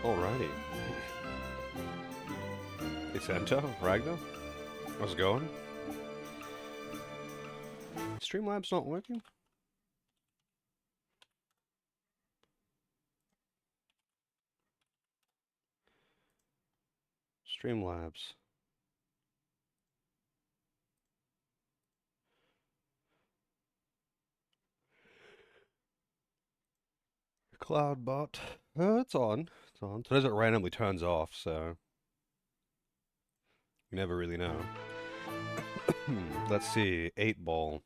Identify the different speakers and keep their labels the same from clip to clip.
Speaker 1: Alrighty. It's Enter, Ragnar. How's it going? Streamlabs not working? Streamlabs. Cloudbot. It's on. It's on. Sometimes it randomly turns off, so you never really know. Let's see. 8-ball.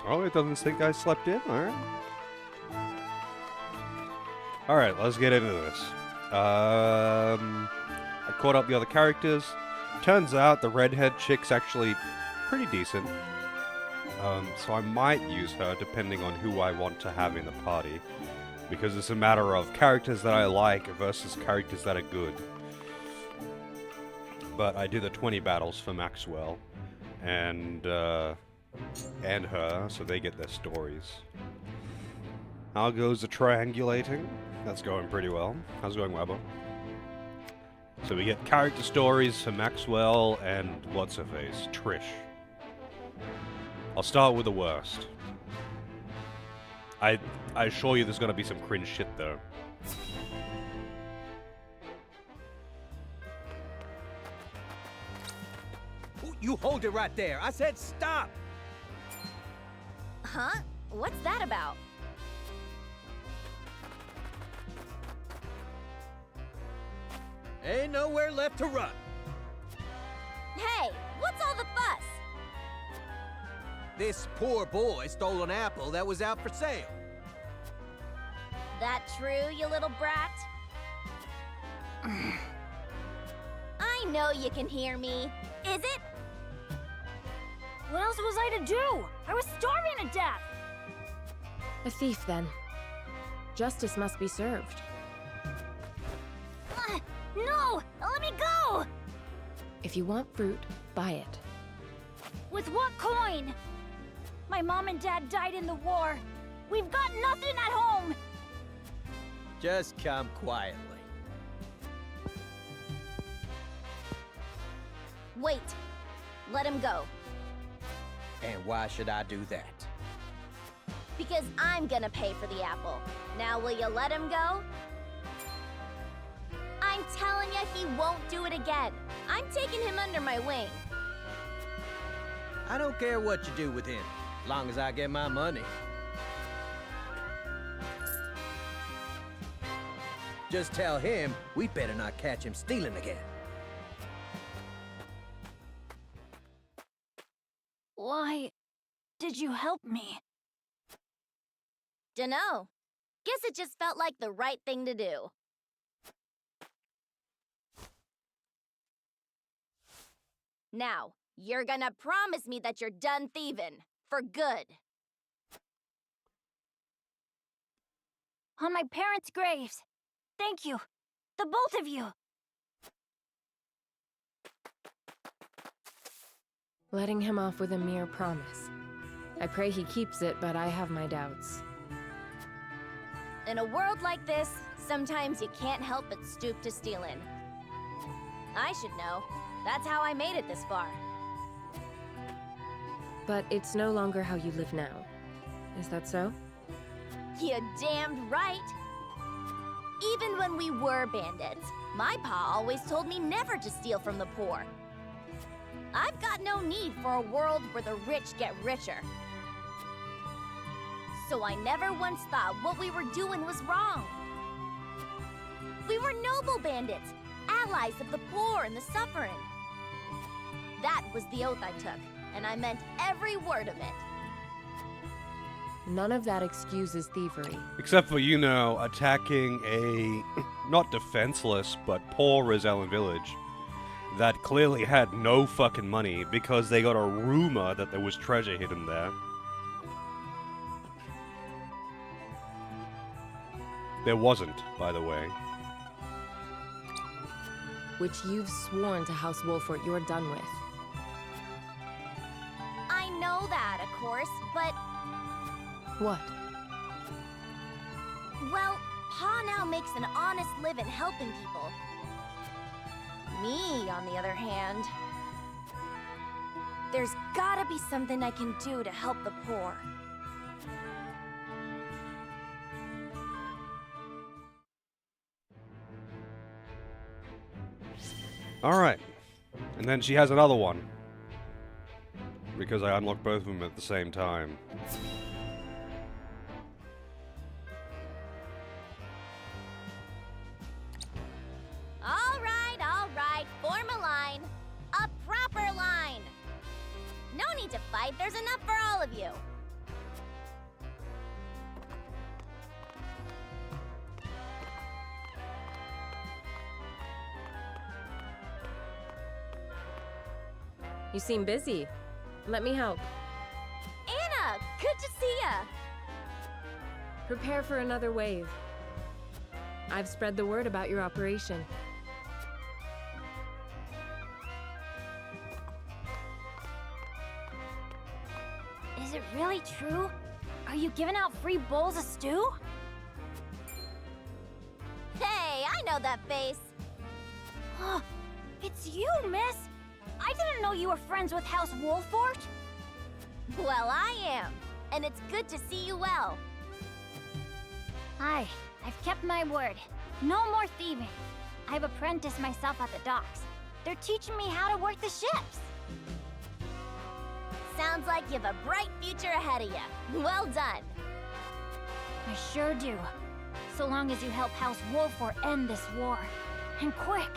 Speaker 1: Oh, it doesn't think I slept in? Alright. Alright, let's get into this. I caught up the other characters. Turns out the redhead chick's actually pretty decent. So I might use her depending on who I want to have in the party. Because it's a matter of characters that I like versus characters that are good. But I do the 20 battles for Maxwell. And her, so they get their stories. How goes the triangulating? That's going pretty well. How's it going, Weber? So we get character stories for Maxwell and what's-her-face, Trish. I'll start with the worst. I assure you there's gonna be some cringe shit though.
Speaker 2: You hold it right there. I said stop!
Speaker 3: Huh? What's that about?
Speaker 2: Ain't nowhere left to run.
Speaker 3: Hey, what's all the fuss?
Speaker 2: This poor boy stole an apple that was out for sale.
Speaker 3: That true, you little brat? I know you can hear me. Is it?
Speaker 4: What else was I to do? I was starving to death!
Speaker 5: A thief, then. Justice must be served.
Speaker 4: No! Let me go!
Speaker 5: If you want fruit, buy it.
Speaker 4: With what coin? My mom and dad died in the war. We've got nothing at home!
Speaker 2: Just come quietly.
Speaker 3: Wait. Let him go.
Speaker 2: And why should I do that?
Speaker 3: Because I'm gonna pay for the apple. Now will you let him go? I'm telling you, he won't do it again. I'm taking him under my wing.
Speaker 2: I don't care what you do with him, long as I get my money. Just tell him we better not catch him stealing again.
Speaker 4: Why did you help me?
Speaker 3: Dunno. Guess it just felt like the right thing to do. Now, you're gonna promise me that you're done thieving. For good.
Speaker 4: On my parents' graves. Thank you. The both of you.
Speaker 5: Letting him off with a mere promise. I pray he keeps it, but I have my doubts.
Speaker 3: In a world like this, sometimes you can't help but stoop to stealing. I should know. That's how I made it this far.
Speaker 5: But it's no longer how you live now. Is that so?
Speaker 3: You damned right. Even when we were bandits, my pa always told me never to steal from the poor. I've got no need for a world where the rich get richer. So I never once thought what we were doing was wrong. We were noble bandits, allies of the poor and the suffering. That was the oath I took, and I meant every word of it.
Speaker 5: None of that excuses thievery.
Speaker 1: Except for, you know, attacking a, not defenseless, but poor Rizalin village that clearly had no fucking money because they got a rumor that there was treasure hidden there. There wasn't, by the way.
Speaker 5: Which you've sworn to House Wolford you're done with.
Speaker 3: I know that, of course, but
Speaker 5: What?
Speaker 3: Well, Pa now makes an honest living helping people. Me, on the other hand, there's gotta be something I can do to help the poor.
Speaker 1: Alright. And then she has another one. Because I unlocked both of them at the same time.
Speaker 3: All right, form a line. A proper line. No need to fight, there's enough for all of you.
Speaker 5: You seem busy. Let me help.
Speaker 3: Anna, good to see ya.
Speaker 5: Prepare for another wave. I've spread the word about your operation.
Speaker 4: Is it really true? Are you giving out free bowls of stew?
Speaker 3: Hey, I know that face.
Speaker 4: It's you, miss! I didn't know you were friends with House Wolfort.
Speaker 3: Well, I am. And it's good to see you well.
Speaker 4: Aye, I've kept my word. No more thieving. I've apprenticed myself at the docks. They're teaching me how to work the ships.
Speaker 3: Sounds like you've a bright future ahead of you. Well done.
Speaker 4: I sure do. So long as you help House Wolfort end this war. And quick.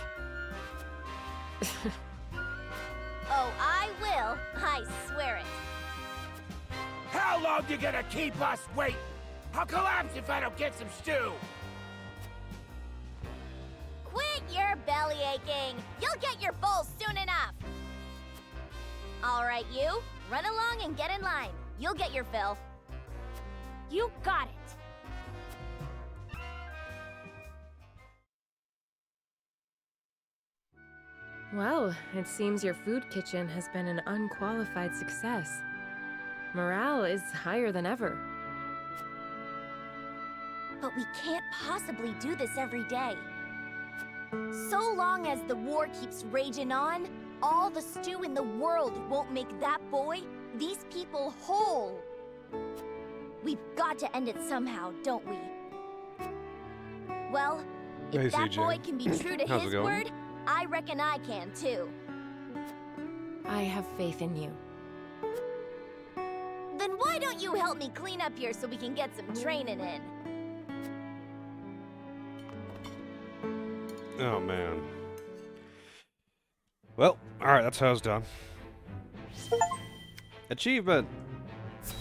Speaker 3: Oh, I will. I swear it.
Speaker 6: How long you gonna keep us waiting? I'll collapse if I don't get some stew!
Speaker 3: Quit your belly aching. You'll get your bowl soon enough. All right, you. Run along and get in line. You'll get your fill.
Speaker 4: You got it.
Speaker 5: Well, it seems your food kitchen has been an unqualified success. Morale is higher than ever.
Speaker 3: But we can't possibly do this every day. So long as the war keeps raging on, all the stew in the world won't make that boy, these people, whole. We've got to end it somehow, don't we? Well, if
Speaker 1: Hey,
Speaker 3: that
Speaker 1: CJ.
Speaker 3: boy can be true to
Speaker 1: How's
Speaker 3: his
Speaker 1: it going?
Speaker 3: word, I reckon I can too.
Speaker 5: I have faith in you.
Speaker 3: Then why don't you help me clean up here so we can get some training in?
Speaker 1: Oh, man. Well, alright, that's how it's done. Achievement!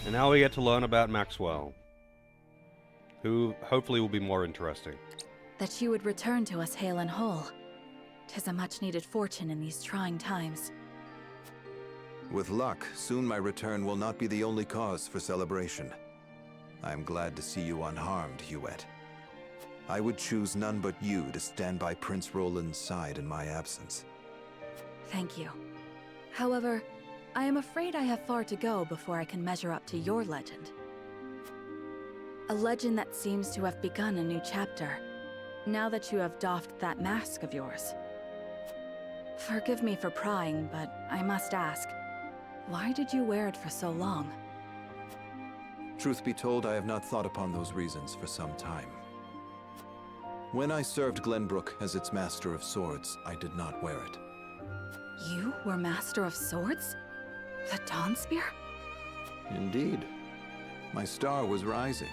Speaker 1: And now we get to learn about Maxwell, who hopefully will be more interesting.
Speaker 7: That you would return to us hale and whole. 'Tis a much-needed fortune in these trying times.
Speaker 8: With luck, soon my return will not be the only cause for celebration. I am glad to see you unharmed, Huette. I would choose none but you to stand by Prince Roland's side in my absence.
Speaker 7: Thank you. However, I am afraid I have far to go before I can measure up to your legend. A legend that seems to have begun a new chapter, now that you have doffed that mask of yours. Forgive me for prying, but I must ask, why did you wear it for so long?
Speaker 8: Truth be told, I have not thought upon those reasons for some time. When I served Glenbrook as its Master of Swords, I did not wear it.
Speaker 7: You were Master of Swords? The Dawn Spear?
Speaker 8: Indeed. My star was rising,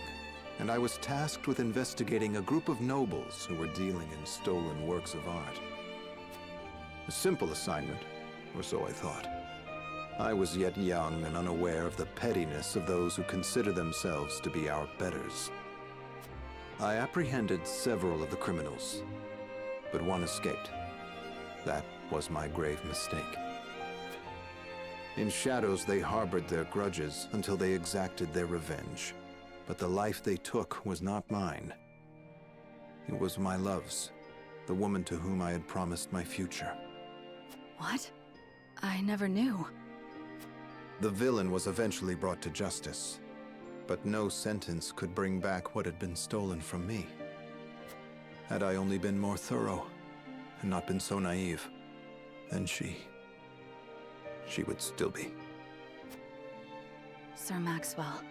Speaker 8: and I was tasked with investigating a group of nobles who were dealing in stolen works of art. A simple assignment, or so I thought. I was yet young and unaware of the pettiness of those who consider themselves to be our betters. I apprehended several of the criminals, but one escaped. That was my grave mistake. In shadows, they harbored their grudges until they exacted their revenge. But the life they took was not mine. It was my love's, the woman to whom I had promised my future.
Speaker 7: What? I never knew.
Speaker 8: The villain was eventually brought to justice, but no sentence could bring back what had been stolen from me. Had I only been more thorough, and not been so naive, then she would still be.
Speaker 7: Sir Maxwell,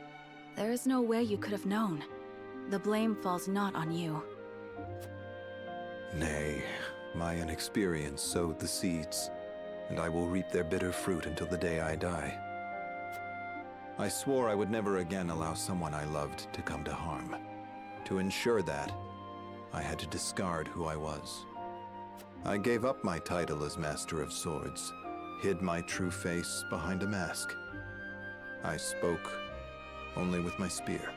Speaker 7: there is no way you could have known. The blame falls not on you.
Speaker 8: Nay, my inexperience sowed the seeds, and I will reap their bitter fruit until the day I die. I swore I would never again allow someone I loved to come to harm. To ensure that, I had to discard who I was. I gave up my title as Master of Swords, hid my true face behind a mask. I spoke only with my spear.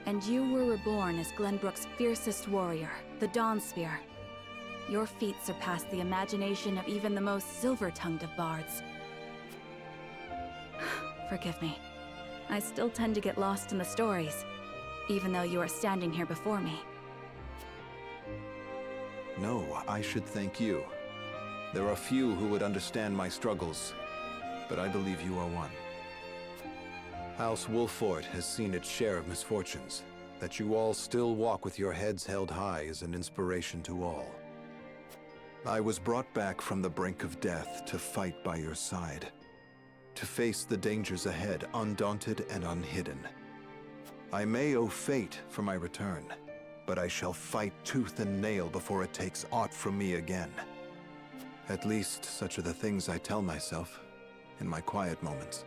Speaker 7: And you were reborn as Glenbrook's fiercest warrior, the Dawn Spear. Your feat surpassed the imagination of even the most silver-tongued of bards. Forgive me. I still tend to get lost in the stories, even though you are standing here before me.
Speaker 8: No, I should thank you. There are few who would understand my struggles, but I believe you are one. House Wolfort has seen its share of misfortunes. That you all still walk with your heads held high is an inspiration to all. I was brought back from the brink of death to fight by your side, to face the dangers ahead undaunted and unhidden. I may owe fate for my return, but I shall fight tooth and nail before it takes aught from me again. At least such are the things I tell myself in my quiet moments.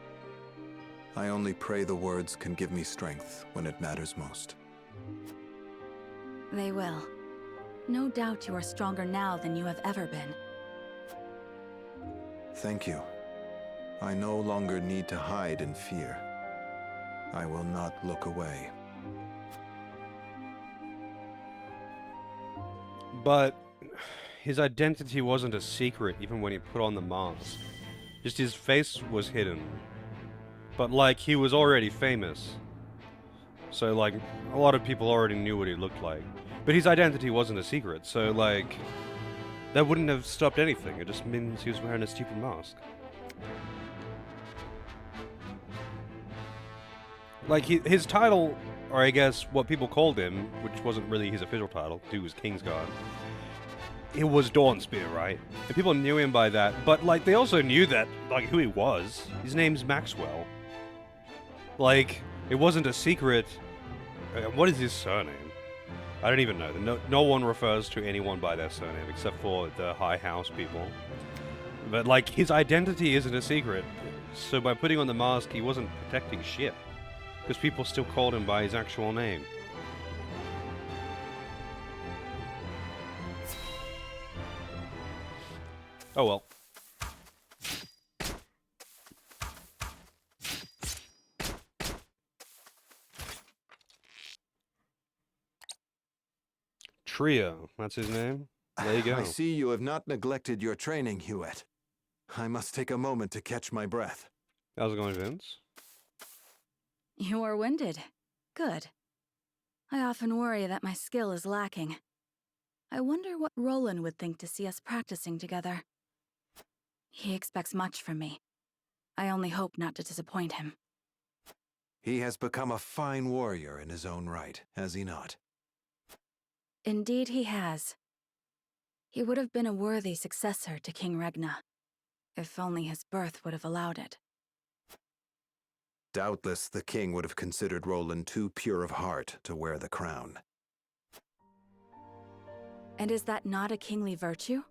Speaker 8: I only pray the words can give me strength when it matters most.
Speaker 7: They will. No doubt you are stronger now than you have ever been.
Speaker 8: Thank you. I no longer need to hide in fear. I will not look away.
Speaker 1: But his identity wasn't a secret even when he put on the mask. Just his face was hidden. But, like, he was already famous. So, like, a lot of people already knew what he looked like. But his identity wasn't a secret, so, like, that wouldn't have stopped anything. It just means he was wearing a stupid mask. Like, his title, or I guess what people called him, which wasn't really his official title, he was Kingsguard, it was Dawnspear, right? And people knew him by that, but, like, they also knew that, like, who he was. His name's Maxwell. Like, it wasn't a secret. What is his surname? I don't even know. No one refers to anyone by their surname, except for the High House people. But, like, his identity isn't a secret. So by putting on the mask, he wasn't protecting shit. Because people still called him by his actual name. Oh well. Trio, that's his name. There you go.
Speaker 8: I see you have not neglected your training, Hewitt. I must take a moment to catch my breath.
Speaker 1: How's it going, Vince?
Speaker 7: You are winded. Good. I often worry that my skill is lacking. I wonder what Roland would think to see us practicing together. He expects much from me. I only hope not to disappoint him.
Speaker 8: He has become a fine warrior in his own right, has he not?
Speaker 7: Indeed he has. He would have been a worthy successor to King Regna, if only his birth would have allowed it.
Speaker 8: Doubtless the king would have considered Roland too pure of heart to wear the crown.
Speaker 7: And is that not a kingly virtue?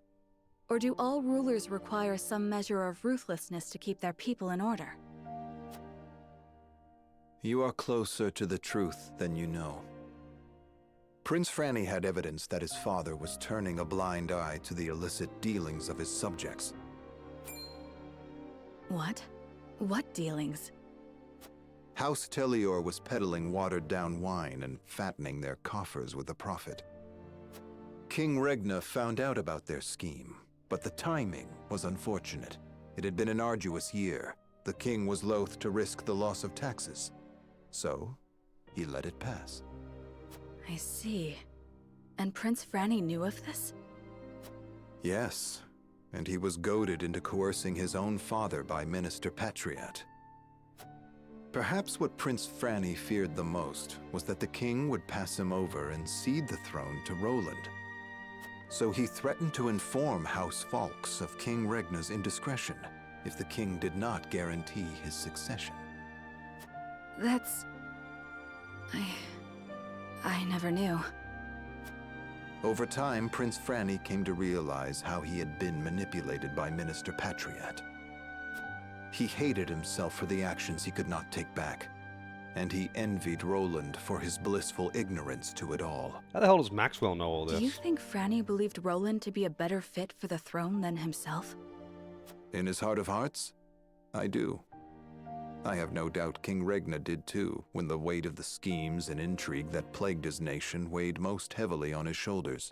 Speaker 7: Or do all rulers require some measure of ruthlessness to keep their people in order?
Speaker 8: You are closer to the truth than you know. Prince Franny had evidence that his father was turning a blind eye to the illicit dealings of his subjects.
Speaker 7: What? What dealings?
Speaker 8: House Tellior was peddling watered-down wine and fattening their coffers with the profit. King Regna found out about their scheme, but the timing was unfortunate. It had been an arduous year. The king was loath to risk the loss of taxes, so he let it pass.
Speaker 7: I see. And Prince Franny knew of this?
Speaker 8: Yes, and he was goaded into coercing his own father by Minister Patriot. Perhaps what Prince Franny feared the most was that the king would pass him over and cede the throne to Roland. So he threatened to inform House Falks of King Regna's indiscretion if the king did not guarantee his succession.
Speaker 7: That's... I never knew.
Speaker 8: Over time, Prince Franny came to realize how he had been manipulated by Minister Patriat. He hated himself for the actions he could not take back, and he envied Roland for his blissful ignorance to it all.
Speaker 1: How the hell does Maxwell know all this?
Speaker 7: Do you think Franny believed Roland to be a better fit for the throne than himself?
Speaker 8: In his heart of hearts, I do. I have no doubt King Regna did too, when the weight of the schemes and intrigue that plagued his nation weighed most heavily on his shoulders.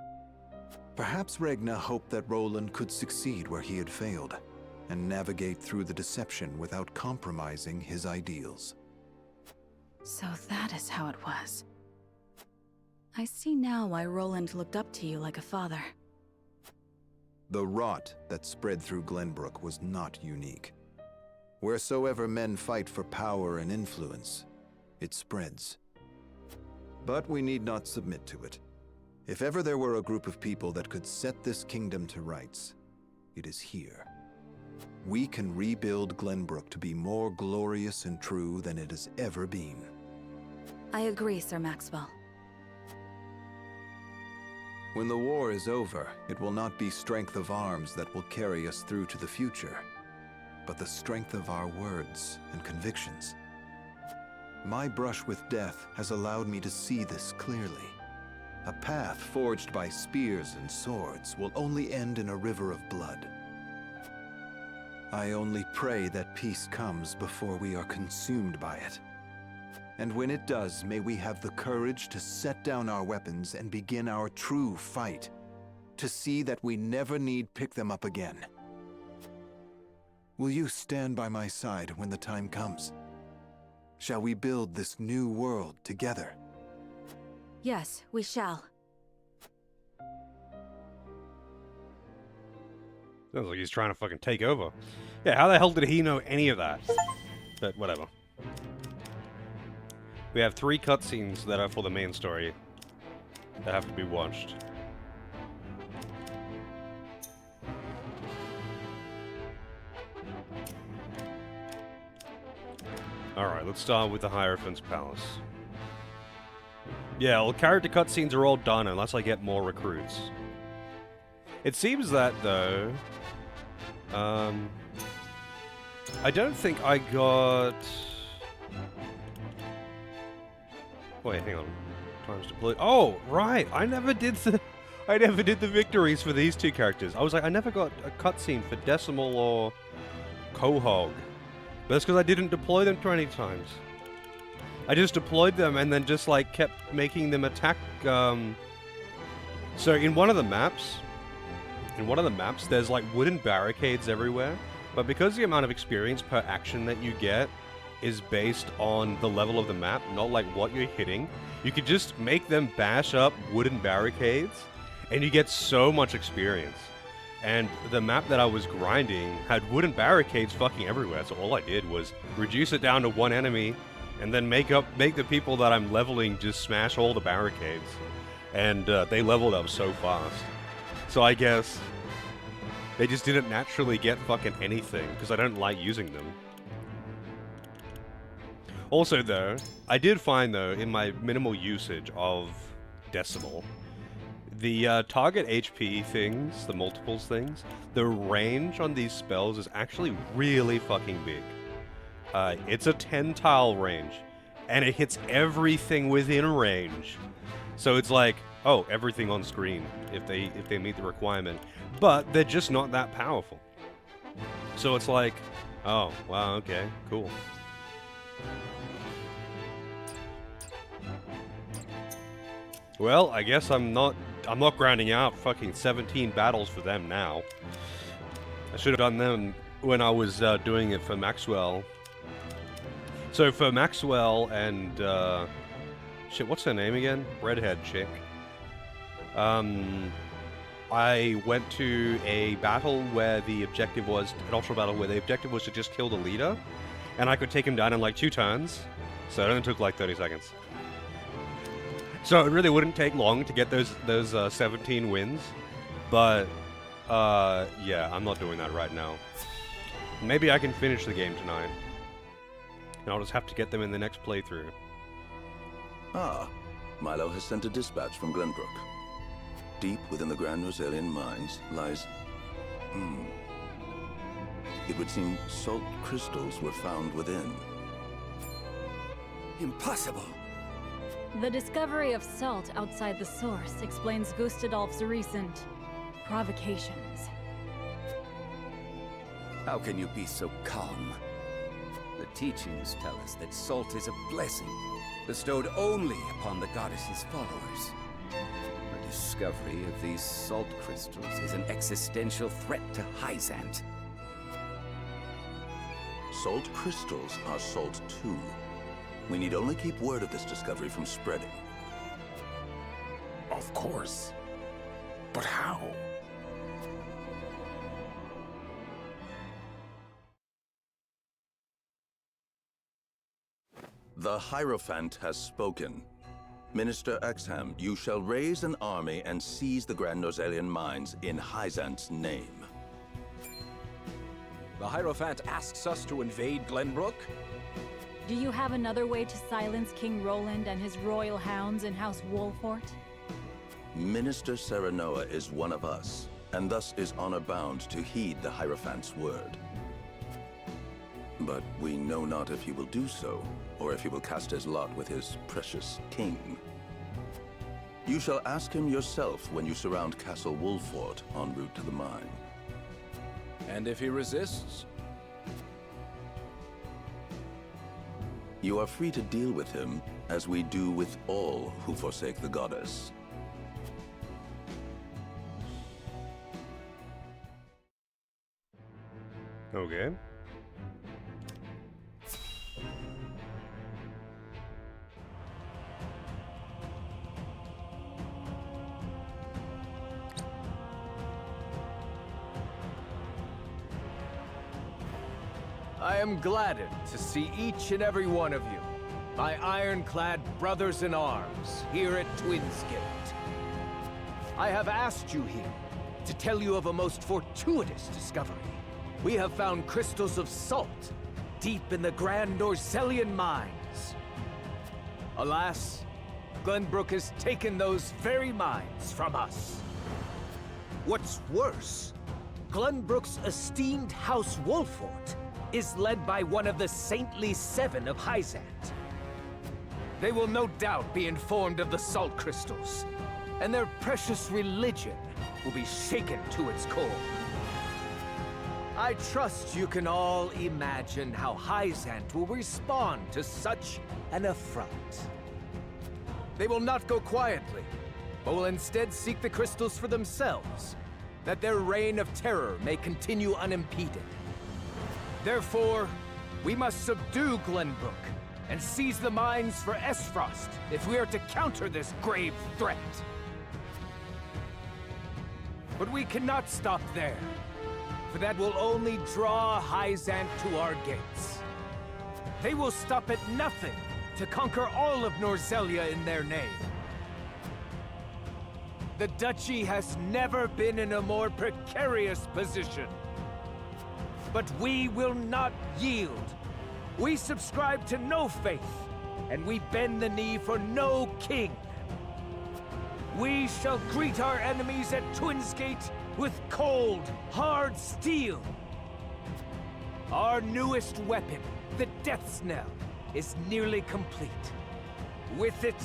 Speaker 8: Perhaps Regna hoped that Roland could succeed where he had failed, and navigate through the deception without compromising his ideals.
Speaker 7: So that is how it was. I see now why Roland looked up to you like a father.
Speaker 8: The rot that spread through Glenbrook was not unique. Wheresoever men fight for power and influence, it spreads. But we need not submit to it. If ever there were a group of people that could set this kingdom to rights, it is here. We can rebuild Glenbrook to be more glorious and true than it has ever been.
Speaker 7: I agree, Sir Maxwell.
Speaker 8: When the war is over, it will not be strength of arms that will carry us through to the future, but the strength of our words and convictions. My brush with death has allowed me to see this clearly. A path forged by spears and swords will only end in a river of blood. I only pray that peace comes before we are consumed by it. And when it does, may we have the courage to set down our weapons and begin our true fight, to see that we never need pick them up again. Will you stand by my side when the time comes? Shall we build this new world together?
Speaker 7: Yes, we shall.
Speaker 1: Sounds like he's trying to fucking take over. Yeah, how the hell did he know any of that? But whatever. We have 3 cutscenes that are for the main story that have to be watched. Alright, let's start with the Hierophant's Palace. Yeah, well, character cutscenes are all done unless I get more recruits. It seems that, though... I don't think I got... Wait, hang on. Times deployed. Oh, right! I never did the victories for these 2 characters. I was like, I never got a cutscene for Decimal or Quahog. But that's because I didn't deploy them 20 times. I just deployed them and then just, like, kept making them attack, So, in one of the maps, there's, like, wooden barricades everywhere. But because the amount of experience per action that you get is based on the level of the map, not, like, what you're hitting, you could just make them bash up wooden barricades, and you get so much experience. And the map that I was grinding had wooden barricades fucking everywhere, so all I did was reduce it down to 1 enemy, and then make the people that I'm leveling just smash all the barricades. And they leveled up so fast. So I guess they just didn't naturally get fucking anything, because I don't like using them. Also though, I did find though, in my minimal usage of Decimal, the target HP things, the multiples things, the range on these spells is actually really fucking big. It's a 10 tile range, and it hits everything within range. So it's like, oh, everything on screen if they meet the requirement. But they're just not that powerful. So it's like, oh, wow, okay, cool. Well, I guess I'm not grinding out fucking 17 battles for them now. I should have done them when I was doing it for Maxwell. So for Maxwell and shit, what's her name again? Redhead chick. I went to a battle where the objective was an ultra battle where the objective was to just kill the leader, and I could take him down in like 2 turns. So it only took like 30 seconds. So it really wouldn't take long to get those 17 wins, but yeah, I'm not doing that right now. Maybe I can finish the game tonight, and I'll just have to get them in the next playthrough.
Speaker 9: Ah, Milo has sent a dispatch from Glenbrook. Deep within the Grand Rosalian mines lies... It would seem salt crystals were found within.
Speaker 6: Impossible!
Speaker 10: The discovery of salt outside the source explains Gustadolf's recent provocations.
Speaker 6: How can you be so calm? The teachings tell us that salt is a blessing, bestowed only upon the goddess's followers. The discovery of these salt crystals is an existential threat to Hyzant.
Speaker 9: Salt crystals are salt too. We need only keep word of this discovery from spreading.
Speaker 6: Of course. But how?
Speaker 9: The Hierophant has spoken. Minister Exham, you shall raise an army and seize the Grand Rosalian mines in Hyzant's name.
Speaker 11: The Hierophant asks us to invade Glenbrook?
Speaker 10: Do you have another way to silence King Roland and his royal hounds in House Wolfort?
Speaker 9: Minister Serenoa is one of us, and thus is honor-bound to heed the Hierophant's word. But we know not if he will do so, or if he will cast his lot with his precious king. You shall ask him yourself when you surround Castle Wolfort en route to the mine.
Speaker 11: And if he resists?
Speaker 9: You are free to deal with him, as we do with all who forsake the goddess.
Speaker 1: Okay.
Speaker 12: I am gladdened to see each and every one of you, my ironclad brothers in arms, here at Twinsgate. I have asked you here to tell you of a most fortuitous discovery. We have found crystals of salt deep in the Grand Orselian mines. Alas, Glenbrook has taken those very mines from us. What's worse, Glenbrook's esteemed House Wolfort is led by one of the saintly 7 of Hyzant. They will no doubt be informed of the salt crystals, and their precious religion will be shaken to its core. I trust you can all imagine how Hyzant will respond to such an affront. They will not go quietly, but will instead seek the crystals for themselves, that their reign of terror may continue unimpeded. Therefore, we must subdue Glenbrook and seize the mines for Esfrost if we are to counter this grave threat. But we cannot stop there, for that will only draw Hyzant to our gates. They will stop at nothing to conquer all of Norzelia in their name. The Duchy has never been in a more precarious position. But we will not yield. We subscribe to no faith, and we bend the knee for no king. We shall greet our enemies at Twinsgate with cold, hard steel. Our newest weapon, the Death's Knell, is nearly complete. With it,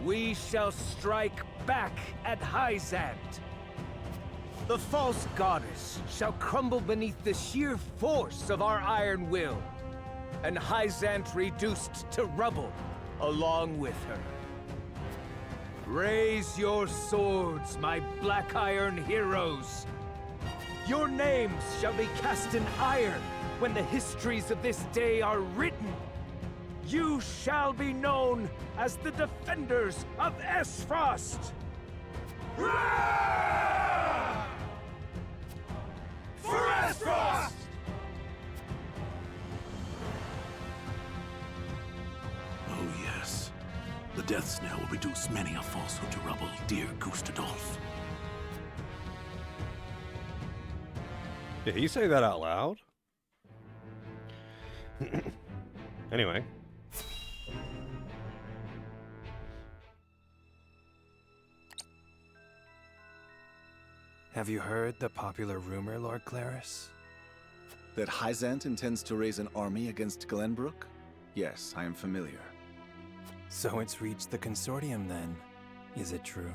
Speaker 12: we shall strike back at Hyzant. The false goddess shall crumble beneath the sheer force of our iron will, and Hyzant reduced to rubble along with her. Raise your swords, my black iron heroes. Your names shall be cast in iron when the histories of this day are written. You shall be known as the defenders of Esfrost.
Speaker 6: For Esfrost!
Speaker 13: death's knell will reduce many a falsehood to rubble, dear Gustadolf.
Speaker 1: Did he say that out loud? Anyway.
Speaker 14: Have you heard the popular rumor, Lord Claris?
Speaker 15: That Hyzant intends to raise an army against Glenbrook? Yes, I am familiar.
Speaker 14: So it's reached the consortium then. Is it true?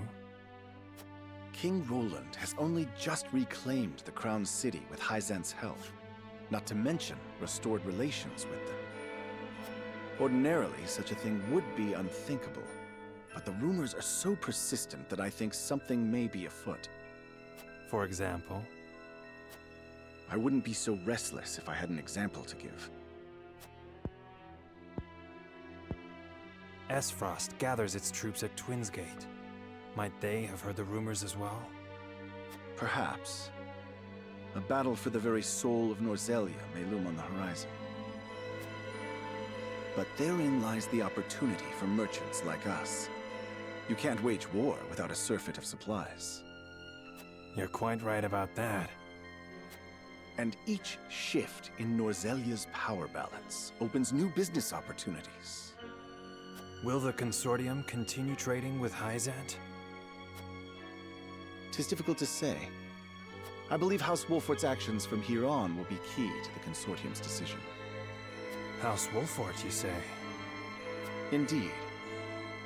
Speaker 15: King Roland has only just reclaimed the Crown City with Hyzant's help, not to mention restored relations with them. Ordinarily, such a thing would be unthinkable, but the rumors are so persistent that I think something may be afoot.
Speaker 14: For example?
Speaker 15: I wouldn't be so restless if I had an example to give.
Speaker 14: Esfrost gathers its troops at Twinsgate. Might they have heard the rumors as well?
Speaker 15: Perhaps. A battle for the very soul of Norzelia may loom on the horizon. But therein lies the opportunity for merchants like us. You can't wage war without a surfeit of supplies.
Speaker 14: You're quite right about that.
Speaker 15: And each shift in Norzelia's power balance opens new business opportunities.
Speaker 14: Will the consortium continue trading with Hyzant?
Speaker 15: 'Tis difficult to say. I believe House Wolfort's actions from here on will be key to the consortium's decision.
Speaker 14: House Wolfort, you say?
Speaker 15: Indeed.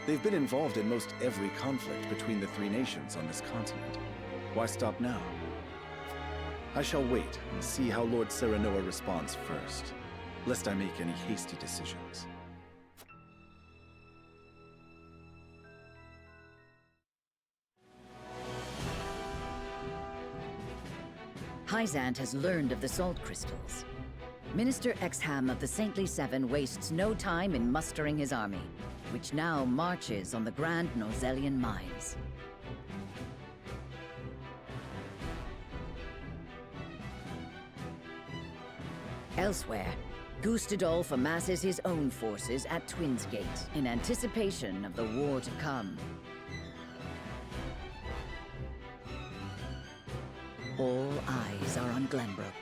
Speaker 15: They've been involved in most every conflict between the three nations on this continent. Why stop now? I shall wait and see how Lord Serenoa responds first, lest I make any hasty decisions.
Speaker 16: Hyzant has learned of the salt crystals. Minister Exham of the Saintly Seven wastes no time in mustering his army, which now marches on the Grand Norzelian mines. Elsewhere, Gustadolf amasses his own forces at Twinsgate in anticipation of the war to come. All eyes are on Glenbrook,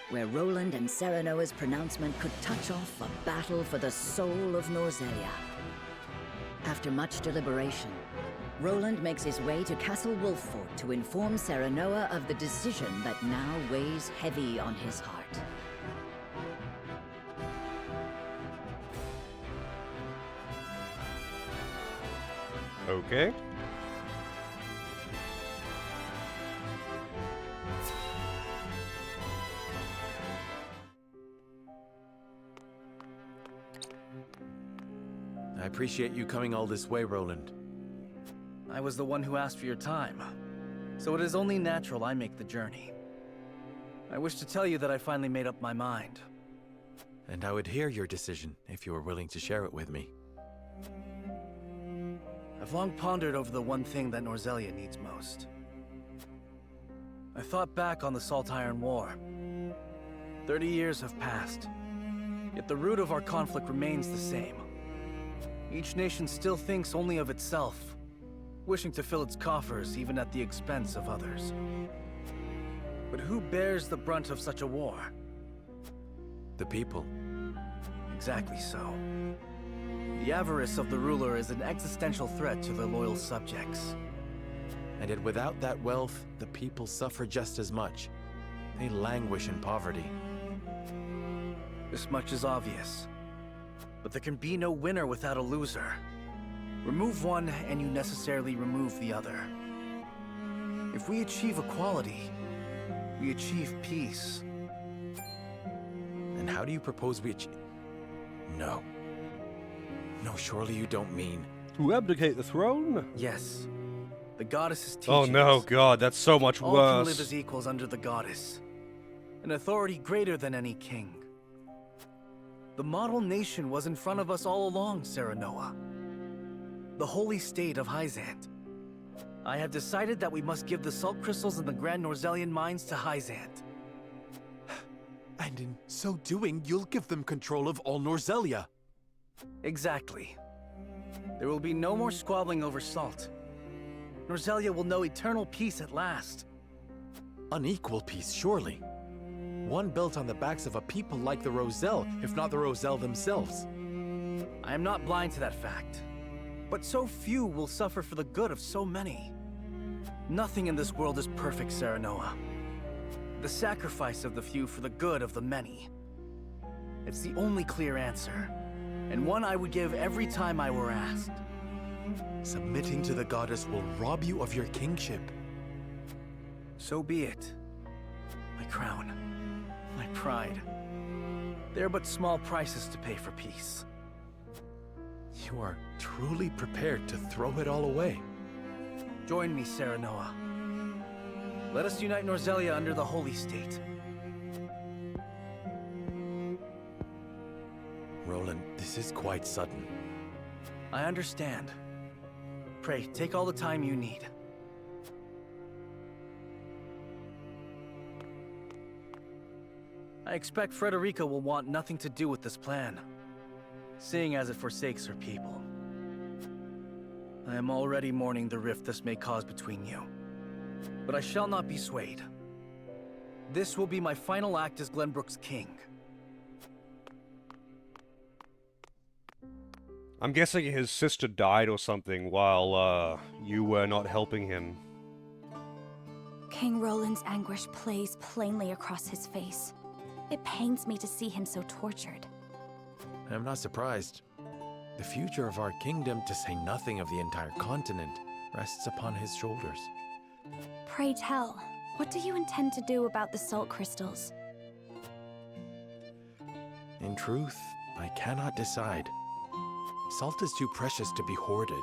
Speaker 16: where Roland and Serenoa's pronouncement could touch off a battle for the soul of Norzelia. After much deliberation, Roland makes his way to Castle Wolffort to inform Serenoa of the decision that now weighs heavy on his heart.
Speaker 1: Okay.
Speaker 17: I appreciate you coming all this way, Roland.
Speaker 18: I was the one who asked for your time, so it is only natural I make the journey. I wish to tell you that I finally made up my mind.
Speaker 17: And I would hear your decision if you were willing to share it with me.
Speaker 18: I've long pondered over the one thing that Norzelia needs most. I thought back on the Salt Iron War. 30 years have passed, yet the root of our conflict remains the same. Each nation still thinks only of itself, wishing to fill its coffers even at the expense of others. But who bears the brunt of such a war?
Speaker 17: The people.
Speaker 18: Exactly so. The avarice of the ruler is an existential threat to their loyal subjects.
Speaker 17: And yet without that wealth, the people suffer just as much. They languish in poverty.
Speaker 18: This much is obvious. But there can be no winner without a loser. Remove one, and you necessarily remove the other. If we achieve equality, we achieve peace.
Speaker 17: And how do you propose we achieve? No. No, surely you don't mean...
Speaker 1: To abdicate the throne?
Speaker 18: Yes. The goddess's teachings.
Speaker 1: Oh no, God, that's so much
Speaker 18: all
Speaker 1: worse.
Speaker 18: All can live as equals under the goddess. An authority greater than any king. The model nation was in front of us all along, Serenoa. The holy state of Hyzant. I have decided that we must give the salt crystals in the Grand Norzelian mines to Hyzant.
Speaker 17: And in so doing, you'll give them control of all Norzelia.
Speaker 18: Exactly. There will be no more squabbling over salt. Norzelia will know eternal peace at last.
Speaker 17: Unequal peace, surely. One built on the backs of a people like the Roselle, if not the Roselle themselves.
Speaker 18: I am not blind to that fact. But so few will suffer for the good of so many. Nothing in this world is perfect, Serenoa. The sacrifice of the few for the good of the many. It's the only clear answer, and one I would give every time I were asked.
Speaker 17: Submitting to the goddess will rob you of your kingship.
Speaker 18: So be it. My crown, my pride. They're but small prices to pay for peace.
Speaker 17: You are truly prepared to throw it all away.
Speaker 18: Join me, Serenoa. Let us unite Norzelia under the Holy State.
Speaker 17: Roland, this is quite sudden.
Speaker 18: I understand. Pray, take all the time you need. I expect Frederica will want nothing to do with this plan, seeing as it forsakes her people. I am already mourning the rift this may cause between you, but I shall not be swayed. This will be my final act as Glenbrook's king.
Speaker 1: I'm guessing his sister died or something while, you were not helping him.
Speaker 4: King Roland's anguish plays plainly across his face. It pains me to see him so tortured.
Speaker 17: I'm not surprised. The future of our kingdom, to say nothing of the entire continent, rests upon his shoulders.
Speaker 4: Pray tell, what do you intend to do about the salt crystals?
Speaker 17: In truth, I cannot decide. Salt is too precious to be hoarded.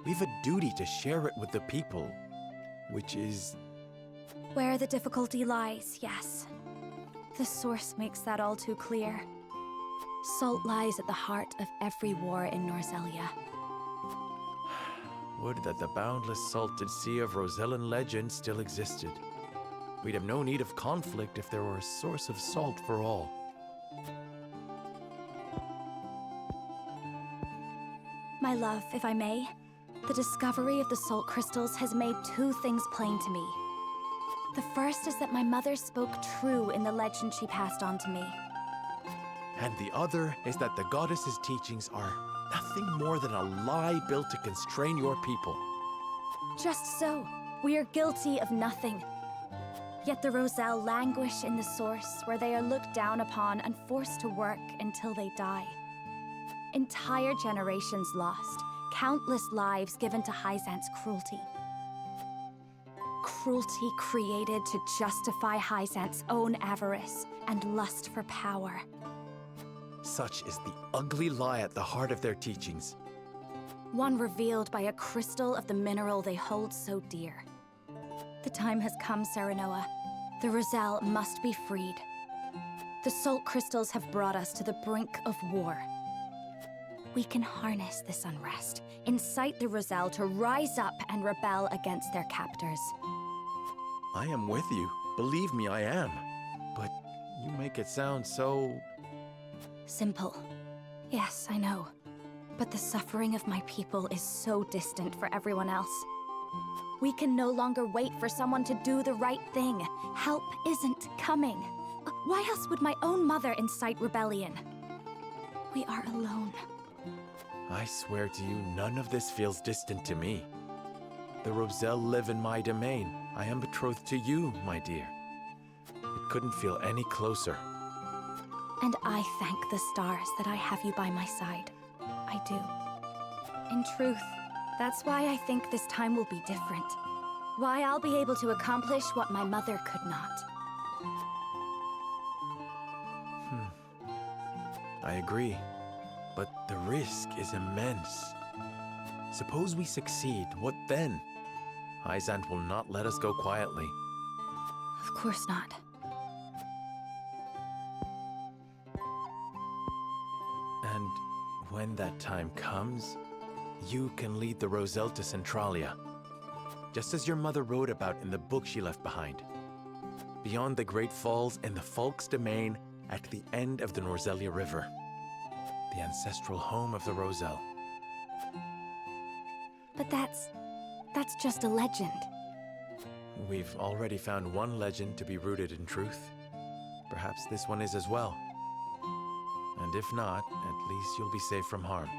Speaker 17: We've a duty to share it with the people, which is...
Speaker 4: Where the difficulty lies, yes. The source makes that all too clear. Salt lies at the heart of every war in Norzelia.
Speaker 17: Would that the boundless salted sea of Rosellan legend still existed. We'd have no need of conflict if there were a source of salt for all.
Speaker 4: My love, if I may, the discovery of the salt crystals has made two things plain to me. The first is that my mother spoke true in the legend she passed on to me.
Speaker 17: And the other is that the goddess's teachings are nothing more than a lie built to constrain your people.
Speaker 4: Just so. We are guilty of nothing. Yet the Roselle languish in the source, where they are looked down upon and forced to work until they die. Entire generations lost, countless lives given to Hyzant's cruelty. Cruelty created to justify Hyzant's own avarice and lust for power.
Speaker 17: Such is the ugly lie at the heart of their teachings.
Speaker 4: One revealed by a crystal of the mineral they hold so dear. The time has come, Serenoa. The Roselle must be freed. The salt crystals have brought us to the brink of war. We can harness this unrest, incite the Roselle to rise up and rebel against their captors.
Speaker 17: I am with you. Believe me, I am. But you make it sound so...
Speaker 4: Simple. Yes, I know. But the suffering of my people is so distant for everyone else. We can no longer wait for someone to do the right thing. Help isn't coming. Why else would my own mother incite rebellion? We are alone.
Speaker 17: I swear to you, none of this feels distant to me. The Roselle live in my domain. I am betrothed to you, my dear. It couldn't feel any closer.
Speaker 4: And I thank the stars that I have you by my side. I do. In truth, that's why I think this time will be different. Why I'll be able to accomplish what my mother could not.
Speaker 17: I agree. But the risk is immense. Suppose we succeed, what then? Hyzant will not let us go quietly.
Speaker 4: Of course not.
Speaker 17: And when that time comes, you can lead the Roselle to Centralia, just as your mother wrote about in the book she left behind. Beyond the Great Falls in the Folk's domain at the end of the Norzelia River. The ancestral home of the Roselle.
Speaker 4: But that's just a legend.
Speaker 17: We've already found one legend to be rooted in truth. Perhaps this one is as well. And if not, at least you'll be safe from harm.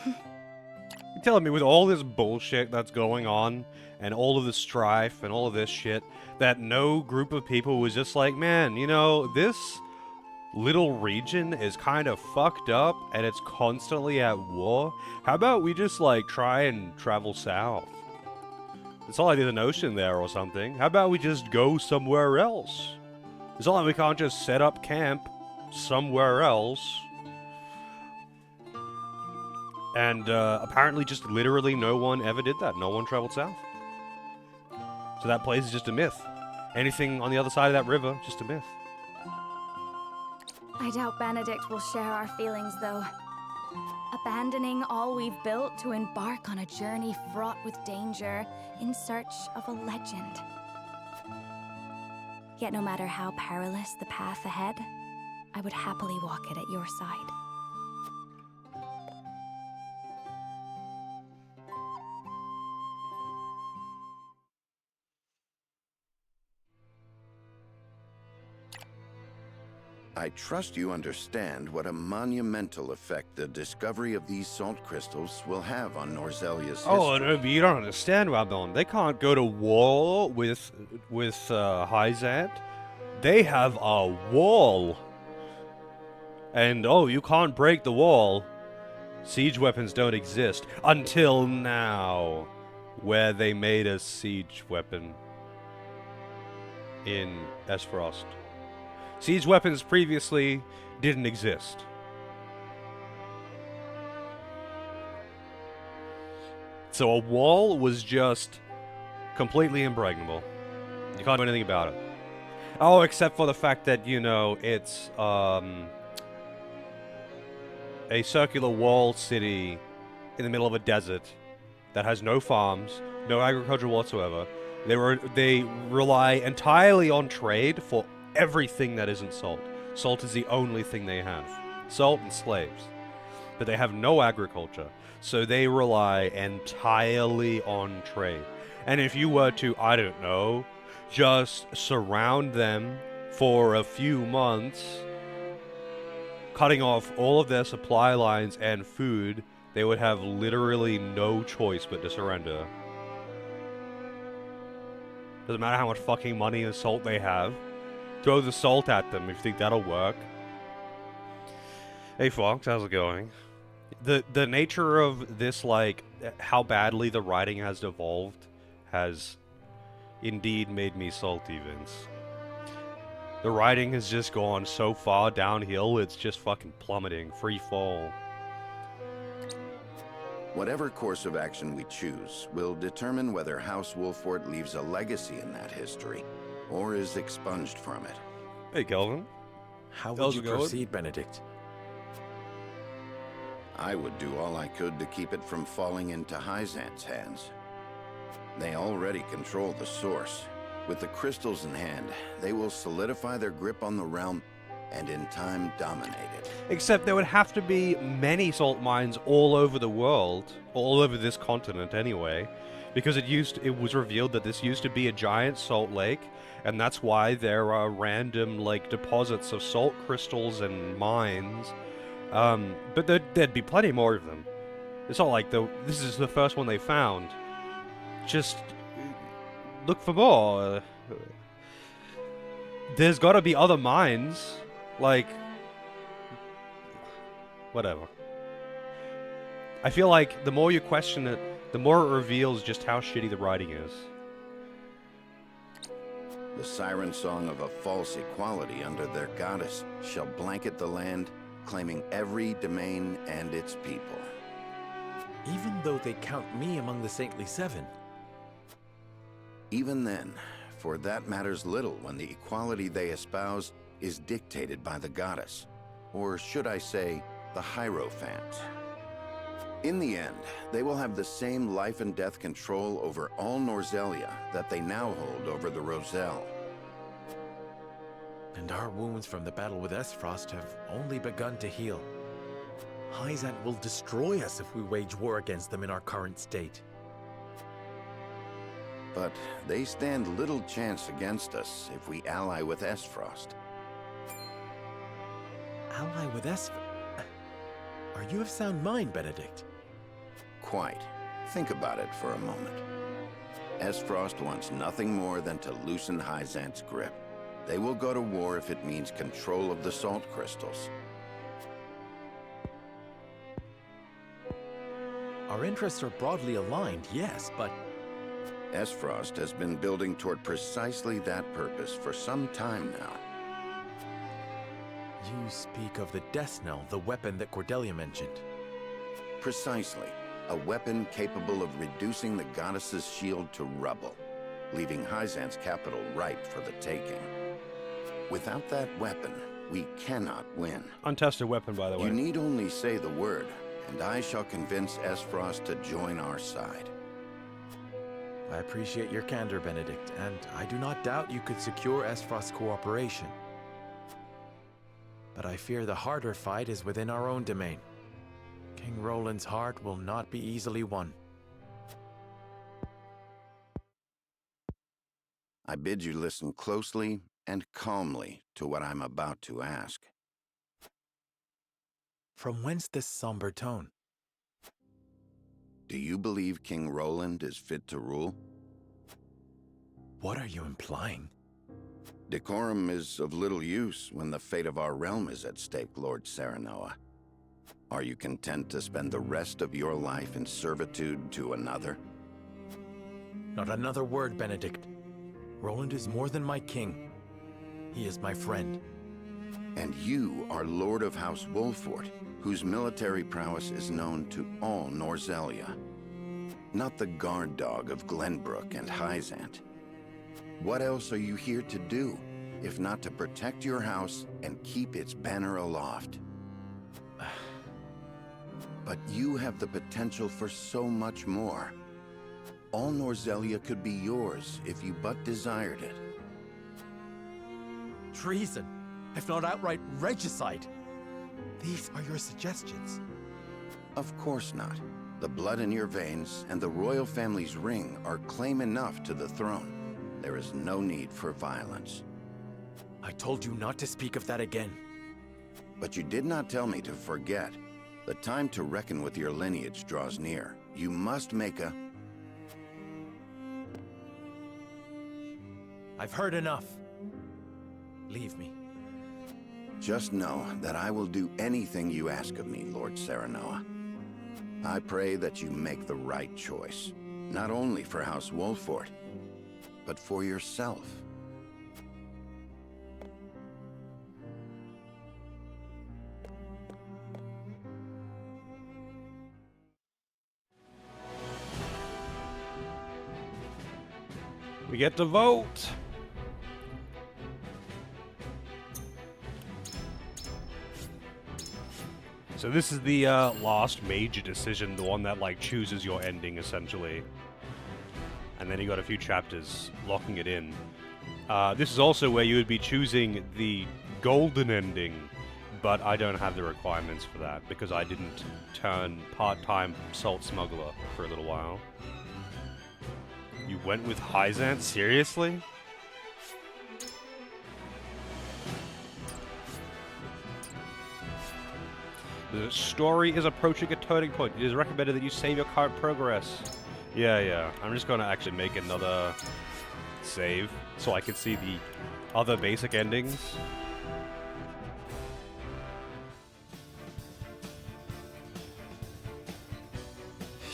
Speaker 1: You're telling me with all this bullshit that's going on, and all of the strife, and all of this shit, that no group of people was just like, man, you know, this little region is kind of fucked up, and it's constantly at war. How about we just, like, try and travel south? It's not like there's an ocean there or something. How about we just go somewhere else? It's not like we can't just set up camp somewhere else. And apparently just literally no one ever did that. No one traveled south. So that place is just a myth. Anything on the other side of that river, just a myth.
Speaker 4: I doubt Benedict will share our feelings, though. Abandoning all we've built to embark on a journey fraught with danger in search of a legend. Yet no matter how perilous the path ahead, I would happily walk it at your side.
Speaker 9: I trust you understand what a monumental effect the discovery of these salt crystals will have on Norzelia's history.
Speaker 1: Oh, no, but you don't understand, Rabdon. They can't go to war with Hyzant. They have a wall. And, oh, you can't break the wall. Siege weapons don't exist. Until now. Where they made a siege weapon. In Esfrost. Siege weapons previously didn't exist. So a wall was just completely impregnable. You can't do anything about it. Oh, except for the fact that, you know, it's a circular wall city in the middle of a desert that has no farms, no agriculture whatsoever. They rely entirely on trade for everything that isn't salt. Salt is the only thing they have. Salt and slaves. But they have no agriculture. So they rely entirely on trade. And if you were to, I don't know, just surround them for a few months, cutting off all of their supply lines and food, they would have literally no choice but to surrender. Doesn't matter how much fucking money and salt they have. Throw the salt at them if you think that'll work. Hey Fox, how's it going? The nature of this, like, how badly the writing has evolved has indeed made me salty, Vince. The writing has just gone so far downhill, it's just fucking plummeting. Free fall.
Speaker 9: Whatever course of action we choose will determine whether House Wolfort leaves a legacy in that history, or is expunged from it.
Speaker 1: Hey, Kelvin.
Speaker 17: How would you proceed, Benedict?
Speaker 9: I would do all I could to keep it from falling into Hyzant's hands. They already control the source. With the crystals in hand, they will solidify their grip on the realm and in time dominate it.
Speaker 1: Except there would have to be many salt mines all over the world, all over this continent anyway, because it was revealed that this used to be a giant salt lake, and that's why there are random, like, deposits of salt crystals and mines. But there'd be plenty more of them. It's not like this is the first one they found. Just look for more. There's got to be other mines. Like, whatever. I feel like the more you question it, the more it reveals just how shitty the writing is.
Speaker 9: The siren song of a false equality under their goddess shall blanket the land, claiming every domain and its people.
Speaker 17: Even though they count me among the Saintly Seven.
Speaker 9: Even then, for that matters little when the equality they espouse is dictated by the goddess, or should I say, the Hierophant. In the end, they will have the same life and death control over all Norzelia that they now hold over the Roselle.
Speaker 17: And our wounds from the battle with Esfrost have only begun to heal. Hyzant will destroy us if we wage war against them in our current state.
Speaker 9: But they stand little chance against us if we ally with Esfrost.
Speaker 17: Ally with Esfrost? Are you of sound mind, Benedict?
Speaker 9: Quite. Think about it for a moment. Esfrost wants nothing more than to loosen Hyzant's grip. They will go to war if it means control of the salt crystals.
Speaker 17: Our interests are broadly aligned, yes, but...
Speaker 9: Esfrost has been building toward precisely that purpose for some time now.
Speaker 17: You speak of the Death Knell, the weapon that Cordelia mentioned.
Speaker 9: Precisely. A weapon capable of reducing the goddess's shield to rubble, leaving Hyzant's capital ripe for the taking. Without that weapon, we cannot win.
Speaker 1: Untested weapon, by the way.
Speaker 9: You need only say the word, and I shall convince Esfrost to join our side.
Speaker 17: I appreciate your candor, Benedict, and I do not doubt you could secure Esfrost's cooperation. But I fear the harder fight is within our own domain. King Roland's heart will not be easily won.
Speaker 9: I bid you listen closely and calmly to what I'm about to ask.
Speaker 17: From whence this somber tone?
Speaker 9: Do you believe King Roland is fit to rule?
Speaker 17: What are you implying?
Speaker 9: Decorum is of little use when the fate of our realm is at stake, Lord Serenoa. Are you content to spend the rest of your life in servitude to another?
Speaker 17: Not another word, Benedict. Roland is more than my king. He is my friend.
Speaker 9: And you are Lord of House Wolfort, whose military prowess is known to all Norzelia. Not the guard dog of Glenbrook and Hyzant. What else are you here to do, if not to protect your house and keep its banner aloft? But you have the potential for so much more. All Norzelia could be yours if you but desired it.
Speaker 17: Treason, if not outright regicide. These are your suggestions.
Speaker 9: Of course not. The blood in your veins and the royal family's ring are claim enough to the throne. There is no need for violence.
Speaker 17: I told you not to speak of that again.
Speaker 9: But you did not tell me to forget. The time to reckon with your lineage draws near. You must make a...
Speaker 17: I've heard enough. Leave me.
Speaker 9: Just know that I will do anything you ask of me, Lord Serenoa. I pray that you make the right choice, not only for House Wolfort, but for yourself.
Speaker 1: We get to vote! So this is the last major decision, the one that like chooses your ending essentially. And then you got a few chapters locking it in. This is also where you would be choosing the golden ending, but I don't have the requirements for that because I didn't turn part-time salt smuggler for a little while. You went with Hyzant? Seriously? The story is approaching a turning point. It is recommended that you save your current progress. Yeah. I'm just gonna actually make another save so I can see the other basic endings.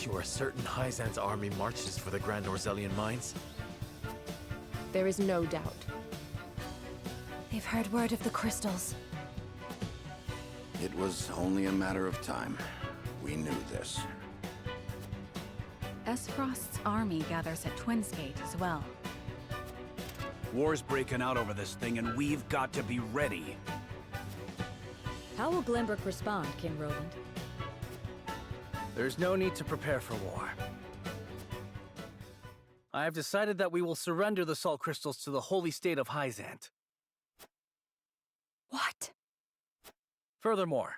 Speaker 17: You are certain Hyzant's army marches for the Grand Norzelian mines?
Speaker 5: There is no doubt.
Speaker 4: They've heard word of the crystals.
Speaker 9: It was only a matter of time. We knew this.
Speaker 7: Esfrost's army gathers at Twinsgate as well.
Speaker 12: War's breaking out over this thing, and we've got to be ready.
Speaker 10: How will Glenbrook respond, King Roland?
Speaker 18: There's no need to prepare for war. I have decided that we will surrender the salt crystals to the holy state of Hyzant.
Speaker 7: What?
Speaker 18: Furthermore,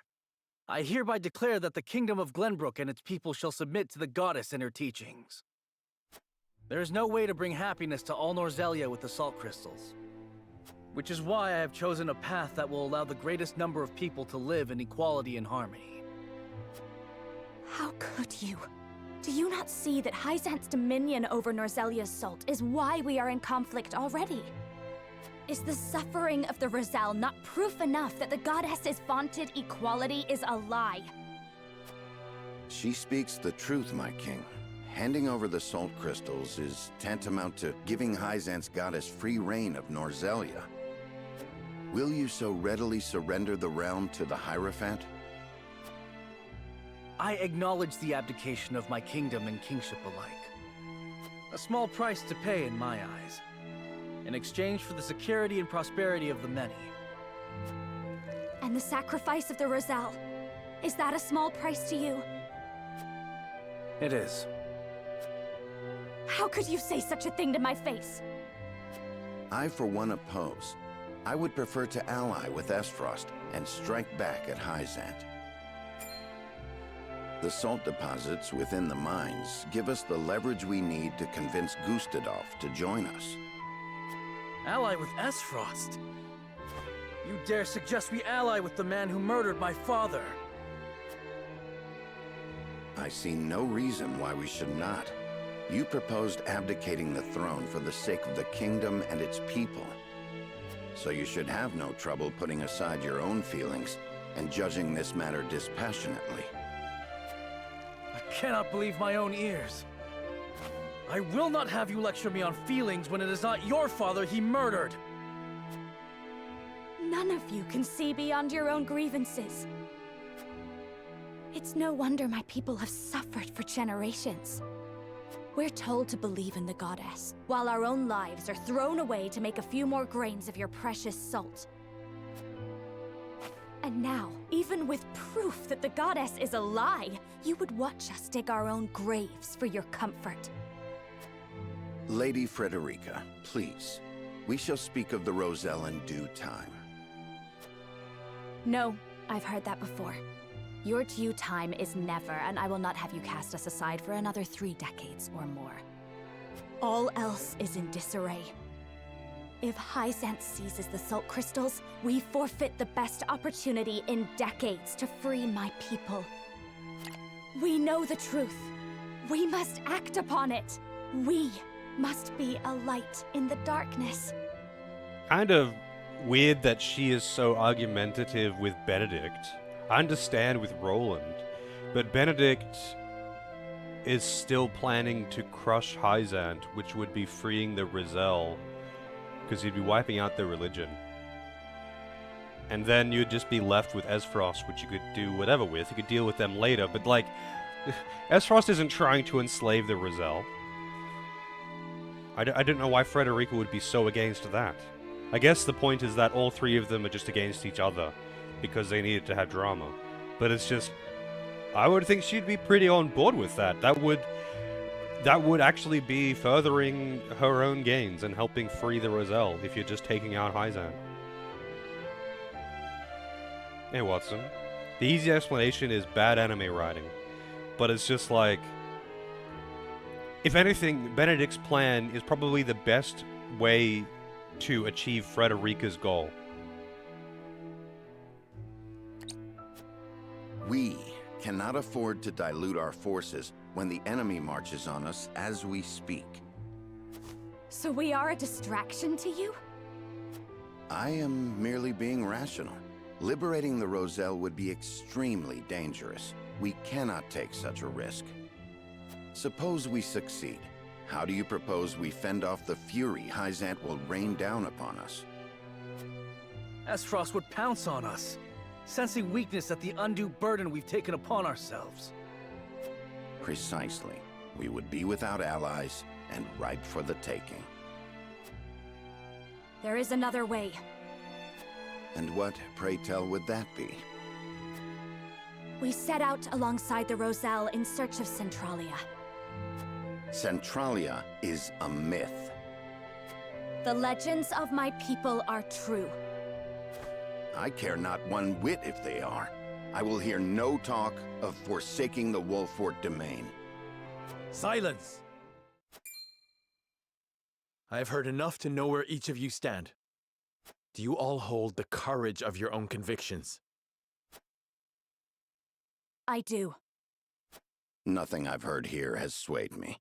Speaker 18: I hereby declare that the kingdom of Glenbrook and its people shall submit to the goddess and her teachings. There is no way to bring happiness to all Norzelia with the salt crystals. Which is why I have chosen a path that will allow the greatest number of people to live in equality and harmony.
Speaker 4: How could you? Do you not see that Hyzant's dominion over Norzelia's salt is why we are in conflict already? Is the suffering of the Roselle not proof enough that the goddess's vaunted equality is a lie?
Speaker 9: She speaks the truth, my king. Handing over the salt crystals is tantamount to giving Hyzant's goddess free reign of Norzelia. Will you so readily surrender the realm to the Hierophant?
Speaker 18: I acknowledge the abdication of my kingdom and kingship alike. A small price to pay in my eyes, in exchange for the security and prosperity of the many.
Speaker 4: And the sacrifice of the Roselle, is that a small price to you?
Speaker 18: It is.
Speaker 4: How could you say such a thing to my face?
Speaker 9: I, for one, oppose. I would prefer to ally with Esfrost and strike back at Hyzant. The salt deposits within the mines give us the leverage we need to convince Gustadolf to join us.
Speaker 18: Ally with Esfrost? You dare suggest we ally with the man who murdered my father?
Speaker 9: I see no reason why we should not. You proposed abdicating the throne for the sake of the kingdom and its people. So you should have no trouble putting aside your own feelings and judging this matter dispassionately.
Speaker 18: I cannot believe my own ears. I will not have you lecture me on feelings when it is not your father he murdered.
Speaker 4: None of you can see beyond your own grievances. It's no wonder my people have suffered for generations. We're told to believe in the goddess, while our own lives are thrown away to make a few more grains of your precious salt. And now, even with proof that the goddess is a lie, you would watch us dig our own graves for your comfort.
Speaker 9: Lady Frederica, please. We shall speak of the Roselle in due time.
Speaker 4: No, I've heard that before. Your due time is never, and I will not have you cast us aside for another 3 decades or more. All else is in disarray. If Hyzant seizes the salt crystals, we forfeit the best opportunity in decades to free my people. We know the truth. We must act upon it. We must be a light in the darkness.
Speaker 1: Kind of weird that she is so argumentative with Benedict. I understand with Roland, but Benedict is still planning to crush Hyzant, which would be freeing the Roselle, because he'd be wiping out their religion. And then you'd just be left with Esfrost, which you could do whatever with. You could deal with them later, but like, Esfrost isn't trying to enslave the Roselle. I don't know why Frederica would be so against that. I guess the point is that all 3 of them are just against each other, because they needed to have drama. But it's just, I would think she'd be pretty on board with that. That would actually be furthering her own gains and helping free the Roselle if you're just taking out Hyzant. Hey Watson, the easy explanation is bad anime writing. But it's just like, if anything, Benedict's plan is probably the best way to achieve Frederica's goal.
Speaker 9: We cannot afford to dilute our forces when the enemy marches on us as we speak.
Speaker 4: So we are a distraction to you?
Speaker 9: I am merely being rational. Liberating the Roselle would be extremely dangerous. We cannot take such a risk. Suppose we succeed. How do you propose we fend off the fury Hyzant will rain down upon us?
Speaker 18: Esfrost would pounce on us, sensing weakness at the undue burden we've taken upon ourselves.
Speaker 9: Precisely. We would be without allies and ripe for the taking.
Speaker 4: There is another way.
Speaker 9: And what, pray tell, would that be?
Speaker 4: We set out alongside the Roselle in search of Centralia.
Speaker 9: Centralia is a myth.
Speaker 4: The legends of my people are true.
Speaker 9: I care not one whit if they are. I will hear no talk of forsaking the Wolfort domain.
Speaker 17: Silence! I have heard enough to know where each of you stand. Do you all hold the courage of your own convictions?
Speaker 4: I do.
Speaker 9: Nothing I've heard here has swayed me.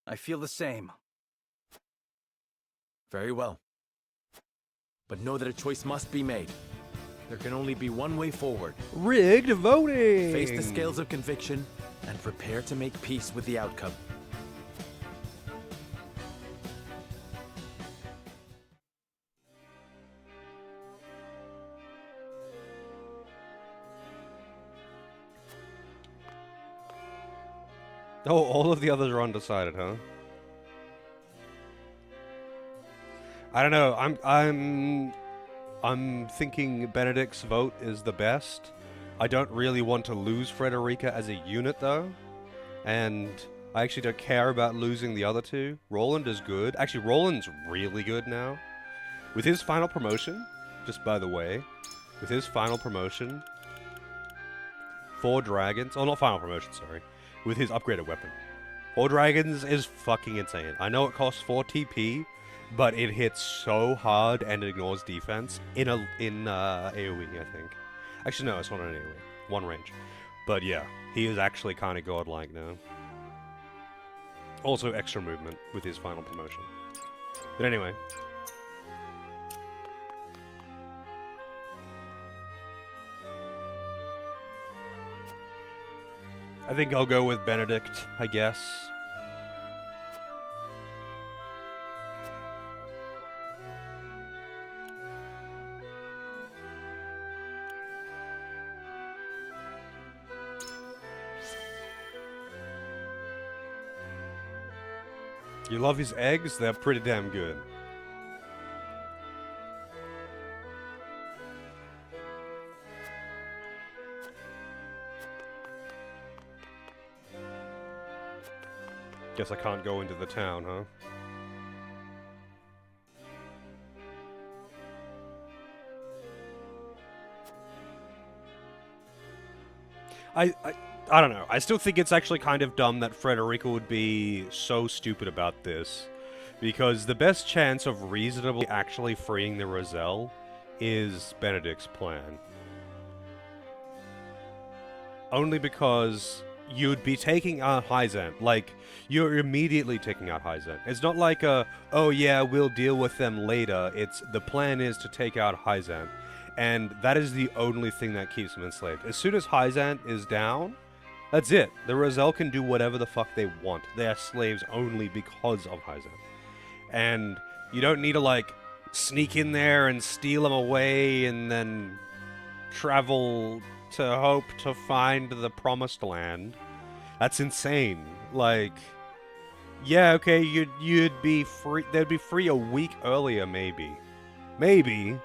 Speaker 18: I feel the same.
Speaker 17: Very well. But know that a choice must be made. There can only be one way forward.
Speaker 1: Rigged voting!
Speaker 17: Face the scales of conviction and prepare to make peace with the outcome.
Speaker 1: Oh, all of the others are undecided, huh? I don't know. I'm thinking Benedict's vote is the best. I don't really want to lose Frederica as a unit, though. And I actually don't care about losing the other two. Roland is good. Actually, Roland's really good now. With his final promotion, just by the way, with his final promotion, 4 dragons. Oh, not final promotion, sorry. With his upgraded weapon. 4 dragons is fucking insane. I know it costs 4 TP, but it hits so hard and it ignores defense in AoE, I think. Actually, no, it's not an AoE. 1 range. But yeah, he is actually kind of godlike now. Also extra movement with his final promotion. But anyway. I think I'll go with Benedict, I guess. You love his eggs? They're pretty damn good. Guess I can't go into the town, huh? I don't know. I still think it's actually kind of dumb that Frederica would be so stupid about this. Because the best chance of reasonably actually freeing the Roselle is Benedict's plan. Only because you'd be taking out Hyzant. Like, you're immediately taking out Hyzant. It's not like oh yeah, we'll deal with them later. It's, the plan is to take out Hyzant. And that is the only thing that keeps them enslaved. As soon as Hyzant is down, that's it. The Roselle can do whatever the fuck they want. They are slaves only because of Hyzant. And you don't need to, like, sneak in there and steal them away and then travel to hope to find the promised land. That's insane. Like, yeah, okay, you'd be free. They'd be free a week earlier, maybe. Maybe.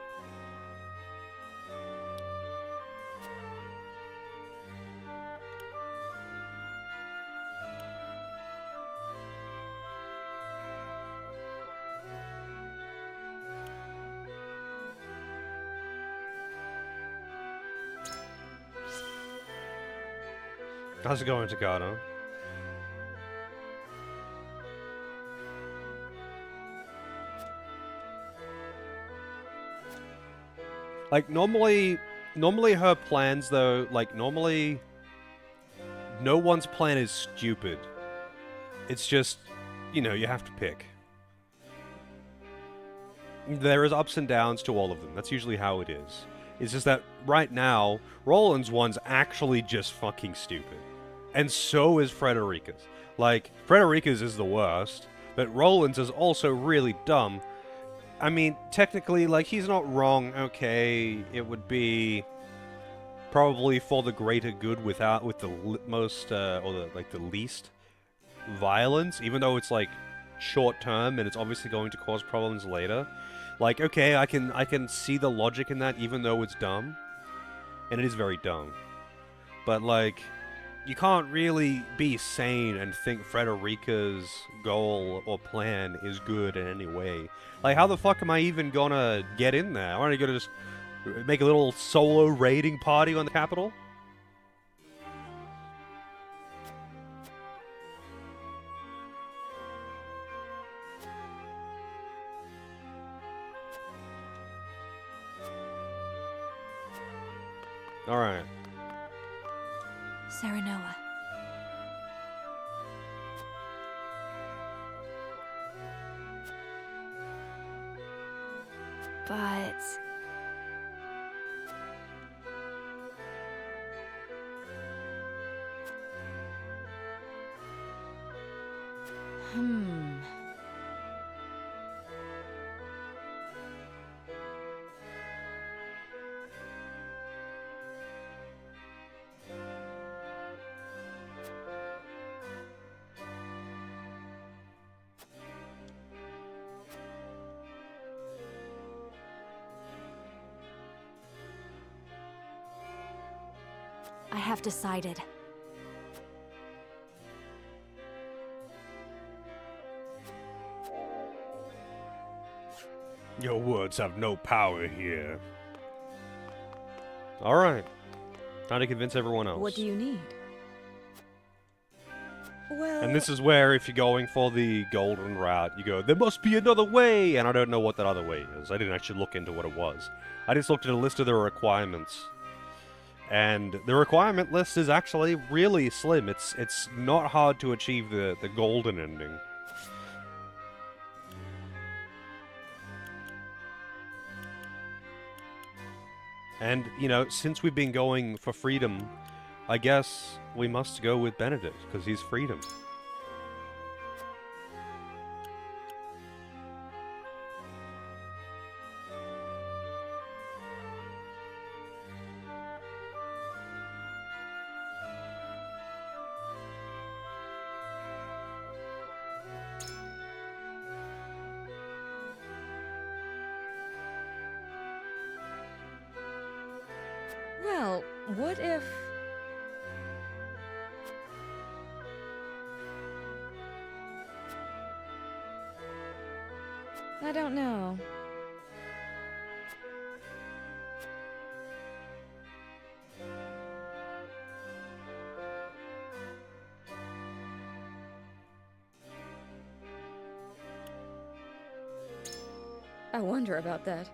Speaker 1: How's it going, Takano? Like, normally her plans, though, like, normally no one's plan is stupid. It's just, you know, you have to pick. There is ups and downs to all of them. That's usually how it is. It's just that right now, Roland's one's actually just fucking stupid. And so is Frederica's. Like, Frederica's is the worst, but Roland's is also really dumb. I mean, technically, like, he's not wrong, okay, it would be probably for the greater good with the most, or the least violence, even though it's, like, short-term and it's obviously going to cause problems later. Like, okay, I can see the logic in that, even though it's dumb. And it is very dumb. But, like, you can't really be sane and think Frederica's goal or plan is good in any way. Like, how the fuck am I even gonna get in there? I'm only gonna just Make a little solo raiding party on the capital? Alright.
Speaker 4: Serenoa. But... I have decided.
Speaker 1: Your words have no power here. Alright. Time to convince everyone else.
Speaker 5: What do you need? Well...
Speaker 1: And this is where, if you're going for the golden route, you go, there must be another way! And I don't know what that other way is. I didn't actually look into what it was. I just looked at a list of the requirements. And the requirement list is actually really slim. It's not hard to achieve the golden ending. And, you know, since we've been going for freedom, I guess we must go with Benedict, because he's freedom.
Speaker 5: Well, what if... I don't know. I wonder about that.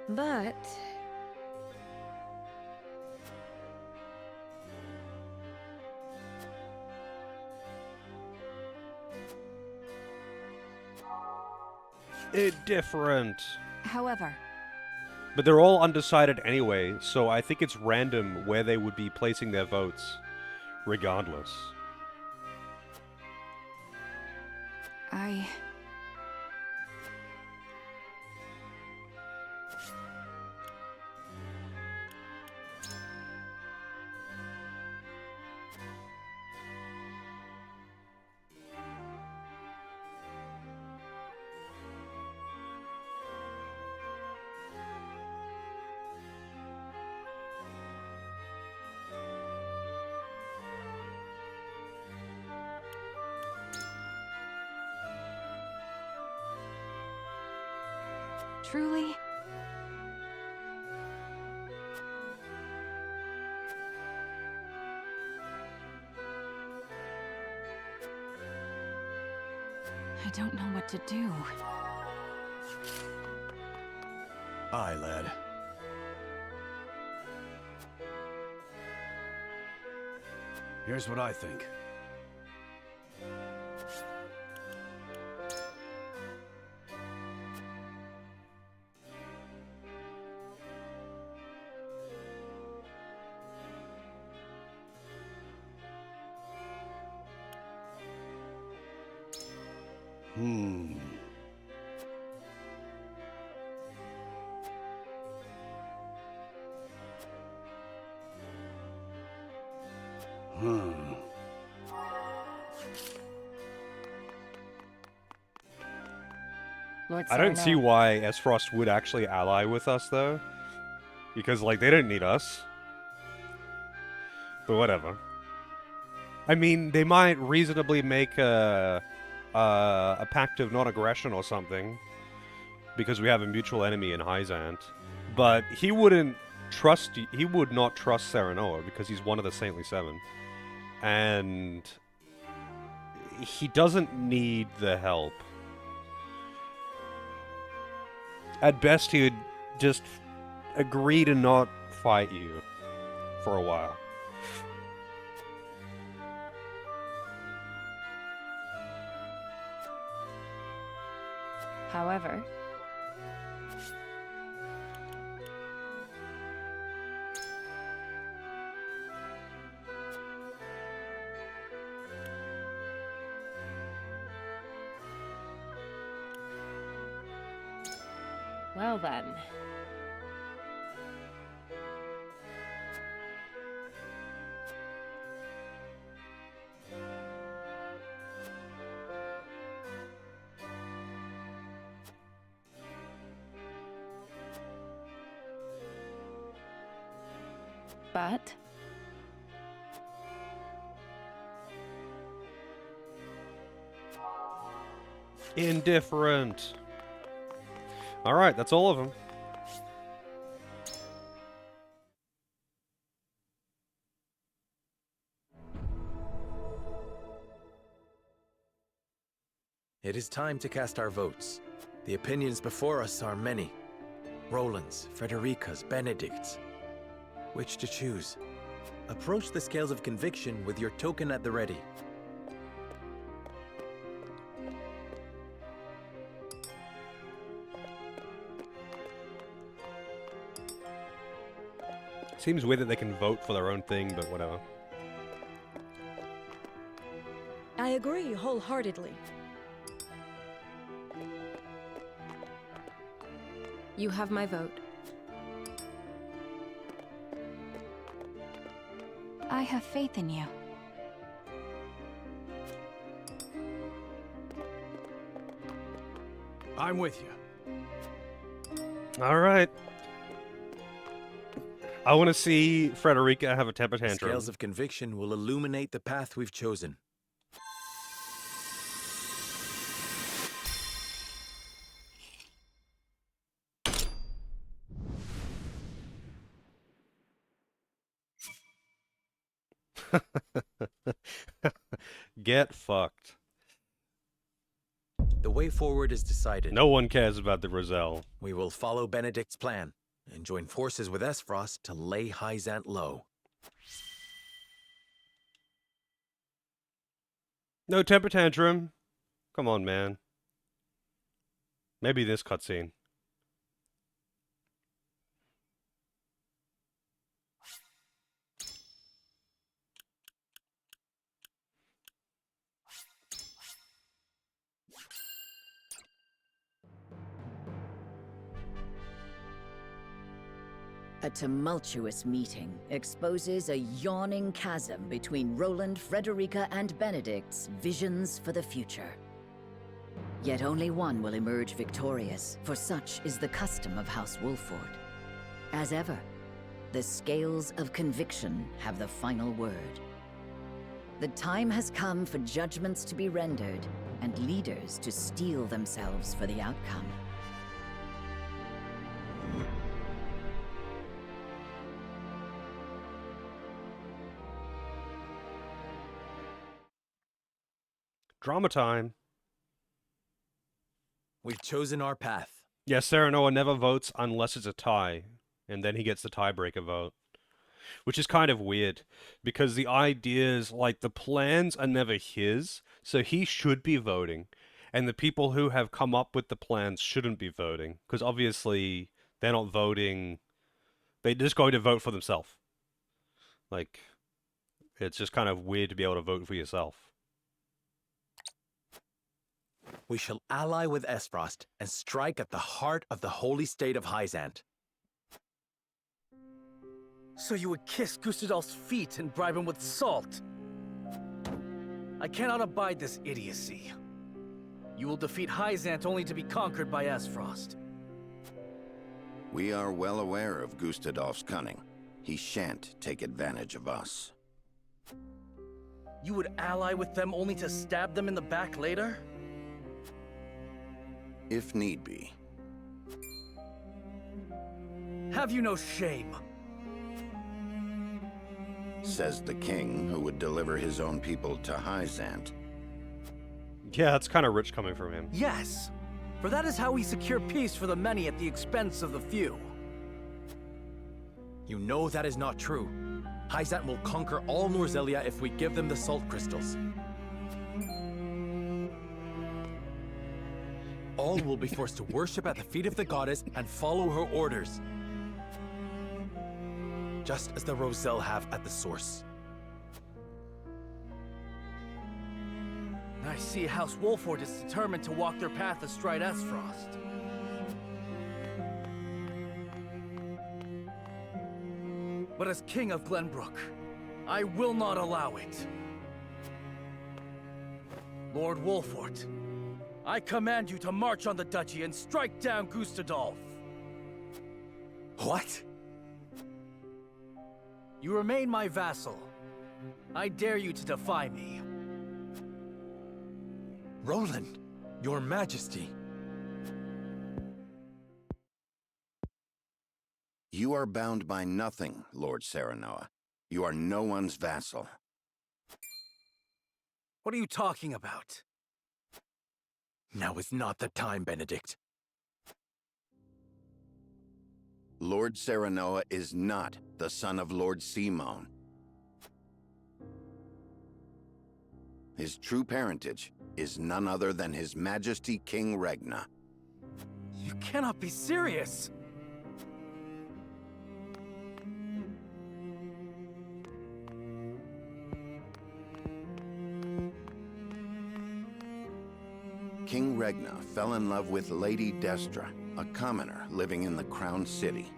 Speaker 5: But...
Speaker 1: Indifferent.
Speaker 4: However...
Speaker 1: But they're all undecided anyway, so I think it's random where they would be placing their votes, regardless.
Speaker 4: I... Truly? I don't know what to do.
Speaker 15: Aye, lad.
Speaker 12: Here's what I think.
Speaker 5: Lord
Speaker 1: I don't see
Speaker 5: Sereno.
Speaker 1: why Esfrost would actually ally with us, though. Because, like, they don't need us. But whatever. I mean, they might reasonably make a pact of non-aggression or something, because we have a mutual enemy in Hyzant. But he wouldn't trust. He would not trust Serenoa because he's one of the Saintly Seven, and he doesn't need the help. At best, he would just agree to not fight you for a while.
Speaker 5: However, well then.
Speaker 7: But
Speaker 1: Indifferent. Alright, that's all of them.
Speaker 17: It is time to cast our votes. The opinions before us are many. Roland's, Frederica's, Benedict's. Which to choose? Approach the scales of conviction with your token at the ready.
Speaker 1: Seems weird that they can vote for their own thing, but whatever.
Speaker 10: I agree wholeheartedly.
Speaker 5: You have my vote.
Speaker 4: I have faith in you.
Speaker 12: I'm with you.
Speaker 1: Alright. I want to see Frederica have a temper
Speaker 17: The
Speaker 1: tantrum.
Speaker 17: scales of conviction will illuminate the path we've chosen.
Speaker 1: Get fucked.
Speaker 17: The way forward is decided.
Speaker 1: No one cares about the Roselle.
Speaker 17: We will follow Benedict's plan and join forces with Esfrost to lay Hyzant low.
Speaker 1: No temper tantrum. Come on, man. Maybe this cutscene.
Speaker 16: A tumultuous meeting exposes a yawning chasm between Roland, Frederica, and Benedict's visions for the future. Yet only one will emerge victorious, for such is the custom of House Wolford. As ever, the scales of conviction have the final word. The time has come for judgments to be rendered, and leaders to steel themselves for the outcome.
Speaker 1: Drama time.
Speaker 17: We've chosen our path.
Speaker 1: Yes, Serenoa never votes unless it's a tie, and then he gets the tiebreaker vote. Which is kind of weird, because the ideas, like, the plans are never his, so he should be voting, and the people who have come up with the plans shouldn't be voting, because obviously they're not voting, they're just going to vote for themselves. Like, it's just kind of weird to be able to vote for yourself.
Speaker 17: We shall ally with Esfrost and strike at the heart of the holy state of Hyzant.
Speaker 18: So you would kiss Gustadolf's feet and bribe him with salt? I cannot abide this idiocy. You will defeat Hyzant only to be conquered by Esfrost.
Speaker 9: We are well aware of Gustadolf's cunning. He shan't take advantage of us.
Speaker 18: You would ally with them only to stab them in the back later?
Speaker 9: If need be.
Speaker 18: Have you no shame?
Speaker 9: Says the king who would deliver his own people to Hyzant.
Speaker 1: Yeah, that's kind of rich coming from him.
Speaker 18: Yes, for that is how we secure peace for the many at the expense of the few.
Speaker 17: You know that is not true. Hyzant will conquer all Norzelia if we give them the salt crystals. All will be forced to worship at the feet of the goddess and follow her orders. Just as the Roselle have at the source.
Speaker 18: I see House Wolford is determined to walk their path astride Esfrost. But as King of Glenbrook, I will not allow it. Lord Wolford, I command you to march on the duchy and strike down Gustadolf.
Speaker 17: What?
Speaker 18: You remain my vassal. I dare you to defy me.
Speaker 17: Roland, your majesty.
Speaker 9: You are bound by nothing, Lord Serenoa. You are no one's vassal.
Speaker 18: What are you talking about?
Speaker 17: Now is not the time, Benedict.
Speaker 9: Lord Serenoa is not the son of Lord Simone. His true parentage is none other than His Majesty King Regna.
Speaker 18: You cannot be serious!
Speaker 9: King Regna fell in love with Lady Destra, a commoner living in the Crown City.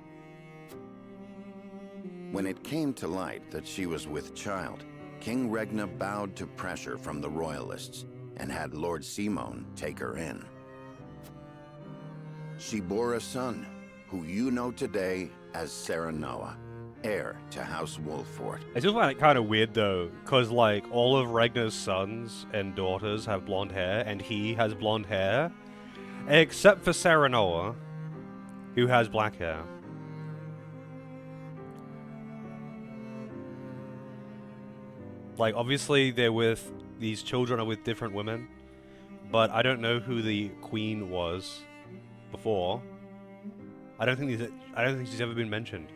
Speaker 9: When it came to light that she was with child, King Regna bowed to pressure from the royalists and had Lord Simone take her in. She bore a son, who you know today as Serenoa, heir to House Wolford.
Speaker 1: I still find it kind of weird though, because like all of Regna's sons and daughters have blonde hair, and he has blonde hair, except for Serenoa, who has black hair. Like, obviously these children are with different women, but I don't know who the queen was before. I don't think she's ever been mentioned.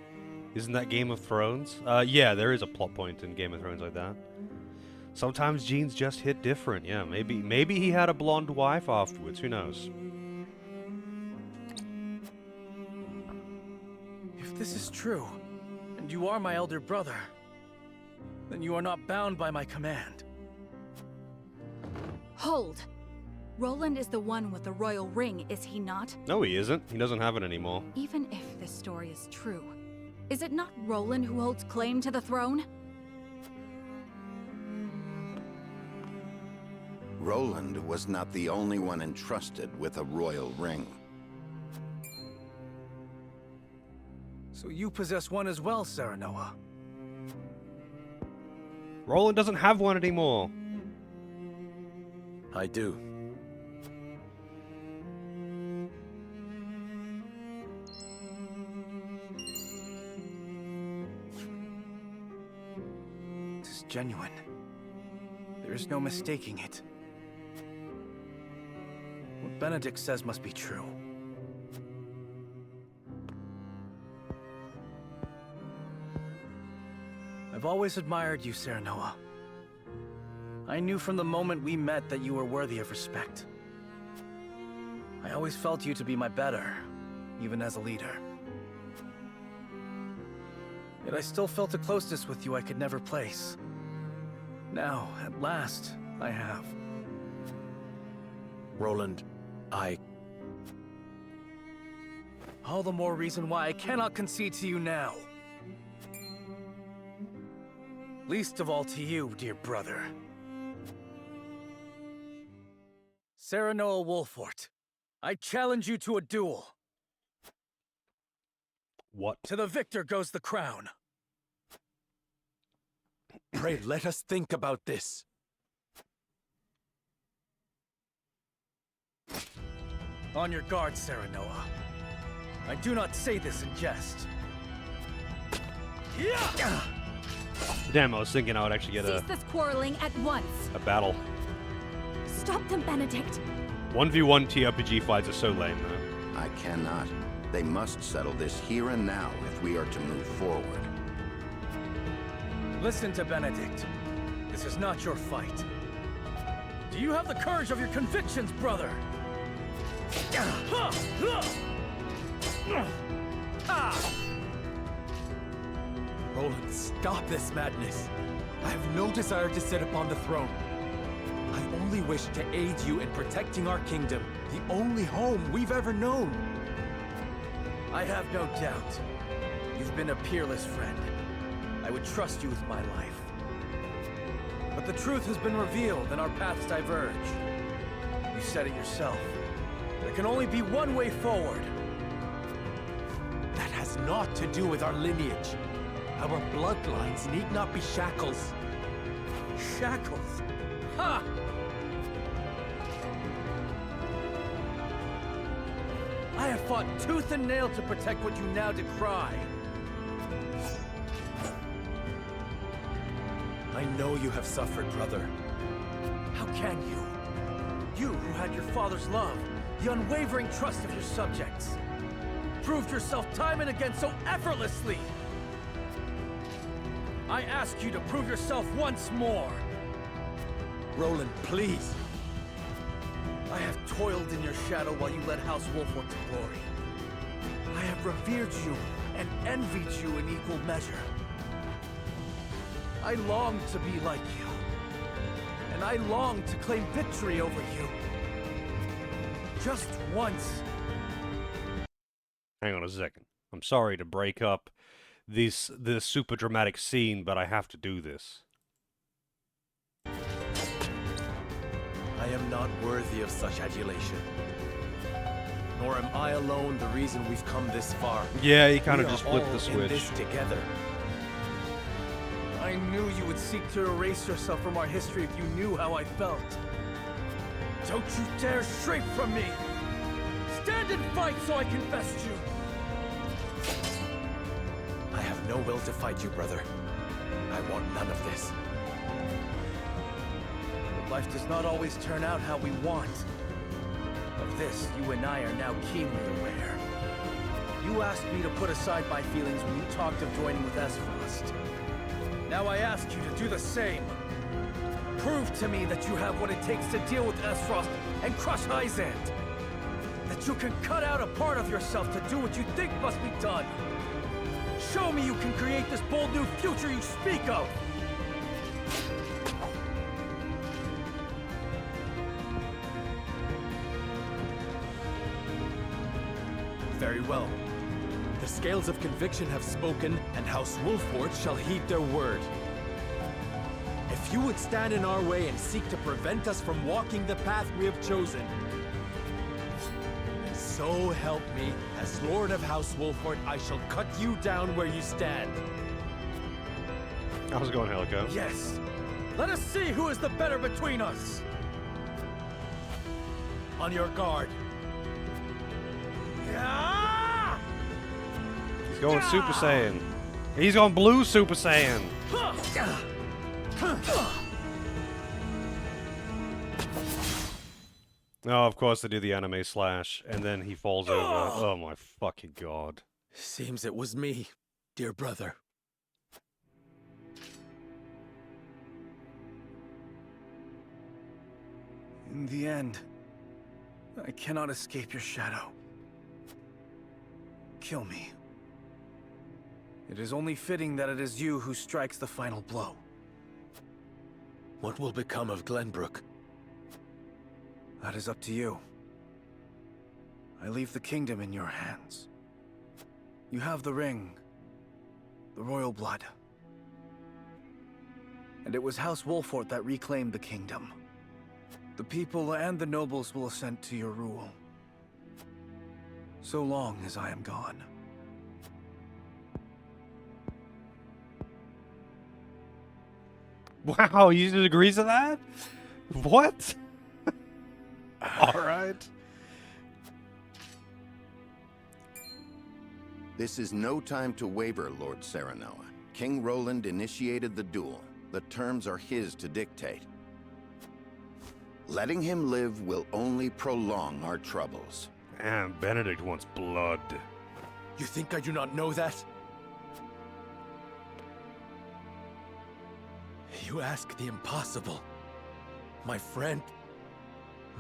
Speaker 1: Isn't that Game of Thrones? Yeah, there is a plot point in Game of Thrones like that. Sometimes genes just hit different. Yeah, maybe he had a blonde wife afterwards. Who knows?
Speaker 18: If this is true, and you are my elder brother, then you are not bound by my command.
Speaker 7: Hold! Roland is the one with the royal ring, is he not?
Speaker 1: No, he isn't. He doesn't have it anymore.
Speaker 7: Even if this story is true, is it not Roland who holds claim to the throne?
Speaker 9: Roland was not the only one entrusted with a royal ring.
Speaker 18: So you possess one as well, Serenoa.
Speaker 1: Roland doesn't have one anymore.
Speaker 17: I do.
Speaker 18: It is genuine. There is no mistaking it. What Benedict says must be true. I've always admired you, Serenoa. I knew from the moment we met that you were worthy of respect. I always felt you to be my better, even as a leader. Yet I still felt a closeness with you I could never place. Now, at last, I have.
Speaker 17: Roland,
Speaker 18: All the more reason why I cannot concede to you now. Least of all to you, dear brother. Serenoa Wolfort, I challenge you to a duel.
Speaker 1: What?
Speaker 18: To the victor goes the crown.
Speaker 17: Pray, let us think about this.
Speaker 18: On your guard, Serenoa. I do not say this in jest.
Speaker 1: Damn, I was thinking I would actually get
Speaker 4: Cease this quarreling at once.
Speaker 1: a battle.
Speaker 4: Stop them, Benedict.
Speaker 1: 1v1 TRPG fights are so lame, though.
Speaker 9: I cannot. They must settle this here and now if we are to move forward.
Speaker 18: Listen to Benedict. This is not your fight. Do you have the courage of your convictions, brother?
Speaker 17: Roland, stop this madness. I have no desire to sit upon the throne. I only wish to aid you in protecting our kingdom, the only home we've ever known.
Speaker 18: I have no doubt. You've been a peerless friend. I would trust you with my life. But the truth has been revealed and our paths diverge. You said it yourself. There can only be one way forward.
Speaker 17: That has naught to do with our lineage. Our bloodlines need not be shackles.
Speaker 18: Shackles? Ha! I have fought tooth and nail to protect what you now decry.
Speaker 17: I know you have suffered, brother.
Speaker 18: How can you? You who had your father's love, the unwavering trust of your subjects. Proved yourself time and again so effortlessly. I ask you to prove yourself once more.
Speaker 17: Roland, please.
Speaker 18: I have toiled in your shadow while you led House Wolford to glory. I have revered you and envied you in equal measure. I long to be like you. And I long to claim victory over you. Just once.
Speaker 1: Hang on a second. I'm sorry to break up this super dramatic scene, but I have to do this.
Speaker 17: I am not worthy of such adulation. Nor am I alone the reason we've come this far.
Speaker 1: Yeah, he kind of
Speaker 17: We
Speaker 1: just
Speaker 17: are
Speaker 1: flipped
Speaker 17: all
Speaker 1: the switch.
Speaker 17: in this together.
Speaker 18: I knew you would seek to erase yourself from our history if you knew how I felt. Don't you dare shrink from me! Stand and fight so I can best you!
Speaker 17: I have no will to fight you, brother. I want none of this.
Speaker 18: But life does not always turn out how we want. Of this, you and I are now keenly aware. You asked me to put aside my feelings when you talked of joining with Esfrost. Now I ask you to do the same. Prove to me that you have what it takes to deal with Esfrost and crush Hyzant. That you can cut out a part of yourself to do what you think must be done. Show me you can create this bold new future you speak of!
Speaker 17: Very well. The scales of conviction have spoken, and House Wolford shall heed their word. If you would stand in our way and seek to prevent us from walking the path we have chosen, then so help me, as Lord of House Wolford, I shall cut you down where you stand.
Speaker 1: How's it going, Helico?
Speaker 18: Yes! Let us see who is the better between us!
Speaker 17: On your guard.
Speaker 1: He's going Super Saiyan. He's going Blue Super Saiyan. Oh, of course they do the anime slash, and then he falls over. Oh my fucking god.
Speaker 17: Seems it was me, dear brother.
Speaker 18: In the end, I cannot escape your shadow. Kill me. It is only fitting that it is you who strikes the final blow.
Speaker 17: What will become of Glenbrook?
Speaker 18: That is up to you. I leave the kingdom in your hands. You have the ring, the royal blood. And it was House Wolford that reclaimed the kingdom. The people and the nobles will assent to your rule. So long as I am gone.
Speaker 1: Wow, he just agrees to that? What? Alright.
Speaker 9: This is no time to waver, Lord Serenoa. King Roland initiated the duel. The terms are his to dictate. Letting him live will only prolong our troubles.
Speaker 1: And Benedict wants blood.
Speaker 17: You think I do not know that? You ask the impossible. My friend,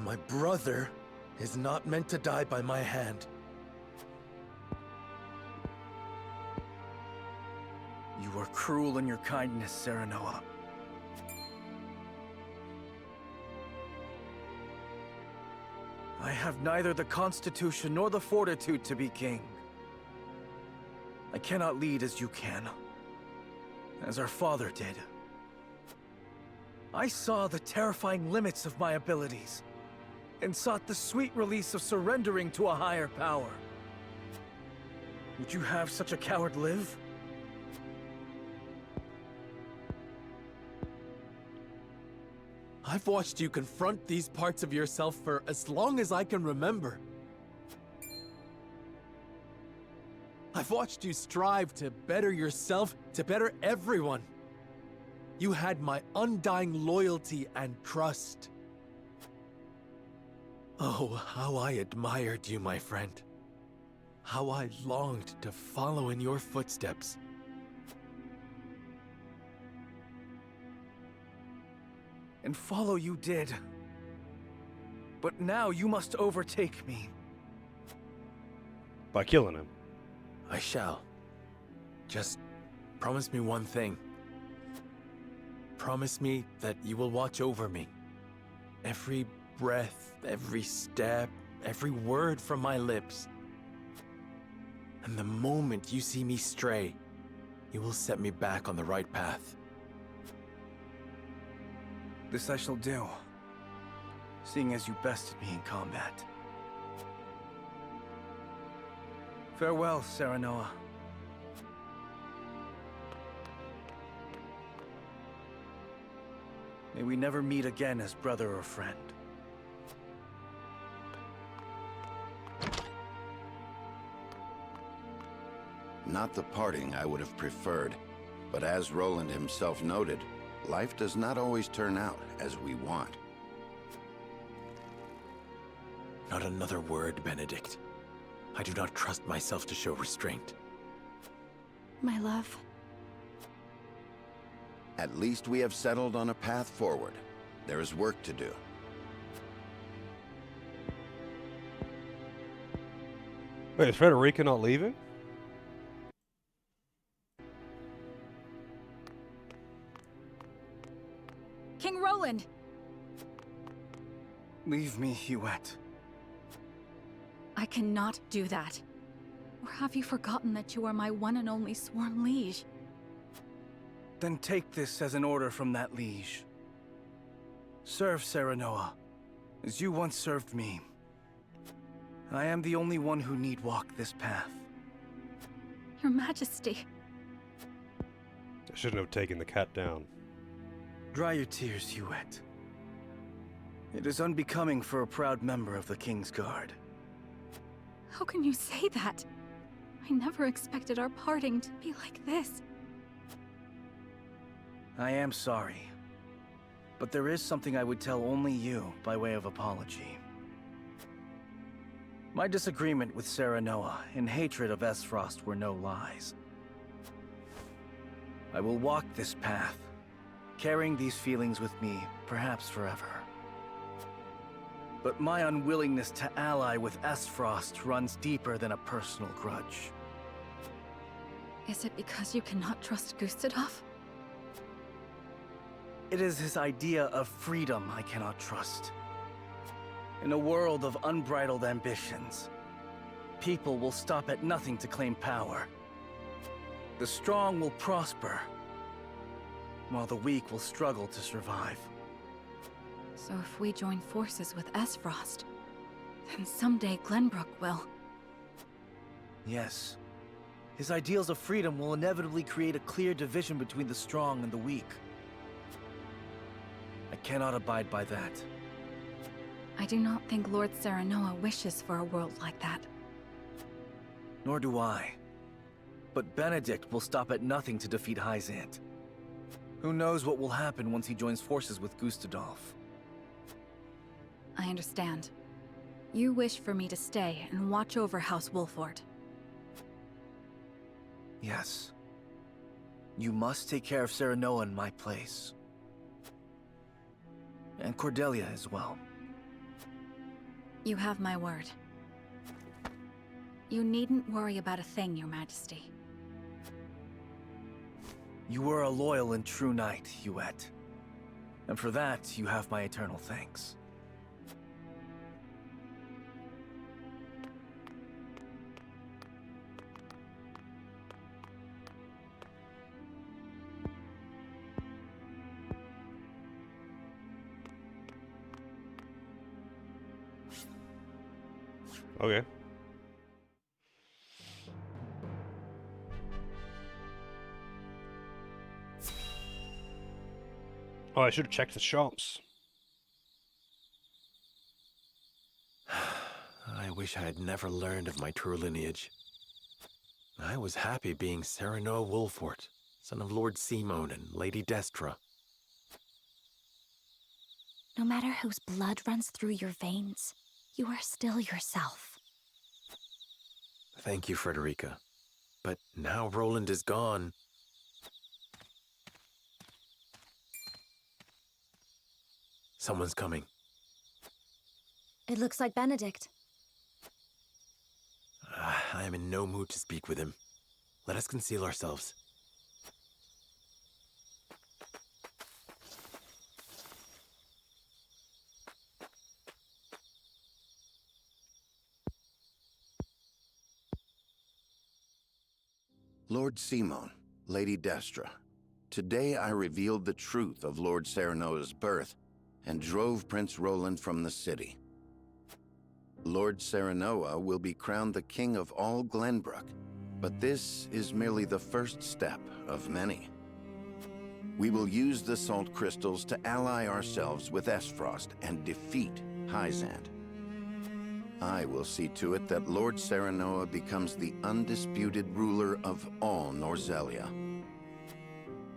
Speaker 17: my brother, is not meant to die by my hand.
Speaker 18: You are cruel in your kindness, Serenoa. I have neither the constitution nor the fortitude to be king. I cannot lead as you can, as our father did. I saw the terrifying limits of my abilities, and sought the sweet release of surrendering to a higher power. Would you have such a coward live?
Speaker 17: I've watched you confront these parts of yourself for as long as I can remember. I've watched you strive to better yourself, to better everyone. You had my undying loyalty and trust. Oh, how I admired you, my friend. How I longed to follow in your footsteps.
Speaker 18: And follow you did. But now you must overtake me.
Speaker 1: By killing him.
Speaker 17: I shall. Just promise me one thing. Promise me that you will watch over me. Every breath, every step, every word from my lips. And the moment you see me stray, you will set me back on the right path.
Speaker 18: This I shall do, seeing as you bested me in combat. Farewell, Serenoa. May we never meet again as brother or friend.
Speaker 9: Not the parting I would have preferred, but as Roland himself noted, life does not always turn out as we want.
Speaker 17: Not another word, Benedict. I do not trust myself to show restraint.
Speaker 4: My love.
Speaker 9: At least we have settled on a path forward. There is work to do.
Speaker 1: Wait, is Frederica not leaving?
Speaker 7: King Roland!
Speaker 18: Leave me, Huette.
Speaker 7: I cannot do that. Or have you forgotten that you are my one and only sworn liege?
Speaker 18: Then take this as an order from that liege. Serve Serenoa, as you once served me. I am the only one who need walk this path.
Speaker 7: Your Majesty.
Speaker 1: I shouldn't have taken the cat down.
Speaker 18: Dry your tears, Huette. It is unbecoming for a proud member of the King's Guard.
Speaker 7: How can you say that? I never expected our parting to be like this.
Speaker 18: I am sorry. But there is something I would tell only you by way of apology. My disagreement with Serenoa and hatred of Esfrost were no lies. I will walk this path, carrying these feelings with me, perhaps forever. But my unwillingness to ally with Esfrost runs deeper than a personal grudge.
Speaker 7: Is it because you cannot trust Gustadolf?
Speaker 18: It is his idea of freedom I cannot trust. In a world of unbridled ambitions, people will stop at nothing to claim power. The strong will prosper, while the weak will struggle to survive.
Speaker 7: So if we join forces with Esfrost, then someday Glenbrook will.
Speaker 18: Yes. His ideals of freedom will inevitably create a clear division between the strong and the weak. I cannot abide by that.
Speaker 7: I do not think Lord Serenoa wishes for a world like that.
Speaker 18: Nor do I. But Benedict will stop at nothing to defeat Hyzant. Who knows what will happen once he joins forces with Gustadolf?
Speaker 7: I understand. You wish for me to stay and watch over House Wolford.
Speaker 18: Yes. You must take care of Serenoa in my place. And Cordelia as well.
Speaker 7: You have my word. You needn't worry about a thing, Your Majesty.
Speaker 18: You were a loyal and true knight, Huette. And for that, you have my eternal thanks.
Speaker 1: Okay. Oh, I should have checked the shops.
Speaker 17: I wish I had never learned of my true lineage. I was happy being Serenoa Wolfort, son of Lord Simon and Lady Destra.
Speaker 4: No matter whose blood runs through your veins, you are still yourself.
Speaker 17: Thank you, Frederica. But now Roland is gone. Someone's coming.
Speaker 4: It looks like Benedict.
Speaker 17: I am in no mood to speak with him. Let us conceal ourselves.
Speaker 9: Lord Simon, Lady Destra, today I revealed the truth of Lord Serenoa's birth and drove Prince Roland from the city. Lord Serenoa will be crowned the king of all Glenbrook, but this is merely the first step of many. We will use the salt crystals to ally ourselves with Esfrost and defeat Hyzant. I will see to it that Lord Serenoa becomes the undisputed ruler of all Norzelia.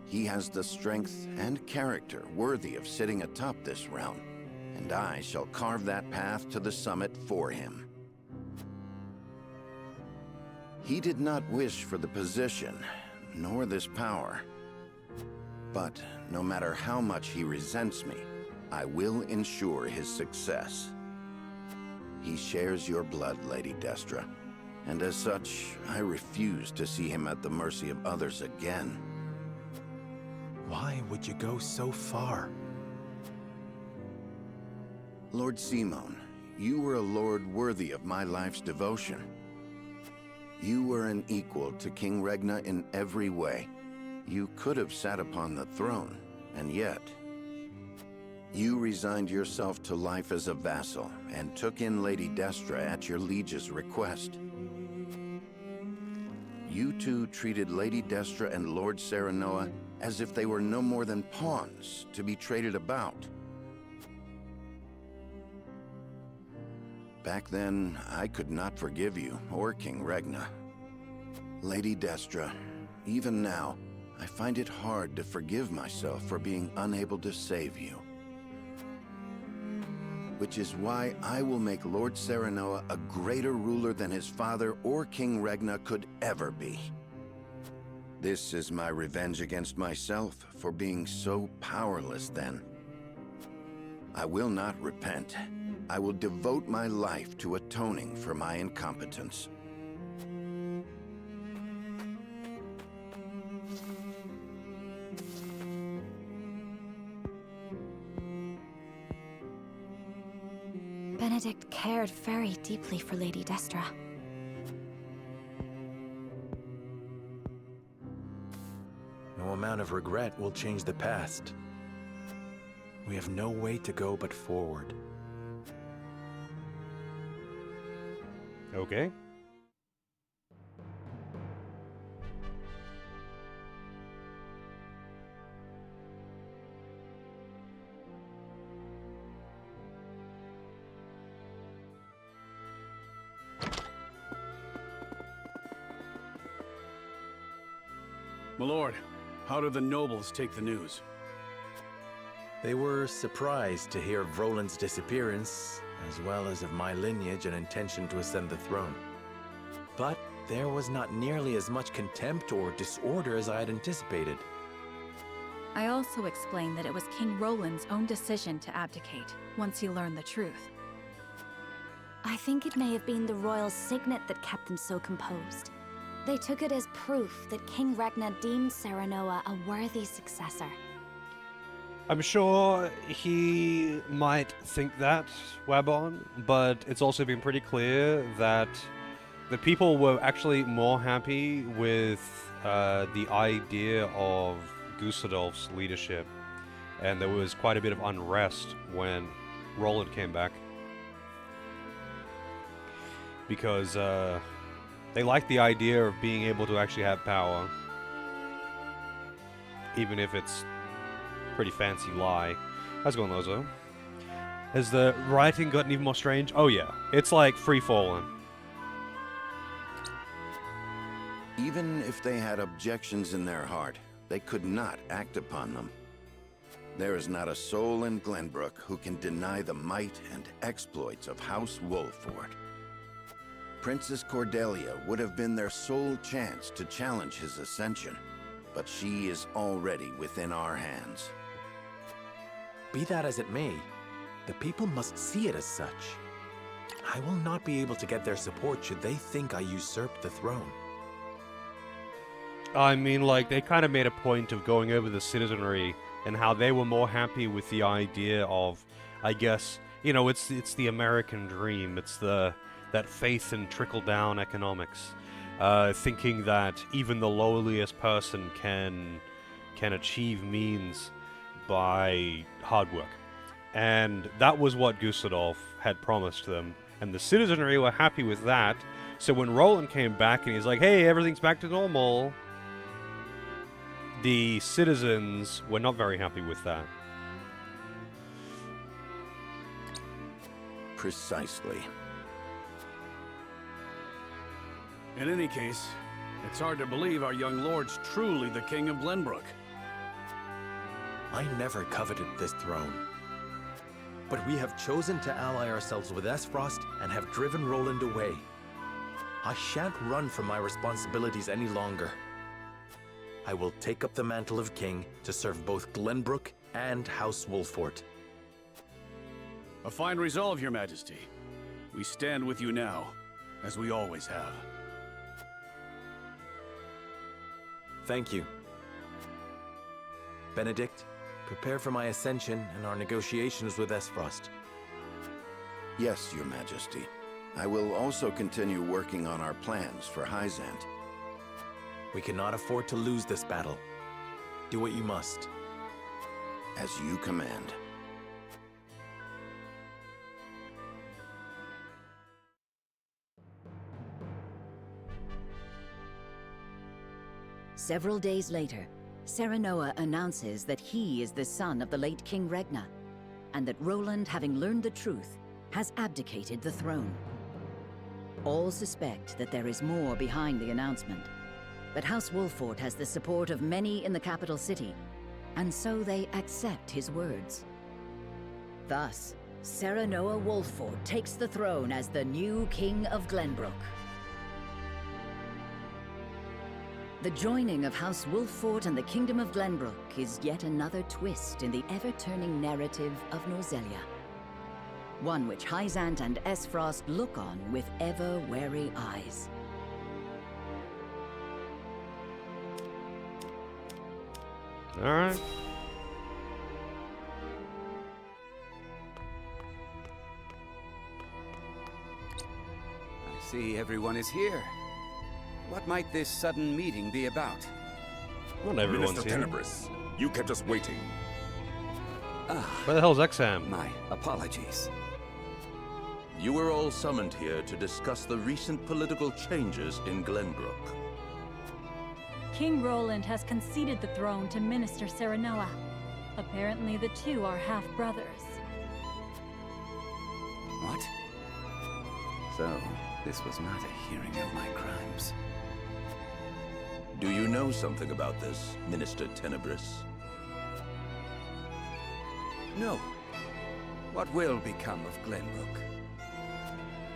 Speaker 9: He has the strength and character worthy of sitting atop this realm, and I shall carve that path to the summit for him. He did not wish for the position, nor this power. But no matter how much he resents me, I will ensure his success. He shares your blood, Lady Destra, and as such, I refuse to see him at the mercy of others again.
Speaker 17: Why would you go so far?
Speaker 9: Lord Simon, you were a lord worthy of my life's devotion. You were an equal to King Regna in every way. You could have sat upon the throne, and yet you resigned yourself to life as a vassal and took in Lady Destra at your liege's request. You two treated Lady Destra and Lord Serenoa as if they were no more than pawns to be traded about. Back then, I could not forgive you or King Regna. Lady Destra, even now, I find it hard to forgive myself for being unable to save you. Which is why I will make Lord Serenoa a greater ruler than his father or King Regna could ever be. This is my revenge against myself for being so powerless then. I will not repent. I will devote my life to atoning for my incompetence.
Speaker 4: Benedict cared very deeply for Lady Destra.
Speaker 17: No amount of regret will change the past. We have no way to go but forward.
Speaker 1: Okay.
Speaker 19: My lord, how did the nobles take the news?
Speaker 17: They were surprised to hear of Roland's disappearance, as well as of my lineage and intention to ascend the throne. But there was not nearly as much contempt or disorder as I had anticipated.
Speaker 7: I also explained that it was King Roland's own decision to abdicate once he learned the truth.
Speaker 4: I think it may have been the royal signet that kept them so composed. They took it as proof that King Ragnar deemed Serenoa a worthy successor.
Speaker 1: I'm sure he might think that, Wabon, but it's also been pretty clear that the people were actually more happy with the idea of Gustadolf's leadership, and there was quite a bit of unrest when Roland came back. Because they liked the idea of being able to actually have power, even if it's a pretty fancy lie. How's it going, Lozo? Has the writing gotten even more strange? Oh yeah, it's like free-falling.
Speaker 9: Even if they had objections in their heart, they could not act upon them. There is not a soul in Glenbrook who can deny the might and exploits of House Wolford. Princess Cordelia would have been their sole chance to challenge his ascension, but she is already within our hands.
Speaker 17: Be that as it may, the people must see it as such. I will not be able to get their support should they think I usurped the throne.
Speaker 1: I mean, like, they kind of made a point of going over the citizenry and how they were more happy with the idea of, I guess, you know, it's the American dream. It's that faith in trickle-down economics, thinking that even the lowliest person can achieve means by hard work. And that was what Gustadolf had promised them, and the citizenry were happy with that. So when Roland came back and he's like, hey, everything's back to normal, the citizens were not very happy with that.
Speaker 9: Precisely.
Speaker 19: In any case, it's hard to believe our young lord's truly the King of Glenbrook.
Speaker 17: I never coveted this throne. But we have chosen to ally ourselves with Esfrost and have driven Roland away. I shan't run from my responsibilities any longer. I will take up the mantle of king to serve both Glenbrook and House Wolford.
Speaker 19: A fine resolve, Your Majesty. We stand with you now, as we always have.
Speaker 17: Thank you. Benedict, prepare for my ascension and our negotiations with Esfrost.
Speaker 9: Yes, Your Majesty. I will also continue working on our plans for Hyzant.
Speaker 17: We cannot afford to lose this battle. Do what you must.
Speaker 9: As you command.
Speaker 16: Several days later, Serenoa announces that he is the son of the late King Ragnar, and that Roland, having learned the truth, has abdicated the throne. All suspect that there is more behind the announcement, but House Wolford has the support of many in the capital city, and so they accept his words. Thus, Serenoa Wolford takes the throne as the new King of Glenbrook. The joining of House Wolford and the Kingdom of Glenbrook is yet another twist in the ever-turning narrative of Norzelia. One which Hyzant and Esfrost look on with ever-wary eyes.
Speaker 1: Alright.
Speaker 6: I see everyone is here. What might this sudden meeting be about?
Speaker 1: Not everyone's
Speaker 20: Minister
Speaker 1: here.
Speaker 20: Tenebris, you kept us waiting.
Speaker 1: Where the hell's Exam?
Speaker 6: My apologies.
Speaker 21: You were all summoned here to discuss the recent political changes in Glenbrook.
Speaker 10: King Roland has conceded the throne to Minister Serenoa. Apparently the two are half-brothers.
Speaker 6: What? So, this was not a hearing of my crimes.
Speaker 21: Do you know something about this, Minister Tenebris?
Speaker 6: No. What will become of Glenbrook?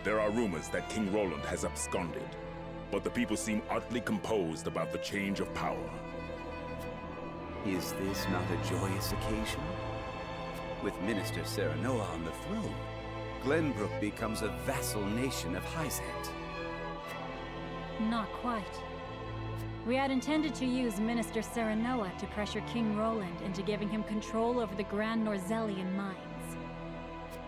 Speaker 20: There are rumors that King Roland has absconded, but the people seem utterly composed about the change of power.
Speaker 6: Is this not a joyous occasion? With Minister Serenoa on the throne, Glenbrook becomes a vassal nation of Hyzant.
Speaker 10: Not quite. We had intended to use Minister Serenoa to pressure King Roland into giving him control over the Grand Norzelian mines.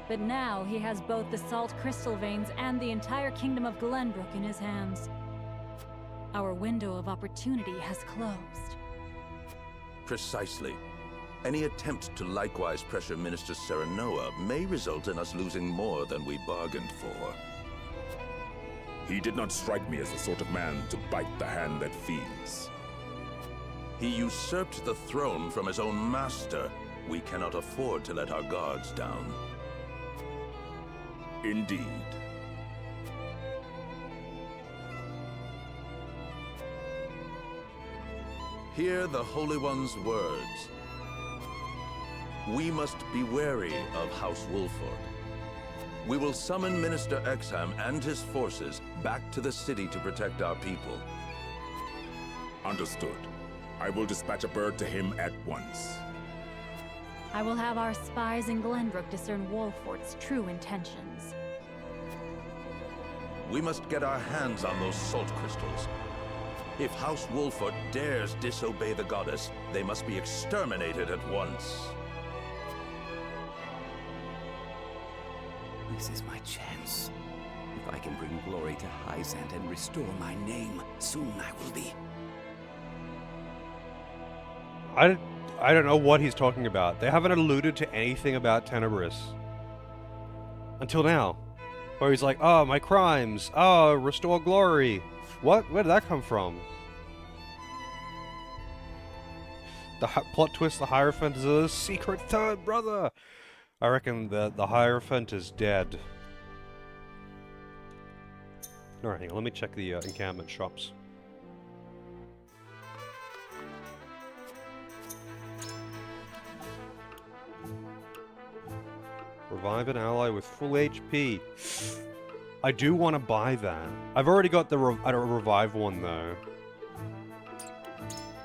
Speaker 10: But now he has both the salt crystal veins and the entire kingdom of Glenbrook in his hands. Our window of opportunity has closed.
Speaker 21: Precisely. Any attempt to likewise pressure Minister Serenoa may result in us losing more than we bargained for.
Speaker 20: He did not strike me as the sort of man to bite the hand that feeds.
Speaker 21: He usurped the throne from his own master. We cannot afford to let our guards down.
Speaker 20: Indeed.
Speaker 21: Hear the Holy One's words. We must be wary of House Wolford. We will summon Minister Exham and his forces back to the city to protect our people.
Speaker 20: Understood. I will dispatch a bird to him at once.
Speaker 10: I will have our spies in Glenbrook discern Wolford's true intentions.
Speaker 21: We must get our hands on those salt crystals. If House Wolford dares disobey the goddess, they must be exterminated at once.
Speaker 6: This is my chance. If I can bring glory to Hyzant and restore my name, soon I will be.
Speaker 1: I don't know what he's talking about. They haven't alluded to anything about Tenebris. Until now. Where he's like, oh, my crimes. Oh, restore glory. What? Where did that come from? The plot twist, the Hierophant is a secret third brother. I reckon the Hierophant is dead. Alright, hang on, let me check the encampment shops. Revive an ally with full HP. I do want to buy that. I've already got the revive one though.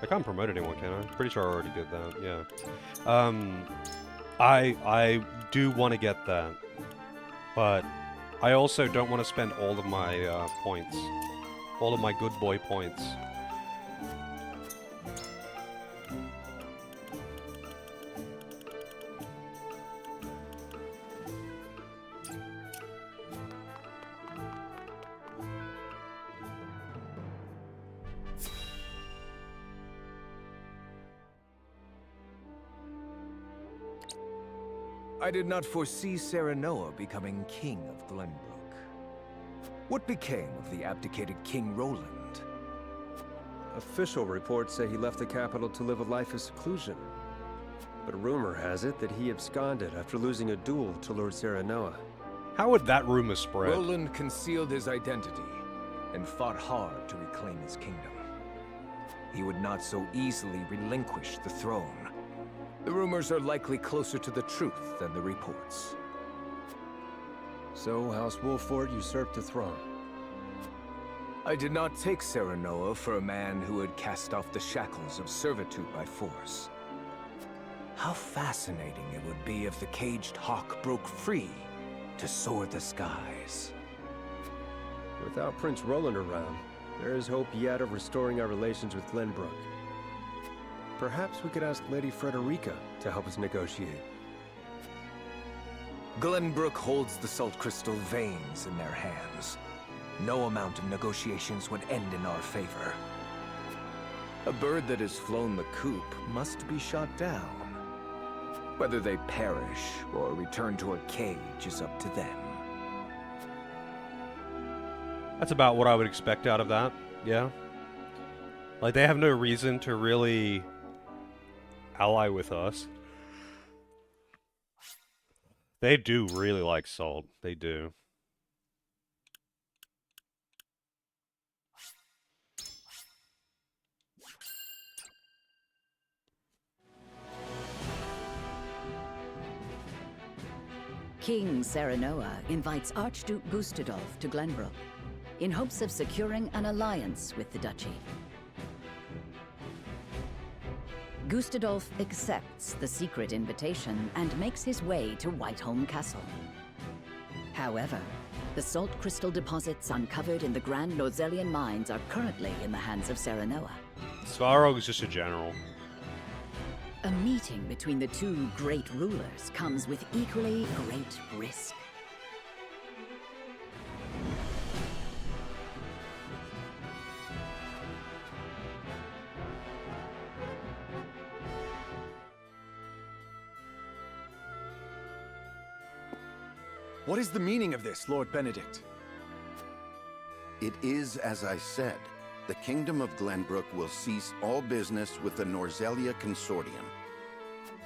Speaker 1: I can't promote anyone, can I? Pretty sure I already did that, yeah. I do want to get that. But I also don't want to spend all of my points. All of my good boy points.
Speaker 12: I did not foresee Serenoa becoming king of Glenbrook. What became of the abdicated King Roland?
Speaker 2: Official reports say he left the capital to live a life of seclusion. But rumor has it that he absconded after losing a duel to Lord Serenoa.
Speaker 1: How would that rumor spread?
Speaker 12: Roland concealed his identity and fought hard to reclaim his kingdom. He would not so easily relinquish the throne. The rumors are likely closer to the truth than the reports.
Speaker 2: So House Wolford usurped the throne.
Speaker 12: I did not take Serenoa for a man who had cast off the shackles of servitude by force. How fascinating it would be if the caged hawk broke free to soar the skies.
Speaker 2: Without Prince Roland around, there is hope yet of restoring our relations with Glenbrook. Perhaps we could ask Lady Frederica to help us negotiate.
Speaker 12: Glenbrook holds the salt crystal veins in their hands. No amount of negotiations would end in our favor. A bird that has flown the coop must be shot down. Whether they perish or return to a cage is up to them.
Speaker 1: That's about what I would expect out of that, yeah. Like, they have no reason to really ally with us. They do really like salt. They do.
Speaker 16: King Serenoa invites Archduke Gustadolf to Glenbrook in hopes of securing an alliance with the duchy. Gustadolf accepts the secret invitation and makes his way to Whiteholm Castle. However, the salt crystal deposits uncovered in the Grand Norzelian mines are currently in the hands of Serenoa.
Speaker 1: Svarog is just a general.
Speaker 16: A meeting between the two great rulers comes with equally great risk.
Speaker 15: What is the meaning of this, Lord Benedict?
Speaker 9: It is as I said. The Kingdom of Glenbrook will cease all business with the Norzelia Consortium.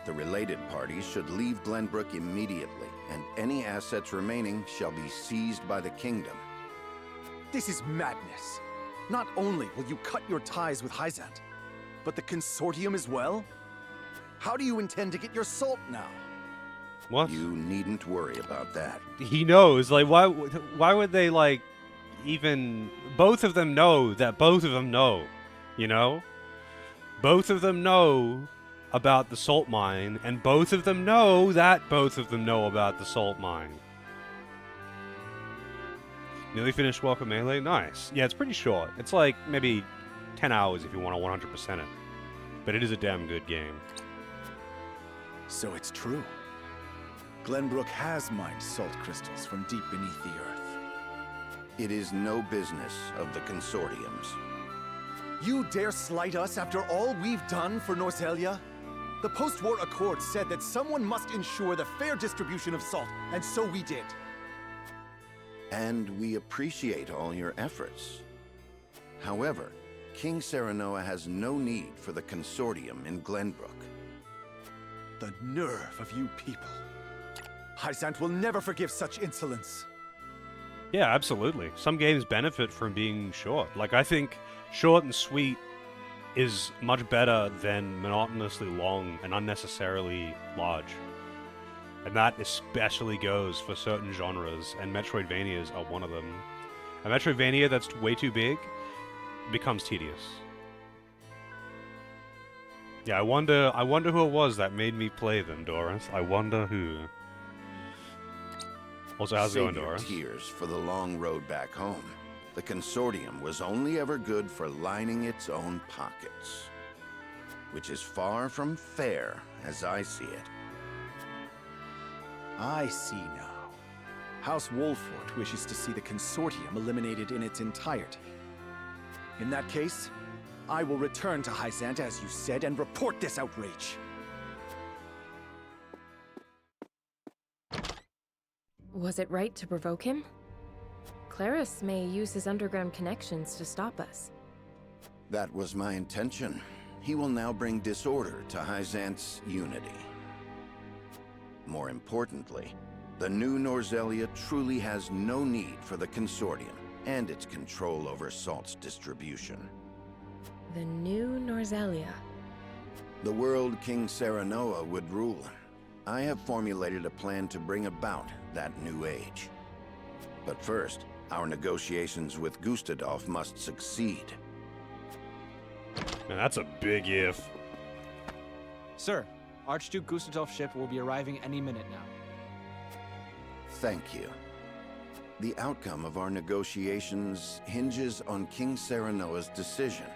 Speaker 9: The related parties should leave Glenbrook immediately, and any assets remaining shall be seized by the Kingdom.
Speaker 15: This is madness. Not only will you cut your ties with Hyzant, but the Consortium as well? How do you intend to get your salt now?
Speaker 1: What?
Speaker 9: You needn't worry about that.
Speaker 1: He knows. Like, why would they, like, even... Both of them know that both of them know, you know? Both of them know about the salt mine, and both of them know that both of them know about the salt mine. Nearly finished Welcome Melee? Nice. Yeah, it's pretty short. It's like maybe 10 hours if you want to 100% it. But it is a damn good game.
Speaker 15: So it's true. Glenbrook has mined salt crystals from deep beneath the earth.
Speaker 9: It is no business of the consortiums.
Speaker 15: You dare slight us after all we've done for Norzelia? The post-war accord said that someone must ensure the fair distribution of salt, and so we did.
Speaker 9: And we appreciate all your efforts. However, King Serenoa has no need for the consortium in Glenbrook.
Speaker 15: The nerve of you people. Hyzant will never forgive such insolence.
Speaker 1: Yeah, absolutely. Some games benefit from being short. Like, I think short and sweet is much better than monotonously long and unnecessarily large. And that especially goes for certain genres, and Metroidvanias are one of them. A Metroidvania that's way too big becomes tedious. Yeah, I wonder who it was that made me play them, Doris. I wonder who. Also, how's it going, Doris?
Speaker 9: Save your tears for the long road back home. The consortium was only ever good for lining its own pockets. Which is far from fair, as I see it.
Speaker 15: I see now. House Wolfort wishes to see the consortium eliminated in its entirety. In that case, I will return to Hyzant as you said and report this outrage.
Speaker 5: Was it right to provoke him? Claris may use his underground connections to stop us.
Speaker 9: That was my intention. He will now bring disorder to Hyzant's unity. More importantly, the new Norzelia truly has no need for the consortium and its control over salt's distribution.
Speaker 5: The new Norzelia.
Speaker 9: The world King Serenoa would rule. I have formulated a plan to bring about that new age. But first, our negotiations with Gustadolf must succeed.
Speaker 1: Man, that's a big if.
Speaker 3: Sir, Archduke Gustadolf's ship will be arriving any minute now.
Speaker 9: Thank you. The outcome of our negotiations hinges on King Serenoa's decision.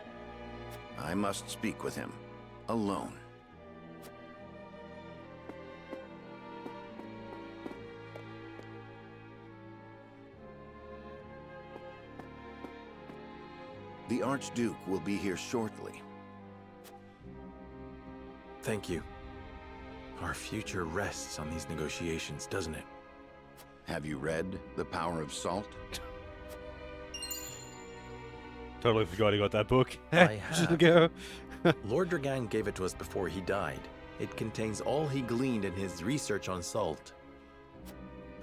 Speaker 9: I must speak with him, alone. The Archduke will be here shortly.
Speaker 17: Thank you. Our future rests on these negotiations, doesn't it?
Speaker 9: Have you read The Power of Salt?
Speaker 1: Totally forgot he got that book.
Speaker 17: I
Speaker 1: Just
Speaker 17: have.
Speaker 1: go.
Speaker 17: Lord Dragan gave it to us before he died. It contains all he gleaned in his research on salt.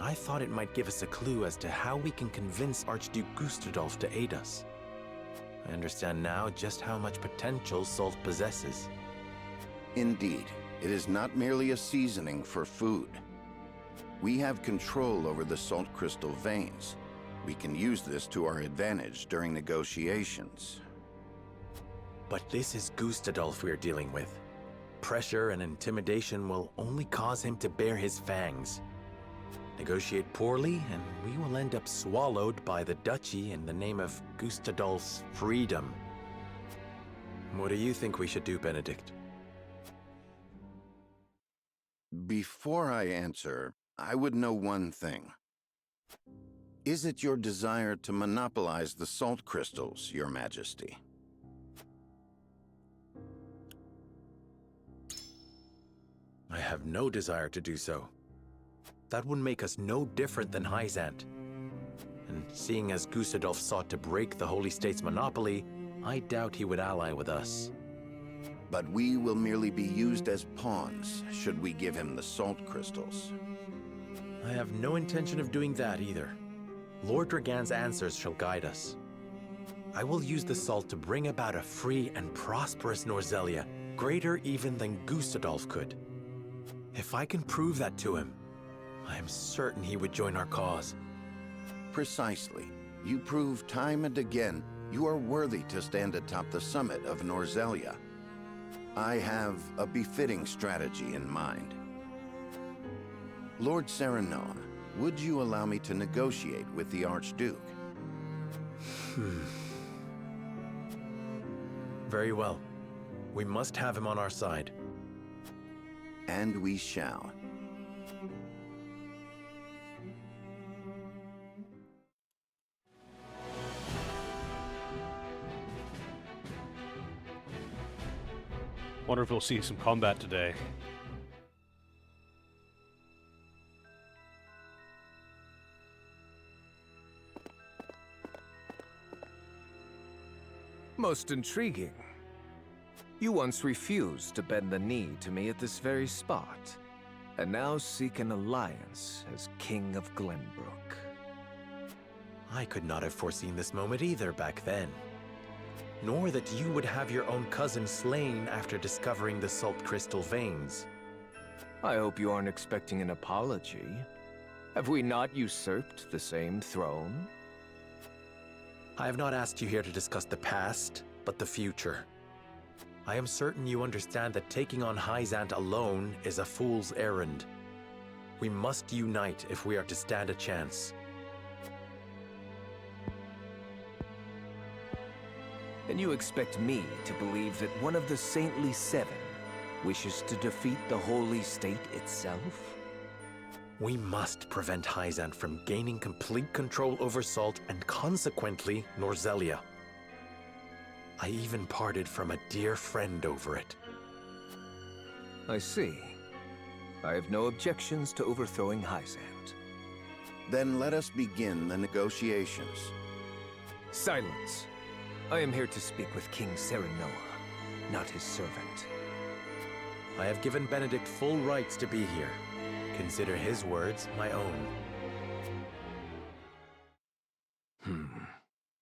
Speaker 17: I thought it might give us a clue as to how we can convince Archduke Gustadolf to aid us. I understand now just how much potential salt possesses.
Speaker 9: Indeed, it is not merely a seasoning for food. We have control over the salt crystal veins. We can use this to our advantage during negotiations.
Speaker 17: But this is Gustadolf we're dealing with. Pressure and intimidation will only cause him to bare his fangs. Negotiate poorly, and we will end up swallowed by the duchy in the name of Gustadolf's freedom. What do you think we should do, Benedict?
Speaker 9: Before I answer, I would know one thing. Is it your desire to monopolize the salt crystals, Your Majesty?
Speaker 17: I have no desire to do so. That would make us no different than Hyzant. And seeing as Gustadolf sought to break the Holy State's monopoly, I doubt he would ally with us.
Speaker 9: But we will merely be used as pawns, should we give him the salt crystals.
Speaker 17: I have no intention of doing that either. Lord Dragan's answers shall guide us. I will use the salt to bring about a free and prosperous Norzelia, greater even than Gustadolf could. If I can prove that to him, I am certain he would join our cause.
Speaker 9: Precisely. You prove time and again you are worthy to stand atop the summit of Norzelia. I have a befitting strategy in mind. Lord Serenoa, would you allow me to negotiate with the Archduke?
Speaker 17: Very well. We must have him on our side.
Speaker 9: And we shall.
Speaker 1: Wonder if we'll see some combat today.
Speaker 12: Most intriguing. You once refused to bend the knee to me at this very spot, and now seek an alliance as King of Glenbrook.
Speaker 17: I could not have foreseen this moment either back then. Nor that you would have your own cousin slain after discovering the salt crystal veins.
Speaker 12: I hope you aren't expecting an apology. Have we not usurped the same throne?
Speaker 17: I have not asked you here to discuss the past, but the future. I am certain you understand that taking on Hyzant alone is a fool's errand. We must unite if we are to stand a chance.
Speaker 12: And you expect me to believe that one of the Saintly Seven wishes to defeat the Holy State itself?
Speaker 17: We must prevent Hyzant from gaining complete control over Salt and consequently Norzelia. I even parted from a dear friend over it.
Speaker 12: I see. I have no objections to overthrowing Hyzant.
Speaker 9: Then let us begin the negotiations.
Speaker 12: Silence. I am here to speak with King Serenoa, not his servant.
Speaker 17: I have given Benedict full rights to be here. Consider his words my own.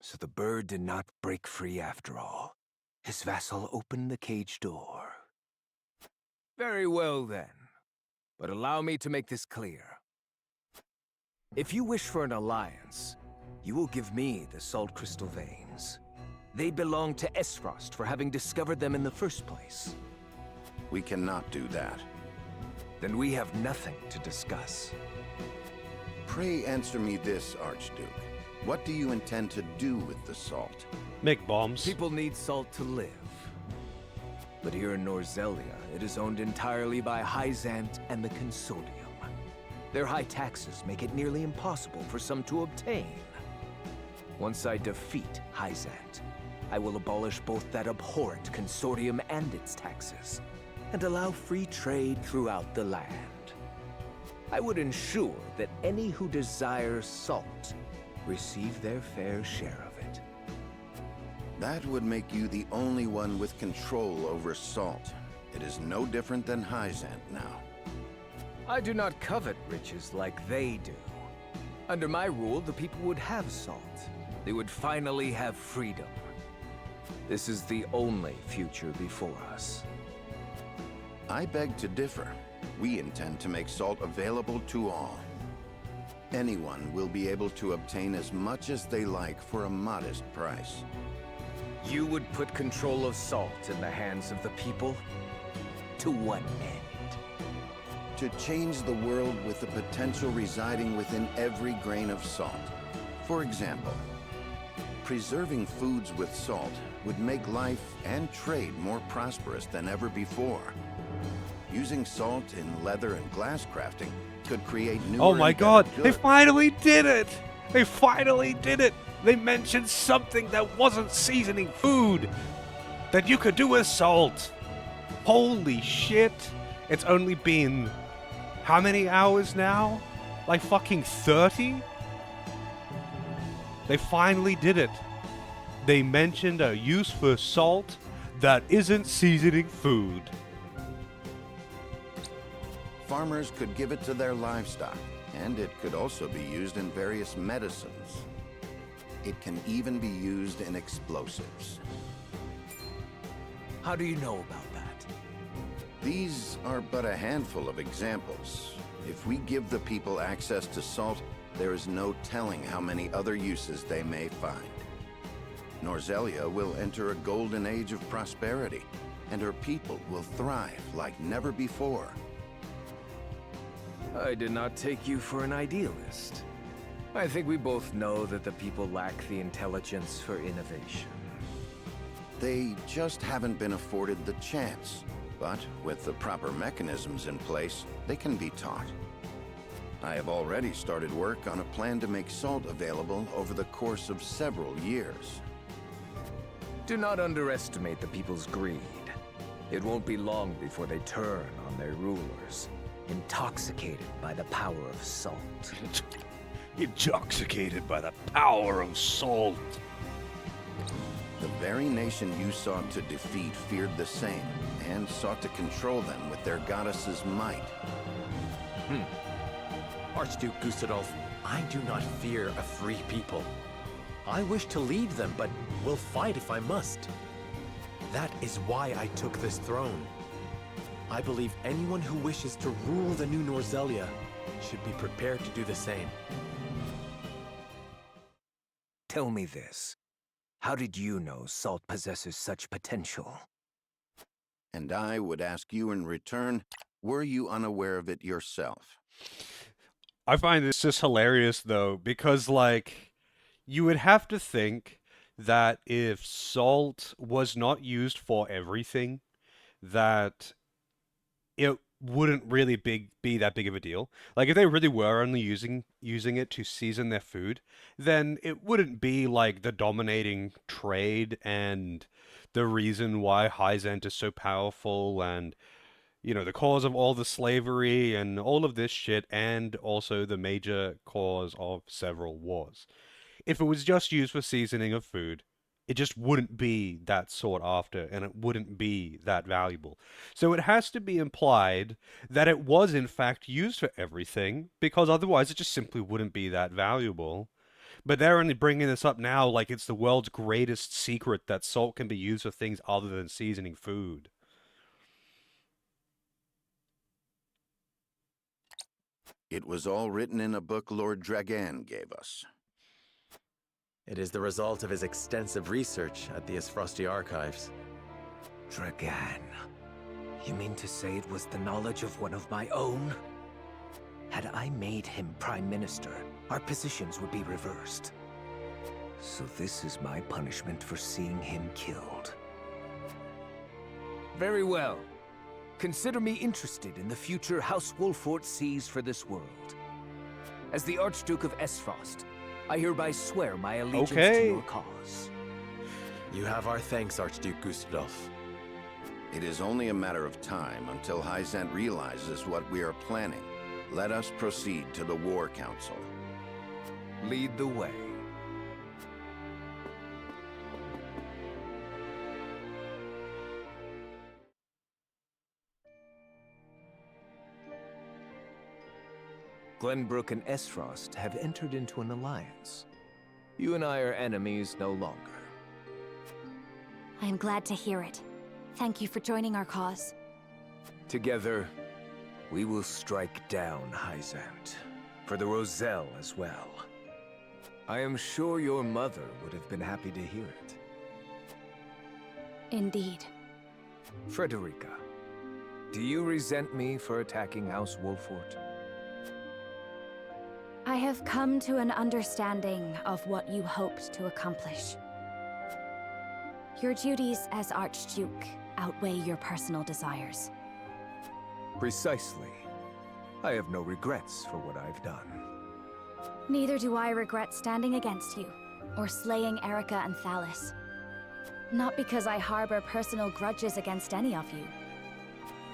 Speaker 12: So the bird did not break free after all. His vassal opened the cage door. Very well then. But allow me to make this clear. If you wish for an alliance, you will give me the salt crystal veins. They belong to Esfrost for having discovered them in the first place.
Speaker 9: We cannot do that.
Speaker 12: Then we have nothing to discuss.
Speaker 9: Pray answer me this, Archduke. What do you intend to do with the salt?
Speaker 1: Make bombs.
Speaker 12: People need salt to live. But here in Norzelia, it is owned entirely by Hyzant and the Consortium. Their high taxes make it nearly impossible for some to obtain. Once I defeat Hyzant, I will abolish both that abhorrent Consortium and its taxes, and allow free trade throughout the land. I would ensure that any who desire salt receive their fair share of it.
Speaker 9: That would make you the only one with control over salt. It is no different than Hyzant now.
Speaker 12: I do not covet riches like they do. Under my rule, the people would have salt. They would finally have freedom. This is the only future before us.
Speaker 9: I beg to differ. we intend to make salt available to all. Anyone will be able to obtain as much as they like for a modest price.
Speaker 12: You would put control of salt in the hands of the people? To what end?
Speaker 9: To change the world with the potential residing within every grain of salt. For example, preserving foods with salt would make life and trade more prosperous than ever before. Using salt in leather and glass crafting could create new.
Speaker 1: Oh my god, they finally did it! They finally did it! They mentioned something that wasn't seasoning food that you could do with salt. Holy shit! It's only been how many hours now? Like fucking 30? They finally did it. They mentioned a use for salt that isn't seasoning food.
Speaker 9: Farmers could give it to their livestock, and it could also be used in various medicines. It can even be used in explosives.
Speaker 12: How do you know about that?
Speaker 9: These are but a handful of examples. If we give the people access to salt, there is no telling how many other uses they may find. Norzelia will enter a golden age of prosperity, and her people will thrive like never before.
Speaker 12: I did not take you for an idealist. I think we both know that the people lack the intelligence for innovation.
Speaker 9: They just haven't been afforded the chance. But with the proper mechanisms in place, they can be taught. I have already started work on a plan to make salt available over the course of several years.
Speaker 12: Do not underestimate the people's greed. It won't be long before they turn on their rulers, intoxicated by the power of salt.
Speaker 1: Intoxicated by the power of salt.
Speaker 9: The very nation you sought to defeat feared the same, and sought to control them with their goddess's might.
Speaker 17: Archduke Gustadolf, I do not fear a free people. I wish to lead them, but will fight if I must. That is why I took this throne. I believe anyone who wishes to rule the new Norzelia should be prepared to do the same.
Speaker 12: Tell me this. How did you know salt possesses such potential?
Speaker 9: And I would ask you in return, were you unaware of it yourself?
Speaker 1: I find this just hilarious, though, because, like, you would have to think that if salt was not used for everything, that it wouldn't really be that big of a deal. Like, if they really were only using it to season their food, then it wouldn't be, like, the dominating trade and the reason why Hyzant is so powerful and, you know, the cause of all the slavery and all of this shit, and also the major cause of several wars. If it was just used for seasoning of food, it just wouldn't be that sought after, and it wouldn't be that valuable. So it has to be implied that it was in fact used for everything, because otherwise it just simply wouldn't be that valuable. But they're only bringing this up now like it's the world's greatest secret that salt can be used for things other than seasoning food.
Speaker 9: It was all written in a book Lord Dragan gave us.
Speaker 17: It is the result of his extensive research at the Isfrosti archives.
Speaker 12: Dragan. You mean to say it was the knowledge of one of my own? Had I made him Prime Minister, our positions would be reversed. So this is my punishment for seeing him killed. Very well. Consider me interested in the future House Wolfort sees for this world. As the Archduke of Esfrost, I hereby swear my allegiance to your cause.
Speaker 17: You have our thanks, Archduke Gustadolf.
Speaker 9: It is only a matter of time until Hyzant realizes what we are planning. Let us proceed to the War Council.
Speaker 12: Lead the way. Glenbrook and Esfrost have entered into an alliance. You and I are enemies no longer.
Speaker 4: I am glad to hear it. Thank you for joining our cause.
Speaker 12: Together, We will strike down Hyzant, for the Roselle as well. I am sure your mother would have been happy to hear it.
Speaker 4: Indeed.
Speaker 12: Frederica, do you resent me for attacking House Wolfort?
Speaker 4: I have come to an understanding of what you hoped to accomplish. Your duties as Archduke outweigh your personal desires.
Speaker 12: Precisely. I have no regrets for what I've done.
Speaker 4: Neither do I regret standing against you, or slaying Erica and Thalis. Not because I harbor personal grudges against any of you,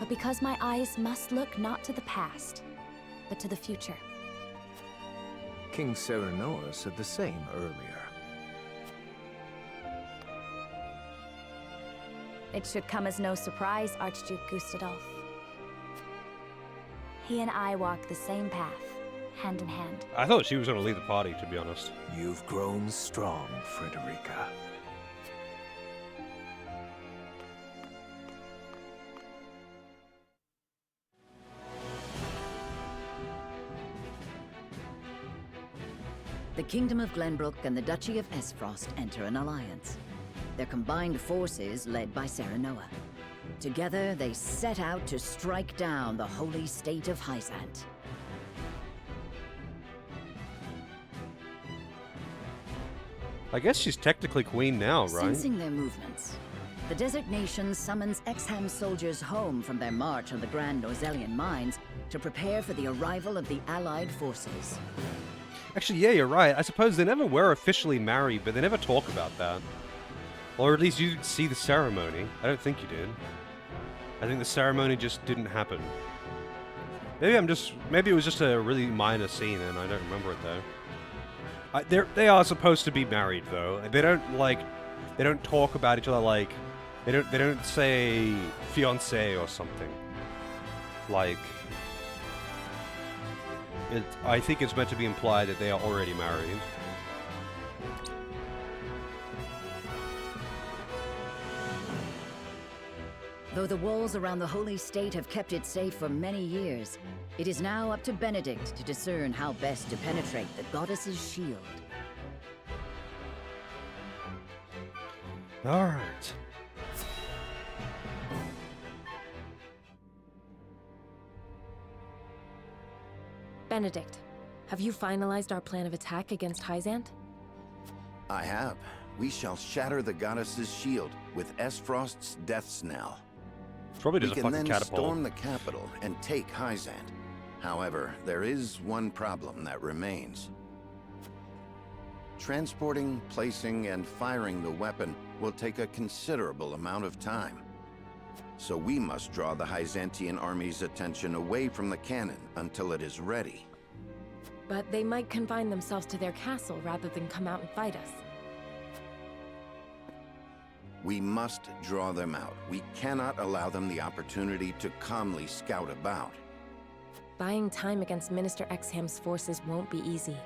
Speaker 4: but because my eyes must look not to the past, but to the future.
Speaker 12: King Serenoa said the same earlier.
Speaker 4: It should come as no surprise, Archduke Gustadolf. He and I walk the same path, hand in hand.
Speaker 1: I thought she was going to lead the party, to be honest.
Speaker 12: You've grown strong, Frederica.
Speaker 16: The Kingdom of Glenbrook and the Duchy of Esfrost enter an alliance. Their combined forces led by Serenoa. Together, they set out to strike down the holy state of Hyzant.
Speaker 1: I guess she's technically queen now, right?
Speaker 16: Sensing their movements, the Desert Nation summons Exham soldiers home from their march on the Grand Norzellian mines to prepare for the arrival of the Allied forces.
Speaker 1: Actually, yeah, you're right. I suppose they never were officially married, but they never talk about that. Or at least you didn't see the ceremony. I don't think you did. I think the ceremony just didn't happen. Maybe it was just a really minor scene and I don't remember it though. They are supposed to be married though. They don't talk about each other like, they don't say fiancé or something. Like, I think it's meant to be implied that they are already married.
Speaker 16: Though the walls around the holy state have kept it safe for many years, it is now up to Benedict to discern how best to penetrate the goddess's shield.
Speaker 1: All right.
Speaker 5: Benedict, have you finalized our plan of attack against Hyzant?
Speaker 9: I have. We shall shatter the goddess's shield with Esfrost's death knell.
Speaker 1: Probably
Speaker 9: we
Speaker 1: just a
Speaker 9: can
Speaker 1: fucking
Speaker 9: then
Speaker 1: catapult.
Speaker 9: storm the capital and take Hyzant. However, there is one problem that remains. Transporting, placing, and firing the weapon will take a considerable amount of time. So we must draw the Hyzantian army's attention away from the cannon until it is ready.
Speaker 5: But they might confine themselves to their castle rather than come out and fight us.
Speaker 9: We must draw them out. We cannot allow them the opportunity to calmly scout about.
Speaker 5: Buying time against Minister Exham's forces won't be easy.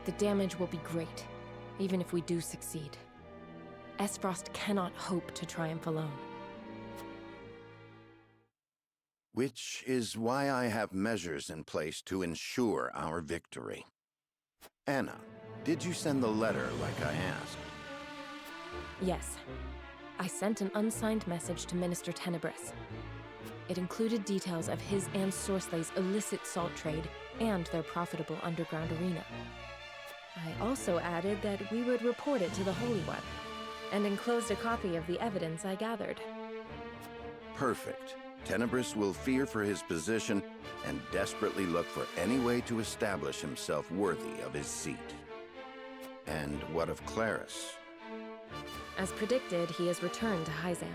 Speaker 5: The damage will be great, even if we do succeed. Esfrost cannot hope to triumph alone.
Speaker 9: Which is why I have measures in place to ensure our victory. Anna, did you send the letter like I asked?
Speaker 5: Yes. I sent an unsigned message to Minister Tenebris. It included details of his and Sorslay's illicit salt trade and their profitable underground arena. I also added that we would report it to the Holy One, and enclosed a copy of the evidence I gathered.
Speaker 9: Perfect. Tenebris will fear for his position and desperately look for any way to establish himself worthy of his seat. And what of Claris?
Speaker 5: As predicted, he has returned to Hyzant.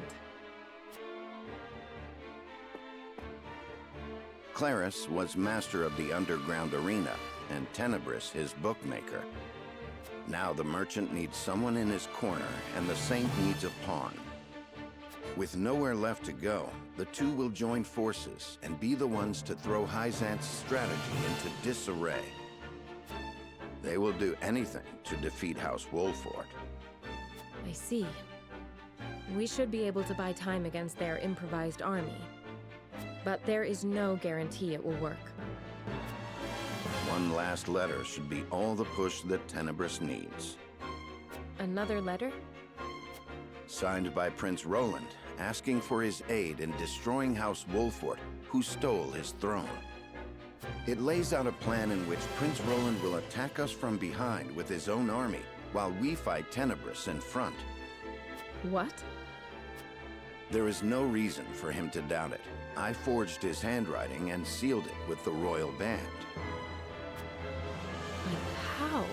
Speaker 9: Claris was master of the underground arena, and Tenebris his bookmaker. Now the merchant needs someone in his corner, and the saint needs a pawn. With nowhere left to go, the two will join forces and be the ones to throw Hyzant's strategy into disarray. They will do anything to defeat House Wolfort.
Speaker 5: I see. We should be able to buy time against their improvised army. but there is no guarantee it will work.
Speaker 9: One last letter should be all the push that Tenebris needs.
Speaker 5: Another letter?
Speaker 9: Signed by Prince Roland, asking for his aid in destroying House Wolfort, who stole his throne. It lays out a plan in which Prince Roland will attack us from behind with his own army, while we fight Tenebris in front.
Speaker 5: What?
Speaker 9: There is no reason for him to doubt it. I forged his handwriting and sealed it with the royal band.
Speaker 5: But how?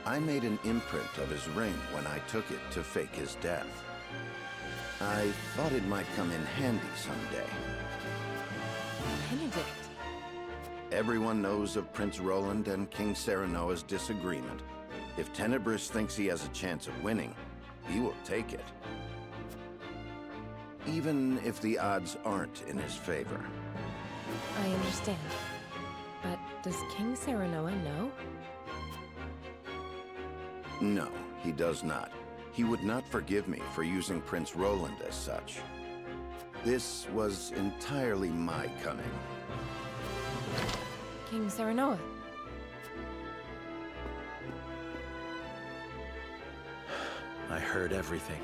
Speaker 9: I made an imprint of his ring when I took it to fake his death. I thought it might come in handy someday.
Speaker 5: Benedict.
Speaker 9: Everyone knows of Prince Roland and King Serenoa's disagreement. If Tenebris thinks he has a chance of winning, he will take it. Even if the odds aren't in his favor.
Speaker 5: I understand. But does King Serenoa know?
Speaker 9: No, he does not. He would not forgive me for using Prince Roland as such. This was entirely my cunning.
Speaker 5: King Serenoa.
Speaker 17: I heard everything.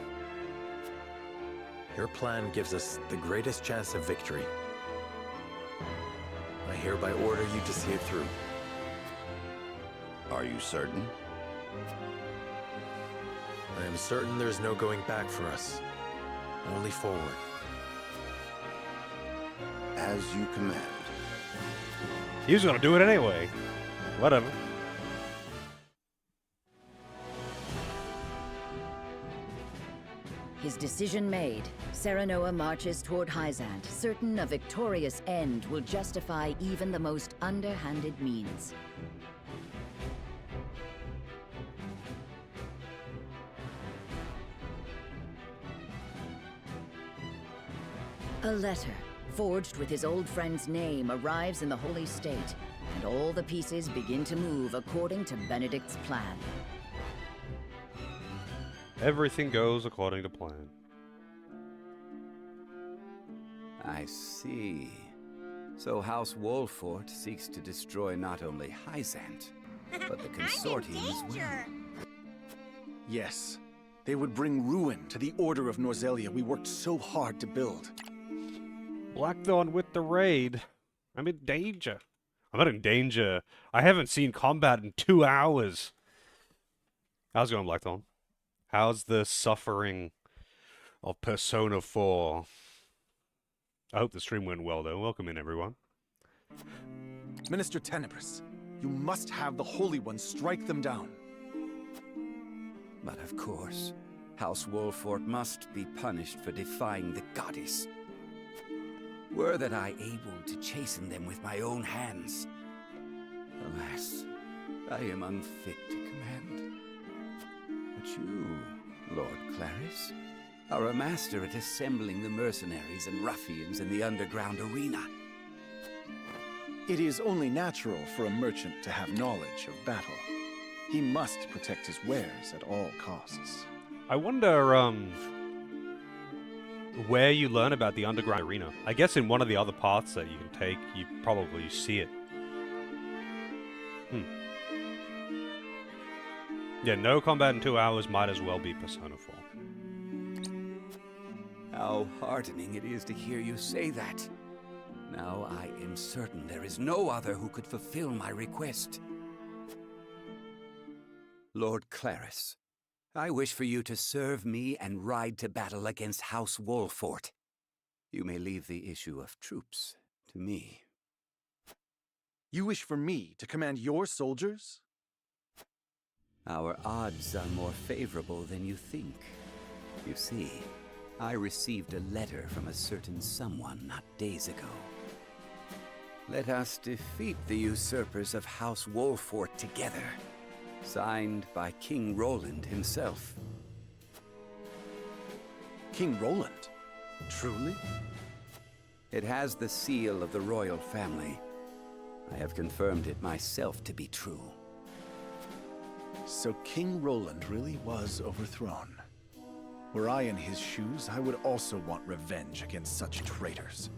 Speaker 17: Your plan gives us the greatest chance of victory. I hereby order you to see it through.
Speaker 9: Are you certain?
Speaker 17: I am certain there's no going back for us. Only forward.
Speaker 9: As you command.
Speaker 1: He was gonna do it anyway. Whatever.
Speaker 16: His decision made, Serenoa marches toward Hyzant, certain a victorious end will justify even the most underhanded means. A letter, forged with his old friend's name, arrives in the Holy State, and all the pieces begin to move according to Benedict's plan.
Speaker 1: Everything goes according to plan.
Speaker 6: I see. So House Wolfort seeks to destroy not only Hyzant, but the consortium as well.
Speaker 15: Yes. They would bring ruin to the Order of Norzelia we worked so hard to build.
Speaker 1: Blackthorn with the raid. I'm in danger. I'm not in danger. I haven't seen combat in 2 hours. How's it going, Blackthorn? How's the suffering of Persona 4? I hope the stream went well, though. Welcome in, everyone.
Speaker 15: Minister Tenebris, you must have the Holy Ones strike them down.
Speaker 6: But of course, House Wolfort must be punished for defying the goddess. Were that I able to chasten them with my own hands. Alas, I am unfit to command. But you, Lord Claris, are a master at assembling the mercenaries and ruffians in the underground arena.
Speaker 15: It is only natural for a merchant to have knowledge of battle. He must protect his wares at all costs.
Speaker 1: I wonder, where you learn about the underground arena. I guess in one of the other paths that you can take, you probably see it. Yeah, no combat in 2 hours might as well be Persona 4.
Speaker 6: How heartening it is to hear you say that. Now I am certain there is no other who could fulfill my request. Lord Claris, I wish for you to serve me and ride to battle against House Wolfort. You may leave the issue of troops to me.
Speaker 15: You wish for me to command your soldiers?
Speaker 6: Our odds are more favorable than you think. You see, I received a letter from a certain someone not days ago. Let us defeat the usurpers of House Wolfort together. Signed by King Roland himself.
Speaker 15: King Roland? Truly?
Speaker 6: It has the seal of the royal family. I have confirmed it myself to be true.
Speaker 15: So King Roland really was overthrown. Were I in his shoes, I would also want revenge against such traitors.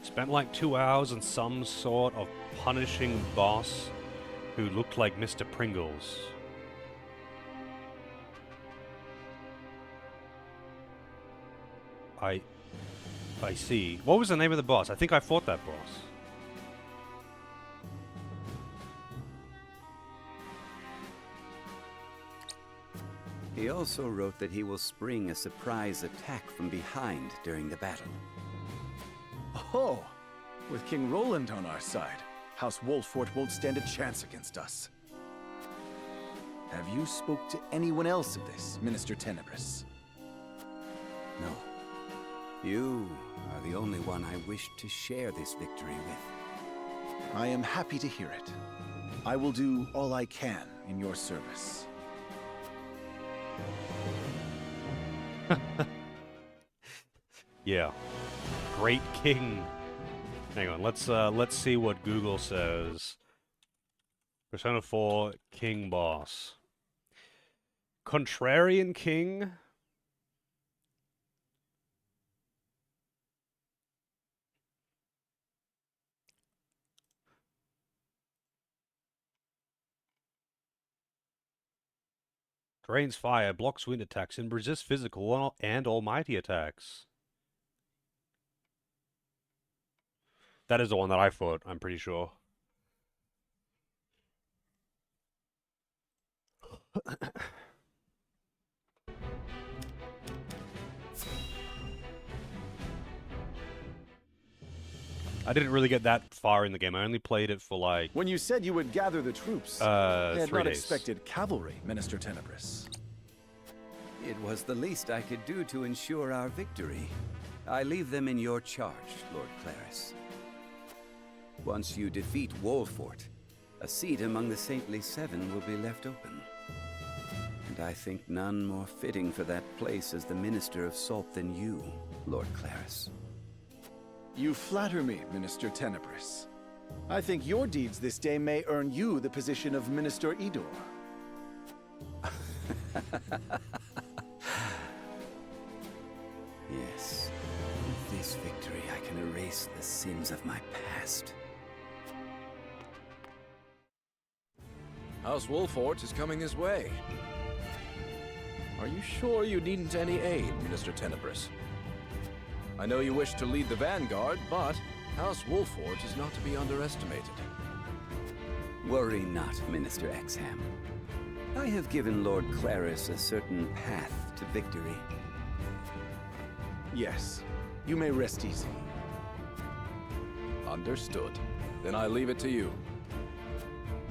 Speaker 1: Spent like 2 hours on some sort of punishing boss who looked like Mr. Pringles. I see. What was the name of the boss? I think I fought that boss.
Speaker 6: He also wrote that he will spring a surprise attack from behind during the battle.
Speaker 15: Oh, with King Roland on our side, House Wolfort won't stand a chance against us. Have you spoke to anyone else of this, Minister Tenebris?
Speaker 6: No. You are the only one I wish to share this victory with.
Speaker 15: I am happy to hear it. I will do all I can in your service.
Speaker 1: Yeah. Great king. Hang on, let's see what Google says. Persona 4 King Boss. Contrarian King? Drains fire, blocks wind attacks, and resists physical and almighty attacks. That is the one that I fought, I'm pretty sure. I didn't really get that far in the game. I only played it for like...
Speaker 15: When you said you would gather the troops, I had
Speaker 1: 3
Speaker 15: not
Speaker 1: days.
Speaker 15: expected cavalry, Minister Tenebris.
Speaker 6: It was the least I could do to ensure our victory. I leave them in your charge, Lord Claris. Once you defeat Wolfort, a seat among the Saintly Seven will be left open. And I think none more fitting for that place as the Minister of Salt than you, Lord Claris.
Speaker 15: You flatter me, Minister Tenebris. I think your deeds this day may earn you the position of Minister Idor.
Speaker 6: Yes. With this victory, I can erase the sins of my past.
Speaker 11: House Wolfort is coming his way. Are you sure you needn't any aid, Minister Tenebris? I know you wish to lead the vanguard, but House Wolfort is not to be underestimated.
Speaker 6: Worry not, Minister Exham. I have given Lord Claris a certain path to victory.
Speaker 15: Yes, you may rest easy.
Speaker 11: Understood. Then I leave it to you.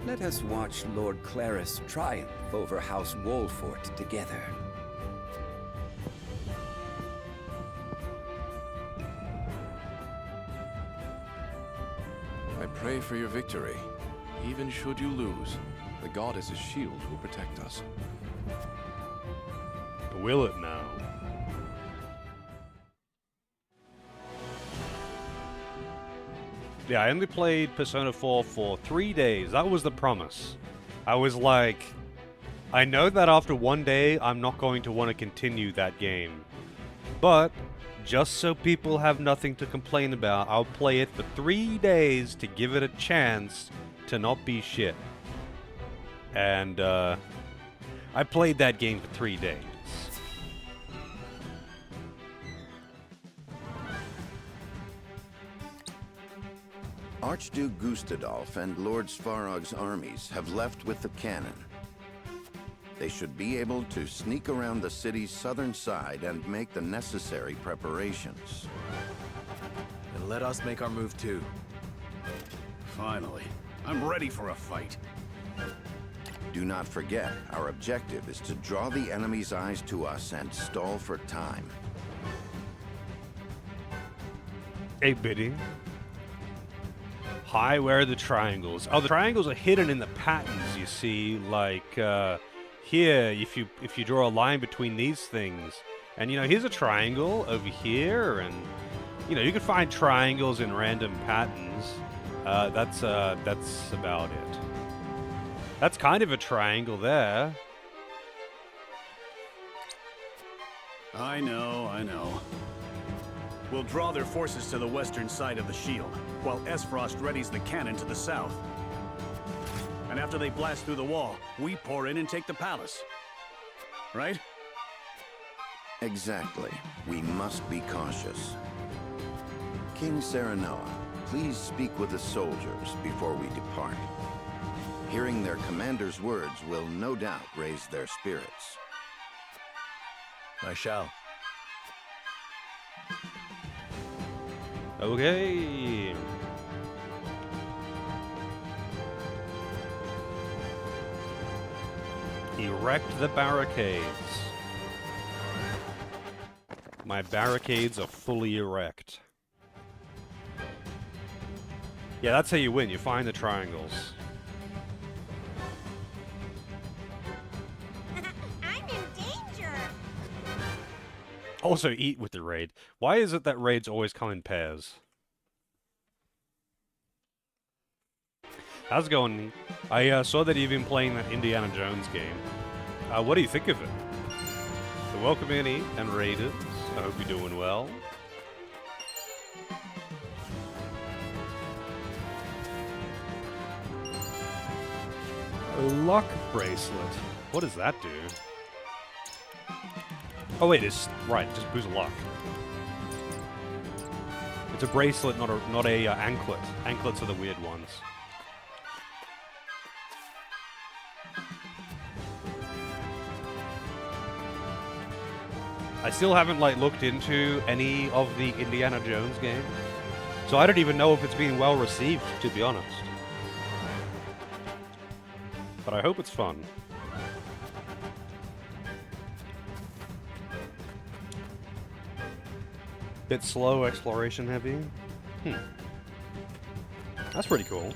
Speaker 6: Let us watch Lord Claris triumph over House Wolfort together.
Speaker 11: I pray for your victory. Even should you lose, the goddess's shield will protect us.
Speaker 1: Will it now? Yeah, I only played Persona 4 for 3 days. That was the promise. I was like, I know that after 1 day, I'm not going to want to continue that game. But, just so people have nothing to complain about, I'll play it for 3 days to give it a chance to not be shit. And, I played that game for 3 days.
Speaker 9: Archduke Gustadolf and Lord Svarog's armies have left with the cannon. They should be able to sneak around the city's southern side and make the necessary preparations.
Speaker 17: And let us make our move too.
Speaker 19: Finally, I'm ready for a fight.
Speaker 9: Do not forget, our objective is to draw the enemy's eyes to us and stall for time.
Speaker 1: Hey, Biddy. Hi, where are the triangles? Oh, the triangles are hidden in the patterns, you see. Like, here, if you draw a line between these things, and, you know, here's a triangle over here, and, you know, you can find triangles in random patterns. That's about it. That's kind of a triangle there.
Speaker 19: I know. We'll draw their forces to the western side of the shield, while Esfrost readies the cannon to the south. And after they blast through the wall, we pour in and take the palace. Right?
Speaker 9: Exactly. We must be cautious. King Serenoa, please speak with the soldiers before we depart. Hearing their commander's words will no doubt raise their spirits.
Speaker 17: I shall.
Speaker 1: Okay. Erect the barricades. My barricades are fully erect. Yeah, that's how you win. You find the triangles.
Speaker 8: I'm in danger.
Speaker 1: Also eat with the raid. Why is it that raids always come in pairs? How's it going? I saw that you've been playing that Indiana Jones game. What do you think of it? So welcome in, Eat and Raiders. I hope you're doing well. A luck bracelet. What does that do? Oh wait, it's right. It just boosts luck. It's a bracelet, not a anklet. Anklets are the weird ones. I still haven't looked into any of the Indiana Jones games, so I don't even know if it's being well received, to be honest. But I hope it's fun. Bit slow, exploration heavy. That's pretty cool.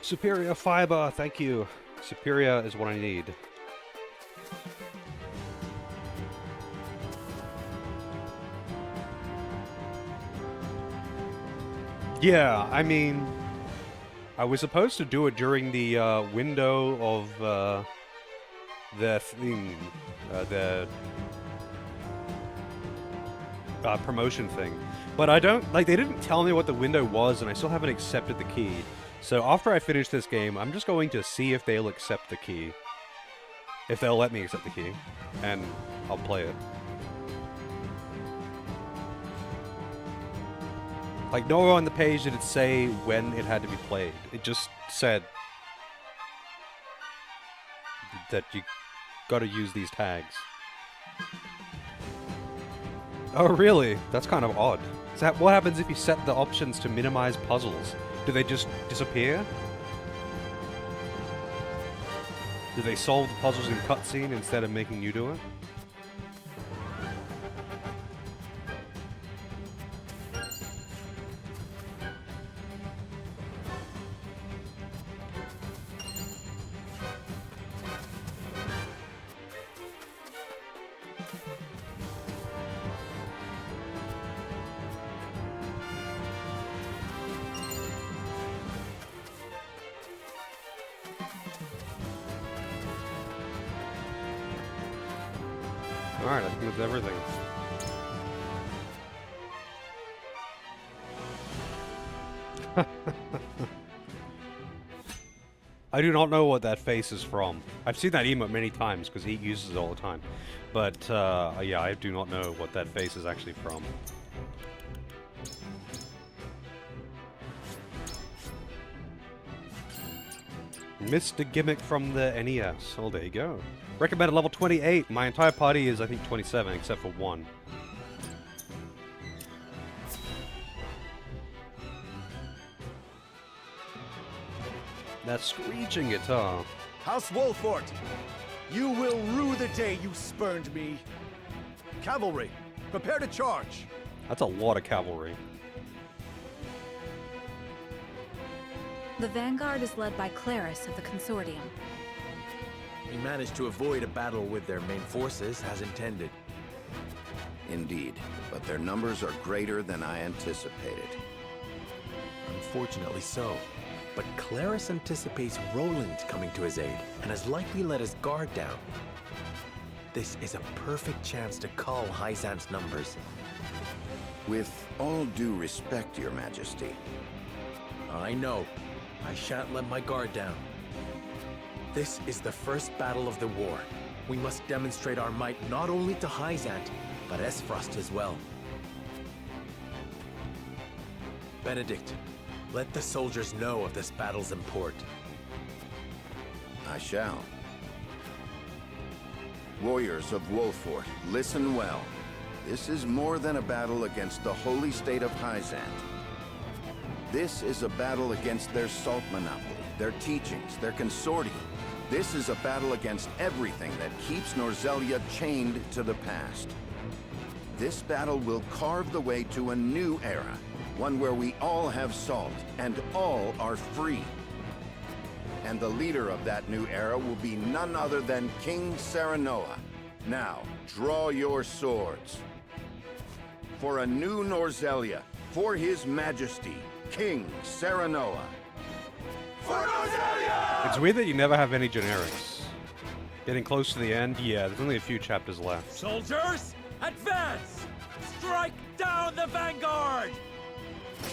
Speaker 1: Superior fiber, thank you. Superior is what I need. Yeah, I mean, I was supposed to do it during the window of the thing, the promotion thing. But I don't, they didn't tell me what the window was, and I still haven't accepted the key. So after I finish this game, I'm just going to see if they'll accept the key. If they'll let me accept the key. And I'll play it. Nowhere on the page did it say when it had to be played. It just said that you gotta use these tags. Oh really? That's kind of odd. What happens if you set the options to minimize puzzles? Do they just disappear? Do they solve the puzzles in cutscene instead of making you do it? Alright, I think that's everything. I do not know what that face is from. I've seen that emote many times because he uses it all the time. But, yeah, I do not know what that face is actually from. Missed a gimmick from the NES. Oh, there you go. Recommended level 28. My entire party is, I think, 27, except for one. That screeching guitar.
Speaker 22: House Wolfort, you will rue the day you spurned me. Cavalry, prepare to charge.
Speaker 1: That's a lot of cavalry.
Speaker 7: The vanguard is led by Claris of the Consortium.
Speaker 17: We managed to avoid a battle with their main forces as intended.
Speaker 9: Indeed, but their numbers are greater than I anticipated.
Speaker 17: Unfortunately so. But Clarus anticipates Roland coming to his aid, and has likely let his guard down. This is a perfect chance to call Hyzant's numbers.
Speaker 9: With all due respect, Your Majesty.
Speaker 17: I know. I shan't let my guard down. This is the first battle of the war. We must demonstrate our might not only to Hyzant, but Esfrost as well. Benedict, let the soldiers know of this battle's import.
Speaker 9: I shall. Warriors of Wolfort, listen well. This is more than a battle against the holy state of Hyzant. This is a battle against their salt monopoly, their teachings, their consortium. This is a battle against everything that keeps Norzelia chained to the past. This battle will carve the way to a new era, one where we all have salt and all are free. And the leader of that new era will be none other than King Serenoa. Now, draw your swords. For a new Norzelia, for His Majesty, King Serenoa. For Norzelia!
Speaker 1: It's weird that you never have any generics. Getting close to the end, yeah, there's only a few chapters left.
Speaker 12: Soldiers, advance! Strike down the vanguard!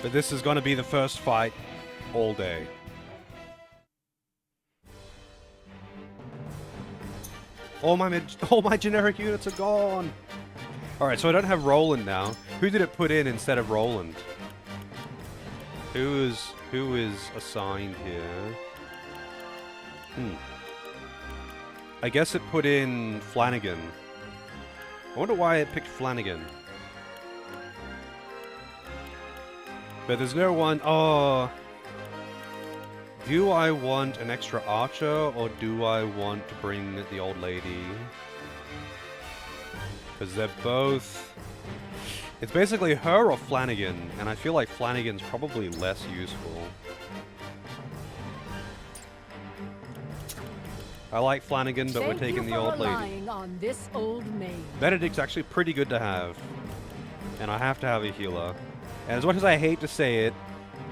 Speaker 1: But this is going to be the first fight all day. All my generic units are gone. All right, so I don't have Roland now. Who did it put in instead of Roland? Who is assigned here? I guess it put in Flanagan. I wonder why it picked Flanagan. But there's no one... Oh... Do I want an extra archer, or do I want to bring the old lady? Because they're both... It's basically her or Flanagan, and I feel like Flanagan's probably less useful. I like Flanagan, but we're taking the old lady.
Speaker 13: On this old maid.
Speaker 1: Benedict's actually pretty good to have. And I have to have a healer. And as much as I hate to say it,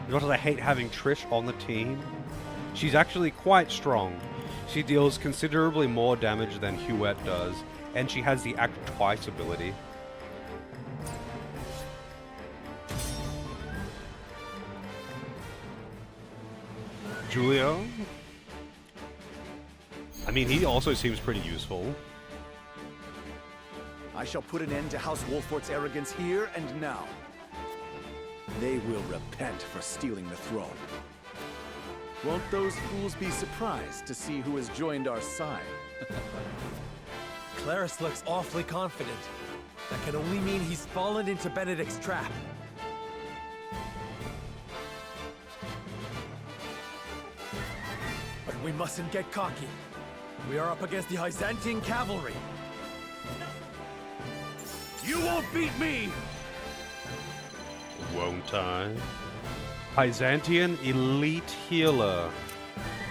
Speaker 1: as much as I hate having Trish on the team, she's actually quite strong. She deals considerably more damage than Huette does, and she has the Act Twice ability. Julio? I mean, he also seems pretty useful.
Speaker 22: I shall put an end to House Wolfort's arrogance here and now. They will repent for stealing the throne. Won't those fools be surprised to see who has joined our side?
Speaker 17: Clarus looks awfully confident. That can only mean he's fallen into Benedict's trap. But we mustn't get cocky. We are up against the Hyzantine cavalry.
Speaker 12: You won't beat me!
Speaker 1: Won't I? Byzantian elite healer.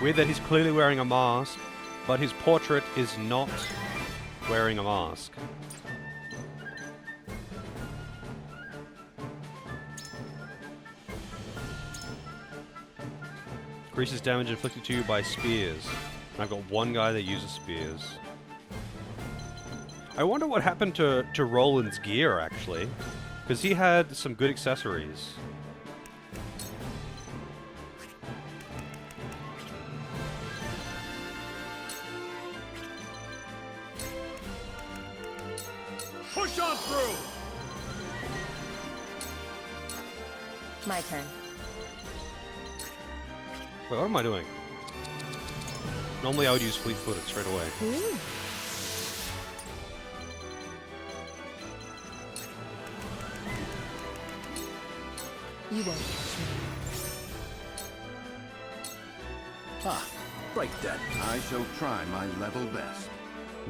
Speaker 1: Weird that he's clearly wearing a mask, but his portrait is not wearing a mask. Increases damage inflicted to you by spears. And I've got one guy that uses spears. I wonder what happened to Roland's gear, actually. Because he had some good accessories.
Speaker 12: Push on through!
Speaker 5: My turn.
Speaker 1: Wait, what am I doing? Normally I would use fleet-footed straight away.
Speaker 5: Ooh. You won't catch me.
Speaker 22: Ah, right then.
Speaker 9: I shall try my level best.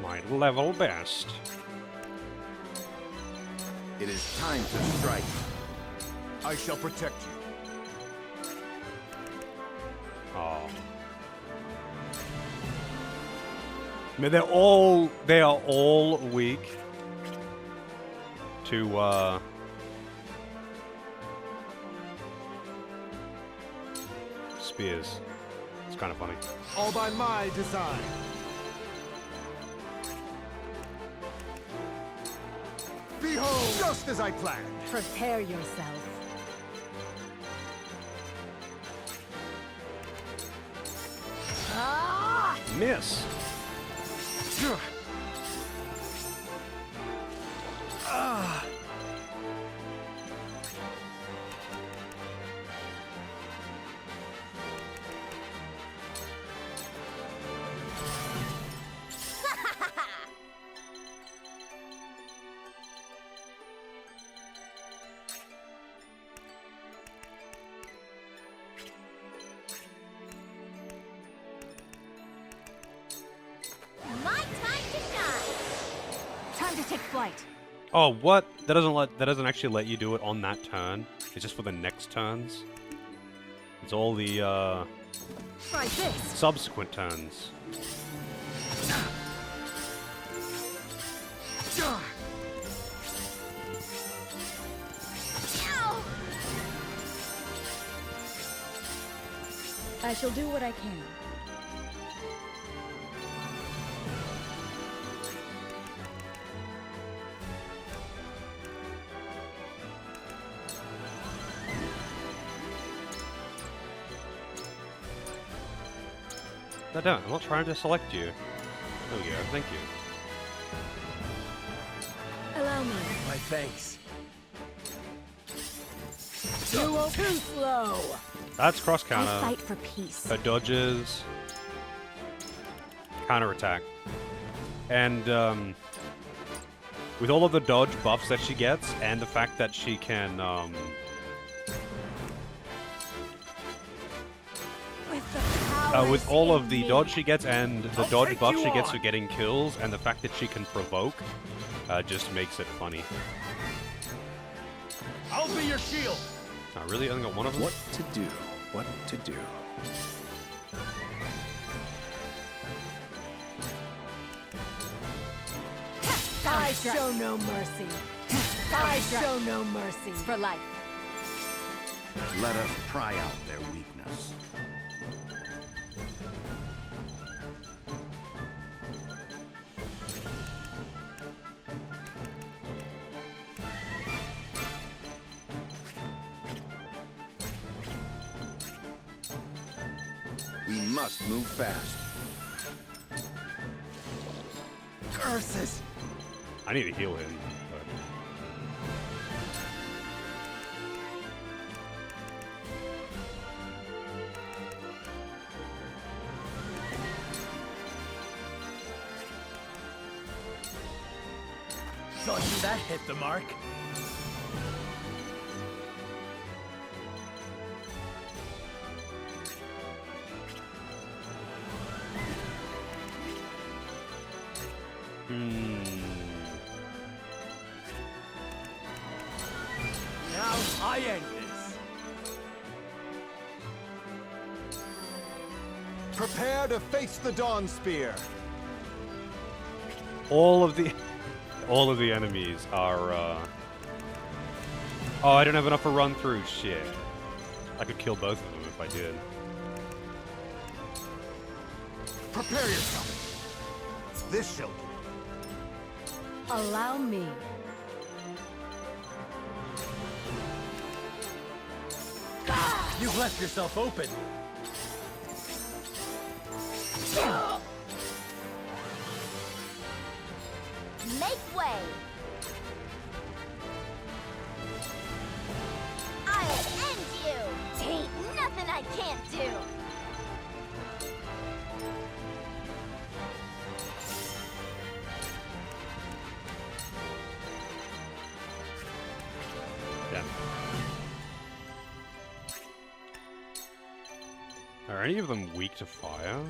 Speaker 1: My level best.
Speaker 9: It is time to strike.
Speaker 12: I shall protect you.
Speaker 1: Oh. I mean, they are all weak to spears. It's kind of funny.
Speaker 12: All by my design. Behold, just as I planned.
Speaker 10: Prepare yourself.
Speaker 1: Miss.
Speaker 8: My time to shine.
Speaker 10: Time to take flight.
Speaker 1: Oh, what? That doesn't actually let you do it on that turn. It's just for the next turns. It's all the
Speaker 10: Try this.
Speaker 1: subsequent turns.
Speaker 7: I shall do what I can.
Speaker 1: No, don't. I'm not trying to select you. There we go. Thank you.
Speaker 7: Allow me.
Speaker 18: My thanks.
Speaker 10: You will too slow.
Speaker 1: That's cross
Speaker 4: I
Speaker 1: counter.
Speaker 4: fight for peace.
Speaker 1: Her dodges. Counter attack. And with all of the dodge buffs that she gets, and the fact that she can with all of the dodge she gets and the dodge buff she gets for getting kills, and the fact that she can provoke, just makes it funny.
Speaker 12: I'll be your shield.
Speaker 1: Oh, really? I only got one of them?
Speaker 15: What to do? What to do?
Speaker 10: I show no mercy. I show no mercy.
Speaker 4: For life.
Speaker 9: Let us pry out their weakness. We must move fast.
Speaker 12: Curses.
Speaker 1: I need to heal him.
Speaker 18: Thought you that hit the mark. Now I end this.
Speaker 12: Prepare to face the Dawn Spear.
Speaker 1: All of the enemies are oh, I don't have enough to run through. Shit. I could kill both of them if I did.
Speaker 12: Prepare yourself. This shall do.
Speaker 10: Allow me.
Speaker 18: You've left yourself open.
Speaker 8: Make way. I'll end you. Ain't nothing I can't do.
Speaker 1: Yeah. Are any of them weak to fire?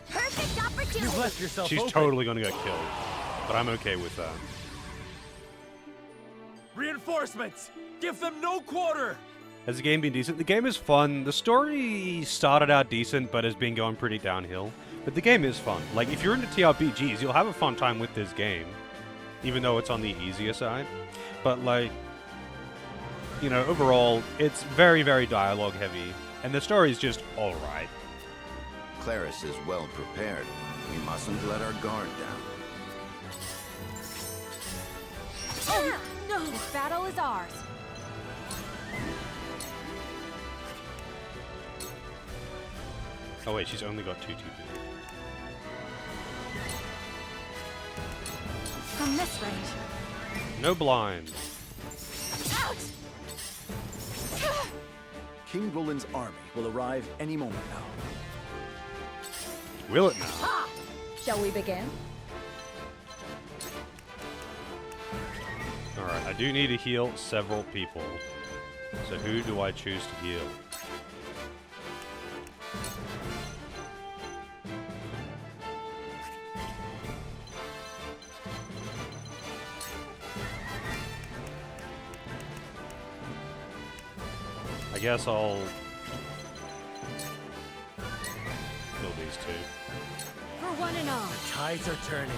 Speaker 8: Perfect opportunity.
Speaker 18: You've left yourself
Speaker 1: She's
Speaker 18: open.
Speaker 1: totally gonna get killed, but I'm okay with that.
Speaker 18: Reinforcements! Give them no quarter!
Speaker 1: Has the game been decent? The game is fun. The story started out decent, but has been going pretty downhill. But the game is fun. Like, if you're into TRPGs, you'll have a fun time with this game. Even though it's on the easier side. But, like, you know, overall, it's very, very dialogue heavy. And the story is just alright.
Speaker 9: Claris is well prepared. We mustn't let our guard down.
Speaker 4: Oh, no! This battle is ours.
Speaker 1: Oh wait, she's only got 2 TP.
Speaker 4: From this range.
Speaker 1: No blind.
Speaker 4: Out!
Speaker 22: King Roland's army will arrive any moment now.
Speaker 1: Will it now?
Speaker 4: Ha! Shall we begin?
Speaker 1: Alright, I do need to heal several people. So who do I choose to heal? I guess I'll kill these two.
Speaker 10: For one and all.
Speaker 18: The tides are turning.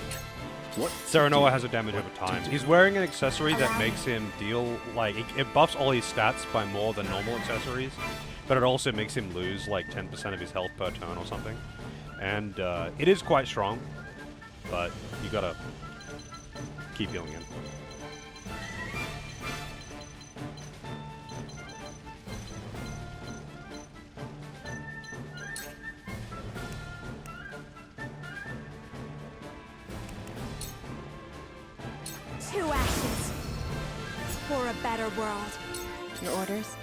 Speaker 22: What?
Speaker 1: Serenoa has a damage over time. He's wearing an accessory that makes him deal, like, it buffs all his stats by more than normal accessories, but it also makes him lose, like, 10% of his health per turn or something. And it is quite strong, but you gotta keep healing him.
Speaker 4: Two actions. For a better world.
Speaker 5: Your orders?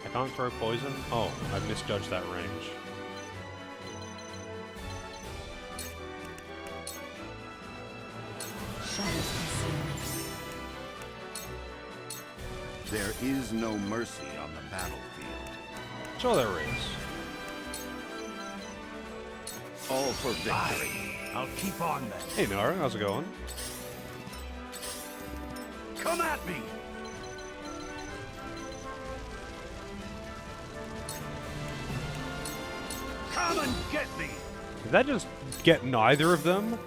Speaker 1: I can't throw poison? Oh, I misjudged that range.
Speaker 5: Shadows consume me.
Speaker 9: There is no mercy on the battlefield.
Speaker 1: Sure there is.
Speaker 9: All for victory.
Speaker 19: I'll keep on then.
Speaker 1: Hey Nara, how's it going?
Speaker 19: Come at me! Come and get me!
Speaker 1: Did that just get neither of them?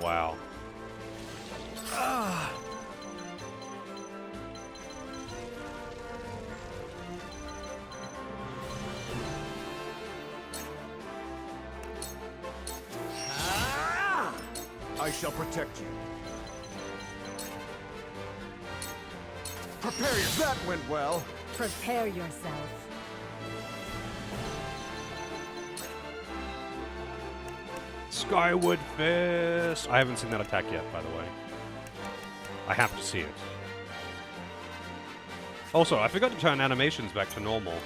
Speaker 1: Wow.
Speaker 19: Ah. I shall protect you. Prepare yourself. That went well.
Speaker 10: Prepare yourself.
Speaker 1: Skyward Fist! I haven't seen that attack yet, by the way. I have to see it. Also, I forgot to turn animations back to normal.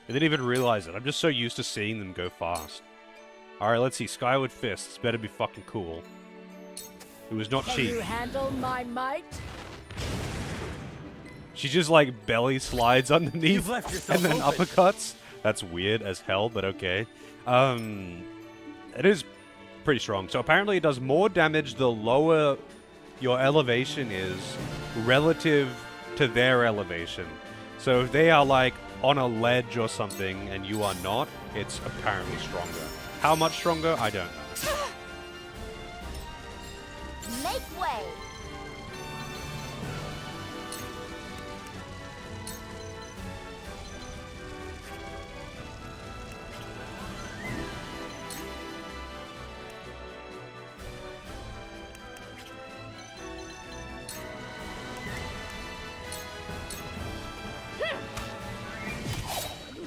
Speaker 1: I didn't even realize it. I'm just so used to seeing them go fast. Alright, let's see. Skyward Fists. Better be fucking cool. It was not cheap.
Speaker 10: Can you handle my might?
Speaker 1: She just like belly slides underneath
Speaker 18: You've left yourself
Speaker 1: and then
Speaker 18: open.
Speaker 1: uppercuts. That's weird as hell, but okay. It is pretty strong. So apparently it does more damage the lower your elevation is relative to their elevation. So if they are like on a ledge or something and you are not, it's apparently stronger. How much stronger? I don't know.
Speaker 8: Make way.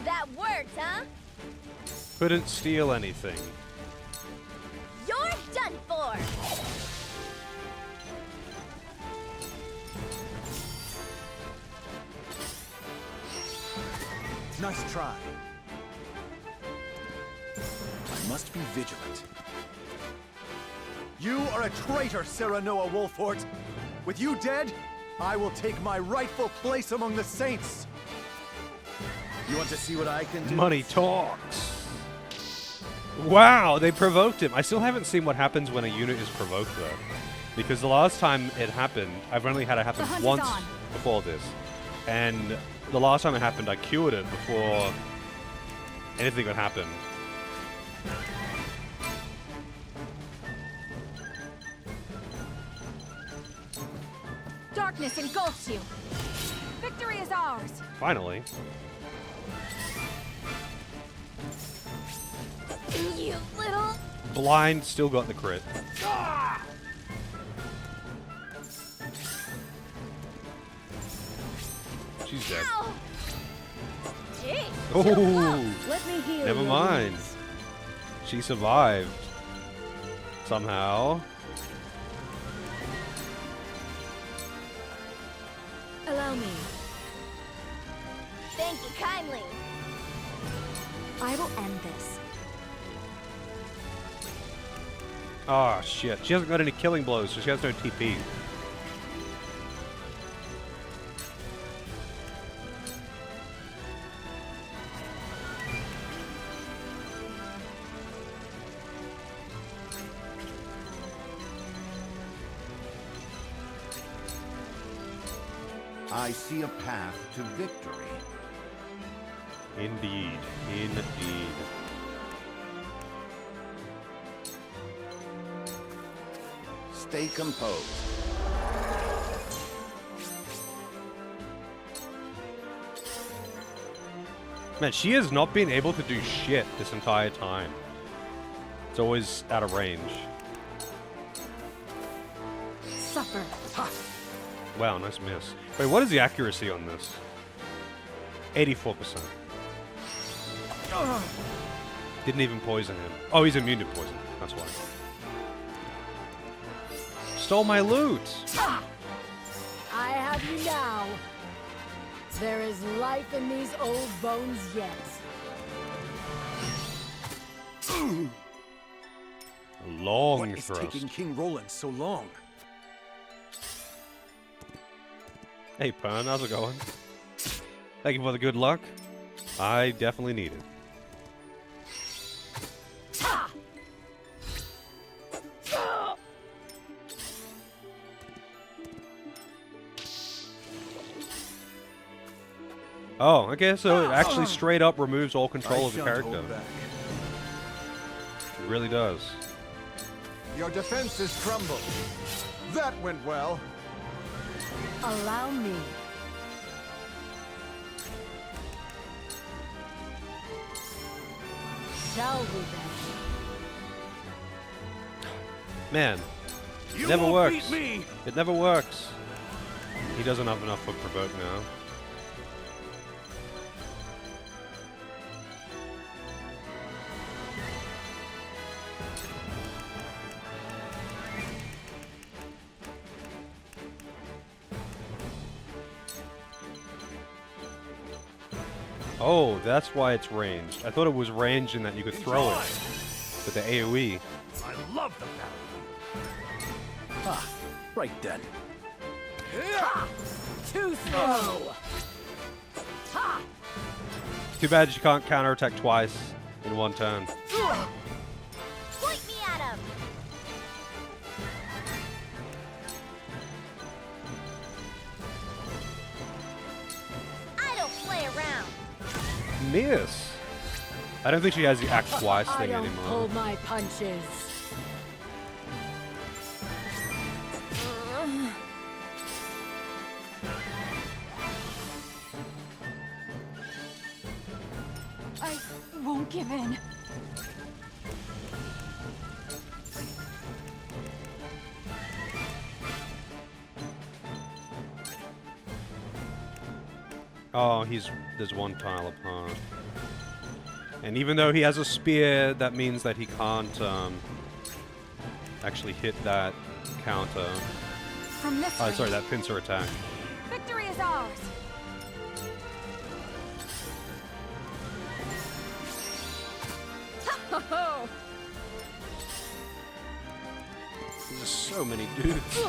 Speaker 8: That worked, huh?
Speaker 1: Couldn't steal anything.
Speaker 8: You're done for.
Speaker 18: Nice try.
Speaker 22: I must be vigilant. You are a traitor, Serenoa Wolfort. With you dead, I will take my rightful place among the saints. You want to see what I can do?
Speaker 1: Money talks. Wow, they provoked him. I still haven't seen what happens when a unit is provoked, though. Because the last time it happened, I've only had it happen once before this. And the last time it happened, I cured it before anything could happen.
Speaker 4: Darkness engulfs you. Victory is ours.
Speaker 1: Finally.
Speaker 4: You little...
Speaker 1: Blind still got the crit. She's dead. Oh,
Speaker 16: Let me heal
Speaker 1: never
Speaker 16: your
Speaker 1: mind.
Speaker 16: wounds.
Speaker 1: She survived. Somehow.
Speaker 16: Allow me.
Speaker 8: Thank you kindly.
Speaker 4: I will end this.
Speaker 1: Oh, shit. She hasn't got any killing blows, so she has no TP.
Speaker 9: I see a path to victory.
Speaker 1: Indeed. Indeed.
Speaker 9: Stay composed.
Speaker 1: Man, she has not been able to do shit this entire time. It's always out of range.
Speaker 4: Suffer.
Speaker 1: Wow, nice miss. Wait, what is the accuracy on this? 84%. Didn't even poison him. Oh, he's immune to poison. That's why. Stole my loot!
Speaker 13: I have you now. There is life in these old bones yet.
Speaker 1: A long
Speaker 22: What is
Speaker 1: thrust.
Speaker 22: taking King Roland so long?
Speaker 1: Hey, Pern, how's it going? Thank you for the good luck. I definitely need it. Oh, okay, so it actually straight up removes all control of the character. It really does.
Speaker 12: Your defenses crumble. That went well.
Speaker 13: Allow me. Shall we then?
Speaker 1: Man, it never works. It never works. He doesn't have enough for provoke now. Oh, that's why it's ranged. I thought it was ranged in that you could throw it with the AoE.
Speaker 12: I love the battle.
Speaker 22: Ah, right then.
Speaker 13: Too slow. Ha!
Speaker 1: Too bad you can't counterattack twice in one turn.
Speaker 8: Point me at him. I don't play around.
Speaker 1: Miss. I don't think she has the act twice
Speaker 13: I
Speaker 1: thing
Speaker 13: don't
Speaker 1: anymore.
Speaker 13: pull my punches.
Speaker 4: I won't give in.
Speaker 1: Oh, there's one tile apart. And even though he has a spear, that means that he can't actually hit that counter.
Speaker 4: From this
Speaker 1: Oh, sorry, that pincer attack.
Speaker 4: Victory is ours.
Speaker 1: Just so many dudes.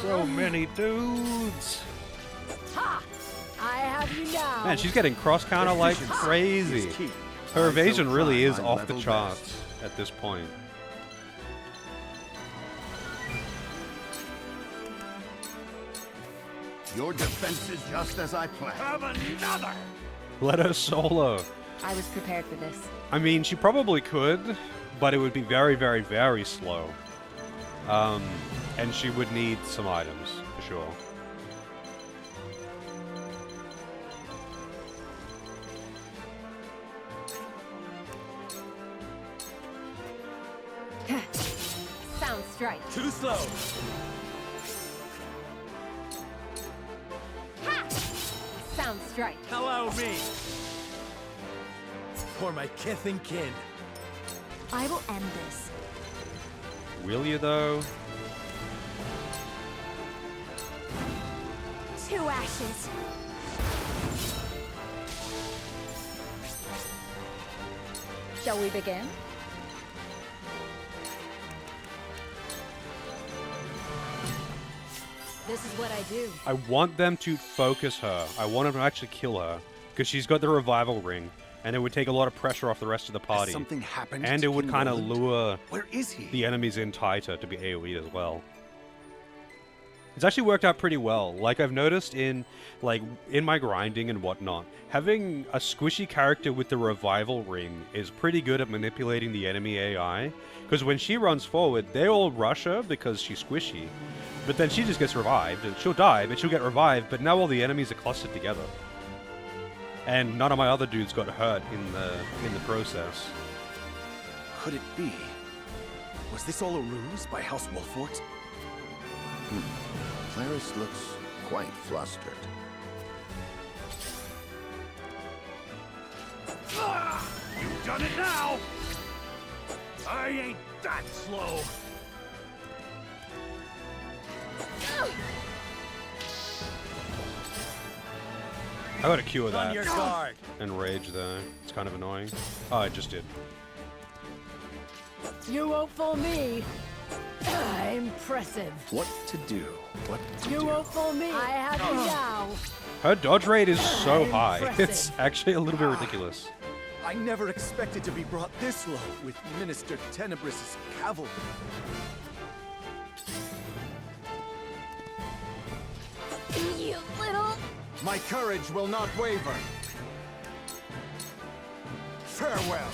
Speaker 1: So many dudes.
Speaker 13: Ha! I have you now.
Speaker 1: Man, she's getting cross counter like crazy. Her evasion really is off the charts at this point.
Speaker 9: Your defense is just as I planned.
Speaker 12: Have another!
Speaker 1: Let her solo.
Speaker 5: I was prepared for this.
Speaker 1: I mean, she probably could, but it would be very, very, very slow. And she would need some items, for sure.
Speaker 13: Sound strike.
Speaker 18: Too slow.
Speaker 13: Ha! Sound strike.
Speaker 18: Allow me. For my kith and kin.
Speaker 4: I will end this.
Speaker 1: Will you, though?
Speaker 4: 2 ashes.
Speaker 7: Shall we begin?
Speaker 13: This is what I do.
Speaker 1: I want them to focus her. I want them to actually kill her. Because she's got the revival ring. And it would take a lot of pressure off the rest of the party.
Speaker 15: Has something happened
Speaker 1: and
Speaker 15: to
Speaker 1: it would
Speaker 15: King
Speaker 1: kind of
Speaker 15: Roland?
Speaker 1: lure
Speaker 15: Where is he?
Speaker 1: the enemies in tighter to be AoE as well. It's actually worked out pretty well. Like I've noticed in my grinding and whatnot, having a squishy character with the revival ring is pretty good at manipulating the enemy AI. Because when she runs forward, they all rush her because she's squishy. But then she just gets revived. And she'll die, but she'll get revived. But now all the enemies are clustered together. And none of my other dudes got hurt in the process.
Speaker 15: Could it be? Was this all a ruse by House Wolfort?
Speaker 9: Clarice looks quite flustered.
Speaker 12: You've done it now! I ain't that slow!
Speaker 1: I gotta cure that.
Speaker 18: On your guard.
Speaker 1: And rage though. It's kind of annoying. Oh, I just did.
Speaker 13: You won't fool me. Impressive.
Speaker 15: What to do? What to
Speaker 13: You
Speaker 15: do?
Speaker 13: won't fool me. I have you now.
Speaker 1: Her dodge rate is so high.
Speaker 13: Impressive.
Speaker 1: It's actually a little bit ridiculous.
Speaker 15: I never expected to be brought this low with Minister Tenebris's cavalry.
Speaker 8: You little...
Speaker 15: My courage will not waver. Farewell.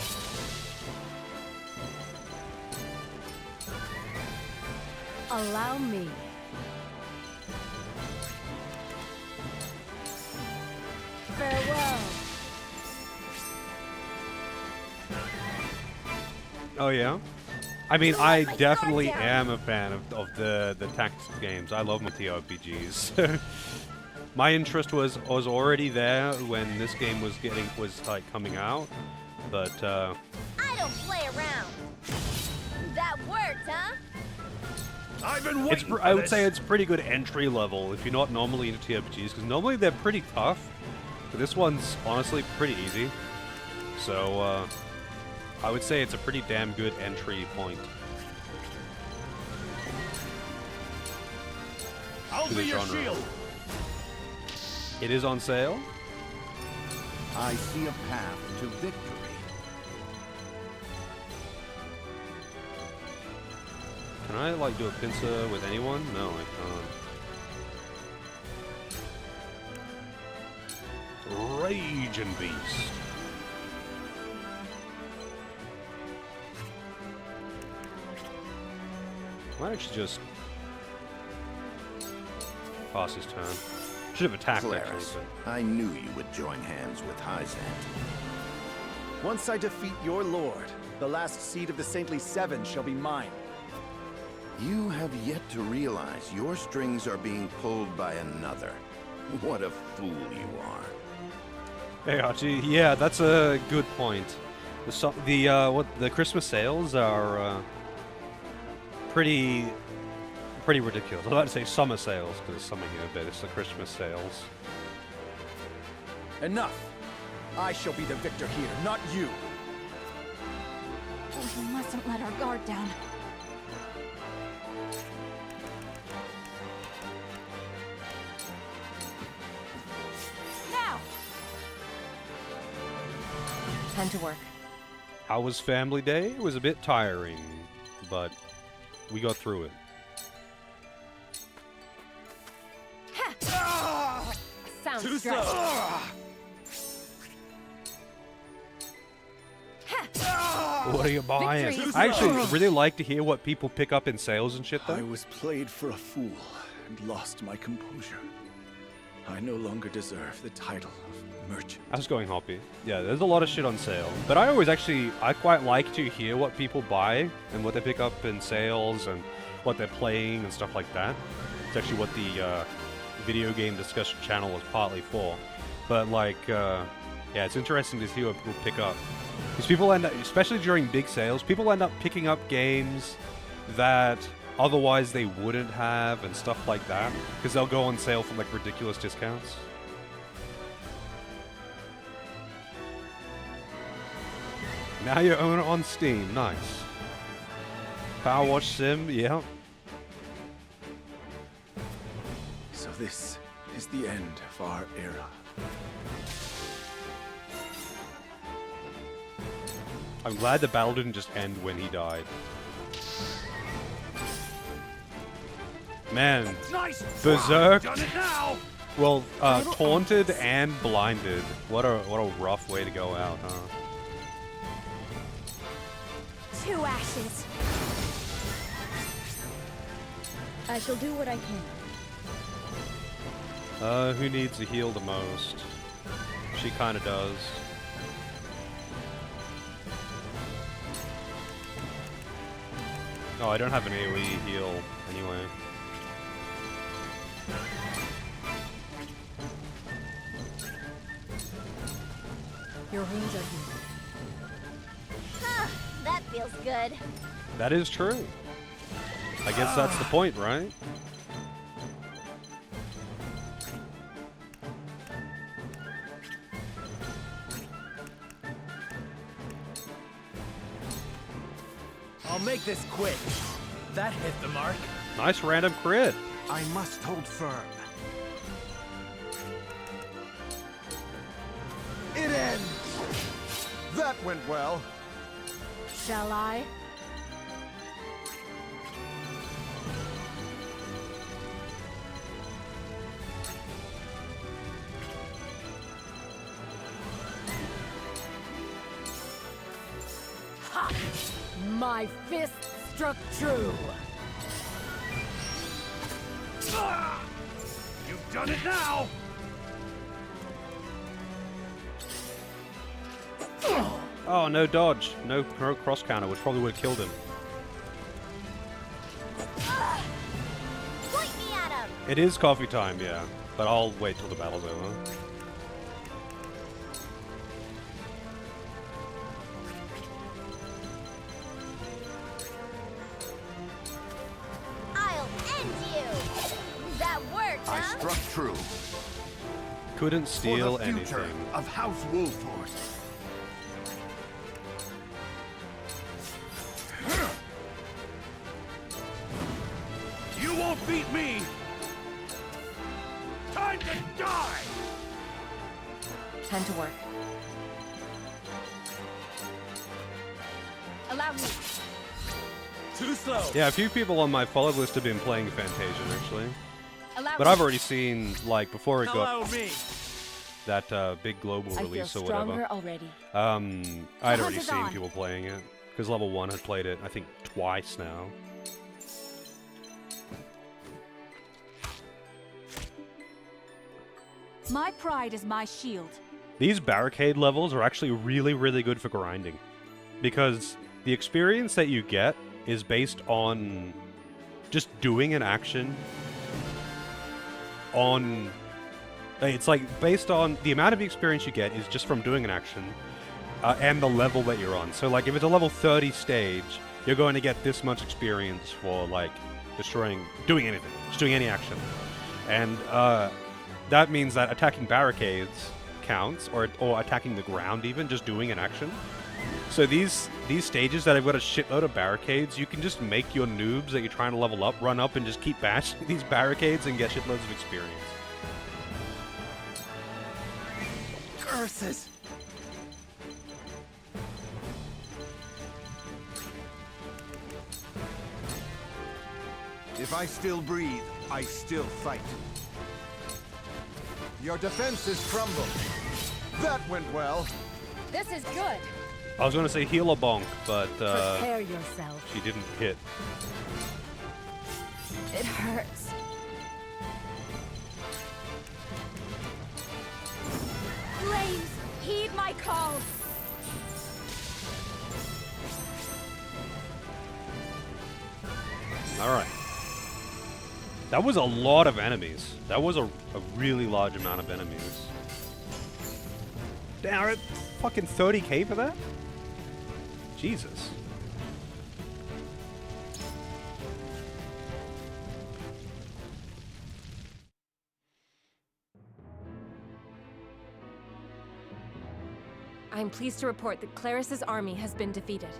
Speaker 13: Allow me. Farewell.
Speaker 1: Oh yeah? I mean, I definitely am a fan of the tactics games. I love my TRPGs. My interest was already there when this game was coming out, but
Speaker 8: I don't play around. That worked, huh?
Speaker 12: I've been waiting
Speaker 1: I would say it's pretty good entry level if you're not normally into TRPGs, because normally they're pretty tough, but this one's honestly pretty easy. So I would say it's a pretty damn good entry point.
Speaker 12: I'll
Speaker 1: to the
Speaker 12: be your
Speaker 1: genre.
Speaker 12: shield.
Speaker 1: It is on sale.
Speaker 9: I see a path to victory.
Speaker 1: Can I like do a pincer with anyone? No, I can't. Rage and Beast. Might actually just pass his turn. Should have attacked actually.
Speaker 9: Clarice, I knew you would join hands with Hyzant.
Speaker 15: Once I defeat your lord, the last seed of the Saintly Seven shall be mine.
Speaker 9: You have yet to realize your strings are being pulled by another. What a fool you are.
Speaker 1: Hey Archie, yeah, that's a good point. The Christmas sales are pretty ridiculous. I was about to say summer sales because it's summer here, but it's the Christmas sales.
Speaker 15: Enough! I shall be the victor here, not you!
Speaker 4: We mustn't let our guard down.
Speaker 5: Tend to work.
Speaker 1: How was Family Day? It was a bit tiring, but we got through it.
Speaker 5: Sound
Speaker 12: Too
Speaker 5: stretch.
Speaker 1: What are you buying?
Speaker 5: Victory.
Speaker 1: I actually really like to hear what people pick up in sales and shit,
Speaker 15: I
Speaker 1: though.
Speaker 15: was played for a fool and lost my composure. I no longer deserve the title of merchant.
Speaker 1: How's it going, Hoppy? Yeah, there's a lot of shit on sale. But I quite like to hear what people buy and what they pick up in sales and what they're playing and stuff like that. It's actually what the video game discussion channel was partly for. But like, yeah, it's interesting to see what people pick up. Because people end up, especially during big sales, people end up picking up games that otherwise they wouldn't have and stuff like that. Because they'll go on sale for like ridiculous discounts. Now you own it on Steam. Nice. Power Wash Sim, yeah.
Speaker 15: So this is the end of our era.
Speaker 1: I'm glad the battle didn't just end when he died. Man,
Speaker 12: Nice.
Speaker 1: Berserk.
Speaker 12: Done it now.
Speaker 1: Well, taunted and blinded. What a rough way to go out, huh?
Speaker 4: 2 ashes. I shall do what I can.
Speaker 1: Who needs to heal the most? She kind of does. Oh, I don't have an AoE heal anyway.
Speaker 10: Your wounds are healed.
Speaker 8: That feels good.
Speaker 1: That is true. I guess that's the point, right?
Speaker 12: I'll make this quick. That hit the mark.
Speaker 1: Nice random crit.
Speaker 12: I must hold firm. It ends. That went well.
Speaker 13: Shall I? Ha! My fist struck true.
Speaker 12: You've done it now.
Speaker 1: Oh, no dodge. No cross counter, which probably would have killed him.
Speaker 8: Point me at him.
Speaker 1: It is coffee time, yeah. But I'll wait till the battle's over.
Speaker 8: I'll end you. That worked,
Speaker 9: I
Speaker 8: huh?
Speaker 9: struck true.
Speaker 1: Couldn't steal
Speaker 9: For the future
Speaker 1: anything.
Speaker 9: of House Wolford.
Speaker 12: You won't beat me. Time to die.
Speaker 5: Tend to work.
Speaker 8: Allow me.
Speaker 12: Too slow.
Speaker 1: Yeah, a few people on my followed list have been playing Fantasian, actually.
Speaker 8: Allow
Speaker 1: But
Speaker 8: me.
Speaker 1: I've already seen, like, before it
Speaker 12: Allow
Speaker 1: got
Speaker 12: me.
Speaker 1: that big global
Speaker 5: I feel
Speaker 1: release or
Speaker 5: stronger
Speaker 1: whatever.
Speaker 5: already.
Speaker 1: I'd
Speaker 8: The
Speaker 1: already
Speaker 8: hunt is
Speaker 1: seen
Speaker 8: on.
Speaker 1: people playing it. Because level 1 had played it, I think, twice now.
Speaker 10: My pride is my shield.
Speaker 1: These barricade levels are actually really, really good for grinding. Because the experience that you get is based on just doing an action on... It's like based on... The amount of experience you get is just from doing an action and the level that you're on. So like if it's a level 30 stage, you're going to get this much experience for like doing anything, just doing any action. And that means that attacking barricades counts, or attacking the ground even, just doing an action. So these stages that have got a shitload of barricades, you can just make your noobs that you're trying to level up run up and just keep bashing these barricades and get shitloads of experience.
Speaker 12: Curses. If I still breathe, I still fight. Your defenses crumble. That went well.
Speaker 8: This is good.
Speaker 1: I was going to say heal a bonk, but
Speaker 13: Prepare yourself.
Speaker 1: she didn't hit.
Speaker 4: It hurts.
Speaker 8: Flames, heed my call.
Speaker 1: Alright. That was a lot of enemies. That was a really large amount of enemies. Damn it! Fucking 30k for that? Jesus.
Speaker 5: I'm pleased to report that Claris's army has been defeated.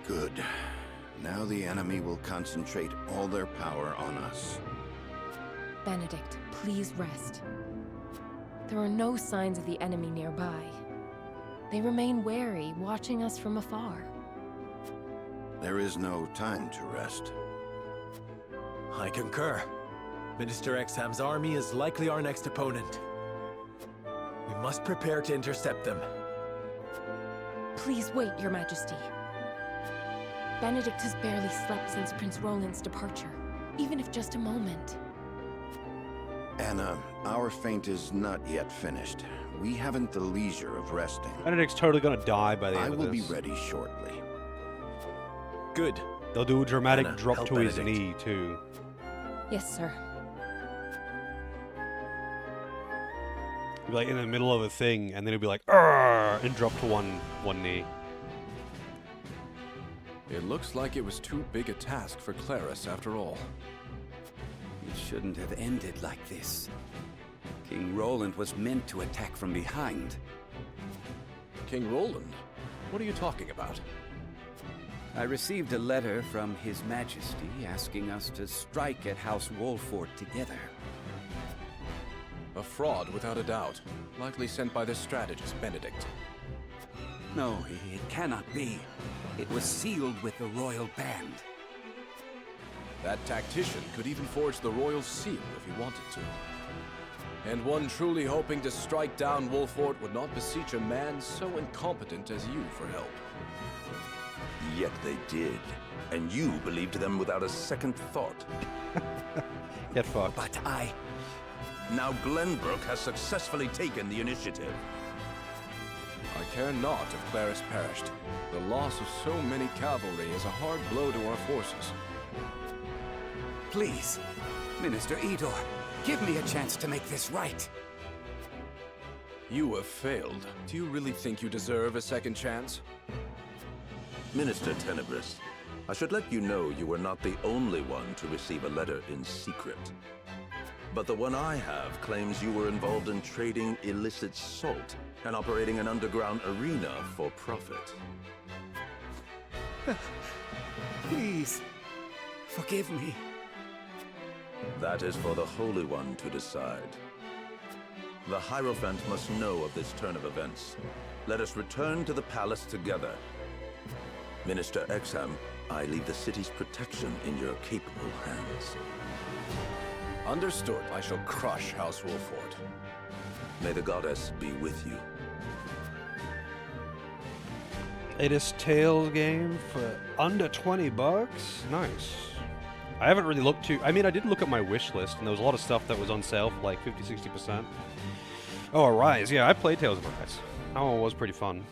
Speaker 9: Good. Now the enemy will concentrate all their power on us.
Speaker 5: Benedict, please rest. There are no signs of the enemy nearby. They remain wary, watching us from afar.
Speaker 9: There is no time to rest.
Speaker 17: I concur. Minister Exham's army is likely our next opponent. We must prepare to intercept them.
Speaker 5: Please wait, Your Majesty. Benedict has barely slept since Prince Roland's departure, even if just a moment.
Speaker 9: Anna, our feint is not yet finished. We haven't the leisure of resting.
Speaker 1: Benedict's totally gonna die by the end
Speaker 9: I
Speaker 1: of
Speaker 9: will
Speaker 1: this.
Speaker 9: be ready shortly.
Speaker 17: Good.
Speaker 1: They'll do a dramatic
Speaker 17: Anna,
Speaker 1: drop
Speaker 17: help
Speaker 1: to his
Speaker 17: Benedict.
Speaker 1: knee, too.
Speaker 5: Yes, sir.
Speaker 1: He'll be like in the middle of a thing, and then he'll be like, "Arr!" and drop to one knee.
Speaker 11: It looks like it was too big a task for Claris after all.
Speaker 6: It shouldn't have ended like this. King Roland was meant to attack from behind.
Speaker 11: King Roland? What are you talking about?
Speaker 6: I received a letter from His Majesty asking us to strike at House Wolford together.
Speaker 11: A fraud, without a doubt. Likely sent by the strategist, Benedict.
Speaker 6: No, it cannot be. It was sealed with the royal band.
Speaker 11: That tactician could even forge the royal seal if he wanted to. And one truly hoping to strike down Wolford would not beseech a man so incompetent as you for help.
Speaker 14: Yet they did. And you believed them without a second thought.
Speaker 1: Get fucked.
Speaker 6: But I...
Speaker 14: Now Glenbrook has successfully taken the initiative.
Speaker 11: I care not if Claris perished. The loss of so many cavalry is a hard blow to our forces.
Speaker 6: Please, Minister Edor, give me a chance to make this right.
Speaker 11: You have failed. Do you really think you deserve a second chance?
Speaker 14: Minister Tenebris, I should let you know you were not the only one to receive a letter in secret. But the one I have claims you were involved in trading illicit salt and operating an underground arena for profit.
Speaker 6: Please, forgive me.
Speaker 14: That is for the Holy One to decide. The Hierophant must know of this turn of events. Let us return to the palace together. Minister Exham, I leave the city's protection in your capable hands.
Speaker 11: Understood. I shall crush House Wolford.
Speaker 14: May the goddess be with you.
Speaker 1: Latest Tales game for under 20 bucks. Nice. I haven't really looked I mean, I did look at my wish list, and there was a lot of stuff that was on sale for like 50-60%. Oh, Arise. Yeah, I played Tales of Arise. That one was pretty fun.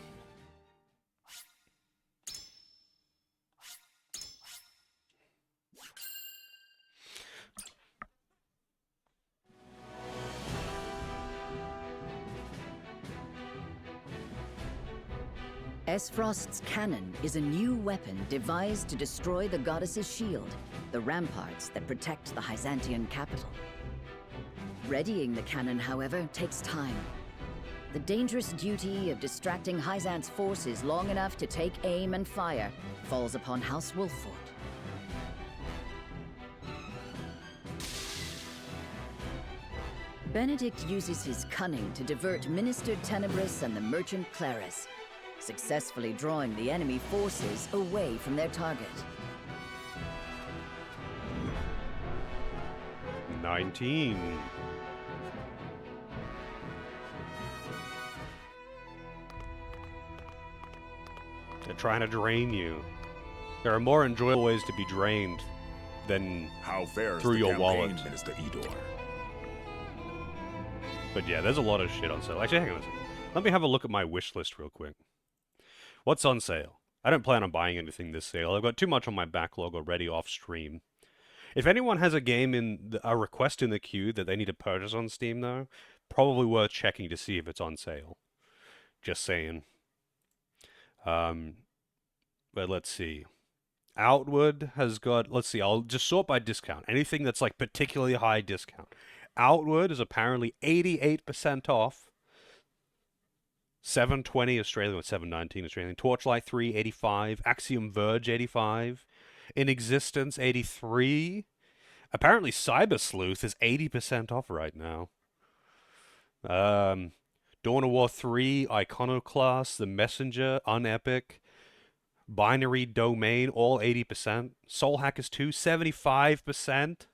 Speaker 16: Esfrost's cannon is a new weapon devised to destroy the goddess's shield, the ramparts that protect the Hyzantian capital. Readying the cannon, however, takes time. The dangerous duty of distracting Hyzant's forces long enough to take aim and fire falls upon House Wolford. Benedict uses his cunning to divert Minister Tenebris and the merchant Claris, successfully drawing the enemy forces away from their target.
Speaker 1: 19. They're trying to drain you. There are more enjoyable ways to be drained than through your wallet.
Speaker 20: Minister Edor?
Speaker 1: But yeah, there's a lot of shit on sale. Actually, hang on a second. Let me have a look at my wish list real quick. What's on sale? I don't plan on buying anything this sale. I've got too much on my backlog already off stream. If anyone has a game a request in the queue that they need to purchase on Steam, though, probably worth checking to see if it's on sale. Just saying. But let's see. Outward has got, let's see, I'll just sort by discount. Anything that's like particularly high discount. Outward is apparently 88% off. 720 Australian, or 719 Australian. Torchlight 3, 85. Axiom Verge, 85. In Existence, 83. Apparently Cyber Sleuth is 80% off right now. Dawn of War 3, Iconoclast, The Messenger, Unepic, Binary Domain, all 80%. Soul Hackers 2, 75%.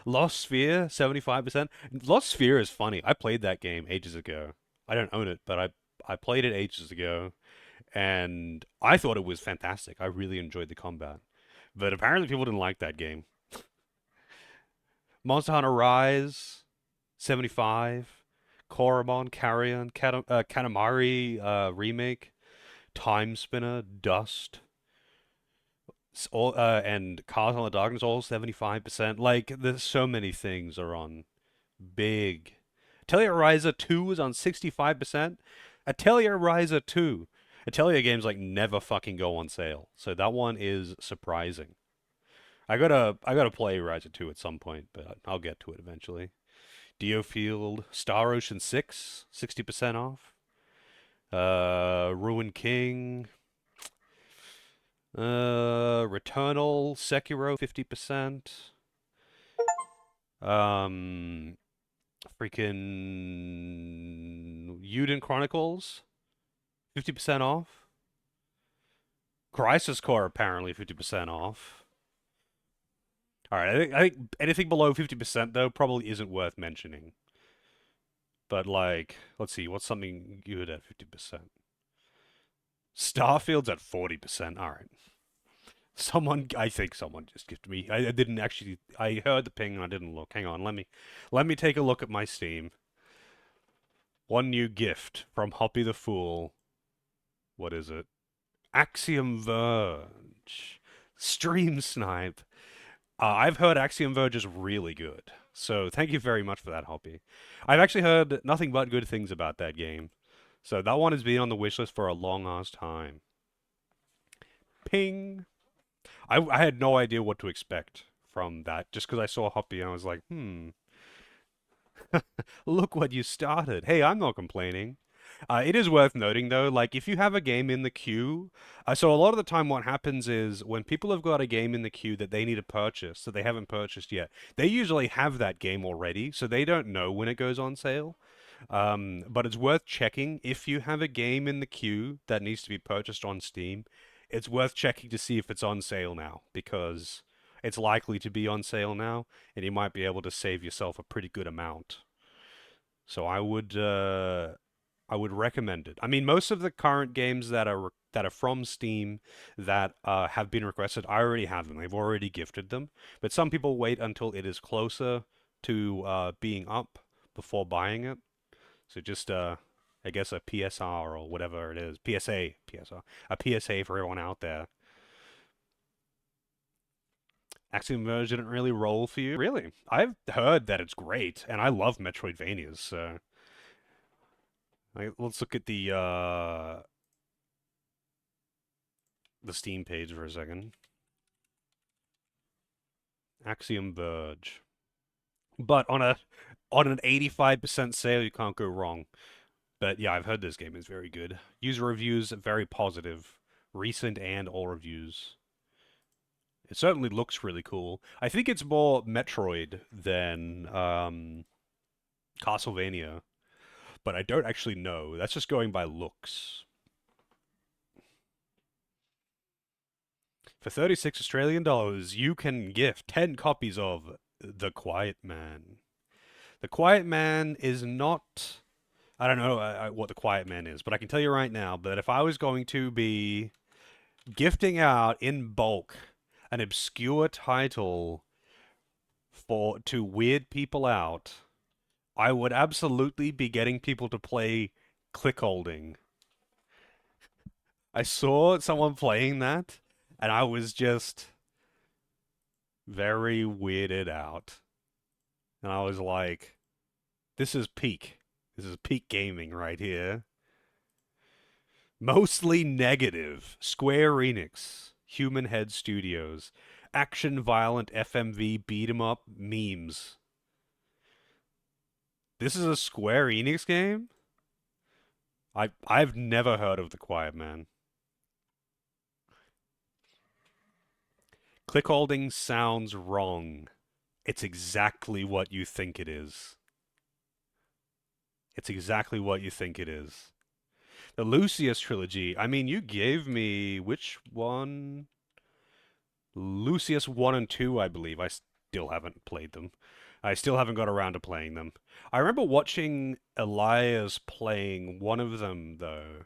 Speaker 1: Lost Sphere, 75%. Lost Sphere is funny. I played that game ages ago. I don't own it, but I played it ages ago, and I thought it was fantastic. I really enjoyed the combat. But apparently people didn't like that game. Monster Hunter Rise, 75. Koromon, Carrion, Katamari Remake, Time Spinner, Dust, and Cars on the Darkness, all 75%. Like, there's so many things are on big. Atelier Ryza 2 is on 65%. Atelier Ryza 2. Atelier games like never fucking go on sale. So that one is surprising. I gotta play Ryza 2 at some point, but I'll get to it eventually. Dio Field, Star Ocean 6, 60% off. Ruin King. Returnal, Sekiro, 50%. Freaking Yuden Chronicles, 50% off. Crisis Core apparently 50% off. Alright, I think anything below 50% though probably isn't worth mentioning. But like, let's see, what's something good at 50%? Starfield's at 40%, alright. I think someone just gifted me. I didn't actually, I heard the ping and I didn't look. Hang on, let me take a look at my Steam. One new gift from Hoppy the Fool. What is it? Axiom Verge. Stream Snipe. I've heard Axiom Verge is really good. So thank you very much for that, Hoppy. I've actually heard nothing but good things about that game. So that one has been on the wishlist for a long-ass time. Ping. I had no idea what to expect from that, just because I saw Hoppy and I was like, look what you started. Hey, I'm not complaining. It is worth noting, though, like, if you have a game in the queue, so a lot of the time what happens is, when people have got a game in the queue that they need to purchase, that they haven't purchased yet, they usually have that game already, so they don't know when it goes on sale. But it's worth checking. If you have a game in the queue that needs to be purchased on Steam, it's worth checking to see if it's on sale now, because it's likely to be on sale now, and you might be able to save yourself a pretty good amount. So I would recommend it. I mean, most of the current games that are from Steam that have been requested, I already have them. They've already gifted them. But some people wait until it is closer to being up before buying it. So just I guess a PSR or whatever it is. PSA. A PSA for everyone out there. Axiom Verge didn't really roll for you? Really? I've heard that it's great, and I love Metroidvanias, so... Let's look at the Steam page for a second. Axiom Verge. But on an 85% sale, you can't go wrong. But yeah, I've heard this game is very good. User reviews, very positive. Recent and all reviews. It certainly looks really cool. I think it's more Metroid than Castlevania. But I don't actually know. That's just going by looks. For 36 Australian dollars, you can gift 10 copies of The Quiet Man. The Quiet Man is not... I don't know what The Quiet Man is, but I can tell you right now that if I was going to be gifting out in bulk an obscure title to weird people out, I would absolutely be getting people to play click-holding. I saw someone playing that, and I was just very weirded out. And I was like, this is peak. This is peak gaming right here. Mostly negative. Square Enix. Human Head Studios. Action violent FMV beat 'em up memes. This is a Square Enix game? I've never heard of The Quiet Man. Click-holding sounds wrong. It's exactly what you think it is. It's exactly what you think it is. The Lucius trilogy. I mean, you gave me... which one? Lucius 1 and 2, I believe. I still haven't played them. I still haven't got around to playing them. I remember watching Elias playing one of them, though.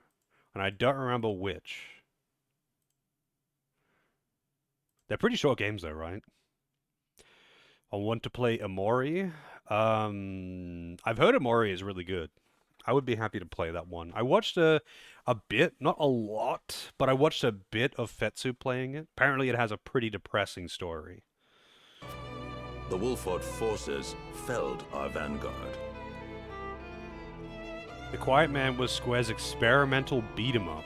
Speaker 1: And I don't remember which. They're pretty short games, though, right? I want to play Amori. I've heard Amori is really good. I would be happy to play that one. I watched a bit, not a lot, but I watched a bit of Fetsu playing it. Apparently it has a pretty depressing story.
Speaker 14: The Wolford forces felled our vanguard.
Speaker 1: The Quiet Man was Square's experimental beat-em-up.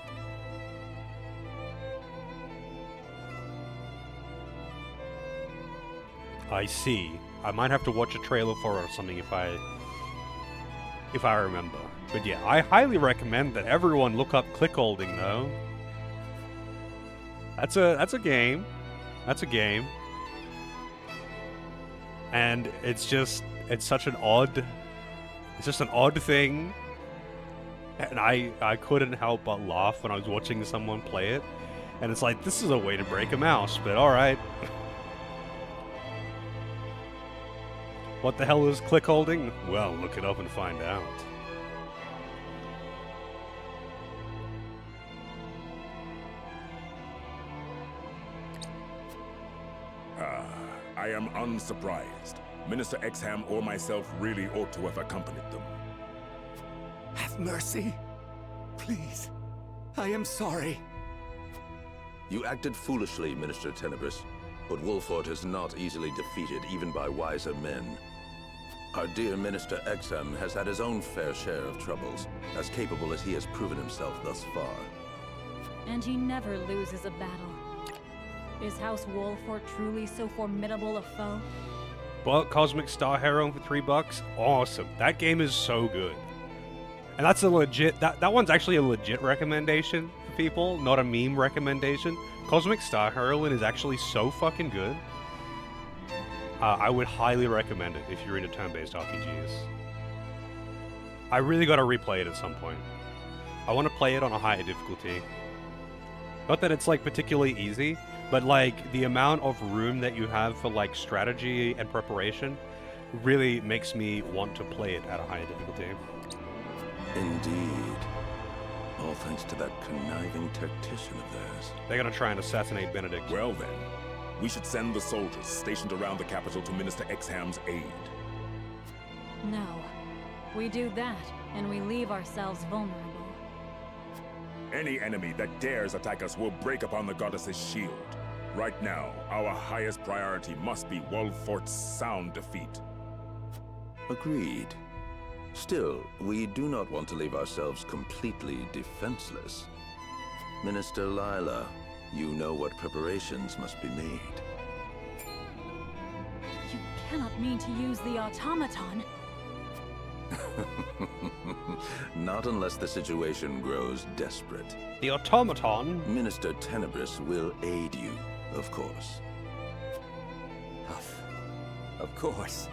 Speaker 1: I see. I might have to watch a trailer for it or something if I remember. But yeah, I highly recommend that everyone look up click-holding, though. That's a game. That's a game. And it's such an odd... It's just an odd thing. And I couldn't help but laugh when I was watching someone play it. And it's like, this is a way to break a mouse, but alright. What the hell is click holding? Well, look it up and find out.
Speaker 20: I am unsurprised. Minister Exham or myself really ought to have accompanied them.
Speaker 6: Have mercy. Please. I am sorry.
Speaker 14: You acted foolishly, Minister Tenebris, but Wolford is not easily defeated even by wiser men. Our dear Minister Exham has had his own fair share of troubles, as capable as he has proven himself thus far.
Speaker 10: And he never loses a battle. Is House Wolford truly so formidable a foe?
Speaker 1: Well, Cosmic Star Hero for $3. Awesome. That game is so good. And that's a legit... That one's actually a legit recommendation for people, not a meme recommendation. Cosmic Star Heroine is actually so fucking good. I would highly recommend it if you're into turn-based RPGs. I really gotta replay it at some point. I want to play it on a higher difficulty. Not that it's, like, particularly easy, but, like, the amount of room that you have for, like, strategy and preparation really makes me want to play it at a higher difficulty.
Speaker 14: Indeed. All thanks to that conniving tactician of theirs.
Speaker 1: They're gonna try and assassinate Benedict.
Speaker 20: Well then, we should send the soldiers stationed around the capital to Minister Exham's aid.
Speaker 10: No. We do that, and we leave ourselves vulnerable.
Speaker 20: Any enemy that dares attack us will break upon the goddess's shield. Right now, our highest priority must be Wolfort's sound defeat.
Speaker 14: Agreed. Still, we do not want to leave ourselves completely defenseless. Minister Lila, you know what preparations must be made.
Speaker 10: You cannot mean to use the automaton.
Speaker 14: Not unless the situation grows desperate.
Speaker 1: The automaton?
Speaker 14: Minister Tenebris will aid you, of course.
Speaker 6: Of course.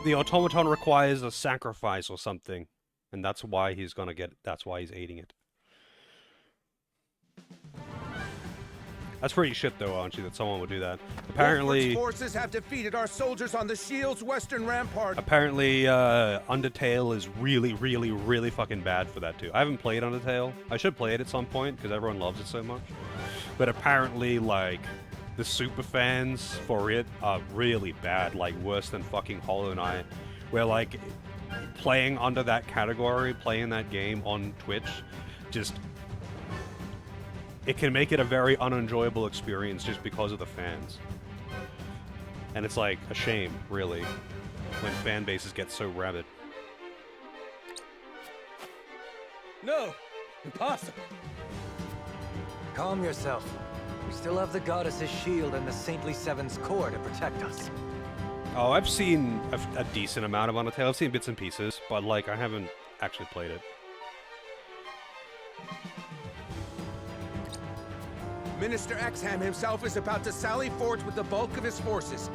Speaker 1: The automaton requires a sacrifice or something, and that's why he's gonna get. That's why he's aiding it. That's pretty shit, though, aren't you? That someone would do that. Apparently,
Speaker 12: Wolford's forces have defeated our soldiers on the shield's western rampart.
Speaker 1: Apparently, Undertale is really, really, really fucking bad for that too. I haven't played Undertale. I should play it at some point because everyone loves it so much. But apparently, like, the super fans for it are really bad, like worse than fucking Hollow Knight. Where like playing under that category, playing that game on Twitch, just it can make it a very unenjoyable experience just because of the fans. And it's like a shame, really, when fan bases get so rabid.
Speaker 12: No! Impossible!
Speaker 2: Calm yourself. We still have the Goddess's shield and the Saintly Seven's core to protect us.
Speaker 1: Oh, I've seen a decent amount of Undertale. I've seen bits and pieces, but like I haven't actually played it.
Speaker 12: Minister Exham himself is about to sally forth with the bulk of his forces.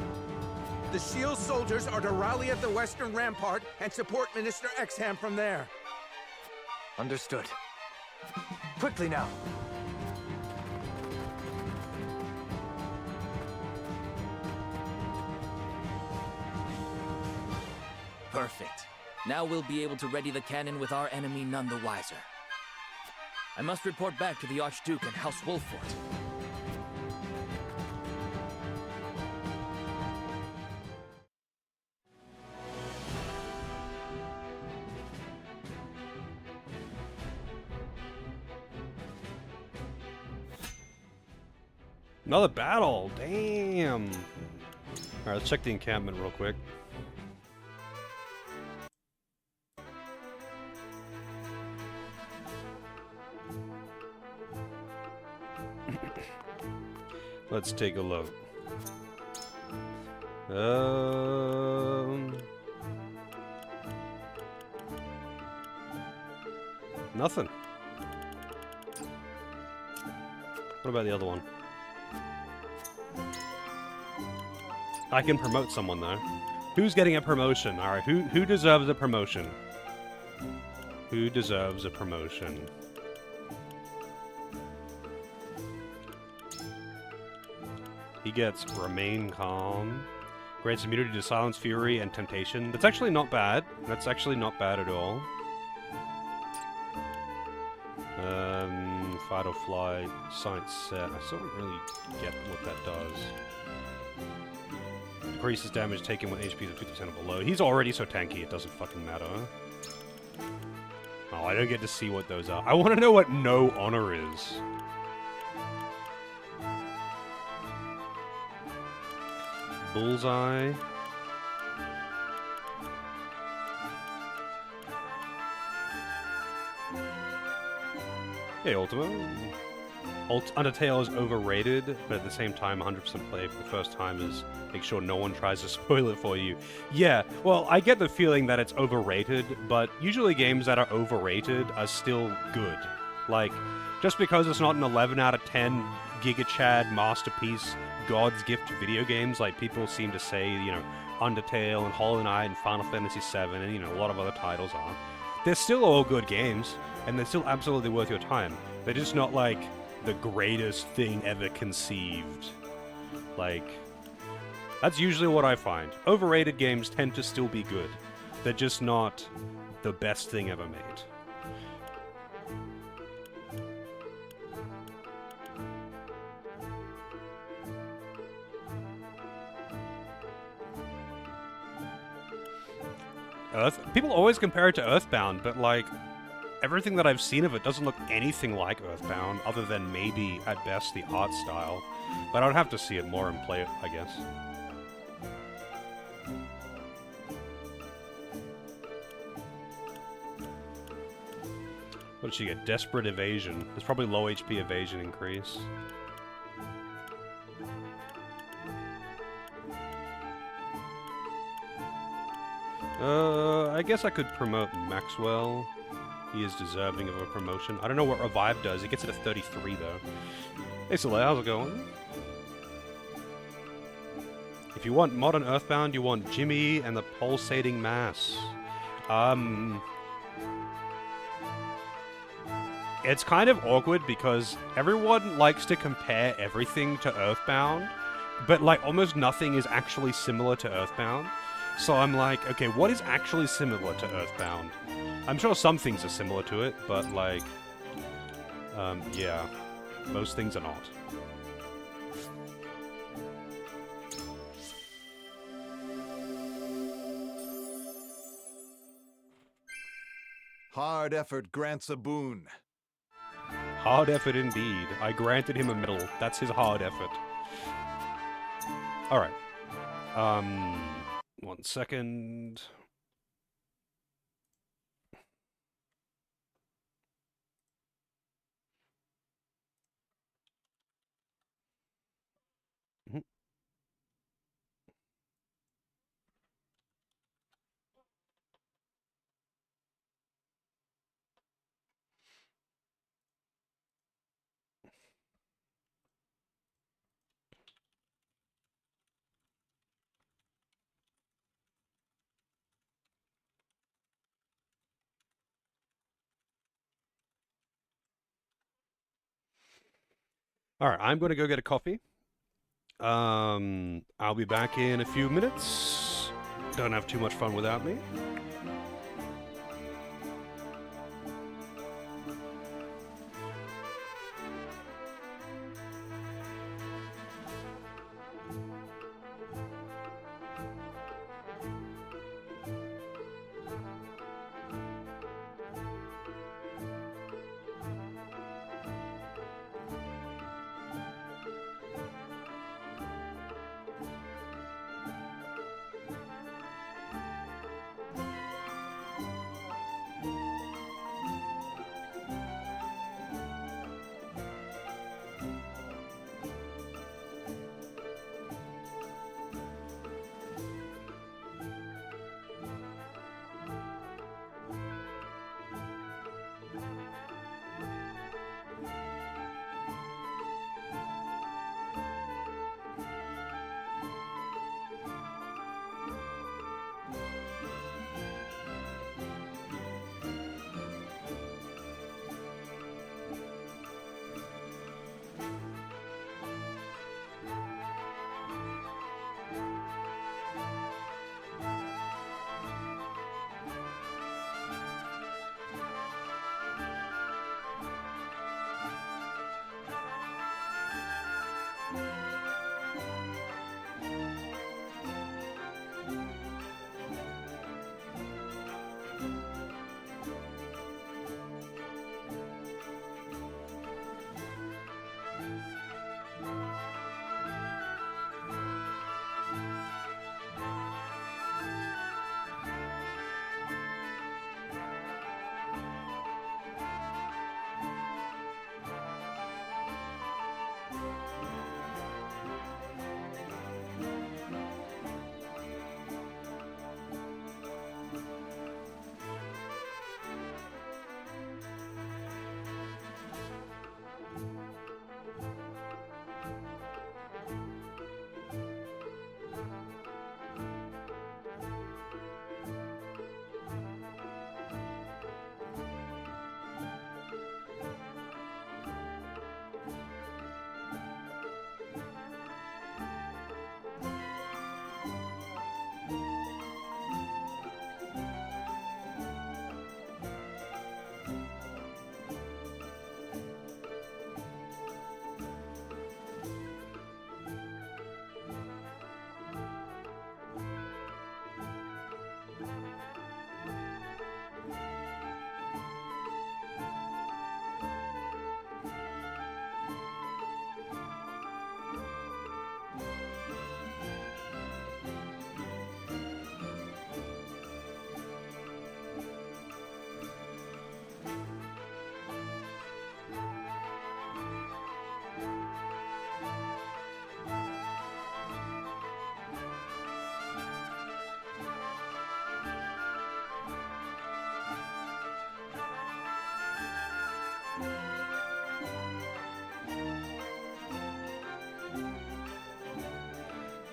Speaker 12: The shield soldiers are to rally at the western rampart and support Minister Exham from there.
Speaker 2: Understood. Quickly now.
Speaker 21: Perfect. Now we'll be able to ready the cannon with our enemy none the wiser. I must report back to the Archduke and House Wolfort.
Speaker 1: Another battle! Damn! Alright, let's check the encampment real quick. Let's take a look. Nothing. What about the other one? I can promote someone though. Who's getting a promotion? Alright, who deserves a promotion? Who deserves a promotion? He gets Remain Calm. Grants immunity to Silence, Fury, and Temptation. That's actually not bad. That's actually not bad at all. Fight or Flight, Science Set. I still don't really get what that does. Decreases damage taken when HP is at 50% or below. He's already so tanky, it doesn't fucking matter. Oh, I don't get to see what those are. I want to know what No Honor is. Bullseye. Hey, Ultima. Undertale is overrated, but at the same time, 100% play for the first time is make sure no one tries to spoil it for you. Yeah, well, I get the feeling that it's overrated, but usually games that are overrated are still good. Like, just because it's not an 11 out of 10 Giga Chad masterpiece, God's gift to video games, like people seem to say, you know, Undertale and Hollow Knight and Final Fantasy VII and, you know, a lot of other titles are. They're still all good games, and they're still absolutely worth your time. They're just not, like, the greatest thing ever conceived. Like, that's usually what I find. Overrated games tend to still be good. They're just not the best thing ever made. People always compare it to Earthbound, but like, everything that I've seen of it doesn't look anything like Earthbound, other than maybe, at best, the art style. But I would have to see it more and play it, I guess. What did she get? Desperate Evasion. There's probably low HP evasion increase. I guess I could promote Maxwell. He is deserving of a promotion. I don't know what Revive does. He gets it at 33, though. Hey, Soleil, how's it going? If you want modern Earthbound, you want Jimmy and the Pulsating Mass. It's kind of awkward because everyone likes to compare everything to Earthbound, but like almost nothing is actually similar to Earthbound. So I'm like, okay, what is actually similar to Earthbound? I'm sure some things are similar to it, but like, yeah, most things are not.
Speaker 3: Hard effort grants a boon.
Speaker 1: Hard effort indeed. I granted him a medal. That's his hard effort. Alright. 1 second. Alright, I'm going to go get a coffee. I'll be back in a few minutes. Don't have too much fun without me.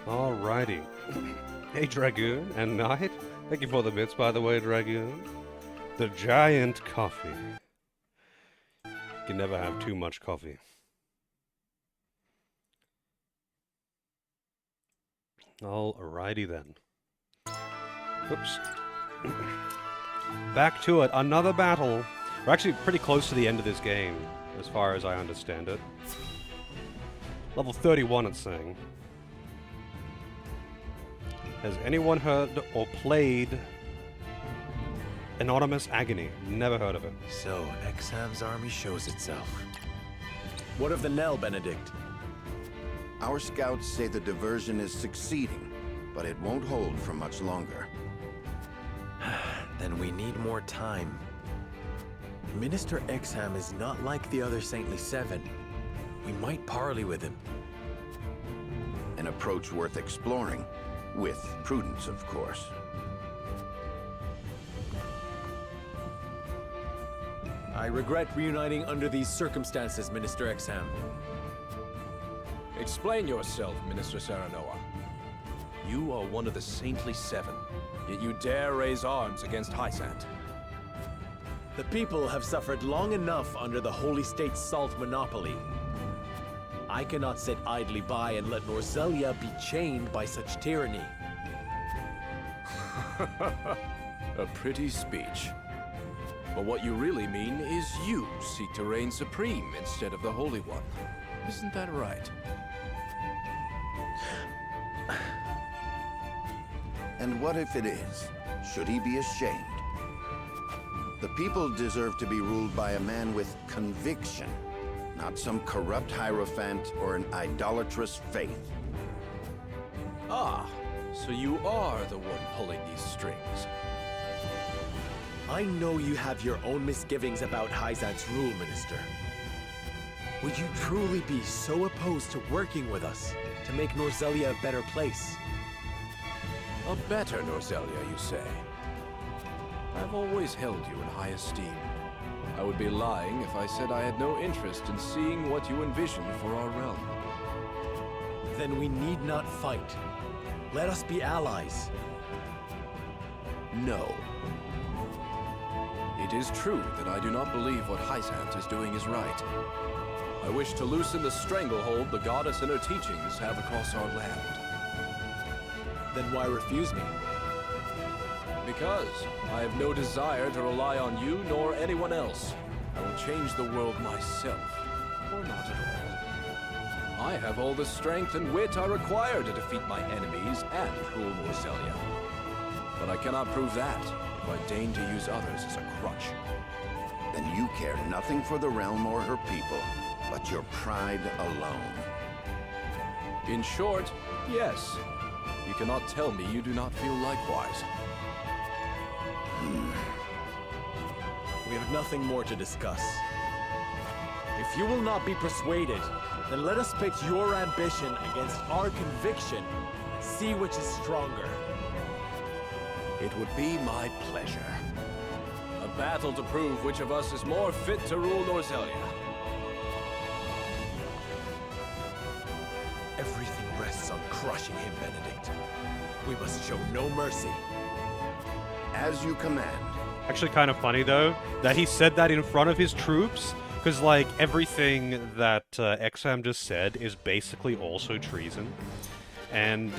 Speaker 1: Alrighty. Hey, Dragoon and Knight. Thank you for the bits, by the way, Dragoon. The giant coffee. You can never have too much coffee. Alrighty then. Oops. Back to it. Another battle. We're actually pretty close to the end of this game, as far as I understand it. Level 31, it's saying. Has anyone heard or played Anonymous Agony? Never heard of it.
Speaker 17: So, Exham's army shows itself. What of the Nell, Benedict?
Speaker 9: Our scouts say the diversion is succeeding, but it won't hold for much longer.
Speaker 17: Then we need more time. Minister Exham is not like the other Saintly Seven. We might parley with him.
Speaker 9: An approach worth exploring, with prudence, of course.
Speaker 17: I regret reuniting under these circumstances, Minister Exham.
Speaker 11: Explain yourself, Minister Serenoa. You are one of the Saintly Seven, yet you dare raise arms against Hysant.
Speaker 17: The people have suffered long enough under the Holy State's salt monopoly. I cannot sit idly by and let Norzelia be chained by such tyranny.
Speaker 11: A pretty speech. But what you really mean is you seek to reign supreme instead of the Holy One. Isn't that right?
Speaker 9: And what if it is? Should he be ashamed? The people deserve to be ruled by a man with conviction, not some corrupt hierophant or an idolatrous faith.
Speaker 11: Ah, so you are the one pulling these strings.
Speaker 17: I know you have your own misgivings about Hyzant's rule, Minister. Would you truly be so opposed to working with us to make Norzelia a better place?
Speaker 11: A better Norzelia, you say? I've always held you in high esteem. I would be lying if I said I had no interest in seeing what you envision for our realm.
Speaker 17: Then we need not fight. Let us be allies.
Speaker 11: No. It is true that I do not believe what Hysant is doing is right. I wish to loosen the stranglehold the goddess and her teachings have across our land.
Speaker 17: Then why refuse me?
Speaker 11: Because I have no desire to rely on you nor anyone else. I will change the world myself, or not at all. I have all the strength and wit I require to defeat my enemies and rule Norzelia. But I cannot prove that if I deign to use others as a crutch.
Speaker 9: Then you care nothing for the realm or her people, but your pride alone.
Speaker 11: In short, yes. You cannot tell me you do not feel likewise.
Speaker 17: We have nothing more to discuss. If you will not be persuaded, then let us pit your ambition against our conviction and see which is stronger.
Speaker 11: It would be my pleasure. A battle to prove which of us is more fit to rule Norzelia.
Speaker 17: Everything rests on crushing him, Benedict. We must show no mercy.
Speaker 9: As you command.
Speaker 1: Actually kind of funny, though, that he said that in front of his troops, because, like, everything that Exham just said is basically also treason. And,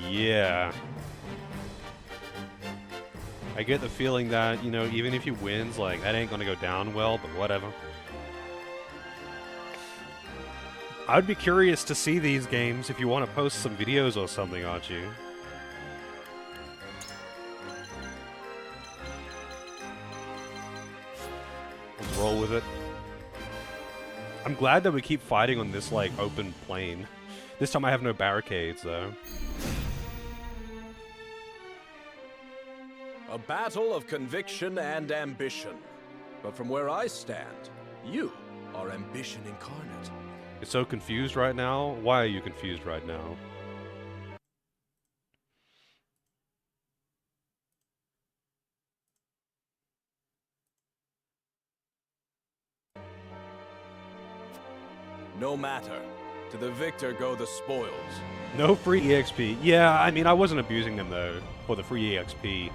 Speaker 1: yeah. I get the feeling that, you know, even if he wins, like, that ain't gonna go down well, but whatever. I'd be curious to see these games if you want to post some videos or something, aren't you? Let's roll with it. I'm glad that we keep fighting on this, like, open plain. This time I have no barricades, though.
Speaker 11: A battle of conviction and ambition. But from where I stand, you are ambition incarnate.
Speaker 1: You're so confused right now? Why are you confused right now?
Speaker 11: No matter. To the victor go the spoils.
Speaker 1: No free EXP. Yeah, I mean, I wasn't abusing them, though, for the free EXP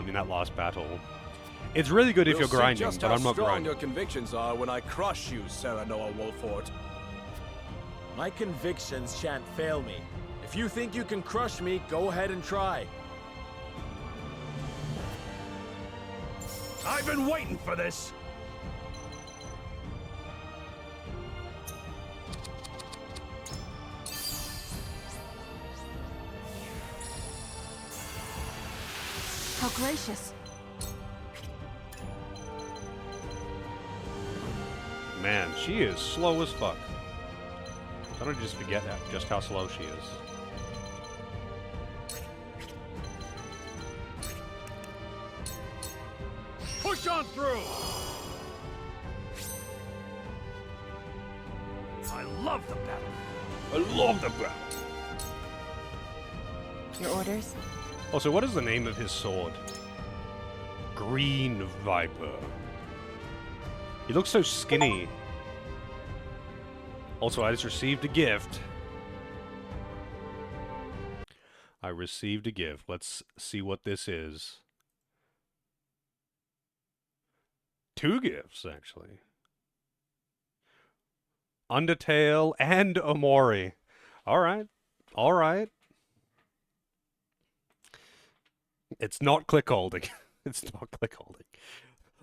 Speaker 1: in that last battle. It's really good if you're grinding, but I'm not
Speaker 11: Just how strong
Speaker 1: grinding.
Speaker 11: your convictions are when I crush you, Serenoa Wolfort.
Speaker 17: My convictions shan't fail me. If you think you can crush me, go ahead and try.
Speaker 20: I've been waiting for this!
Speaker 7: How gracious.
Speaker 1: Man, she is slow as fuck. I don't just forget that, just how slow she is.
Speaker 20: Push on through! I love the battle. I love the battle.
Speaker 5: Your orders?
Speaker 1: Also, what is the name of his sword? Green Viper. He looks so skinny. Also, I just received a gift. I received a gift. Let's see what this is. 2 gifts, actually. Undertale and Omori. Alright. Alright. It's not click holding. It's not click holding.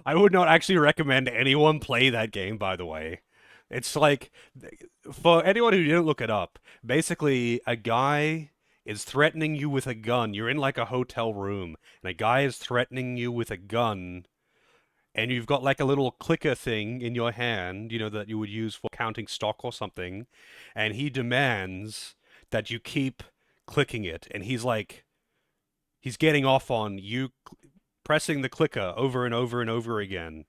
Speaker 1: I would not actually recommend anyone play that game, by the way. It's like, for anyone who didn't look it up, basically a guy is threatening you with a gun. You're in like a hotel room, and a guy is threatening you with a gun, and you've got like a little clicker thing in your hand, you know, that you would use for counting stock or something, and he demands that you keep clicking it, and he's like, he's getting off on you pressing the clicker over and over and over again.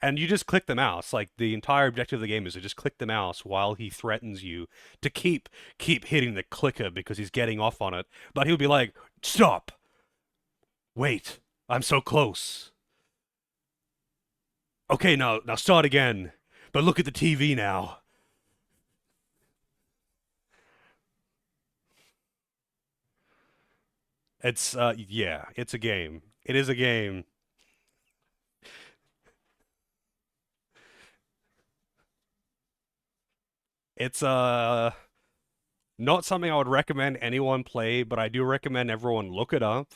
Speaker 1: And you just click the mouse. Like, the entire objective of the game is to just click the mouse while he threatens you to keep hitting the clicker because he's getting off on it. But he'll be like, stop! Wait, I'm so close. Okay, now start again. But look at the TV now. It's, yeah, it's a game. It is a game. It's, not something I would recommend anyone play, but I do recommend everyone look it up.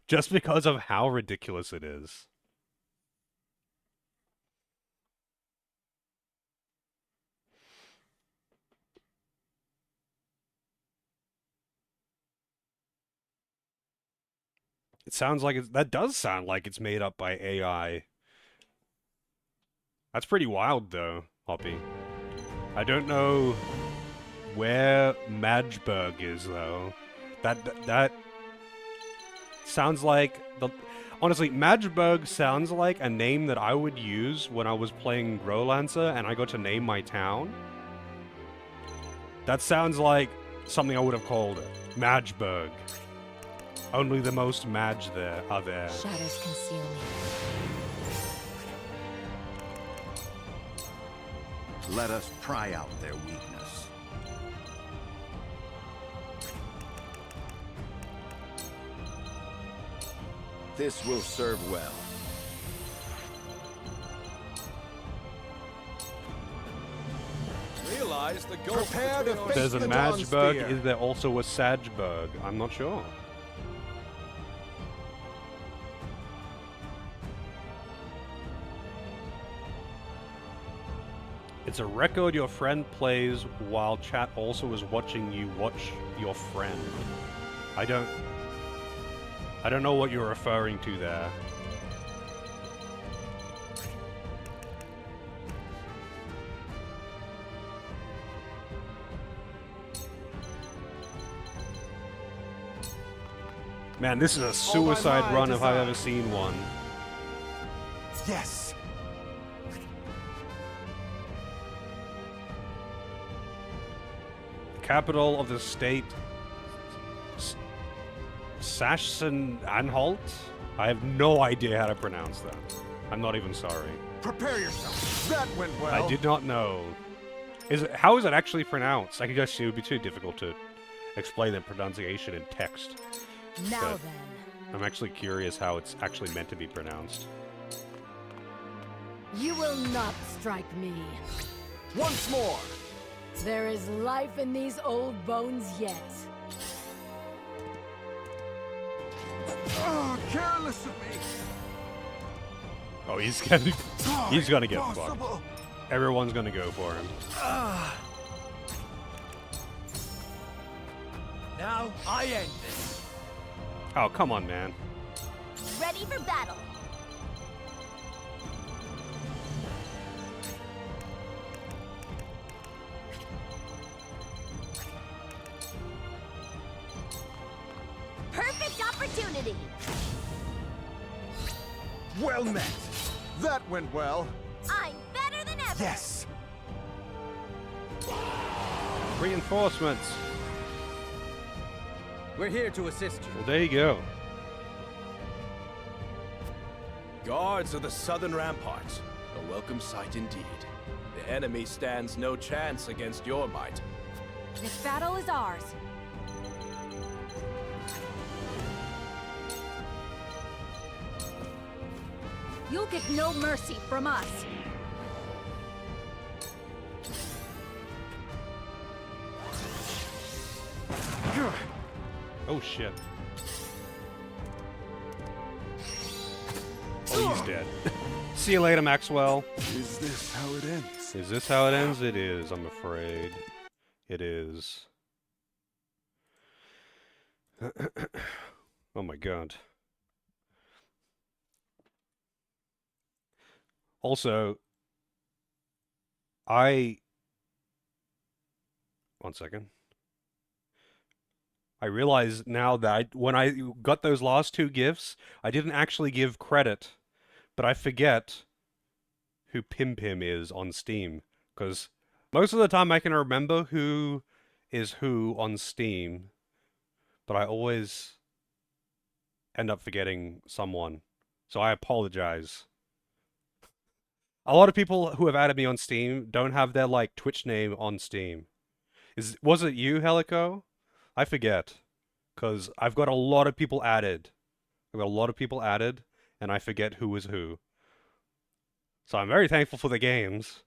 Speaker 1: Just because of how ridiculous it is. It sounds like that does sound like it's made up by AI. That's pretty wild, though, Hoppy. I don't know where Majberg is, though. That sounds like honestly, Majberg sounds like a name that I would use when I was playing Growlancer and I got to name my town. That sounds like something I would have called it. Majberg. Only the most Maj there are there.
Speaker 5: Shadows conceal me.
Speaker 9: Let us pry out their weakness. This will serve well.
Speaker 11: Realize the gulf between our
Speaker 1: There's a
Speaker 11: the
Speaker 1: Majberg.
Speaker 11: Dawnspear.
Speaker 1: Is there also a Sajberg? I'm not sure. It's a record your friend plays while chat also is watching you watch your friend. I don't know what you're referring to there. Man, this is a suicide run if I've ever seen one.
Speaker 3: Yes!
Speaker 1: Capital of the state, Sachsen-Anhalt? I have no idea how to pronounce that. I'm not even sorry.
Speaker 3: Prepare yourself. That went well.
Speaker 1: I did not know. How is it actually pronounced? I guess it would be too difficult to explain the pronunciation in text.
Speaker 13: Now
Speaker 1: But
Speaker 13: then.
Speaker 1: I'm actually curious how it's actually meant to be pronounced.
Speaker 13: You will not strike me.
Speaker 12: Once more!
Speaker 13: There is life in these old bones yet.
Speaker 3: Oh, careless of me.
Speaker 1: Oh, he's gonna get fucked. Everyone's gonna go for him.
Speaker 12: Now I end this.
Speaker 1: Oh, come on, man.
Speaker 8: Ready for battle. Perfect opportunity.
Speaker 3: Well met. That went well.
Speaker 8: I'm better than ever.
Speaker 3: Yes.
Speaker 1: Reinforcements.
Speaker 12: We're here to assist you.
Speaker 1: Well, there you go.
Speaker 11: Guards of the southern ramparts. A welcome sight indeed. The enemy stands no chance against your might.
Speaker 10: This battle is ours.
Speaker 7: You'll get no mercy from us.
Speaker 1: Oh shit. Oh, he's dead. See you later, Maxwell.
Speaker 3: Is this how it ends?
Speaker 1: Is this how it ends? It is, I'm afraid. It is. Oh my god. Also, one second. I realize now that when I got those last two gifts, I didn't actually give credit, but I forget who Pim Pim is on Steam, because most of the time I can remember who is who on Steam, but I always end up forgetting someone, so I apologize. A lot of people who have added me on Steam don't have their, like, Twitch name on Steam. Was it you, Helico? I forget. Because I've got a lot of people added. And I forget who is who. So I'm very thankful for the games.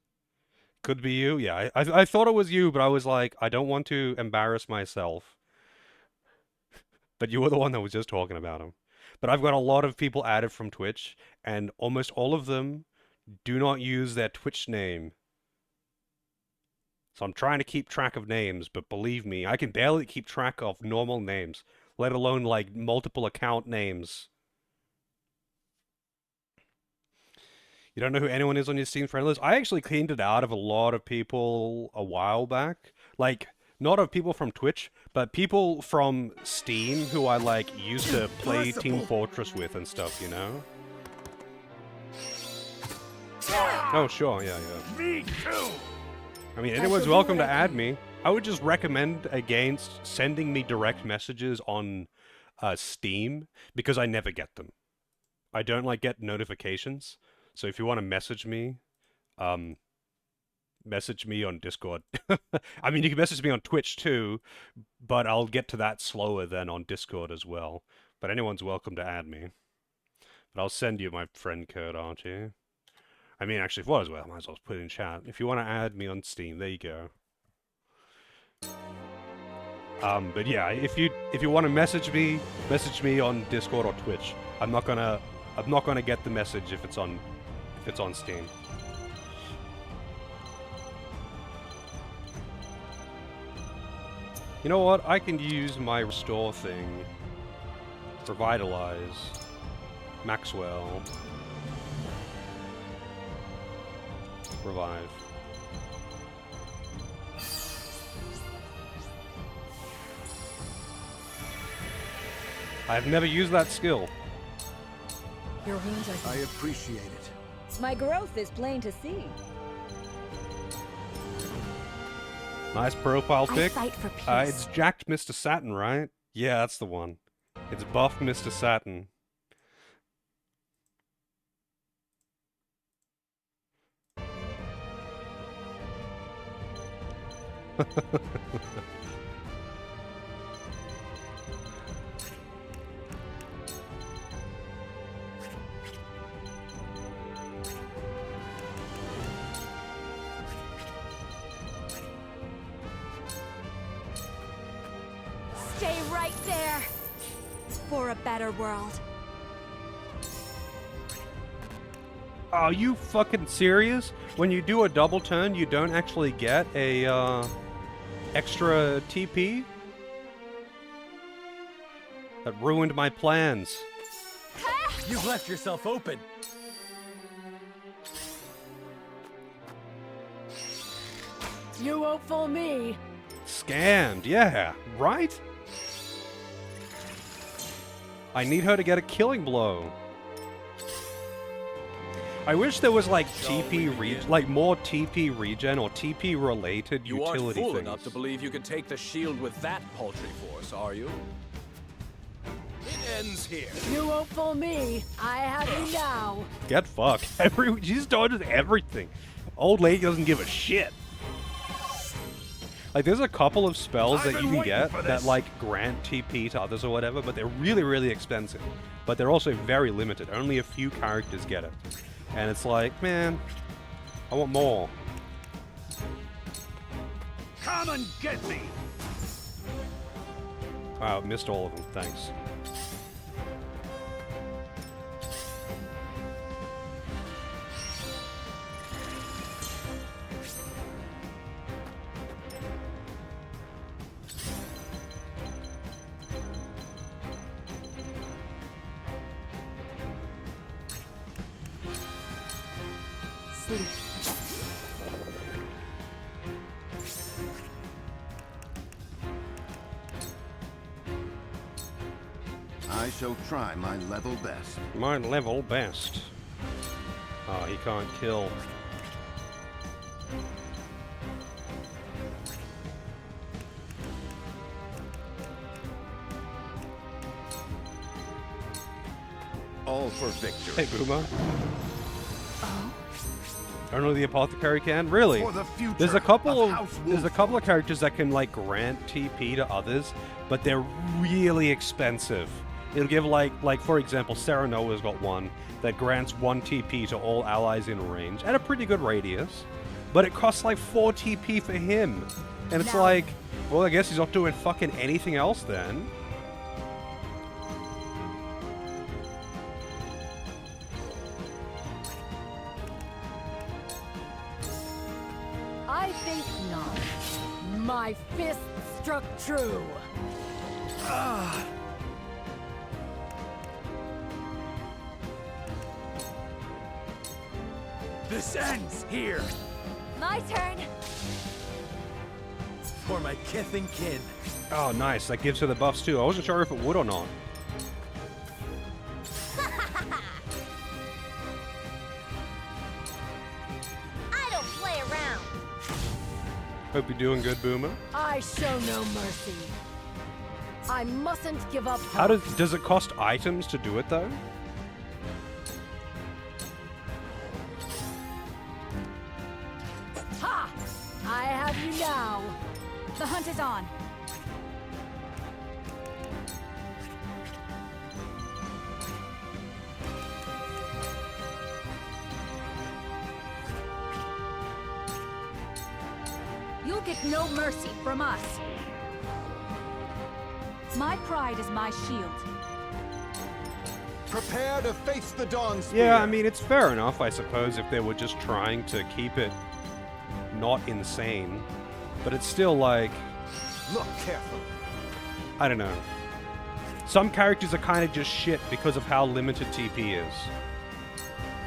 Speaker 1: Could be you? Yeah, I thought it was you, but I was like, I don't want to embarrass myself. But you were the one that was just talking about him. But I've got a lot of people added from Twitch, and almost all of them do not use their Twitch name. So I'm trying to keep track of names, but believe me, I can barely keep track of normal names, let alone, like, multiple account names. You don't know who anyone is on your Steam friend list? I actually cleaned it out of a lot of people a while back. Like, not of people from Twitch, but people from Steam who I, like, used to play Team Fortress with and stuff, you know? Oh, sure, yeah.
Speaker 12: Me too!
Speaker 1: I mean, anyone's welcome to add me. I would just recommend against sending me direct messages on Steam, because I never get them. I don't, like, get notifications. So if you want to message me on Discord. I mean, you can message me on Twitch too, but I'll get to that slower than on Discord as well. But anyone's welcome to add me. But I'll send you my friend code, aren't you? I mean, actually, if I was well, I might as well put it in chat. If you want to add me on Steam, there you go. But yeah, if you want to message me on Discord or Twitch. I'm not gonna get the message if it's on Steam. You know what? I can use my restore thing. Revitalize. Maxwell. Revive. I have never used that skill.
Speaker 13: Your wounds are...
Speaker 3: I appreciate it.
Speaker 19: My growth is plain to see.
Speaker 1: Nice profile pic.
Speaker 4: fight for peace.
Speaker 1: It's jacked Mr. Saturn, right? Yeah, that's the one. It's buffed Mr. Saturn.
Speaker 4: Stay right there! For a better world.
Speaker 1: Are you fucking serious? When you do a double turn, you don't actually get a, extra TP? That ruined my plans.
Speaker 17: You've left yourself open.
Speaker 13: You won't fool me.
Speaker 1: Scammed, yeah, right? I need her to get a killing blow. I wish there was like like more TP regen or TP related
Speaker 11: You
Speaker 1: utility
Speaker 11: aren't fool
Speaker 1: things.
Speaker 11: enough to believe you can take the shield with that paltry force, are you? It ends here.
Speaker 13: You won't fool me. I have you now.
Speaker 1: Get fucked. She's dodges everything. Old lady doesn't give a shit. Like, there's a couple of spells that you can get that, like, grant TP to others or whatever, but they're really, really expensive. But they're also very limited. Only a few characters get it. And it's like, man, I want more.
Speaker 12: Come and get me!
Speaker 1: Wow, missed all of them. Thanks.
Speaker 13: Sleep.
Speaker 9: I shall try my level best.
Speaker 1: My level best. Oh, he can't kill.
Speaker 9: All for victory.
Speaker 1: Hey, Boomer. I don't know the apothecary can. Really?
Speaker 9: For the future
Speaker 1: There's a couple
Speaker 9: of
Speaker 1: of
Speaker 9: House
Speaker 1: there's a couple of characters that can like grant TP to others, but they're really expensive. It'll give like for example, Serenoa's got one that grants 1 TP to all allies in range at a pretty good radius, but it costs like 4 TP for him, and it's like, well, I guess he's not doing fucking anything else then.
Speaker 13: I think not. My fist struck true.
Speaker 17: This ends here.
Speaker 4: My turn.
Speaker 17: For my kith and kin.
Speaker 1: Oh, nice. That gives her the buffs too. I wasn't sure if it would or not.
Speaker 8: I don't play around.
Speaker 1: Hope you're doing good, Boomer.
Speaker 13: I show no mercy. I mustn't give up
Speaker 1: How
Speaker 13: hope.
Speaker 1: does it cost items to do it though?
Speaker 13: Ha! I have you now.
Speaker 4: The hunt is on. You'll get no mercy from us. My pride is my shield.
Speaker 3: Prepare to face the dawn spear.
Speaker 1: Yeah, I mean, it's fair enough, I suppose, if they were just trying to keep it not insane. But it's still like...
Speaker 3: Look carefully.
Speaker 1: I don't know. Some characters are kind of just shit because of how limited TP is.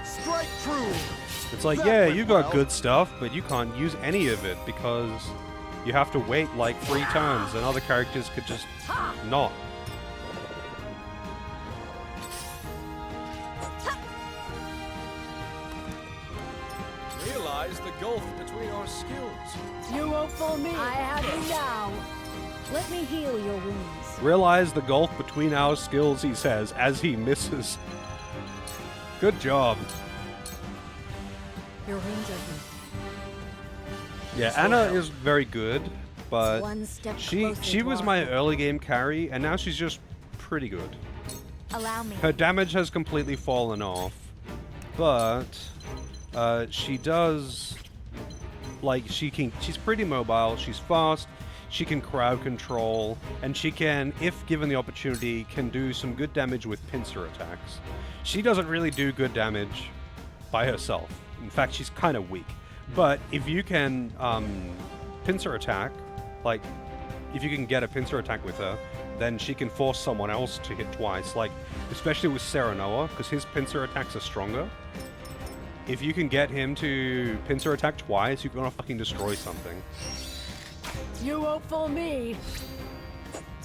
Speaker 3: Strike true.
Speaker 1: It's like,
Speaker 3: That
Speaker 1: yeah,
Speaker 3: went
Speaker 1: you got
Speaker 3: well.
Speaker 1: good stuff, but you can't use any of it because you have to wait like 3 turns, and other characters could just not.
Speaker 11: Realize the gulf between our skills.
Speaker 13: You won't fool me. I have you now. Let me heal your wounds.
Speaker 1: Realize the gulf between our skills, he says, as he misses. Good job.
Speaker 13: Your wounds are
Speaker 1: Yeah, Anna is very good, but
Speaker 4: One step
Speaker 1: she
Speaker 4: closer
Speaker 1: was
Speaker 4: to
Speaker 1: my
Speaker 4: our-
Speaker 1: early game carry, and now she's just pretty good.
Speaker 4: Allow me.
Speaker 1: Her damage has completely fallen off, but she does, like, she's pretty mobile, she's fast, she can crowd control, and she can, if given the opportunity, can do some good damage with pincer attacks. She doesn't really do good damage by herself. In fact, she's kind of weak. But if you can pincer attack, like, if you can get a pincer attack with her, then she can force someone else to hit twice, like, especially with Serenoa, because his pincer attacks are stronger. If you can get him to pincer attack twice, you're gonna fucking destroy something.
Speaker 13: You won't fool me.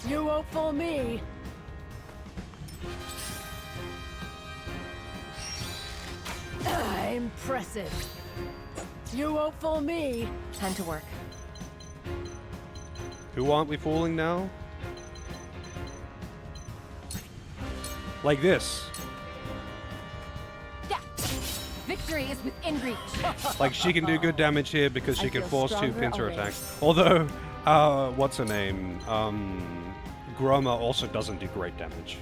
Speaker 13: You won't fool me. Impressive. You won't fool me.
Speaker 5: Time to work.
Speaker 1: Who aren't we fooling now? Like this.
Speaker 10: Yeah. Victory is within reach.
Speaker 1: Like, she can do good damage here because she
Speaker 10: I
Speaker 1: can
Speaker 10: feel
Speaker 1: force two
Speaker 10: stronger
Speaker 1: pincer
Speaker 10: already.
Speaker 1: attacks. Although, what's her name? Groma also doesn't do great damage.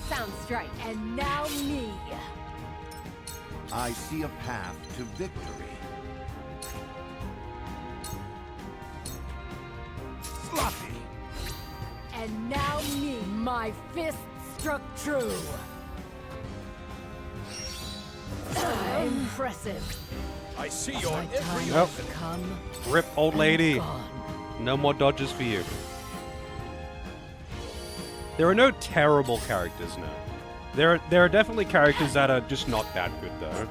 Speaker 13: Sounds right. And now me.
Speaker 9: I see a path to victory.
Speaker 13: Sloppy. And now me. My fist struck true. Impressive.
Speaker 11: I see your
Speaker 13: My
Speaker 11: every
Speaker 13: time
Speaker 1: Nope.
Speaker 13: has come.
Speaker 1: Rip, old lady.
Speaker 13: gone.
Speaker 1: No more dodges for you. There are no terrible characters now. There are definitely characters that are just not that good, though.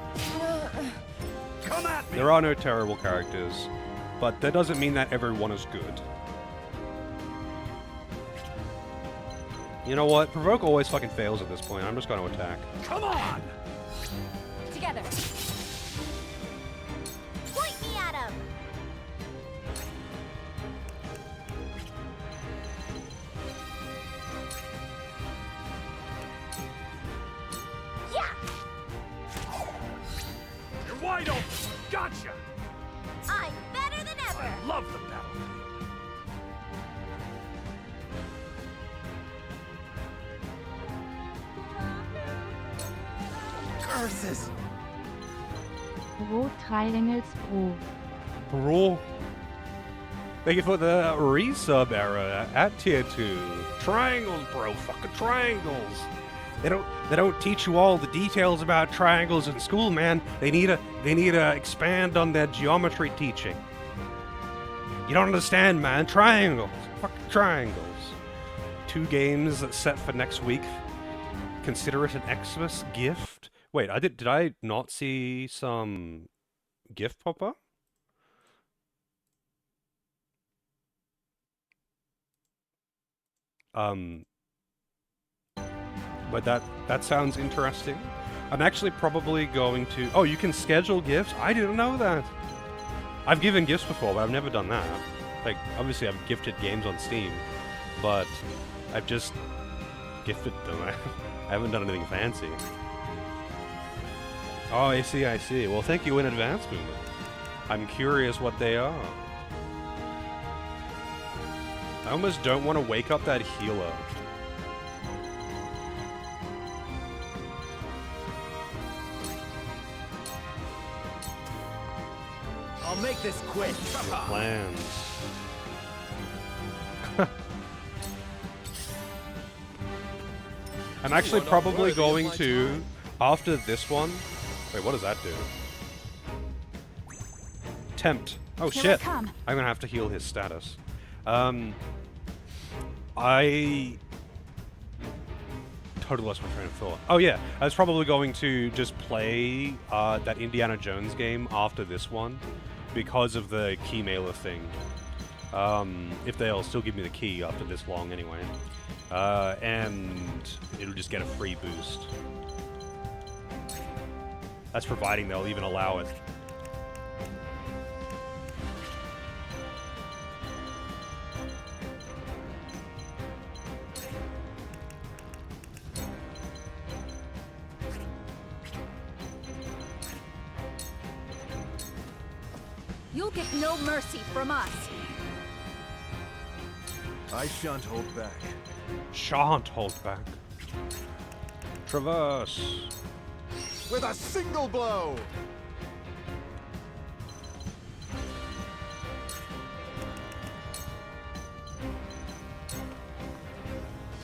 Speaker 11: Come at me!
Speaker 1: There are no terrible characters, but that doesn't mean that everyone is good. You know what? Provoke always fucking fails at this point. I'm just going to attack.
Speaker 11: Come on!
Speaker 10: Together.
Speaker 8: Point me at him! Yeah!
Speaker 11: You're wide open! Gotcha!
Speaker 8: I'm better than ever!
Speaker 11: I love the battle.
Speaker 15: Curses!
Speaker 18: Bro, Triangles Pro.
Speaker 1: Bro. Thank you for the resub error at tier 2. Triangles, bro. Fucking triangles. They don't teach you all the details about triangles in school, man. They need to expand on their geometry teaching. You don't understand, man. Triangles. Fucking triangles. 2 games set for next week. Consider it an Xmas gift. Wait, did I not see some gift pop up? But that sounds interesting. I'm actually probably going to... Oh, you can schedule gifts? I didn't know that. I've given gifts before, but I've never done that. Like, obviously I've gifted games on Steam, but I've just gifted them. I haven't done anything fancy. Oh, I see. Well, thank you in advance, Boomer. I'm curious what they are. I almost don't want to wake up that healer.
Speaker 11: I'll make this quick.
Speaker 1: Plans. I'm actually probably going to, after this one... Wait, what does that do? Tempt. Oh
Speaker 4: Here I
Speaker 1: shit.
Speaker 4: come.
Speaker 1: I'm gonna have to heal his status. I totally lost my train of thought. Oh yeah, I was probably going to just play that Indiana Jones game after this one because of the key mailer thing. If they'll still give me the key after this long anyway. And it'll just get a free boost. That's providing they'll even allow it.
Speaker 7: You'll get no mercy from us.
Speaker 3: I shan't hold back.
Speaker 1: Shan't hold back. Traverse.
Speaker 3: With a single blow!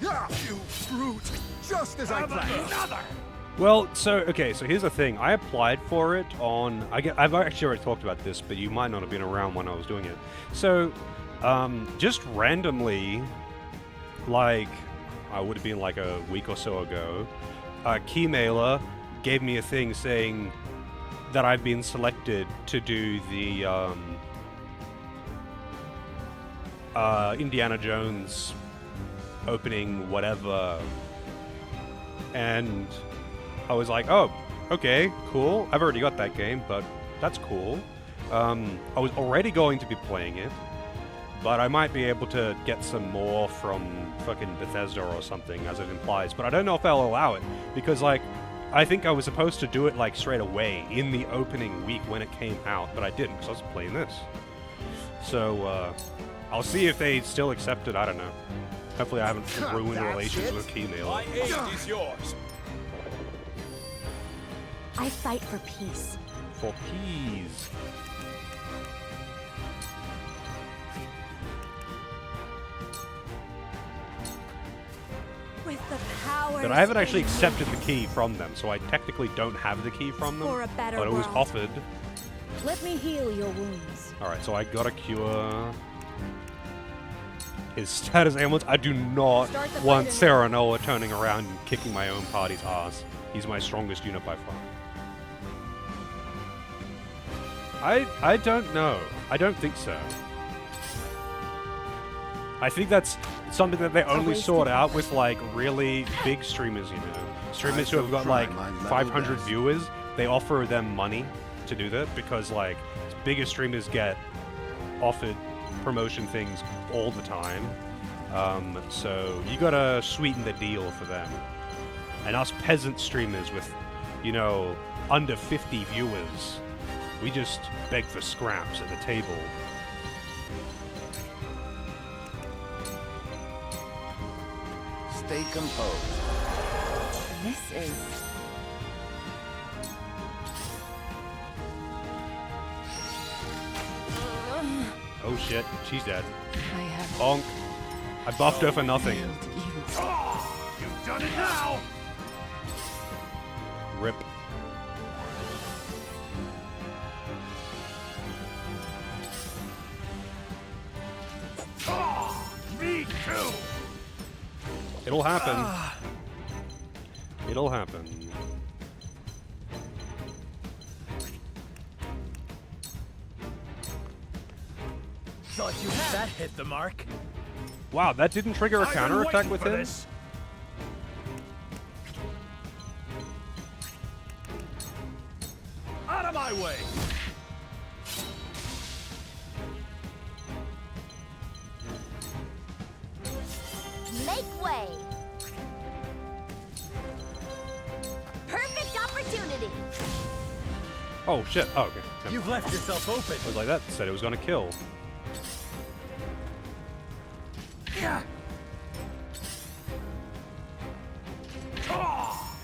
Speaker 3: Yeah, you brute! Just as I planned.
Speaker 1: Well, so here's the thing. I applied for it on. I've actually already talked about this, but you might not have been around when I was doing it. So, just randomly, like, I would have been like a week or so ago, Keymailer gave me a thing saying that I've been selected to do the Indiana Jones opening whatever, and I was like, oh, okay, cool. I've already got that game, but that's cool. I was already going to be playing it, but I might be able to get some more from fucking Bethesda or something, as it implies. But I don't know if they'll allow it, because, like, I think I was supposed to do it, like, straight away in the opening week when it came out, but I didn't, because I was playing this. So, I'll see if they still accept it. I don't know. Hopefully I haven't ruined relations with Keymailer.
Speaker 11: My aid is yours.
Speaker 4: I fight for peace.
Speaker 1: For peace.
Speaker 7: With the power.
Speaker 1: But I haven't actually accepted the key from them, so I technically don't have the key from them.
Speaker 7: For a better
Speaker 1: but it was
Speaker 7: world.
Speaker 1: offered.
Speaker 7: Let me heal your wounds.
Speaker 1: Alright, so I gotta cure his status ailments. I do not want Serenoa turning around and kicking my own party's ass. He's my strongest unit by far. I don't know. I don't think so. I think that's something that they only sort out with, like, really big streamers, you know. Streamers who have got, like, 500 viewers, they offer them money to do that, because, like, bigger streamers get offered promotion things all the time. So you gotta sweeten the deal for them. And us peasant streamers with, you know, under 50 viewers, we just beg for scraps at the table.
Speaker 9: Stay composed.
Speaker 5: This is...
Speaker 1: Oh shit, she's dead.
Speaker 5: I have...
Speaker 1: Bonk. I buffed her for nothing.
Speaker 3: You've done it now!
Speaker 1: Rip.
Speaker 3: Me too!
Speaker 1: It'll happen. It'll happen.
Speaker 12: Thought you that hit the mark.
Speaker 1: Wow, that didn't trigger a counterattack with him?
Speaker 12: Out of my way!
Speaker 8: Make way! Perfect opportunity!
Speaker 1: Oh shit, oh okay.
Speaker 12: You've left yourself open.
Speaker 1: I was like, that said it was gonna kill.
Speaker 12: Yeah.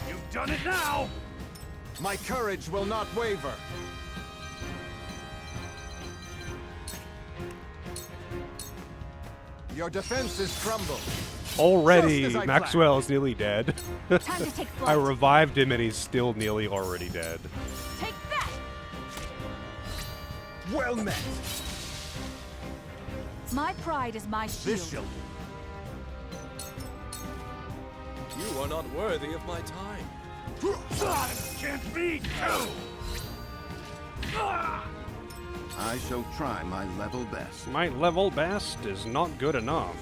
Speaker 3: You've done it now! My courage will not waver. Your defenses crumble.
Speaker 1: Already,
Speaker 3: Just as I
Speaker 1: Maxwell is nearly dead.
Speaker 7: Time to take flight.
Speaker 1: I revived him and he's still nearly already dead.
Speaker 7: Take that!
Speaker 3: Well met.
Speaker 7: My pride is my shield.
Speaker 3: This shall do.
Speaker 11: You are not worthy of my time.
Speaker 3: Can't be too.
Speaker 9: I shall try my level best.
Speaker 1: My level best is not good enough.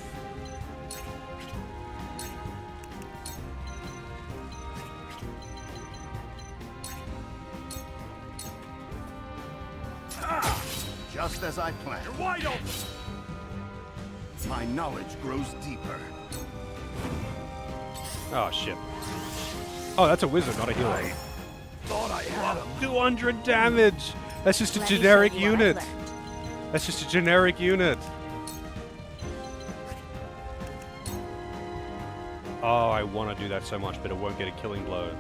Speaker 9: Just as I planned.
Speaker 3: You're wide open.
Speaker 9: My knowledge grows deeper.
Speaker 1: Oh shit. Oh, that's a wizard, not a healer.
Speaker 3: Thought I had him.
Speaker 1: 200 damage! That's just a generic unit. That's just a generic unit. Oh, I want to do that so much, but it won't get a killing blow.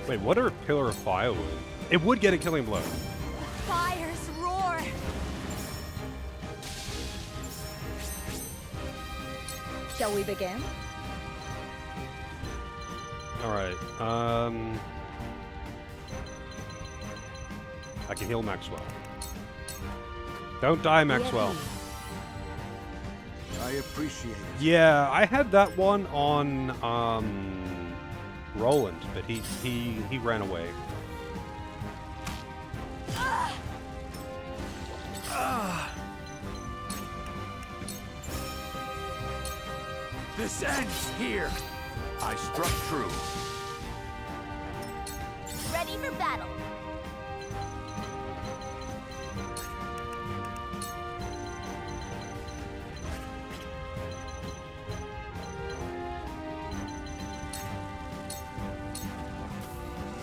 Speaker 1: Wait, what are a pillar of fire would? It would get a killing blow.
Speaker 4: Fire's roar!
Speaker 19: Shall we begin?
Speaker 1: Alright, I can heal Maxwell. Don't die, Maxwell.
Speaker 3: I appreciate it.
Speaker 1: Yeah, I had that one on, Roland, but he ran away.
Speaker 3: This ends here. I struck true.
Speaker 8: Ready for battle.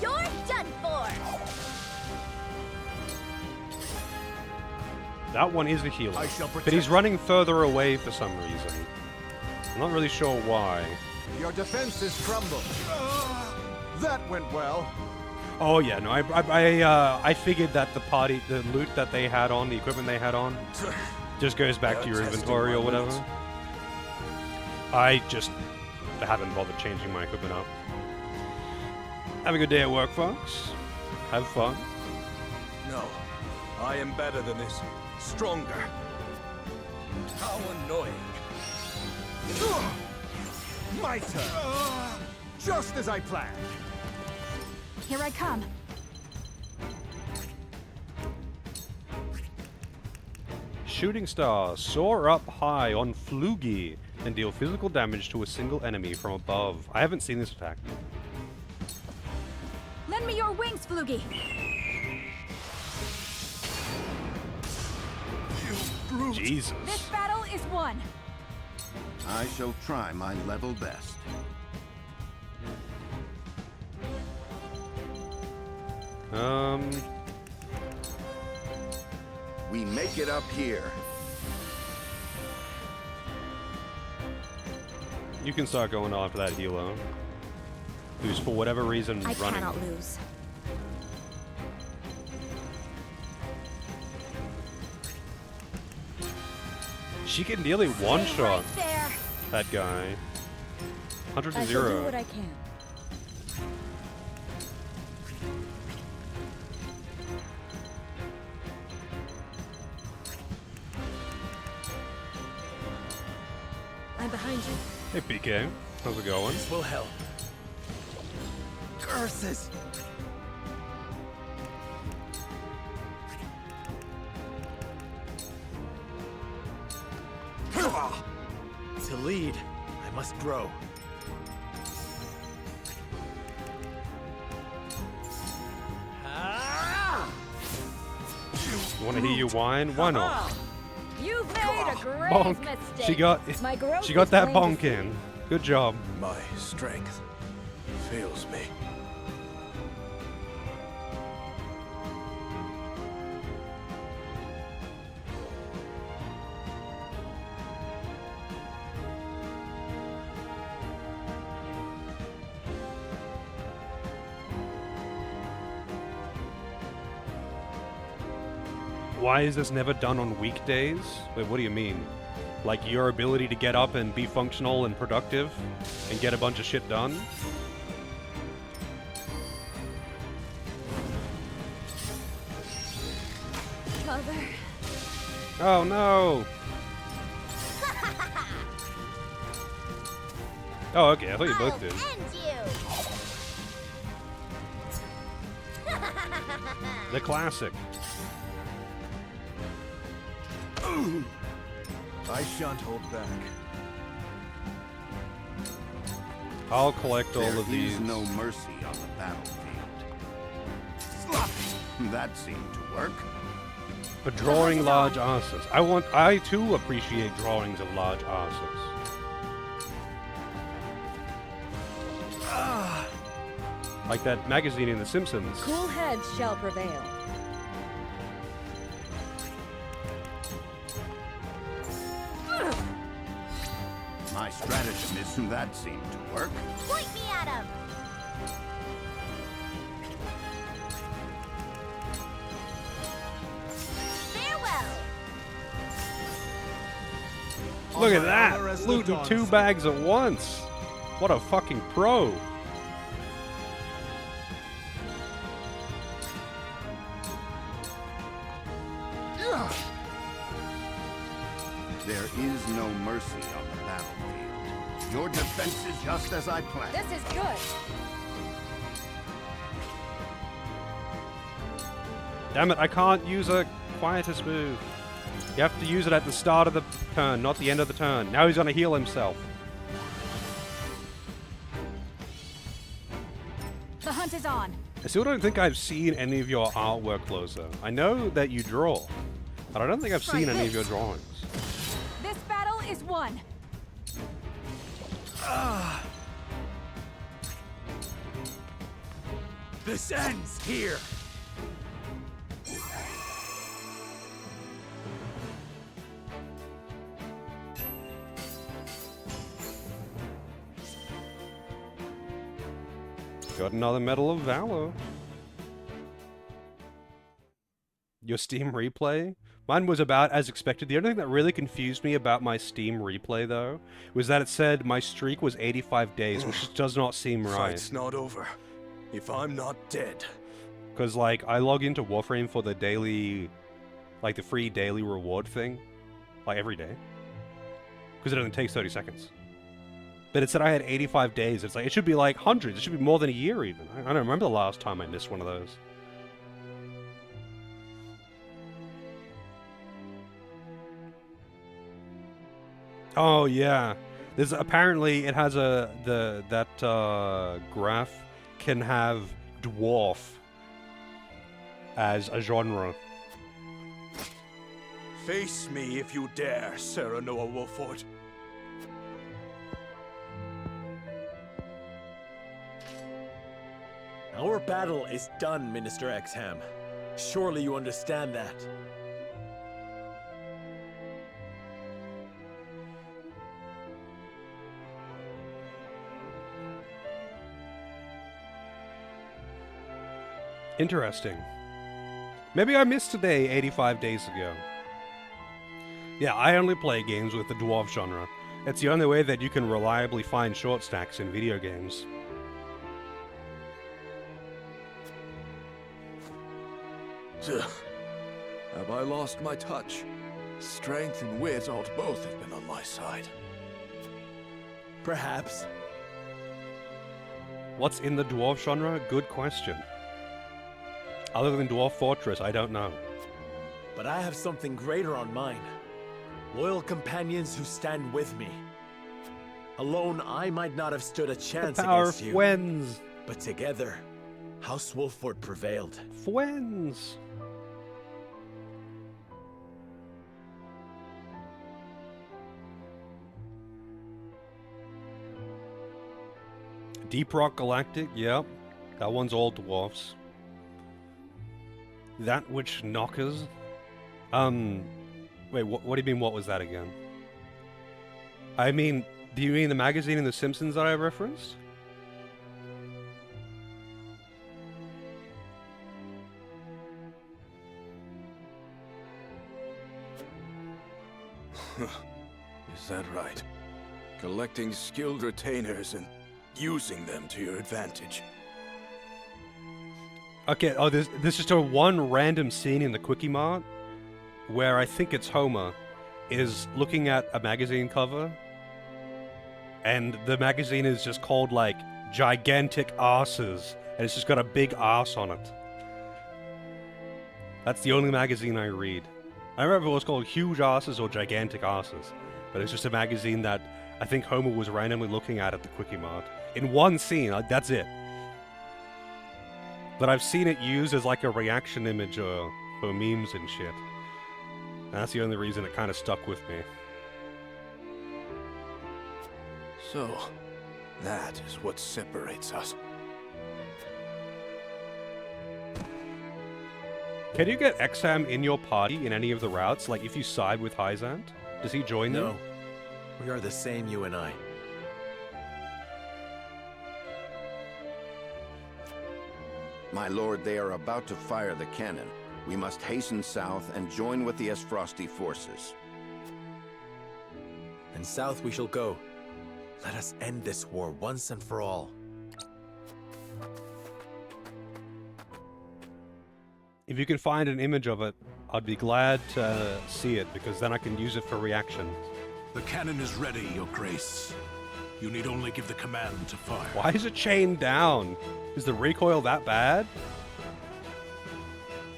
Speaker 8: You're done for.
Speaker 1: That one is a healer, but he's running further away for some reason. I'm not really sure why.
Speaker 3: Your defenses crumble. That went well.
Speaker 1: Oh yeah, no, I figured that the loot that they had on, the equipment they had on, just goes back to your inventory or whatever. I just haven't bothered changing my equipment up. Have a good day at work, folks. Have fun.
Speaker 3: No, I am better than this. Stronger. How annoying. My turn. Just as I planned.
Speaker 4: Here I come.
Speaker 1: Shooting stars soar up high on Flugy and deal physical damage to a single enemy from above. I haven't seen this attack.
Speaker 4: Lend me your wings, Flugy.
Speaker 1: Jesus.
Speaker 4: This battle is won.
Speaker 9: I shall try my level best. We make it up here.
Speaker 1: You can start going after that healer, who's for whatever reason
Speaker 4: I
Speaker 1: running.
Speaker 4: cannot lose.
Speaker 1: She can nearly one-shot
Speaker 4: Right there.
Speaker 1: that guy. 100 to
Speaker 19: I shall do
Speaker 1: 0.
Speaker 19: what I can. I'm behind you.
Speaker 1: Hey PK, how's it going?
Speaker 17: This will help.
Speaker 3: Curses.
Speaker 17: To lead, I must grow.
Speaker 1: You want to hear you whine? Why not?
Speaker 19: You've made a grave
Speaker 1: Bonk.
Speaker 19: mistake.
Speaker 1: She got
Speaker 19: is
Speaker 1: that
Speaker 19: plain
Speaker 1: bonk
Speaker 19: to
Speaker 1: in. Good job.
Speaker 3: My strength fails me.
Speaker 1: Why is this never done on weekdays? Wait, what do you mean? Like your ability to get up and be functional and productive and get a bunch of shit done?
Speaker 4: Mother.
Speaker 1: Oh no! Oh, okay, I thought you both did. The classic.
Speaker 3: I shan't hold back.
Speaker 1: I'll collect all
Speaker 9: There
Speaker 1: of these.
Speaker 9: is no mercy on the battlefield. That seemed to work.
Speaker 1: For drawing large asses. I too appreciate drawings of large asses. Like that magazine in The Simpsons.
Speaker 19: Cool heads shall prevail.
Speaker 9: My stratagem isn't that seemed to work.
Speaker 8: Point me at him! Farewell!
Speaker 1: Look at that! Looting 2 bags at once! What a fucking pro!
Speaker 9: There is no mercy on the battlefield. Your defense is just as I planned.
Speaker 19: This is good.
Speaker 1: Damn it, I can't use a quietus move. You have to use it at the start of the turn, not the end of the turn. Now he's gonna heal himself.
Speaker 4: The hunt is on.
Speaker 1: I still don't think I've seen any of your artwork, Loza. I know that you draw, but I don't think I've seen any of your drawings.
Speaker 4: This battle is won.
Speaker 12: This ends here.
Speaker 1: Got another Medal of Valor. Your Steam replay? Mine was about as expected. The only thing that really confused me about my Steam replay, though, was that it said my streak was 85 days, which does not seem right.
Speaker 3: Fight's not over. If I'm not dead.
Speaker 1: Because, like, I log into Warframe for the daily, like, the free daily reward thing, like, every day. Because it only takes 30 seconds. But it said I had 85 days. It's like, it should be like hundreds. It should be more than a year, even. I don't remember the last time I missed one of those. Oh, yeah. There's apparently, it has that graph can have dwarf as a genre.
Speaker 3: Face me if you dare, Serenoa Wolford.
Speaker 17: Our battle is done, Minister Exham. Surely you understand that.
Speaker 1: Interesting. Maybe I missed today 85 days ago. Yeah, I only play games with the dwarf genre. It's the only way that you can reliably find short stacks in video games.
Speaker 3: Have I lost my touch? Strength and wit ought both have been on my side.
Speaker 17: Perhaps.
Speaker 1: What's in the dwarf genre? Good question. Other than Dwarf Fortress, I don't know.
Speaker 17: But I have something greater on mine. Loyal companions who stand with me. Alone, I might not have stood a chance
Speaker 1: the power
Speaker 17: against
Speaker 1: of
Speaker 17: you.
Speaker 1: Friends.
Speaker 17: But together, House Wolford prevailed.
Speaker 1: Friends. Deep Rock Galactic, yep. That one's all dwarfs. That which knockers? Wait, what do you mean, what was that again? I mean, do you mean the magazine in The Simpsons that I referenced?
Speaker 3: Is that right? Collecting skilled retainers and using them to your advantage.
Speaker 1: Okay, oh, this is just a one random scene in the Quickie Mart where I think it's Homer is looking at a magazine cover and the magazine is just called like Gigantic Asses and it's just got a big ass on it. That's the only magazine I read. I don't remember if it was called Huge Asses or Gigantic Asses, but it's just a magazine that I think Homer was randomly looking at the Quickie Mart. In one scene, that's it. But I've seen it used as like a reaction image for memes and shit. And that's the only reason it kind of stuck with me.
Speaker 3: So, that is what separates us.
Speaker 1: Can you get Exham in your party in any of the routes? Like, if you side with Hyzant? Does he join them?
Speaker 17: No. We are the same, you and I.
Speaker 9: My lord, they are about to fire the cannon. We must hasten south and join with the Esfrosti forces.
Speaker 17: And south we shall go. Let us end this war once and for all.
Speaker 1: If you can find an image of it, I'd be glad to see it, because then I can use it for reaction.
Speaker 16: The cannon is ready, Your Grace. You need only give the command to fire.
Speaker 1: Why is it chained down? Is the recoil that bad?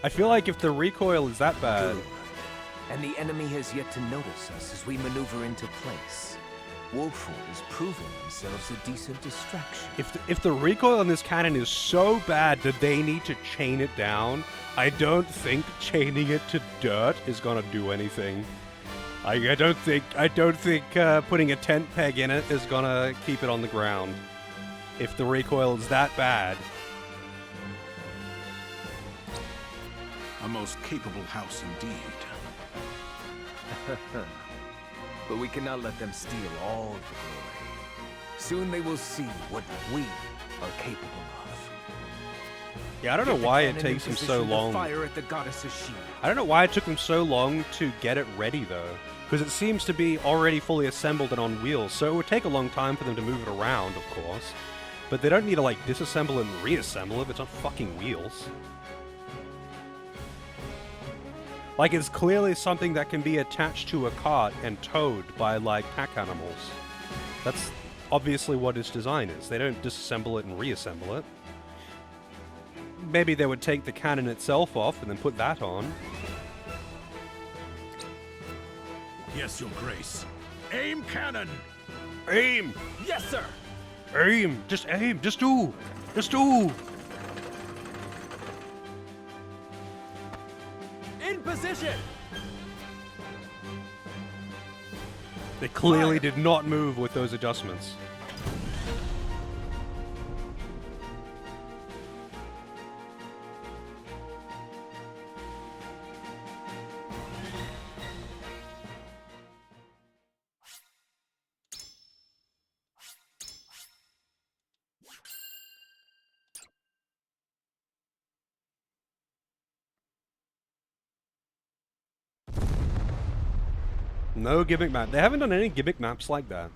Speaker 1: I feel like if the recoil is that bad...
Speaker 12: And the enemy has yet to notice us as we maneuver into place. Wolford is proving themselves a decent distraction.
Speaker 1: If the recoil on this cannon is so bad that they need to chain it down, I don't think chaining it to dirt is gonna do anything. I don't think putting a tent peg in it is gonna keep it on the ground. If the recoil is that bad.
Speaker 16: A most capable house indeed.
Speaker 12: But we cannot let them steal all the glory. Soon they will see what we are capable of.
Speaker 1: Yeah, I don't know why it takes them so long.
Speaker 12: Fire at the goddess's shield.
Speaker 1: I don't know why it took them so long to get it ready, though. Because it seems to be already fully assembled and on wheels, so it would take a long time for them to move it around, of course. But they don't need to, like, disassemble and reassemble it. It's on fucking wheels. Like, it's clearly something that can be attached to a cart and towed by, like, pack animals. That's obviously what its design is. They don't disassemble it and reassemble it. Maybe they would take the cannon itself off and then put that on.
Speaker 16: Yes, Your Grace. Aim cannon!
Speaker 1: Aim!
Speaker 12: Yes, sir!
Speaker 1: Aim! Just aim! Just do! Just do!
Speaker 12: In position!
Speaker 1: They clearly did not move with those adjustments. No gimmick map. They haven't done any gimmick maps like that.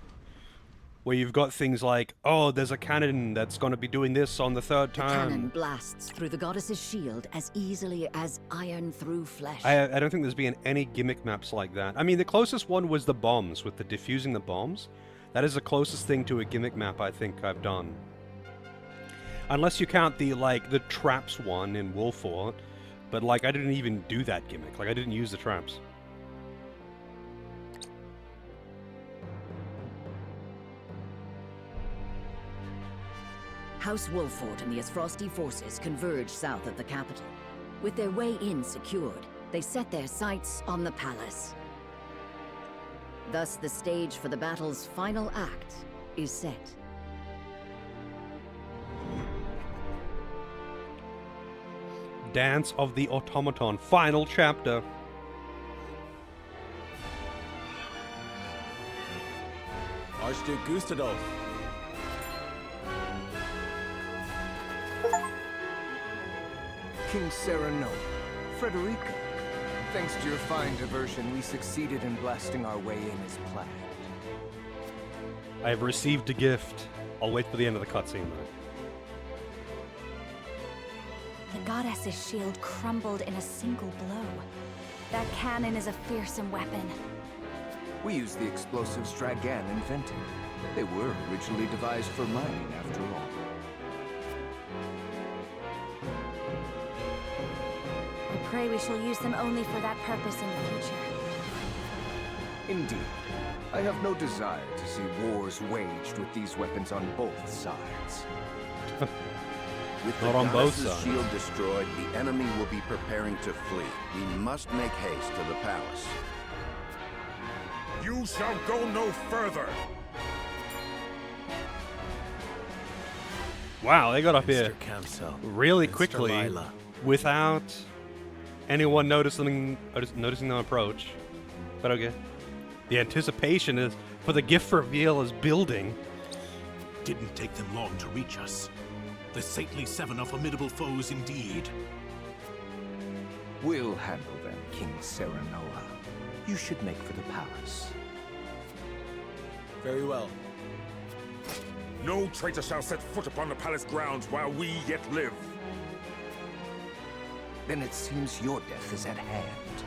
Speaker 1: Where you've got things like, oh, there's a cannon that's going to be doing this on the third time.
Speaker 22: The cannon blasts through the goddess's shield as easily as iron through flesh.
Speaker 1: I don't think there's been any gimmick maps like that. I mean, the closest one was the bombs, with the diffusing the bombs. That is the closest thing to a gimmick map I think I've done. Unless you count the, like, the traps one in Wolford. But, like, I didn't even do that gimmick. Like, I didn't use the traps.
Speaker 22: House Wolford and the Esfrosti forces converge south of the capital. With their way in secured, they set their sights on the palace. Thus, the stage for the battle's final act is set.
Speaker 1: Dance of the Automaton, final chapter.
Speaker 17: Archduke Gustadolf.
Speaker 12: King Serenoa, Frederica. Thanks to your fine diversion, we succeeded in blasting our way in as planned.
Speaker 1: I have received a gift. I'll wait for the end of the cutscene, though.
Speaker 4: The goddess's shield crumbled in a single blow. That cannon is a fearsome weapon.
Speaker 12: We used the explosives Dragan invented. They were originally devised for mining, after all.
Speaker 4: I pray we shall use them only for that purpose in the future.
Speaker 12: Indeed. I have no desire to see wars waged with these weapons on both sides.
Speaker 9: With the
Speaker 1: Not on both
Speaker 9: goddess's
Speaker 1: sides.
Speaker 9: shield destroyed, the enemy will be preparing to flee. We must make haste to the palace.
Speaker 20: You shall go no further!
Speaker 1: Wow, they got up here
Speaker 17: Campsell,
Speaker 1: really
Speaker 17: Mr.
Speaker 1: quickly
Speaker 17: Lila.
Speaker 1: without anyone noticing them approach. But okay. The anticipation is for the gift reveal is building.
Speaker 16: Didn't take them long to reach us. The saintly seven are formidable foes indeed.
Speaker 12: We'll handle them, King Serenoa. You should make for the palace.
Speaker 17: Very well.
Speaker 20: No traitor shall set foot upon the palace grounds while we yet live.
Speaker 12: Then it seems your death is at hand.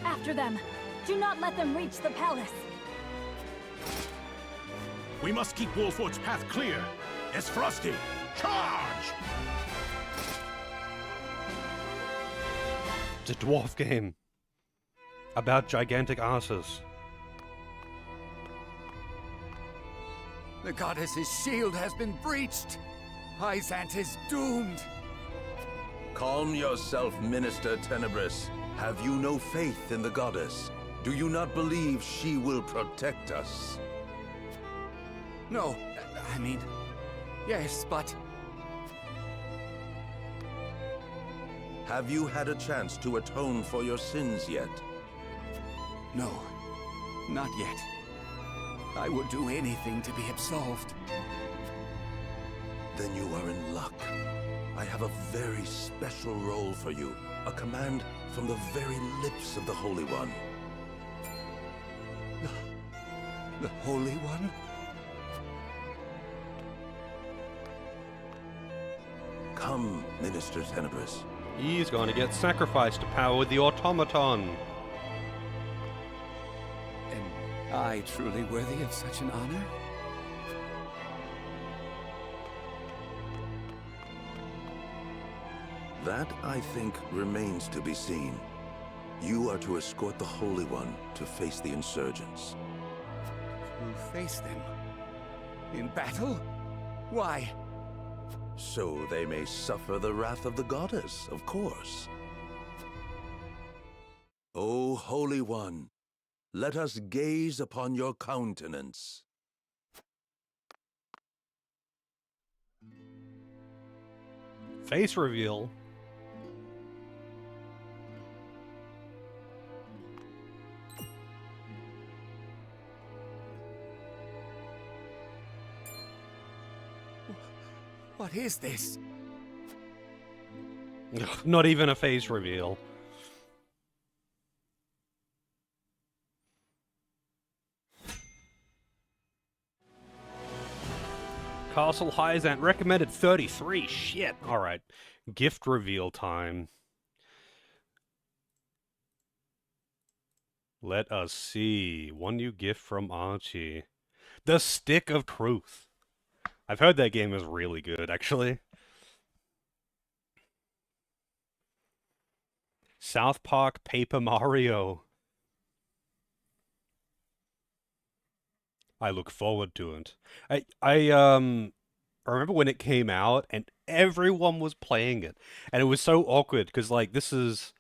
Speaker 10: After them! Do not let them reach the palace!
Speaker 16: We must keep Wolfort's path clear. Esfrosti, charge!
Speaker 1: It's a dwarf game. About gigantic asses.
Speaker 6: The goddess's shield has been breached. Hyzant is doomed.
Speaker 3: Calm yourself, Minister Tenebris. Have you no faith in the goddess? Do you not believe she will protect us?
Speaker 6: No, I mean, yes, but...
Speaker 3: Have you had a chance to atone for your sins yet?
Speaker 6: No, not yet. I would do anything to be absolved.
Speaker 3: Then you are in luck. I have a very special role for you. A command from the very lips of the Holy One.
Speaker 6: The Holy One?
Speaker 3: Come, Minister Tenebris.
Speaker 1: He's going to get sacrificed to power the automaton.
Speaker 6: Am I truly worthy of such an honor?
Speaker 3: That, I think, remains to be seen. You are to escort the Holy One to face the insurgents.
Speaker 6: To face them? In battle? Why?
Speaker 3: So they may suffer the wrath of the goddess, of course. O Holy One, let us gaze upon your countenance.
Speaker 1: Face reveal.
Speaker 6: What is this?
Speaker 1: Not even a face reveal. Castle Hyzant recommended 33. Shit. Alright. Gift reveal time. Let us see. One new gift from Archie. The Stick of Truth. I've heard that game is really good, actually. South Park Paper Mario. I look forward to it. I remember when it came out and everyone was playing it. And it was so awkward because, like, this is...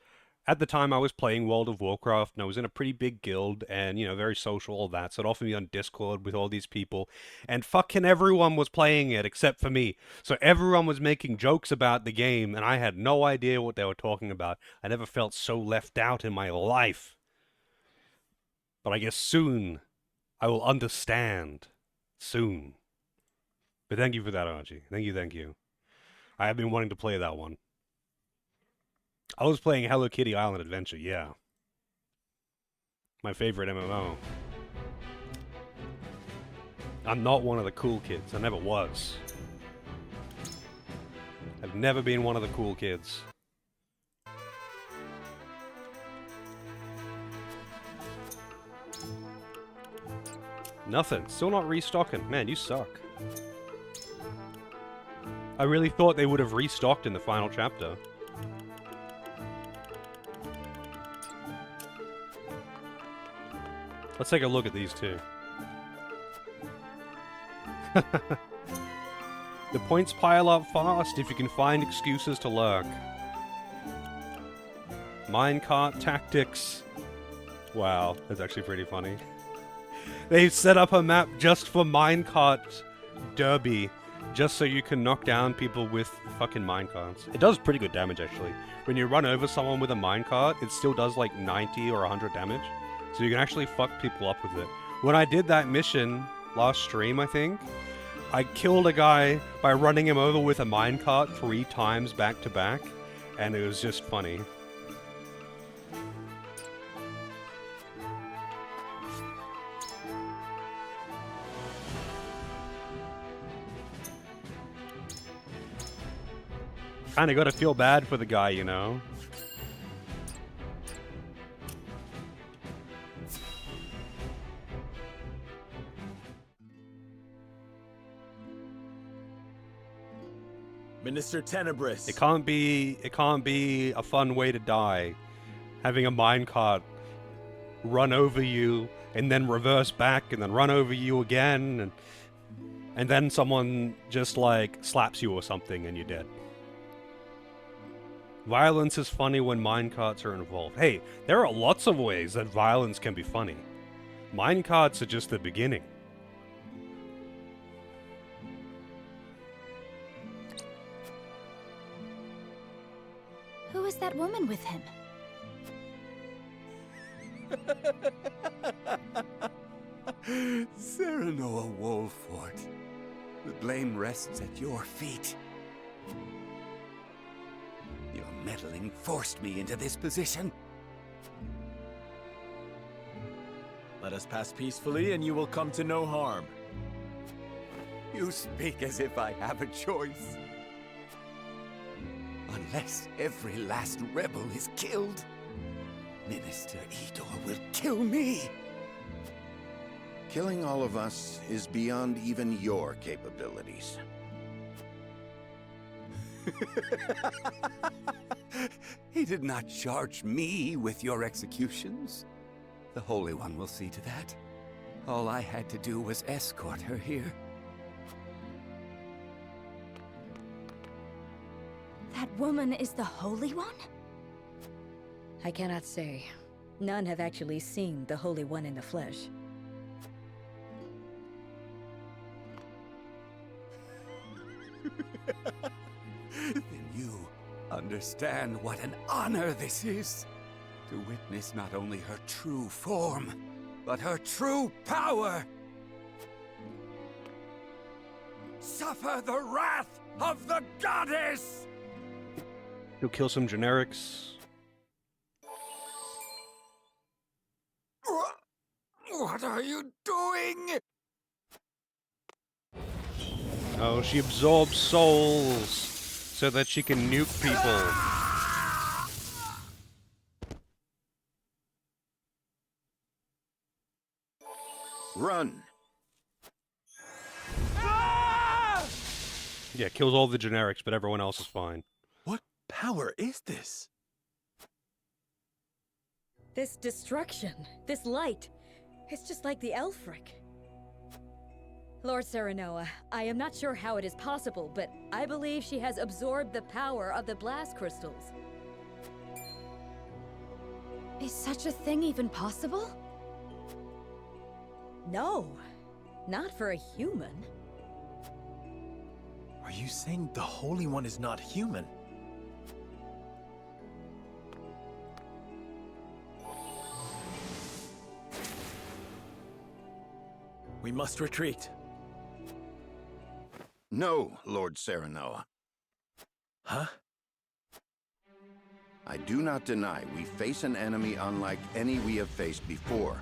Speaker 1: At the time, I was playing World of Warcraft, and I was in a pretty big guild, and, you know, very social, all that, so it offered me on Discord with all these people, and fucking everyone was playing it except for me. So everyone was making jokes about the game, and I had no idea what they were talking about. I never felt so left out in my life. But I guess soon, I will understand. Soon. But thank you for that, Archie. Thank you, thank you. I have been wanting to play that one. I was playing Hello Kitty Island Adventure, yeah. My favorite MMO. I'm not one of the cool kids. I never was. I've never been one of the cool kids. Nothing. Still not restocking. Man, you suck. I really thought they would have restocked in the final chapter. Let's take a look at these two. The points pile up fast if you can find excuses to lurk. Minecart tactics. Wow, that's actually pretty funny. They've set up a map just for minecart derby. just so you can knock down people with fucking minecarts. It does pretty good damage, actually. When you run over someone with a minecart, it still does like 90 or 100 damage. So you can actually fuck people up with it. When I did that mission last stream, I think, I killed a guy by running him over with a minecart 3 times back to back, and it was just funny. Kinda gotta feel bad for the guy, you know?
Speaker 17: Minister Tenebris.
Speaker 1: It can't be a fun way to die. Having a minecart run over you and then reverse back and then run over you again and then someone just like slaps you or something and you're dead. Violence is funny when minecarts are involved. Hey, there are lots of ways that violence can be funny. Minecarts are just the beginning.
Speaker 4: Who is that woman with him?
Speaker 6: Serenoa Wolfort. The blame rests at your feet. Your meddling forced me into this position.
Speaker 17: Let us pass peacefully and you will come to no harm.
Speaker 6: You speak as if I have a choice. Unless every last rebel is killed, Minister Idor will kill me.
Speaker 9: Killing all of us is beyond even your capabilities.
Speaker 6: He did not charge me with your executions. The Holy One will see to that. All I had to do was escort her here.
Speaker 4: That woman is the Holy One?
Speaker 19: I cannot say. None have actually seen the Holy One in the flesh.
Speaker 6: Then you understand what an honor this is. To witness not only her true form, but her true power. Suffer the wrath of the goddess!
Speaker 1: You'll kill some generics.
Speaker 6: What are you doing?
Speaker 1: Oh, she absorbs souls so that she can nuke people.
Speaker 9: Run!
Speaker 1: Yeah, kills all the generics, but everyone else is fine.
Speaker 17: What power is this?
Speaker 19: This destruction, this light, it's just like the Elfric. Lord Serenoa, I am not sure how it is possible, but I believe she has absorbed the power of the blast crystals.
Speaker 4: Is such a thing even possible?
Speaker 19: No, not for a human.
Speaker 17: Are you saying the Holy One is not human? We must retreat.
Speaker 9: No, Lord Serenoa.
Speaker 17: Huh?
Speaker 9: I do not deny we face an enemy unlike any we have faced before.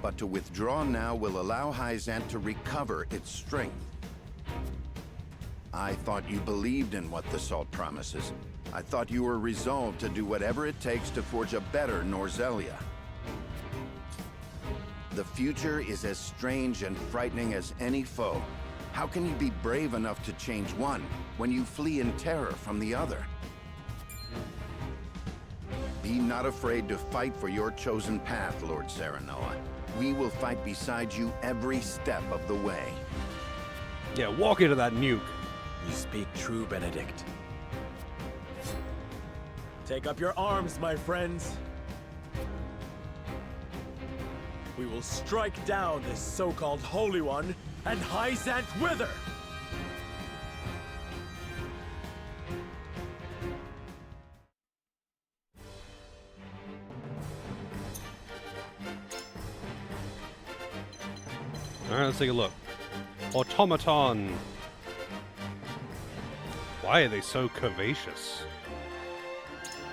Speaker 9: But to withdraw now will allow Hyzant to recover its strength. I thought you believed in what the Salt promises. I thought you were resolved to do whatever it takes to forge a better Norzelia. The future is as strange and frightening as any foe. How can you be brave enough to change one when you flee in terror from the other? Be not afraid to fight for your chosen path, Lord Serenoa. We will fight beside you every step of the way.
Speaker 1: Yeah, walk into that nuke.
Speaker 17: You speak true, Benedict. Take up your arms, my friends. We will strike down this so-called Holy One and Hyzant wither!
Speaker 1: Alright, let's take a look. Automaton. Why are they so curvaceous?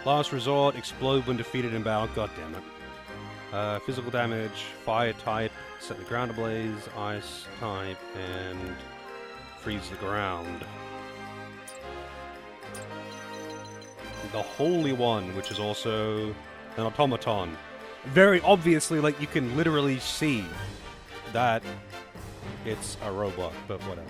Speaker 1: Last resort, explode when defeated in battle. God damn it. Physical damage, fire type, set the ground ablaze, ice type, and freeze the ground. The Holy One, which is also an automaton. Very obviously, like, you can literally see that it's a robot, but whatever.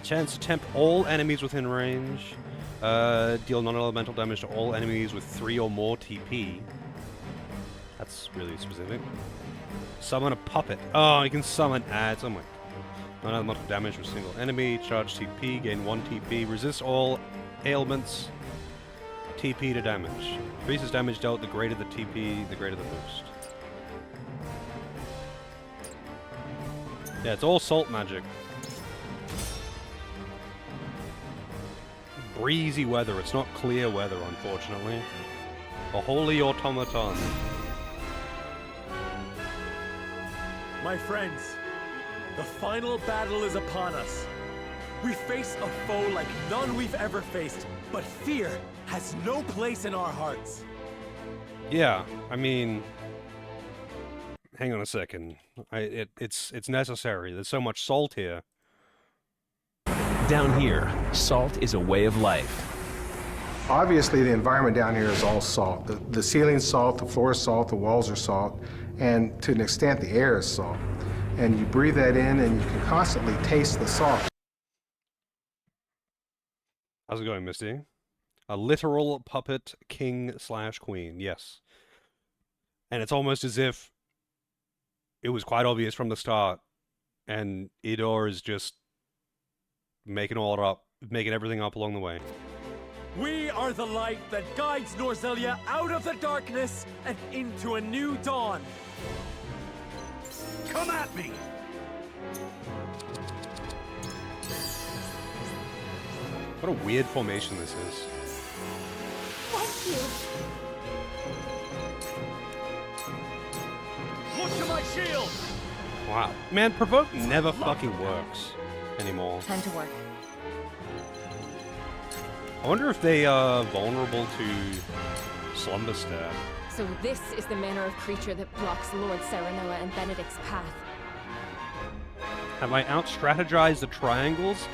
Speaker 1: Chance to tempt all enemies within range. Deal non-elemental damage to all enemies with 3 or more TP. That's really specific. Summon a puppet. Oh, you can summon ads. Oh my god. Non-elemental damage to a single enemy. Charge TP. Gain 1 TP. Resist all ailments. TP to damage. Increases damage dealt, the greater the TP, the greater the boost. Yeah, it's all salt magic. Breezy weather, it's not clear weather, unfortunately. A holy automaton.
Speaker 17: My friends, the final battle is upon us. We face a foe like none we've ever faced, but fear has no place in our hearts.
Speaker 1: Yeah, I mean, hang on a second. It's necessary. There's so much salt here.
Speaker 2: Down here, salt is a way of life.
Speaker 14: Obviously, the environment down here is all salt. The ceiling's salt, the floor is salt, the walls are salt, and to an extent, the air is salt. And you breathe that in, and you can constantly taste the salt.
Speaker 1: How's it going, Misty? A literal puppet king/queen, yes. And it's almost as if it was quite obvious from the start, and Idor is just making everything up along the way.
Speaker 17: We are the light that guides Norzelia out of the darkness and into a new dawn. Come at me!
Speaker 1: What a weird formation this is.
Speaker 8: Thank you.
Speaker 17: Look to my shield!
Speaker 1: Wow. Man, provoke never fucking works anymore.
Speaker 5: Time to work.
Speaker 1: I wonder if they are vulnerable to Slumber Stab.
Speaker 5: So this is the manner of creature that blocks Lord Serenoa and Benedict's path.
Speaker 1: Have I out-strategized the triangles?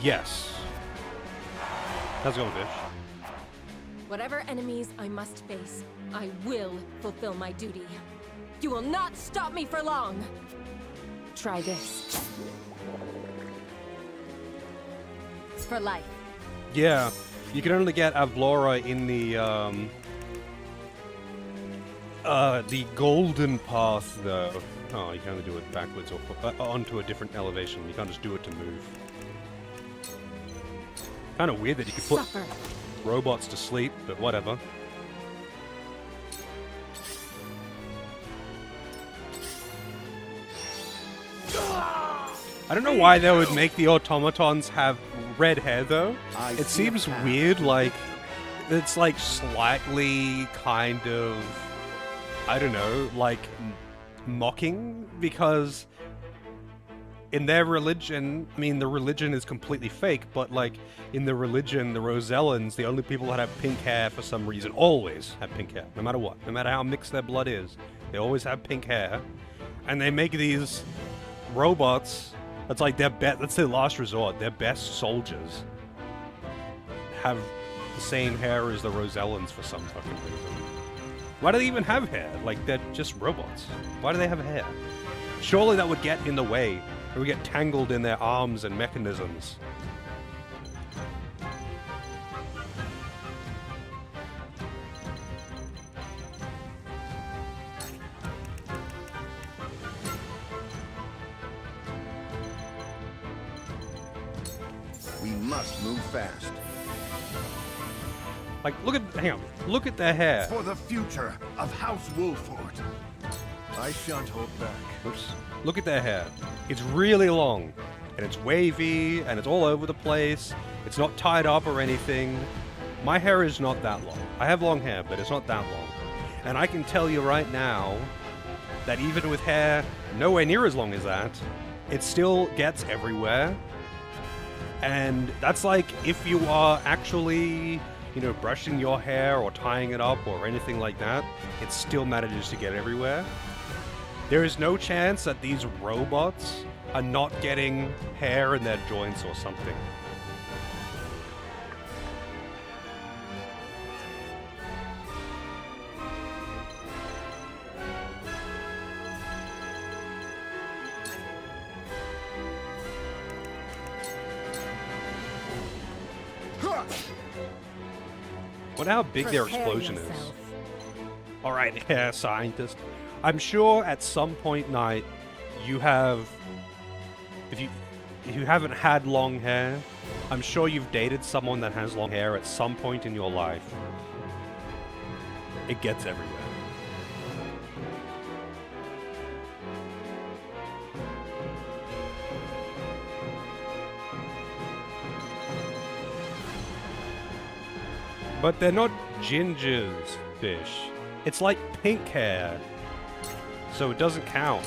Speaker 1: Yes. How's it going, Fish?
Speaker 5: Whatever enemies I must face, I will fulfill my duty. You will not stop me for long! Try this.
Speaker 8: It's for life.
Speaker 1: Yeah, you can only get Avlora in the golden path, though. Oh, you can only do it backwards or onto a different elevation. You can't just do it to move. Kind of weird that you could put robots to sleep, but whatever. I don't know why they would make the automatons have red hair, though. It seems weird, like, it's like slightly kind of, I don't know, like mocking, because in their religion, I mean, the religion is completely fake, but like in the religion, the Rosellans, the only people that have pink hair for some reason, always have pink hair, no matter what, no matter how mixed their blood is, they always have pink hair, and they make these robots. That's like that's their last resort. Their best soldiers have the same hair as the Rosellans for some fucking reason. Why do they even have hair? Like, they're just robots. Why do they have hair? Surely that would get in the way. It would get tangled in their arms and mechanisms.
Speaker 9: We must move fast.
Speaker 1: Like, look at, hang on, look at their hair.
Speaker 23: For the future of House Wolford.
Speaker 11: I shan't hold back.
Speaker 1: Oops. Look at their hair. It's really long, and it's wavy, and it's all over the place. It's not tied up or anything. My hair is not that long. I have long hair, but it's not that long. And I can tell you right now that even with hair nowhere near as long as that, it still gets everywhere. And that's like if you are actually, you know, brushing your hair or tying it up or anything like that, it still manages to get everywhere. There is no chance that these robots are not getting hair in their joints or something. Wonder how big their explosion is. Alright, yeah, scientist. I'm sure at some point, Knight, you have... If you haven't had long hair, I'm sure you've dated someone that has long hair at some point in your life. It gets everywhere. But they're not gingers, fish. It's like pink hair. So it doesn't count.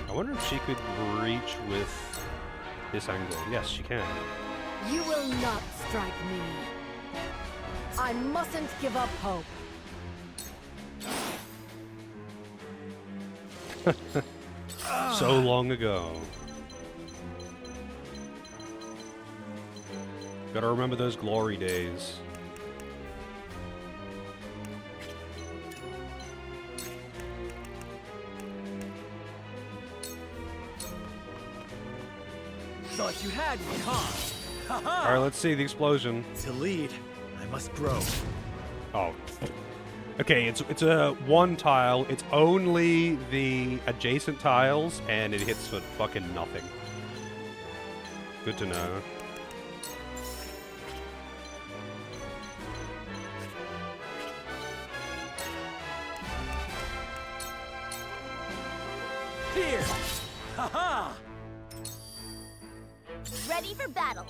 Speaker 1: I wonder if she could reach with this angle. Yes, she can.
Speaker 8: You will not strike me. I mustn't give up hope.
Speaker 1: So long ago. Gotta remember those glory days.
Speaker 17: Thought you had me, huh?
Speaker 1: Alright, let's see the explosion.
Speaker 17: To lead, I must grow.
Speaker 1: Oh. Okay, it's a one tile. It's only the adjacent tiles, and it hits for fucking nothing. Good to know.
Speaker 17: Here! Haha!
Speaker 8: Ready for battle.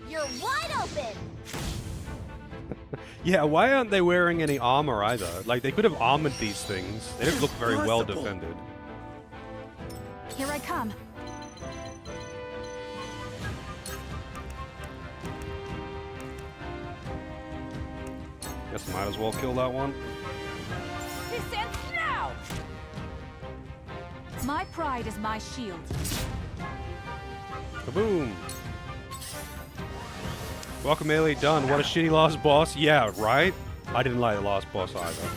Speaker 8: You're wide open.
Speaker 1: Yeah, why aren't they wearing any armor either? Like, they could have armored these things. They don't look very well defended.
Speaker 4: Here I come.
Speaker 1: Guess might as well kill that one.
Speaker 8: This ends now.
Speaker 10: My pride is my shield.
Speaker 1: Kaboom! Guacamelee done. What a shitty last boss. Yeah, right? I didn't like the last boss either.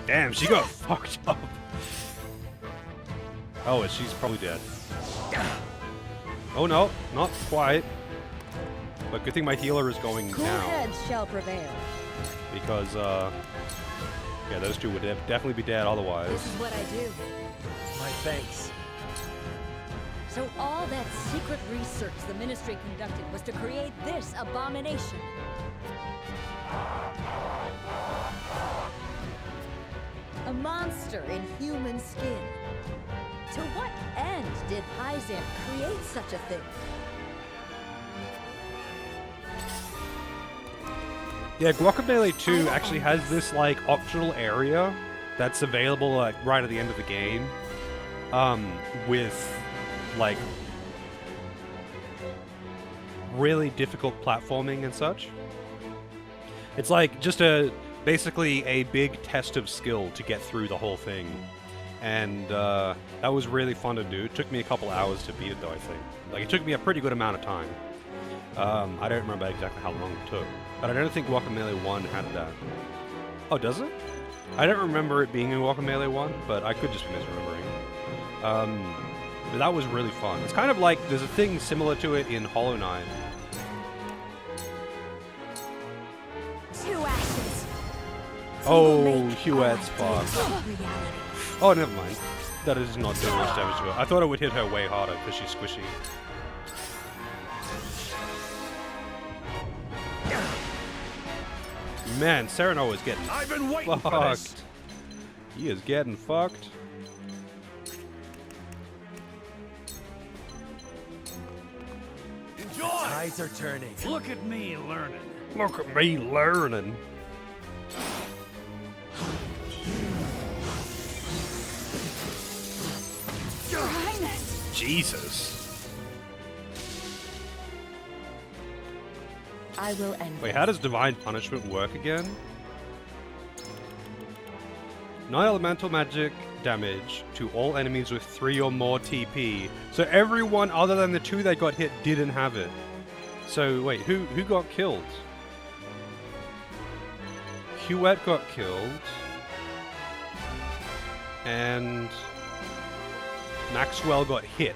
Speaker 1: Damn, she got fucked up. Oh, and she's probably dead. Oh no, not quite. But good thing my healer is going
Speaker 19: Cool
Speaker 1: now.
Speaker 19: heads shall prevail.
Speaker 1: Because, yeah, those two would definitely be dead otherwise.
Speaker 19: This is what I do.
Speaker 17: My thanks.
Speaker 19: So all that secret research the Ministry conducted was to create this abomination. A monster in human skin. To what end did Hyzan create such a thing?
Speaker 1: Yeah, Guacamelee 2 actually has this, like, optional area that's available, like, right at the end of the game. With, like, really difficult platforming and such. It's like just basically a big test of skill to get through the whole thing. And that was really fun to do. It took me a couple hours to beat it though, I think. Like, it took me a pretty good amount of time. I don't remember exactly how long it took. But I don't think Guacamelee 1 had that. Oh, does it? I don't remember it being in Guacamelee 1, but I could just be misremembering. But that was really fun. It's kind of like, there's a thing similar to it in Hollow Knight.
Speaker 19: Two ashes.
Speaker 1: Oh, Huette's fucked. Oh, never mind. That is not doing much damage to her. I thought it would hit her way harder because she's squishy. Man, Serenoa is getting
Speaker 20: I've been waiting for this.
Speaker 1: fucked. He is getting fucked.
Speaker 16: Enjoy!
Speaker 17: Tides are turning.
Speaker 16: Look at me learning.
Speaker 1: Look at me learning.
Speaker 19: Your Highness.
Speaker 1: Jesus.
Speaker 5: I will end.
Speaker 1: Wait, how does Divine Punishment work again? Non-elemental magic damage to all enemies with 3 or more TP. So everyone other than the 2 that got hit didn't have it. So wait, who got killed? Huette got killed. And Maxwell got hit.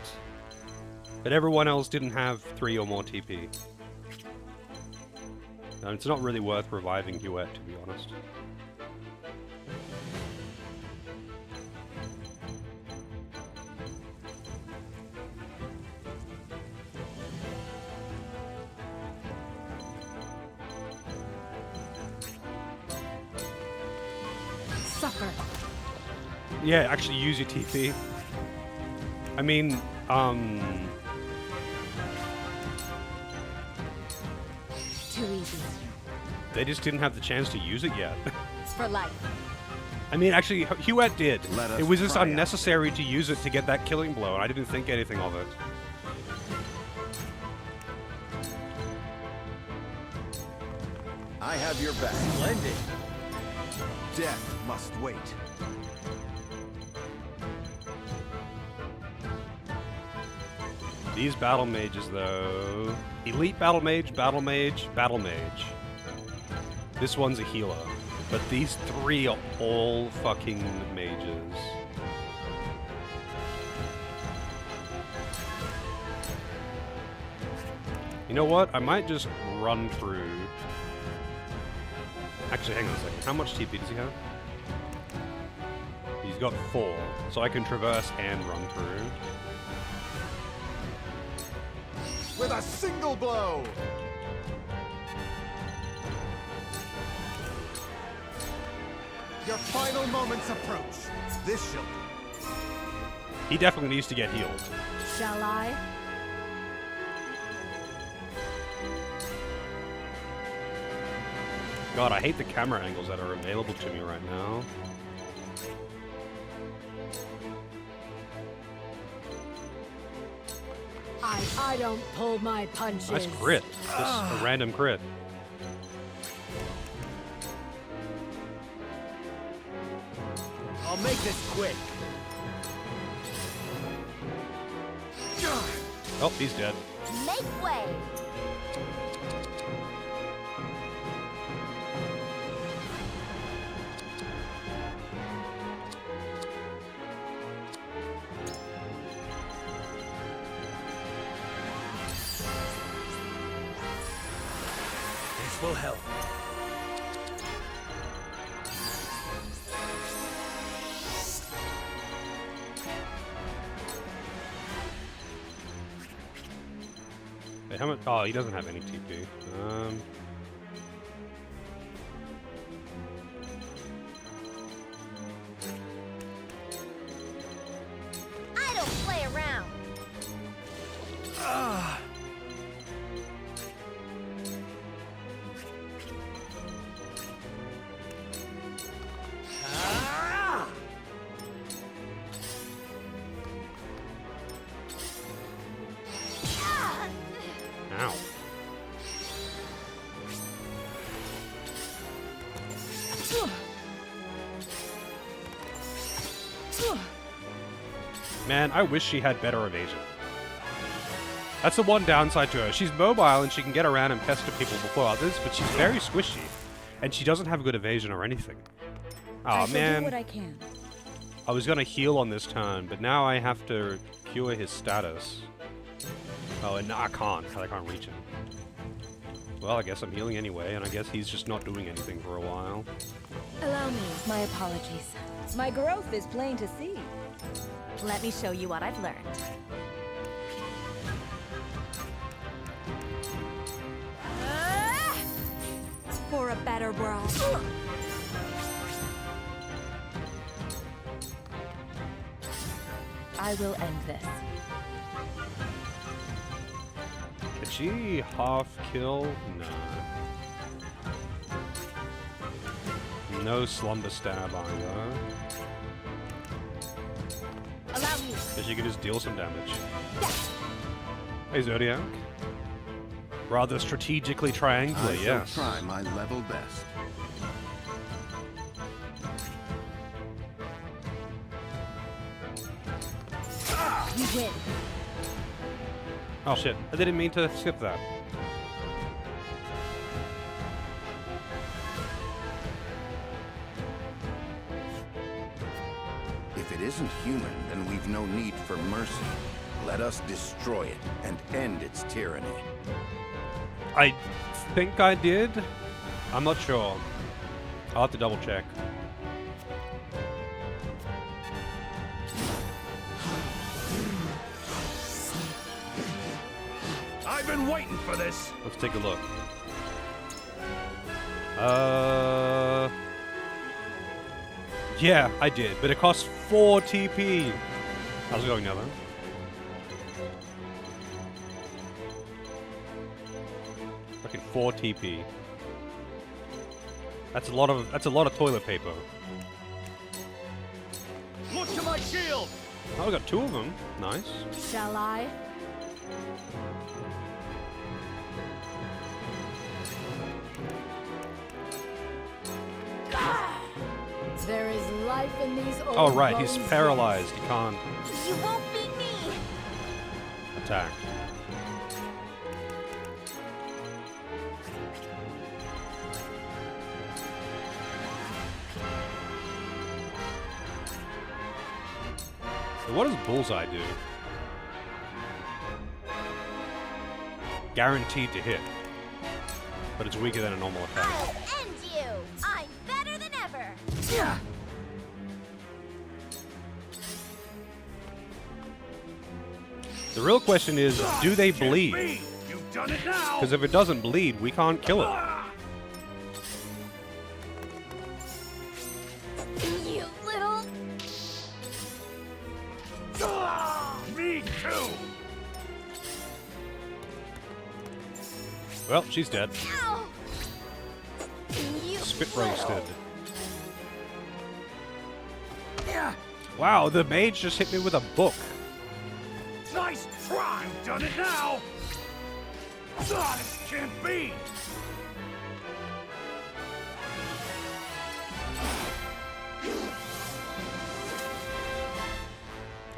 Speaker 1: But everyone else didn't have 3 or more TP. And it's not really worth reviving Huette, to be honest.
Speaker 19: Suffer.
Speaker 1: Yeah, actually use your TP. I mean,
Speaker 19: Too easy.
Speaker 1: they just didn't have the chance to use it yet.
Speaker 19: For life.
Speaker 1: I mean, actually, Huette did.
Speaker 9: Let us
Speaker 1: It was just
Speaker 9: cry out.
Speaker 1: unnecessary to use it to get that killing blow, and I didn't think anything of it.
Speaker 15: I have your back.
Speaker 17: Splendid.
Speaker 15: Death must wait.
Speaker 1: These battle mages, though... Elite battle mage, battle mage, battle mage. This one's a healer. But these 3 are all fucking mages. You know what? I might just run through... Actually, hang on a second. How much TP does he have? He's got 4. So I can traverse and run through.
Speaker 15: With a single blow! Your final moments approach. This shall do.
Speaker 1: He definitely needs to get healed.
Speaker 19: Shall I?
Speaker 1: God, I hate the camera angles that are available to me right now.
Speaker 8: I don't pull my punches.
Speaker 1: Nice crit. Just a random crit.
Speaker 17: I'll make this quick.
Speaker 1: Oh, he's dead.
Speaker 19: Make way.
Speaker 17: This will help.
Speaker 1: Wait, how much? Oh, he doesn't have any TP.
Speaker 19: I don't play around.
Speaker 1: Ow. Man, I wish she had better evasion. That's the one downside to her. She's mobile and she can get around and pester people before others, but she's very squishy. And she doesn't have good evasion or anything.
Speaker 19: I
Speaker 1: Oh
Speaker 19: shall
Speaker 1: man.
Speaker 19: do what I can.
Speaker 1: I was gonna heal on this turn, but now I have to secure his status. Oh, and I can't, because I can't reach him. Well, I guess I'm healing anyway, and I guess he's just not doing anything for a while.
Speaker 5: Allow me. My apologies.
Speaker 19: My growth is plain to see.
Speaker 4: Let me show you what I've learned. For a better world.
Speaker 5: I will end this.
Speaker 1: Can she half kill? No. No slumber stab either.
Speaker 19: Allow me.
Speaker 1: Because she can just deal some damage. Hey, Zodiac. Rather strategically triangular,
Speaker 9: I shall
Speaker 1: yes.
Speaker 9: try my level best.
Speaker 19: You win.
Speaker 1: Oh shit, I didn't mean to skip that.
Speaker 9: If it isn't human, then we've no need for mercy. Let us destroy it and end its tyranny.
Speaker 1: I think I did. I'm not sure. I'll have to double check.
Speaker 16: I've been waiting for this.
Speaker 1: Let's take a look. Yeah, I did, but it costs 4 TP. How's it going now, then? Fucking 4 TP. That's a lot of toilet paper.
Speaker 16: Look to my shield.
Speaker 1: Oh, I got 2 of them. Nice.
Speaker 19: Shall I? There is life in these old
Speaker 1: Oh right, he's
Speaker 19: bones.
Speaker 1: paralyzed. He can't
Speaker 4: You won't beat me!
Speaker 1: attack. So what does Bullseye do? Guaranteed to hit. But it's weaker than a normal attack.
Speaker 4: I'll end you! I'm better than ever!
Speaker 1: The real question is, do they bleed?
Speaker 16: You've done it now.
Speaker 1: Because if it doesn't bleed, we can't kill it.
Speaker 4: You little...
Speaker 16: Me too.
Speaker 1: Well, she's dead.
Speaker 4: Ow! You
Speaker 1: Spit roasted. Wow, the mage just hit me with a book.
Speaker 16: Nice try. You've done it now. This can't be.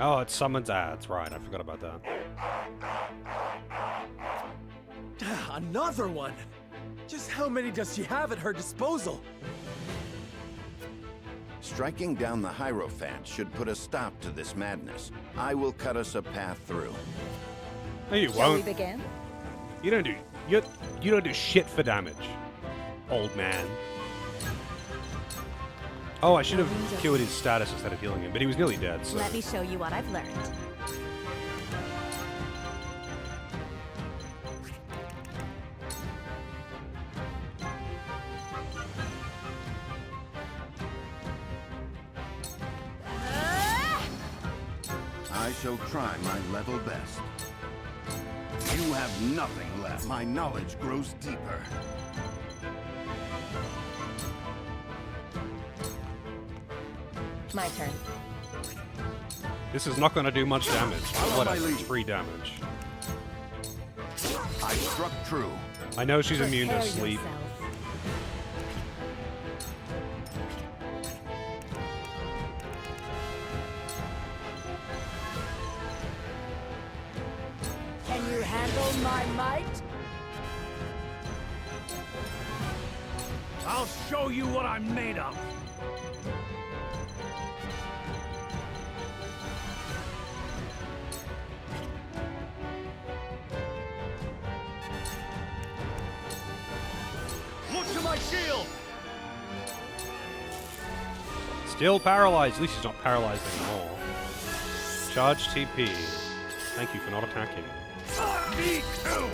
Speaker 1: Oh, it summons ads. Right, I forgot about that.
Speaker 17: Another one? Just how many does she have at her disposal?
Speaker 9: Striking down the Hierophant should put a stop to this madness. I will cut us a path through.
Speaker 1: No, you
Speaker 19: Shall we
Speaker 1: won't.
Speaker 19: begin?
Speaker 1: You don't do shit for damage, old man. Oh, I should have cured his status instead of healing him, but he was nearly dead. So.
Speaker 4: Let me show you what I've learned.
Speaker 9: I shall try my level best. You have nothing left. My knowledge grows deeper.
Speaker 5: My turn.
Speaker 1: This is not going to do much damage.
Speaker 9: Follow
Speaker 1: Whatever,
Speaker 9: my lead.
Speaker 1: it's free damage.
Speaker 9: I struck true.
Speaker 1: I know she's immune to
Speaker 5: Prepare
Speaker 1: sleep.
Speaker 5: yourself.
Speaker 19: Can you handle my might?
Speaker 16: I'll show you what I'm made of. shield!
Speaker 1: Still paralyzed. At least he's not paralyzed anymore. Charge TP. Thank you for not attacking.
Speaker 16: Me too!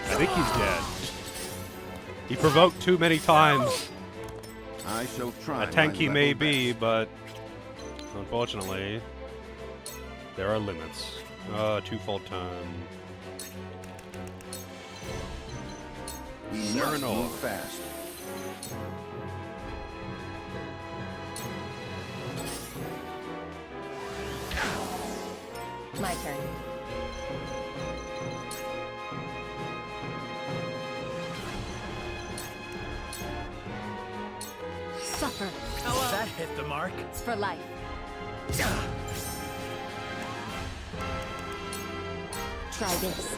Speaker 1: I think he's dead. He provoked too many times.
Speaker 9: I shall try.
Speaker 1: A tank he may be, but unfortunately, there are limits. Two-fold turn.
Speaker 9: We must move fast.
Speaker 5: My turn.
Speaker 19: Suffer.
Speaker 17: That hit the mark.
Speaker 19: For life. Try this.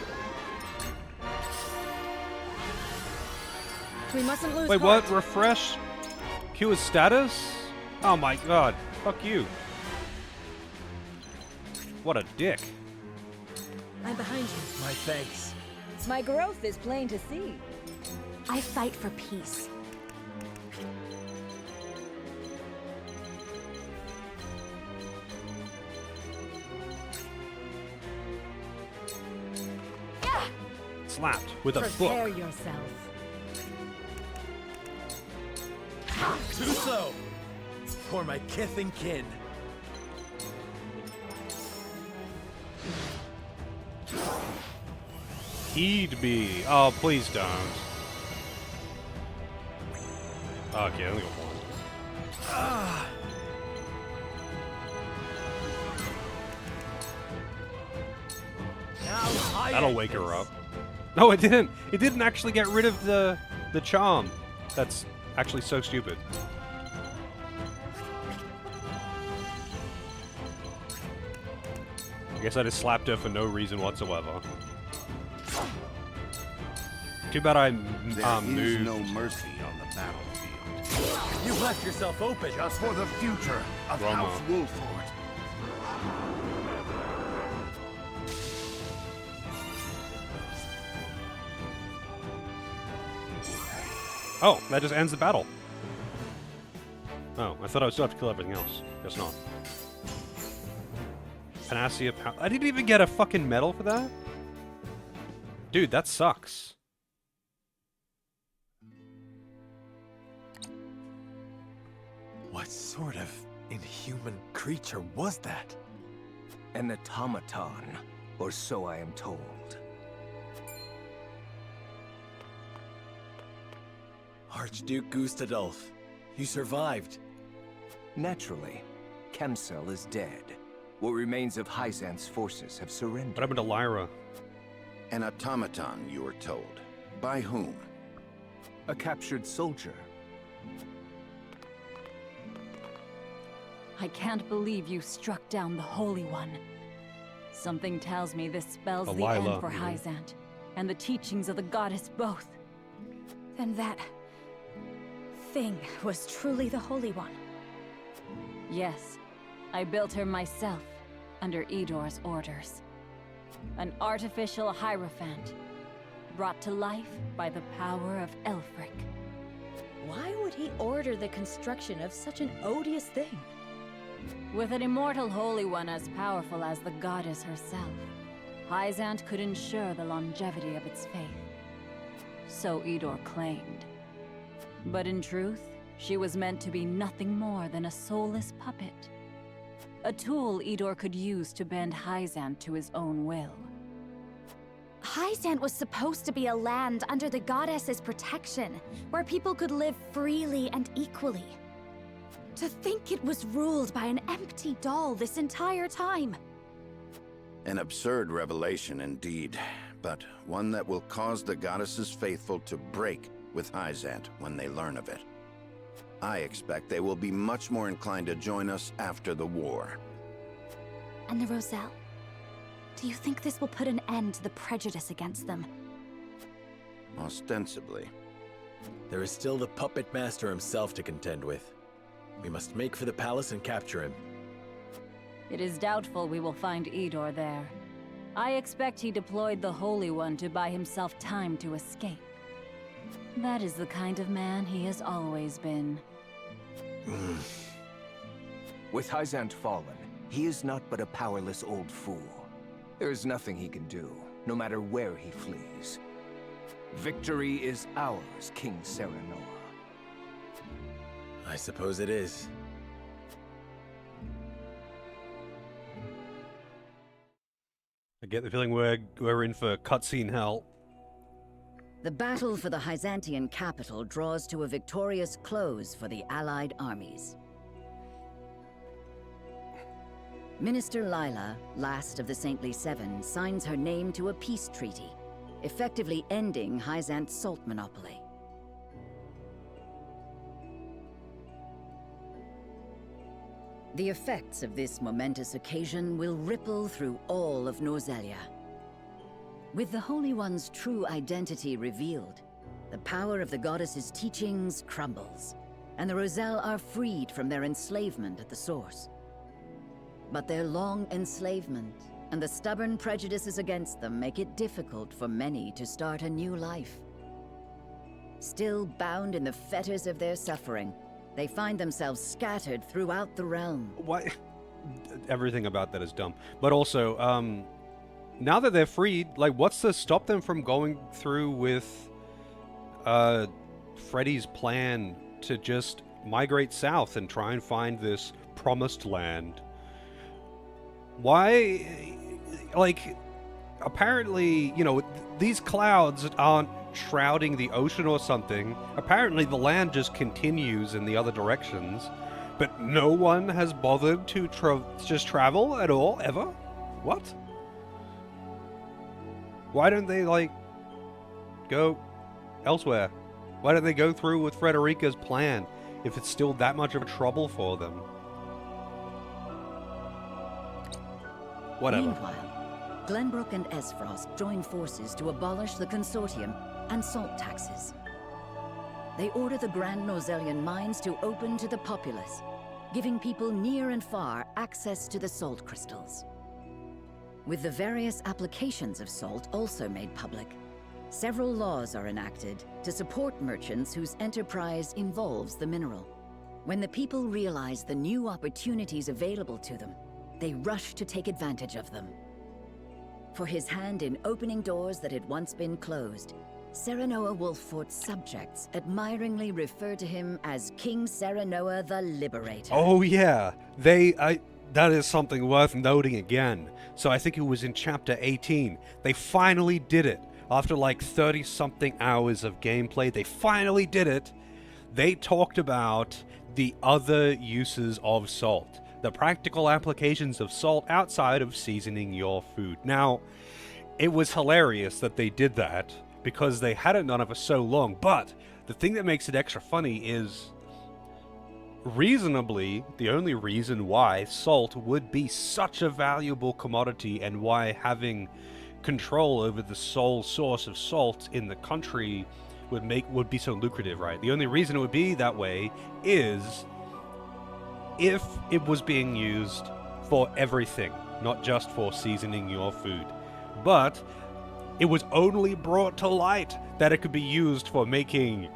Speaker 19: We mustn't lose
Speaker 1: Wait,
Speaker 19: heart.
Speaker 1: what? Refresh? Q his status? Oh my god. Fuck you. What a dick.
Speaker 19: I'm behind you.
Speaker 17: My thanks.
Speaker 19: My growth is plain to see.
Speaker 4: I fight for peace.
Speaker 1: Slapped with a
Speaker 19: Prepare
Speaker 1: book.
Speaker 19: yourself.
Speaker 17: Too slow. For my kith and kin.
Speaker 1: He'd be. Oh, please don't. Okay, I only got one. That'll wake her up. No, it didn't. It didn't actually get rid of the charm. That's actually so stupid. I guess I just slapped her for no reason whatsoever. Too bad I
Speaker 9: There is
Speaker 1: moved.
Speaker 9: no mercy on the battlefield.
Speaker 17: You left yourself open.
Speaker 16: Just for the future of
Speaker 1: Roma.
Speaker 16: House Wolford.
Speaker 1: Oh, that just ends the battle. Oh, I thought I would still have to kill everything else. Guess not. Panacea power. I didn't even get a fucking medal for that? Dude, that sucks.
Speaker 17: What sort of inhuman creature was that?
Speaker 12: An automaton, or so I am told.
Speaker 17: Archduke Gustadolf, you survived.
Speaker 12: Naturally, Kemsel is dead. What remains of Hyzan's forces have surrendered.
Speaker 1: What happened to Lyra?
Speaker 9: An automaton, you were told. By whom?
Speaker 12: A captured soldier.
Speaker 10: I can't believe you struck down the Holy One. Something tells me this spells the
Speaker 1: Delilah,
Speaker 10: end for
Speaker 1: you mean.
Speaker 10: Hyzant, and the teachings of the goddess both.
Speaker 4: Then that thing was truly the Holy One.
Speaker 10: Yes, I built her myself, under Edor's orders. An artificial hierophant, brought to life by the power of Elfric.
Speaker 19: Why would he order the construction of such an odious thing?
Speaker 10: With an immortal Holy One as powerful as the goddess herself, Hyzant could ensure the longevity of its faith. So Edor claimed. But in truth, she was meant to be nothing more than a soulless puppet. A tool Edor could use to bend Hyzant to his own will.
Speaker 4: Hyzant was supposed to be a land under the goddess's protection, where people could live freely and equally. To think it was ruled by an empty doll this entire time.
Speaker 9: An absurd revelation indeed, but one that will cause the goddess's faithful to break with Hyzant when they learn of it. I expect they will be much more inclined to join us after the war.
Speaker 4: And the Roselle? Do you think this will put an end to the prejudice against them?
Speaker 9: Ostensibly.
Speaker 17: There is still the puppet master himself to contend with. We must make for the palace and capture him.
Speaker 10: It is doubtful we will find Edor there. I expect he deployed the Holy One to buy himself time to escape. That is the kind of man he has always been.
Speaker 12: With Hyzant fallen, he is not but a powerless old fool. There is nothing he can do, no matter where he flees. Victory is ours, King Serenoa.
Speaker 17: I suppose it is.
Speaker 1: I get the feeling we're in for cutscene hell.
Speaker 22: The battle for the Hyzantian capital draws to a victorious close for the Allied armies. Minister Lila, last of the Saintly Seven, signs her name to a peace treaty, effectively ending Hyzant's salt monopoly. The effects of this momentous occasion will ripple through all of Norzelia. With the Holy One's true identity revealed, the power of the goddess's teachings crumbles, and the Roselle are freed from their enslavement at the source. But their long enslavement and the stubborn prejudices against them make it difficult for many to start a new life. Still bound in the fetters of their suffering, they find themselves scattered throughout the realm.
Speaker 1: Why? Everything about that is dumb. But also, now that they're freed, like, what's to stop them from going through with Freddy's plan to just migrate south and try and find this promised land? Why? Like, apparently, you know, these clouds aren't shrouding the ocean or something. Apparently the land just continues in the other directions, but no one has bothered to just travel at all, ever? What? Why don't they, like, go elsewhere? Why don't they go through with Frederica's plan if it's still that much of a trouble for them? Whatever.
Speaker 22: Meanwhile, Glenbrook and Esfrost join forces to abolish the consortium and salt taxes. They order the Grand Norzelian mines to open to the populace, giving people near and far access to the salt crystals. With the various applications of salt also made public, several laws are enacted to support merchants whose enterprise involves the mineral. When the people realize the new opportunities available to them, they rush to take advantage of them. For his hand in opening doors that had once been closed, Serenoa Wolffort's subjects admiringly refer to him as King Serenoa the Liberator.
Speaker 1: Oh yeah, that is something worth noting again. So I think it was in chapter 18. They finally did it. After like 30-something hours of gameplay, they finally did it. They talked about the other uses of salt. The practical applications of salt outside of seasoning your food. Now, it was hilarious that they did that, because they hadn't done it for so long, but the thing that makes it extra funny is, reasonably, the only reason why salt would be such a valuable commodity and why having control over the sole source of salt in the country would be so lucrative, right? The only reason it would be that way is if it was being used for everything, not just for seasoning your food. But it was only brought to light that it could be used for making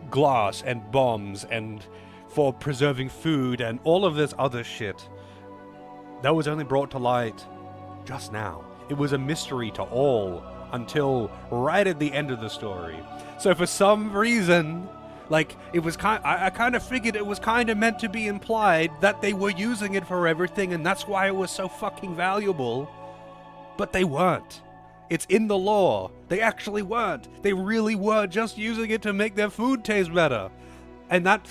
Speaker 1: glass and bombs and for preserving food and all of this other shit. That was only brought to light just now. It was a mystery to all until right at the end of the story. So for some reason, like, it was I kind of figured it was kind of meant to be implied that they were using it for everything and that's why it was so fucking valuable. But they weren't. It's in the lore. They actually weren't. They really were just using it to make their food taste better. And that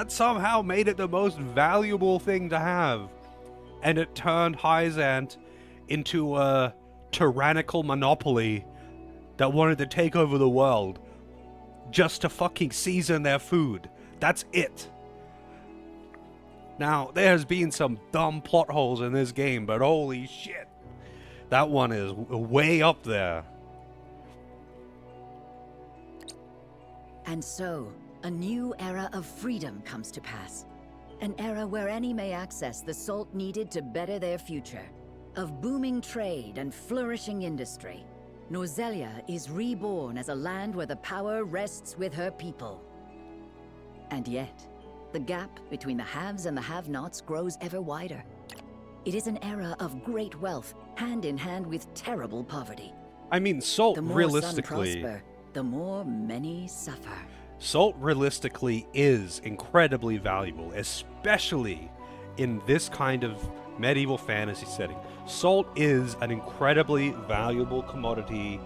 Speaker 1: somehow made it the most valuable thing to have. And it turned Hyzant into a tyrannical monopoly that wanted to take over the world just to fucking season their food. That's it. Now, there's been some dumb plot holes in this game, but holy shit. That one is way up there.
Speaker 22: And so, a new era of freedom comes to pass. An era where any may access the salt needed to better their future. Of booming trade and flourishing industry. Norzelia is reborn as a land where the power rests with her people. And yet, the gap between the haves and the have-nots grows ever wider. It is an era of great wealth, hand in hand with terrible poverty.
Speaker 1: I mean, Salt
Speaker 22: The more
Speaker 1: realistically...
Speaker 22: some prosper, the more many suffer.
Speaker 1: Salt realistically is incredibly valuable, especially in this kind of medieval fantasy setting. Salt is an incredibly valuable commodity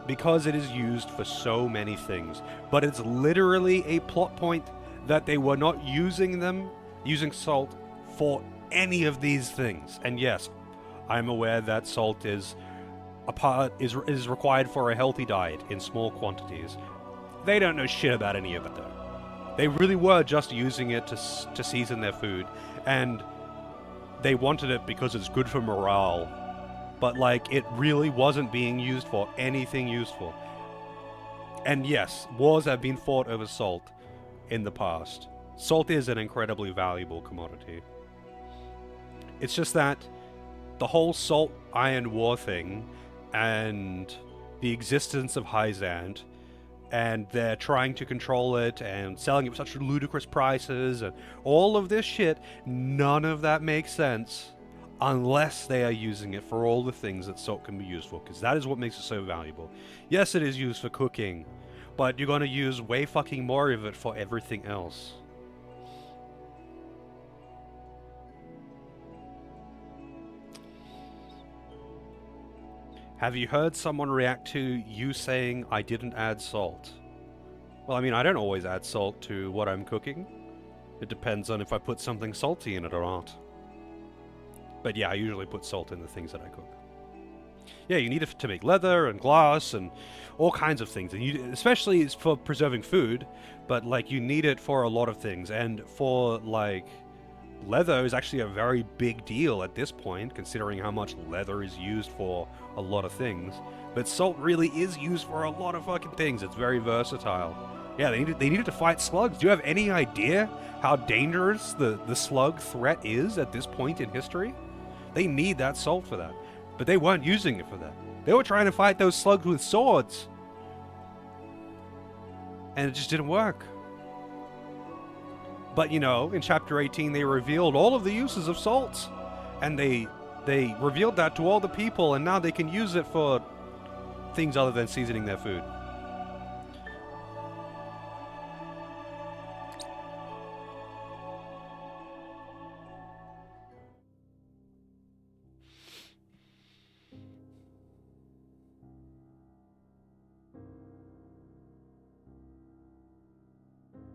Speaker 1: because it is used for so many things. But it's literally a plot point that they were not using salt for any of these things. And yes, I'm aware that salt is required for a healthy diet in small quantities. They don't know shit about any of it though. They really were just using it to season their food, and they wanted it because it's good for morale. But like, it really wasn't being used for anything useful. And yes, wars have been fought over salt in the past. Salt is an incredibly valuable commodity. It's just that the whole salt iron war thing and the existence of Hyzant, and they're trying to control it and selling it for such ludicrous prices and all of this shit, none of that makes sense unless they are using it for all the things that salt can be used for, because that is what makes it so valuable. Yes, it is used for cooking, but you're going to use way fucking more of it for everything else. Have you heard someone react to you saying, I didn't add salt? Well, I mean, I don't always add salt to what I'm cooking. It depends on if I put something salty in it or not. But yeah, I usually put salt in the things that I cook. Yeah, you need it to make leather and glass and all kinds of things. And especially it's for preserving food, but like you need it for a lot of things. And for like leather is actually a very big deal at this point, considering how much leather is used for a lot of things. But salt really is used for a lot of fucking things. It's very versatile. Yeah, they needed to fight slugs. Do you have any idea how dangerous the slug threat is at this point in history? They need that salt for that. But they weren't using it for that. They were trying to fight those slugs with swords. And it just didn't work. But, you know, in Chapter 18, they revealed all of the uses of salt. And they revealed that to all the people, and now they can use it for things other than seasoning their food.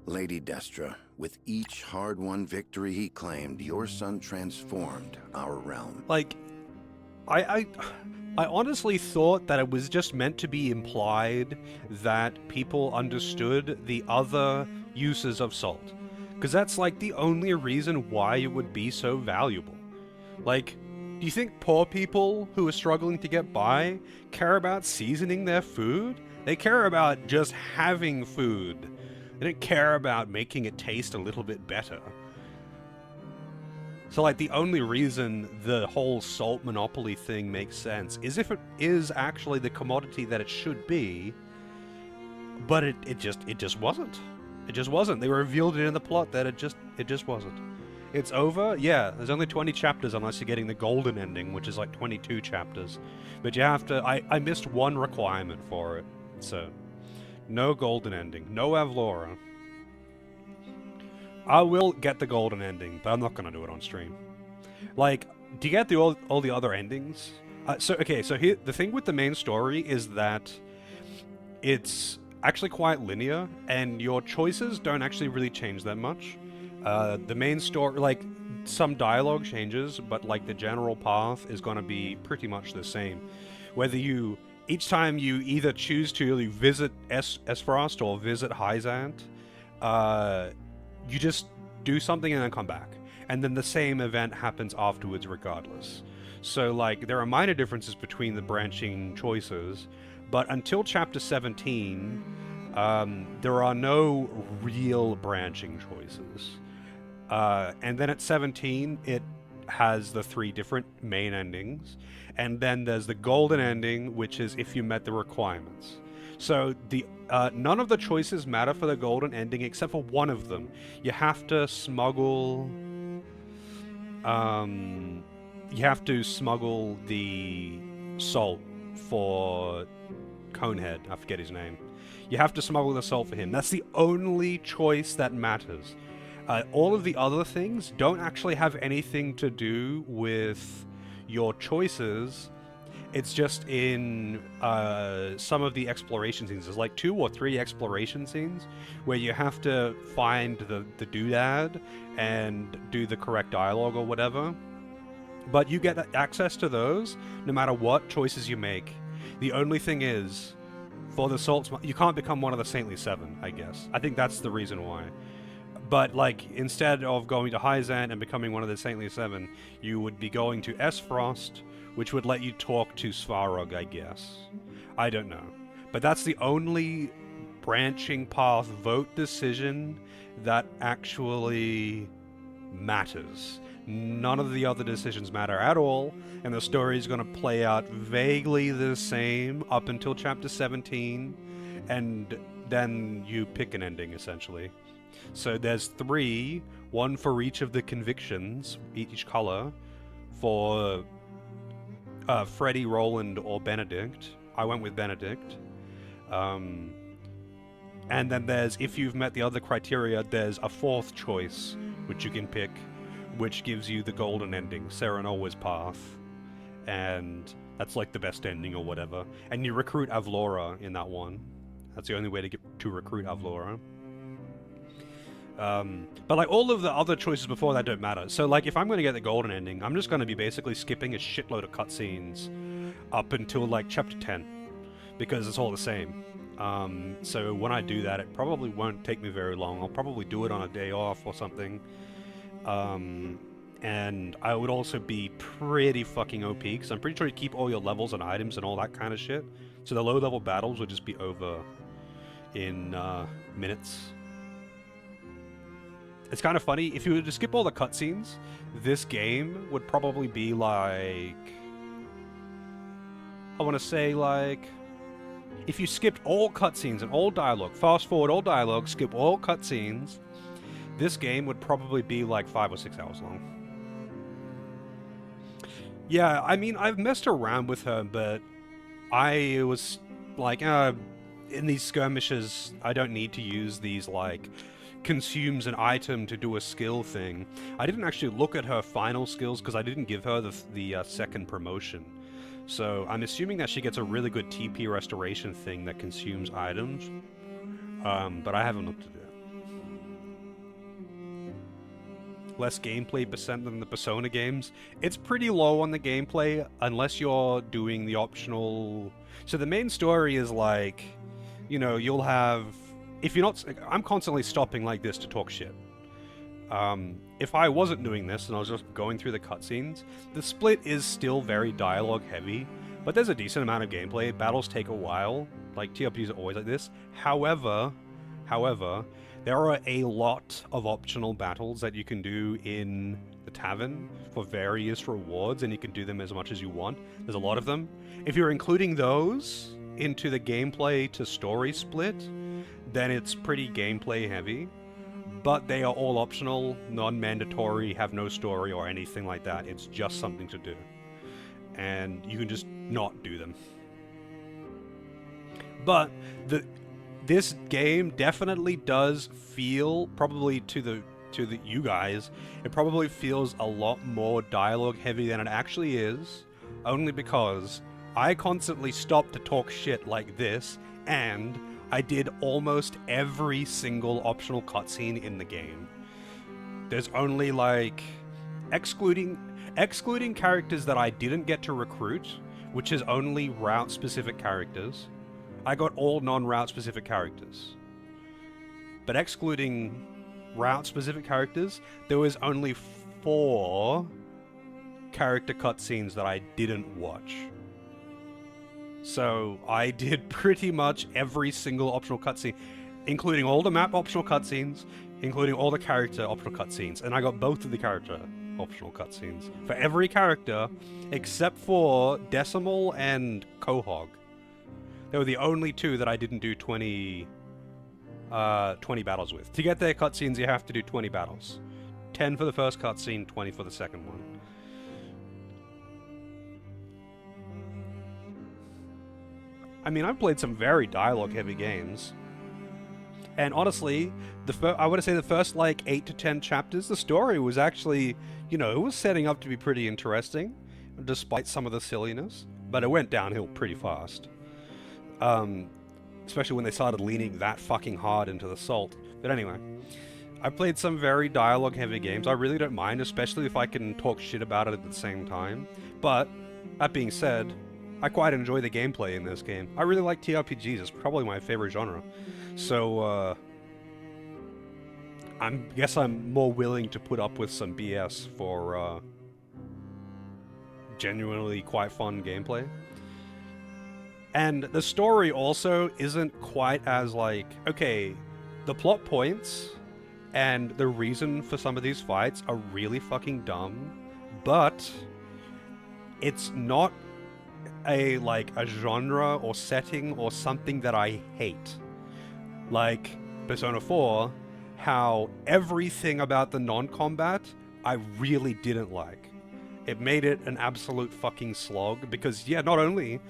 Speaker 9: Lady Destra, with each hard-won victory he claimed, your son transformed our realm.
Speaker 1: Like, I honestly thought that it was just meant to be implied that people understood the other uses of salt. Because that's like the only reason why it would be so valuable. Like, do you think poor people who are struggling to get by care about seasoning their food? They care about just having food. They don't care about making it taste a little bit better. So, like, the only reason the whole salt monopoly thing makes sense is if it is actually the commodity that it should be, but it just wasn't. It just wasn't. They revealed it in the plot that it just wasn't. It's over? Yeah, there's only 20 chapters unless you're getting the golden ending, which is like 22 chapters. But you have to... I missed one requirement for it, so... No golden ending. No Avlora. I will get the golden ending, but I'm not going to do it on stream. Like, do you get all the other endings? So here, the thing with the main story is that it's actually quite linear, and your choices don't actually really change that much. The main story, like, some dialogue changes, but, like, the general path is going to be pretty much the same. Whether you... Each time you either choose to visit Esfrost or visit Hyzant, you just do something and then come back. And then the same event happens afterwards regardless. So, like, there are minor differences between the branching choices, but until Chapter 17, there are no real branching choices. And then at 17, has the 3 different main endings, and then there's the golden ending, which is if you met the requirements. So the none of the choices matter for the golden ending except for one of them. You have to smuggle the salt for Conehead. I forget his name. You have to smuggle the salt for him. That's the only choice that matters. All of the other things don't actually have anything to do with your choices. It's just in some of the exploration scenes. There's like 2 or 3 exploration scenes where you have to find the doodad and do the correct dialogue or whatever. But you get access to those no matter what choices you make. The only thing is, for the salt, you can't become one of the Saintly Seven, I guess. I think that's the reason why. But, like, instead of going to Hyzant and becoming one of the Saintly Seven, you would be going to Esfrost, which would let you talk to Svarog, I guess. I don't know. But that's the only branching path vote decision that actually matters. None of the other decisions matter at all, and the story is going to play out vaguely the same up until chapter 17, and then you pick an ending, essentially. So there's 3, 1 for each of the convictions, each color, for Freddy, Roland, or Benedict. I went with Benedict. And then there's, if you've met the other criteria, there's a 4th choice, which you can pick, which gives you the golden ending, Serenoa's Path. And that's like the best ending or whatever. And you recruit Avlora in that one. That's the only way to recruit Avlora. But like all of the other choices before that don't matter. So like if I'm going to get the golden ending, I'm just going to be basically skipping a shitload of cutscenes up until like chapter 10. Because it's all the same. So when I do that, it probably won't take me very long. I'll probably do it on a day off or something. And I would also be pretty fucking OP, because I'm pretty sure you keep all your levels and items and all that kind of shit. So the low-level battles would just be over in minutes. It's kind of funny, if you were to skip all the cutscenes, this game would probably be like... I want to say like... If you skipped all cutscenes and all dialogue, fast forward all dialogue, skip all cutscenes, this game would probably be like 5 or 6 hours long. Yeah, I mean, I've messed around with her, but I was like, in these skirmishes, I don't need to use these, like, consumes an item to do a skill thing. I didn't actually look at her final skills because I didn't give her the second promotion. So I'm assuming that she gets a really good TP restoration thing that consumes items. But I haven't looked at it. Less gameplay percent than the Persona games. It's pretty low on the gameplay unless you're doing the optional... So the main story is like, you know, you'll have... If you're not... I'm constantly stopping like this to talk shit. If I wasn't doing this and I was just going through the cutscenes, the split is still very dialogue heavy, but there's a decent amount of gameplay. Battles take a while. Like, TRPGs are always like this. However, there are a lot of optional battles that you can do in the tavern for various rewards, and you can do them as much as you want. There's a lot of them. If you're including those into the gameplay to story split, then it's pretty gameplay heavy. But they are all optional, non-mandatory, have no story or anything like that. It's just something to do. And you can just not do them. But this game definitely does feel, probably to you guys, it probably feels a lot more dialogue heavy than it actually is, only because I constantly stop to talk shit like this, and I did almost every single optional cutscene in the game. There's only like, excluding characters that I didn't get to recruit, which is only route-specific characters. I got all non-route specific characters. But excluding route-specific characters, there was only 4 character cutscenes that I didn't watch. So I did pretty much every single optional cutscene, including all the map optional cutscenes, including all the character optional cutscenes, and I got both of the character optional cutscenes for every character except for Decimal and Quahog. They were the only two that I didn't do 20 battles with. To get their cutscenes, you have to do 20 battles. 10 for the first cutscene, 20 for the second one. I mean, I've played some very dialogue-heavy games. And honestly, I would say the first, like, 8 to 10 chapters, the story was actually, you know, it was setting up to be pretty interesting, despite some of the silliness. But it went downhill pretty fast. Especially when they started leaning that fucking hard into the salt. But anyway, I played some very dialogue-heavy games. I really don't mind, especially if I can talk shit about it at the same time. But, that being said, I quite enjoy the gameplay in this game. I really like TRPGs. It's probably my favorite genre. So, I guess I'm more willing to put up with some BS for, genuinely quite fun gameplay. And the story also isn't quite as, like, okay, the plot points and the reason for some of these fights are really fucking dumb, but it's not a genre or setting or something that I hate. Like Persona 4, how everything about the non-combat I really didn't like. It made it an absolute fucking slog because, yeah, not only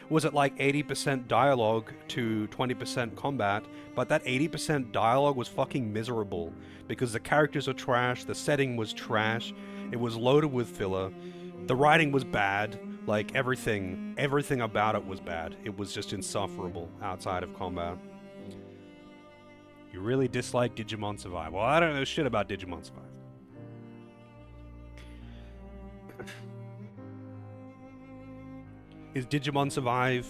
Speaker 1: was it like 80% dialogue to 20% combat, but that 80% dialogue was fucking miserable because the characters are trash, the setting was trash, it was loaded with filler, the writing was bad, like everything about it was bad. It was just insufferable outside of combat. You really dislike Digimon Survive. Well, I don't know shit about Digimon Survive. Is Digimon Survive...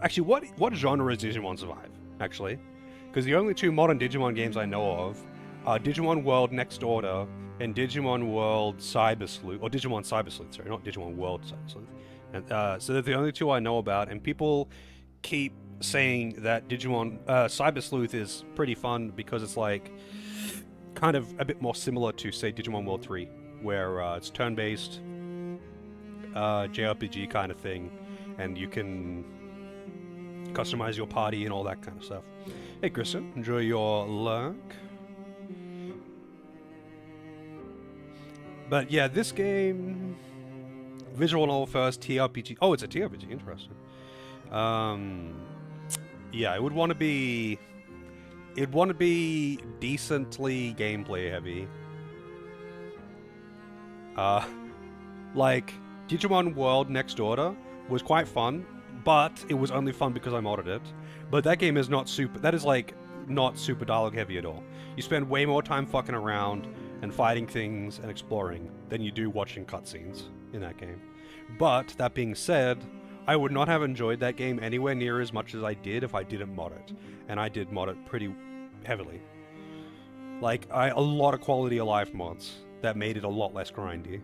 Speaker 1: Actually, what genre is Digimon Survive, actually? Because the only two modern Digimon games I know of are Digimon World Next Order and Digimon World Cyber Sleuth, or Digimon Cyber Sleuth, sorry, not Digimon World Cyber Sleuth. And, so they're the only two I know about, and people keep saying that Digimon Cyber Sleuth is pretty fun because it's like kind of a bit more similar to, say, Digimon World 3, where it's turn-based, JRPG kind of thing, and you can customize your party and all that kind of stuff. Hey, Kristen, enjoy your lurk. But yeah, this game, visual novel first, TRPG. Oh, it's a TRPG. Interesting. Yeah, it would want to be. It'd want to be decently gameplay heavy. Like Digimon World Next Order was quite fun, but it was only fun because I modded it. But that game is not super. That is like not super dialogue heavy at all. You spend way more time fucking around and fighting things and exploring than you do watching cutscenes in that game. But, that being said, I would not have enjoyed that game anywhere near as much as I did if I didn't mod it. And I did mod it pretty heavily. Like, a lot of quality of life mods that made it a lot less grindy.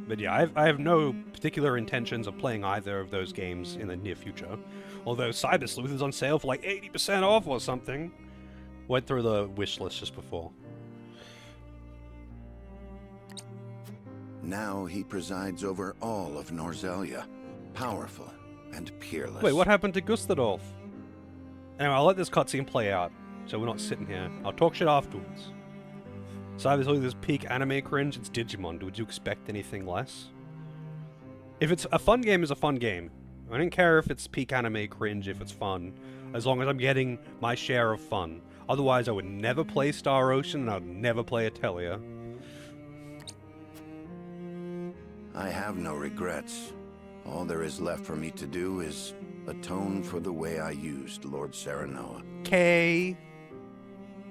Speaker 1: But yeah, I have no particular intentions of playing either of those games in the near future. Although Cyber Sleuth is on sale for like 80% off or something. Went through the wish list just before.
Speaker 9: Now he presides over all of Norzelia, powerful and peerless.
Speaker 1: Wait, what happened to Gustadolf? Anyway, I'll let this cutscene play out, so we're not sitting here. I'll talk shit afterwards. Cyber Sleuth is peak anime cringe, it's Digimon. Would you expect anything less? If it's a fun game, is a fun game. I don't care if it's peak anime cringe if it's fun, as long as I'm getting my share of fun. Otherwise, I would never play Star Ocean and I'd never play Atelier.
Speaker 9: I have no regrets. All there is left for me to do is atone for the way I used Lord Serenoa.
Speaker 1: K.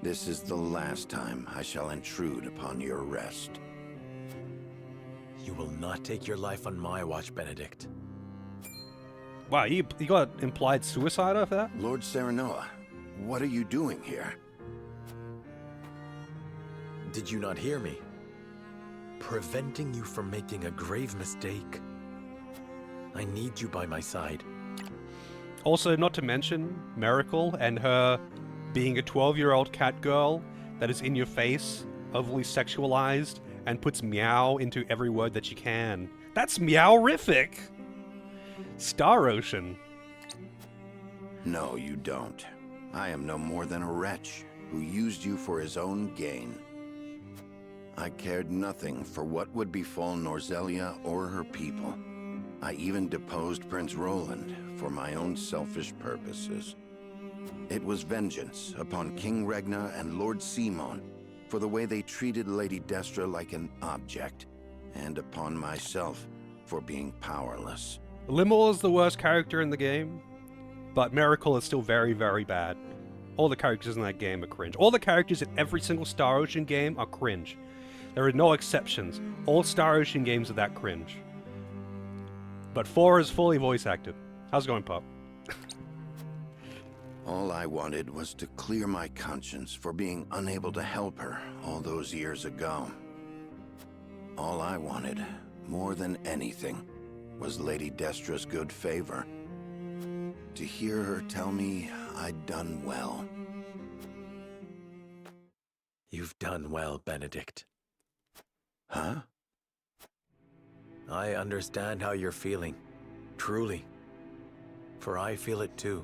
Speaker 9: This is the last time I shall intrude upon your rest.
Speaker 17: You will not take your life on my watch, Benedict.
Speaker 1: Wow, you got implied suicide off that?
Speaker 9: Lord Serenoa, what are you doing here?
Speaker 17: Did you not hear me? Preventing you from making a grave mistake. I need you by my side.
Speaker 1: Also, not to mention Miracle and her being a 12-year-old cat girl that is in your face, overly sexualized, and puts meow into every word that she can. That's meow-rific! Star Ocean.
Speaker 9: No, you don't. I am no more than a wretch who used you for his own gain. I cared nothing for what would befall Norzelia or her people. I even deposed Prince Roland for my own selfish purposes. It was vengeance upon King Regna and Lord Simon for the way they treated Lady Destra like an object, and upon myself for being powerless.
Speaker 1: Limel is the worst character in the game, but Miracle is still very, very bad. All the characters in that game are cringe. All the characters in every single Star Ocean game are cringe. There are no exceptions. All Star Ocean games are that cringe. But 4 is fully voice acted. How's it going, Pop?
Speaker 9: All I wanted was to clear my conscience for being unable to help her all those years ago. All I wanted, more than anything, was Lady Destra's good favor. To hear her tell me I'd done well.
Speaker 17: You've done well, Benedict.
Speaker 9: Huh?
Speaker 17: I understand how you're feeling. Truly. For I feel it too.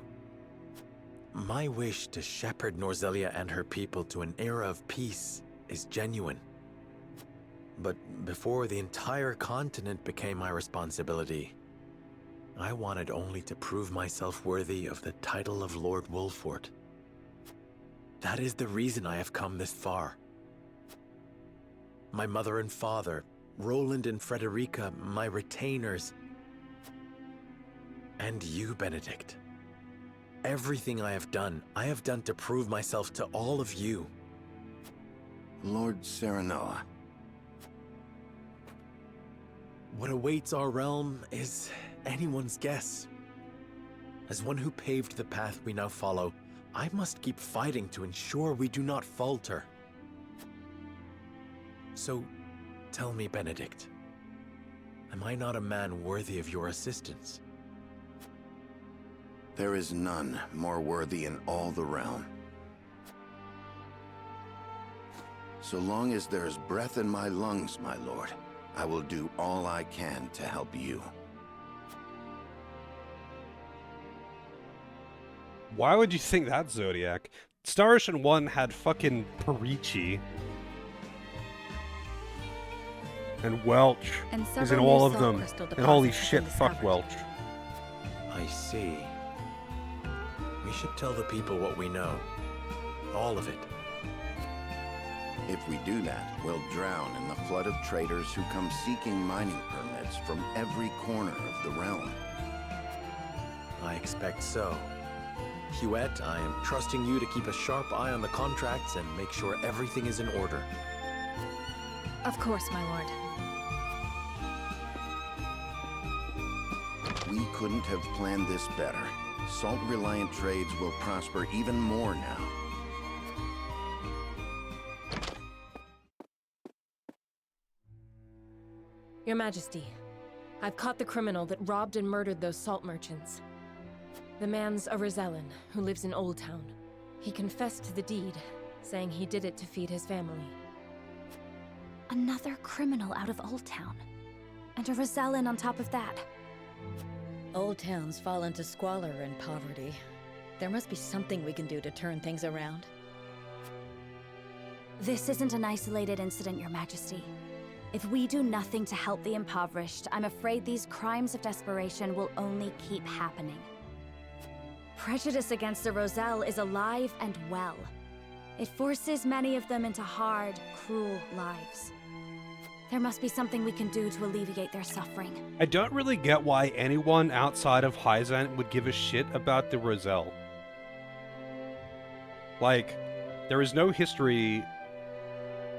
Speaker 17: My wish to shepherd Norzelia and her people to an era of peace is genuine. But before the entire continent became my responsibility, I wanted only to prove myself worthy of the title of Lord Wolfort. That is the reason I have come this far. My mother and father, Roland and Frederica, my retainers, and you, Benedict. Everything I have done to prove myself to all of you.
Speaker 9: Lord Serenoa.
Speaker 17: What awaits our realm is anyone's guess. As one who paved the path we now follow, I must keep fighting to ensure we do not falter. So, tell me, Benedict, am I not a man worthy of your assistance?
Speaker 9: There is none more worthy in all the realm. So long as there is breath in my lungs, my lord, I will do all I can to help you.
Speaker 1: Why would you think that, Zodiac? Star Ocean 1 had fucking Perici. And Welch
Speaker 7: And
Speaker 1: is in
Speaker 7: several
Speaker 1: all
Speaker 7: new
Speaker 1: of
Speaker 7: salt
Speaker 1: them.
Speaker 7: crystal
Speaker 1: And holy
Speaker 7: deposits have
Speaker 1: shit,
Speaker 7: been
Speaker 1: fuck
Speaker 7: discovered.
Speaker 1: Welch.
Speaker 17: I see. We should tell the people what we know. All of it.
Speaker 9: If we do that, we'll drown in the flood of traders who come seeking mining permits from every corner of the realm.
Speaker 17: I expect so. Huette, I am trusting you to keep a sharp eye on the contracts and make sure everything is in order.
Speaker 7: Of course, my lord.
Speaker 9: We couldn't have planned this better. Salt-reliant trades will prosper even more now.
Speaker 5: Your Majesty, I've caught the criminal that robbed and murdered those salt merchants. The man's a Rosellan who lives in Old Town. He confessed to the deed, saying he did it to feed his family.
Speaker 4: Another criminal out of Old Town. And a Rosellan on top of that.
Speaker 19: Old Town's fallen to squalor and poverty. There must be something we can do to turn things around.
Speaker 4: This isn't an isolated incident, Your Majesty. If we do nothing to help the impoverished, I'm afraid these crimes of desperation will only keep happening. Prejudice against the Roselle is alive and well. It forces many of them into hard, cruel lives. There must be something we can do to alleviate their suffering.
Speaker 1: I don't really get why anyone outside of Hyzant would give a shit about the Roselle. Like, there is no history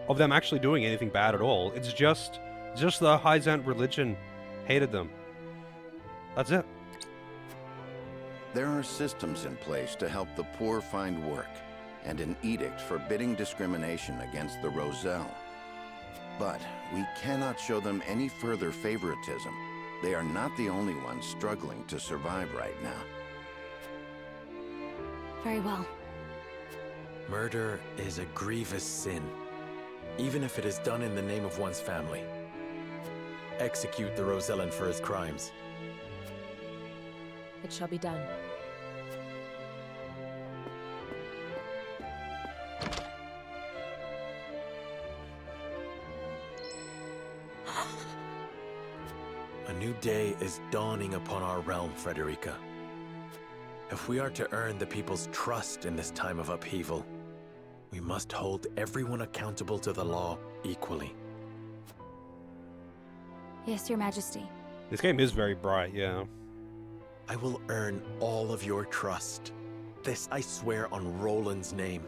Speaker 1: of them actually doing anything bad at all. It's just the Hyzant religion hated them. That's it.
Speaker 9: There are systems in place to help the poor find work, and an edict forbidding discrimination against the Roselle. But we cannot show them any further favoritism. They are not the only ones struggling to survive right now.
Speaker 4: Very well.
Speaker 17: Murder is a grievous sin, even if it is done in the name of one's family. Execute the Rosellan for his crimes.
Speaker 5: It shall be done.
Speaker 17: A new day is dawning upon our realm, Frederica. If we are to earn the people's trust in this time of upheaval, we must hold everyone accountable to the law equally.
Speaker 4: Yes, Your Majesty.
Speaker 1: This game is very bright, yeah.
Speaker 17: I will earn all of your trust. This I swear on Roland's name.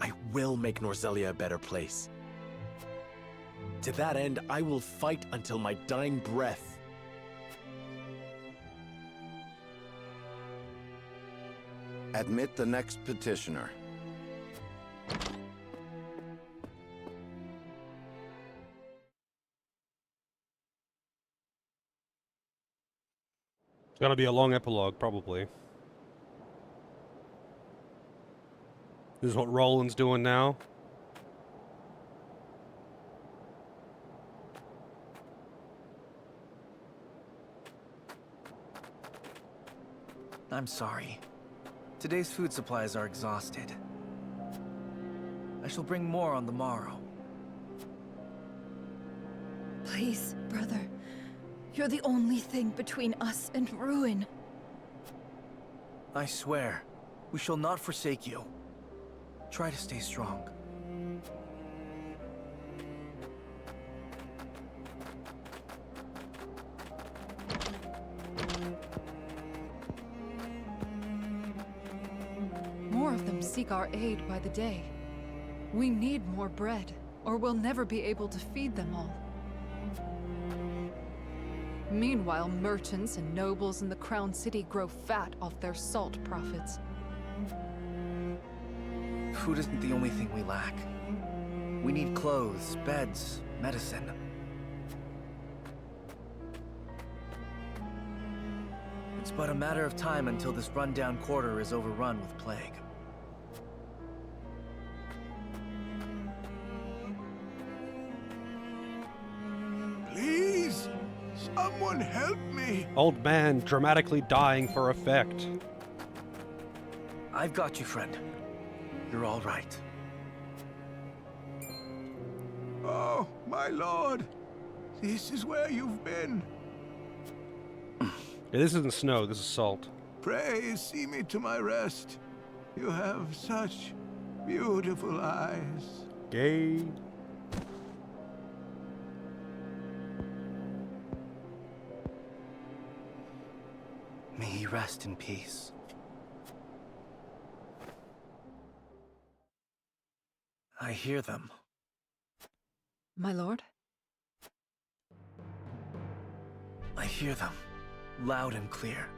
Speaker 17: I will make Norzelia a better place. To that end, I will fight until my dying breath.
Speaker 9: Admit the next petitioner.
Speaker 1: It's gonna be a long epilogue, probably. This is what Roland's doing now.
Speaker 13: I'm sorry. Today's food supplies are exhausted. I shall bring more on the morrow.
Speaker 7: Please, brother. You're the only thing between us and ruin.
Speaker 13: I swear, we shall not forsake you. Try to stay strong.
Speaker 21: More of them seek our aid by the day. We need more bread, or we'll never be able to feed them all. Meanwhile, merchants and nobles in the Crown City grow fat off their salt profits.
Speaker 13: Food isn't the only thing we lack. We need clothes, beds, medicine. It's but a matter of time until this rundown quarter is overrun with plague.
Speaker 16: Please, someone help me.
Speaker 1: Old man dramatically dying for effect.
Speaker 13: I've got you, friend. You're all right.
Speaker 16: Oh, my lord. This is where you've been.
Speaker 1: Yeah, this isn't snow, this is salt.
Speaker 16: Pray see me to my rest. You have such beautiful eyes.
Speaker 1: Gay.
Speaker 13: May he rest in peace. I hear them.
Speaker 21: My lord?
Speaker 13: I hear them, loud and clear.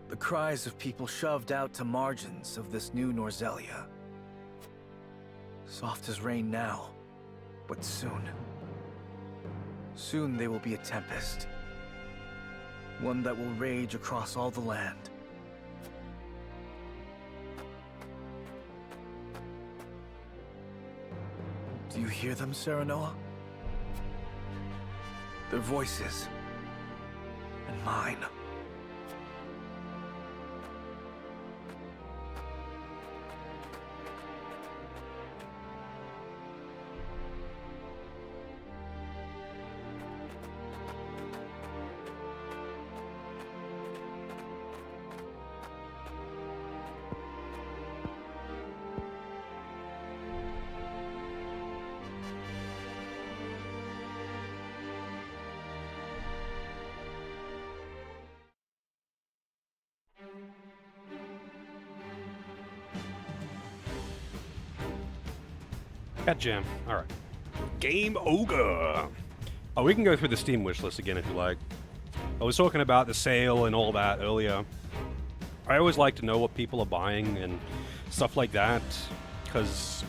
Speaker 13: The cries of people shoved out to margins of this new Norzelia. Soft as rain now, but soon. Soon they will be a tempest. One that will rage across all the land. Do you hear them, Serenoa? Their voices. And mine.
Speaker 1: Cat Jam. Alright. Game over! Oh, we can go through the Steam wishlist again if you like. I was talking about the sale and all that earlier. I always like to know what people are buying and stuff like that, because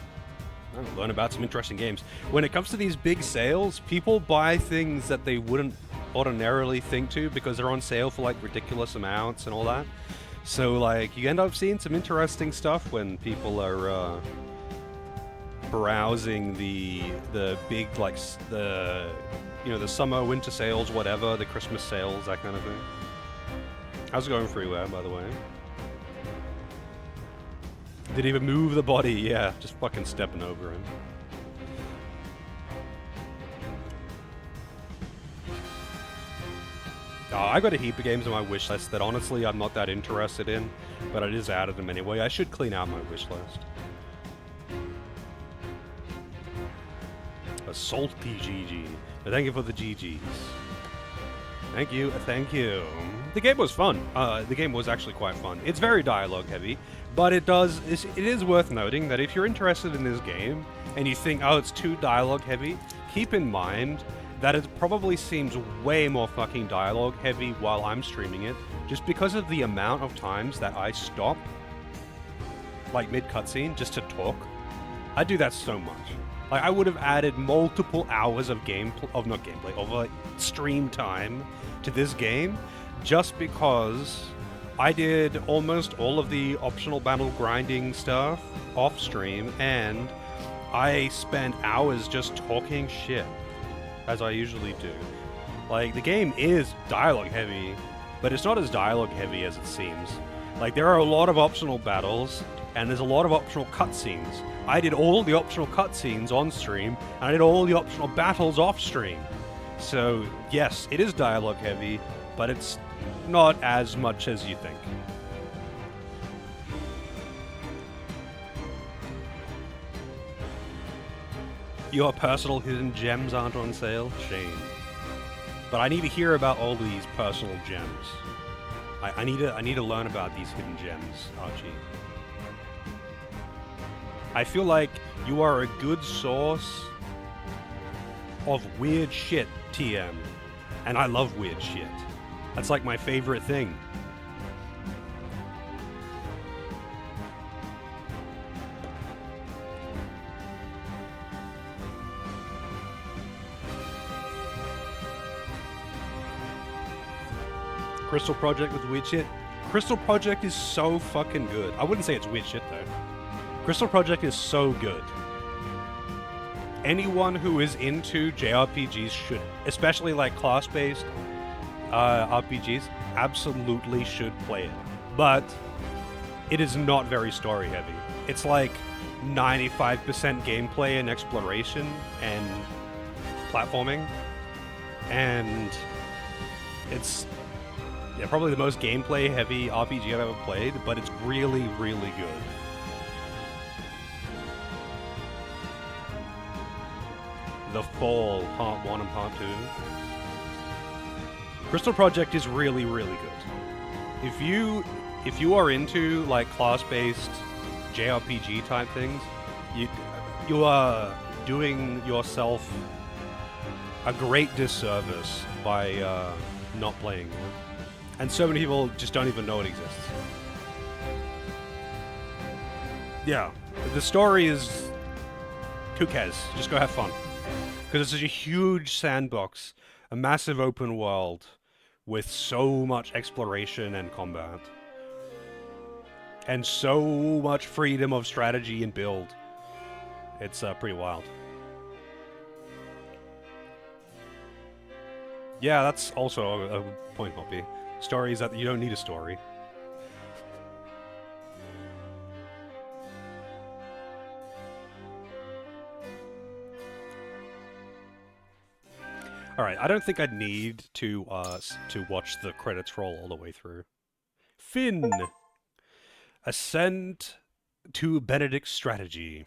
Speaker 1: I don't know, learn about some interesting games. When it comes to these big sales, people buy things that they wouldn't ordinarily think to because they're on sale for like ridiculous amounts and all that. So, like, you end up seeing some interesting stuff when people are browsing the big, like, the summer, winter sales, whatever, the Christmas sales, that kind of thing. How's it going freeware, by the way? Did he even move the body? Yeah, just fucking stepping over him. I got a heap of games on my wish list that honestly I'm not that interested in, but I just added them anyway. I should clean out my wish list. A salty GG. But thank you for the GGs. Thank you, thank you. The game was fun. The game was actually quite fun. It's very dialogue heavy, but it is worth noting that if you're interested in this game and you think, oh, it's too dialogue heavy, keep in mind that it probably seems way more fucking dialogue heavy while I'm streaming it, just because of the amount of times that I stop, like mid-cutscene, just to talk. I do that so much. Like, I would have added multiple hours of stream time to this game, just because I did almost all of the optional battle grinding stuff off stream, and I spent hours just talking shit, as I usually do. Like, the game is dialogue heavy, but it's not as dialogue heavy as it seems. Like, there are a lot of optional battles, and there's a lot of optional cutscenes. I did all the optional cutscenes on stream, and I did all the optional battles off stream. So, yes, it is dialogue heavy, but it's not as much as you think. Your personal hidden gems aren't on sale? Shame. But I need to hear about all these personal gems. I need to learn about these hidden gems, Archie. I feel like you are a good source of weird shit, TM. And I love weird shit. That's like my favorite thing. Crystal Project with weird shit. Crystal Project is so fucking good. I wouldn't say it's weird shit though. Crystal Project is so good. Anyone who is into JRPGs should, especially like class-based RPGs, absolutely should play it. But it is not very story-heavy. It's like 95% gameplay and exploration and platforming, and it's probably the most gameplay-heavy RPG I've ever played, but it's really, really good. The Fall, Part 1 and Part 2. Crystal Project is really, really good. If you are into like class-based JRPG type things, you are doing yourself a great disservice by not playing it. And so many people just don't even know it exists. Yeah, the story is... who cares? Just go have fun. Because it's such a huge sandbox, a massive open world, with so much exploration and combat. And so much freedom of strategy and build. It's pretty wild. Yeah, that's also a point, Hoppy. Story is that you don't need a story. Alright, I don't think I'd need to watch the credits roll all the way through. Finn! Ascend to Benedict's strategy.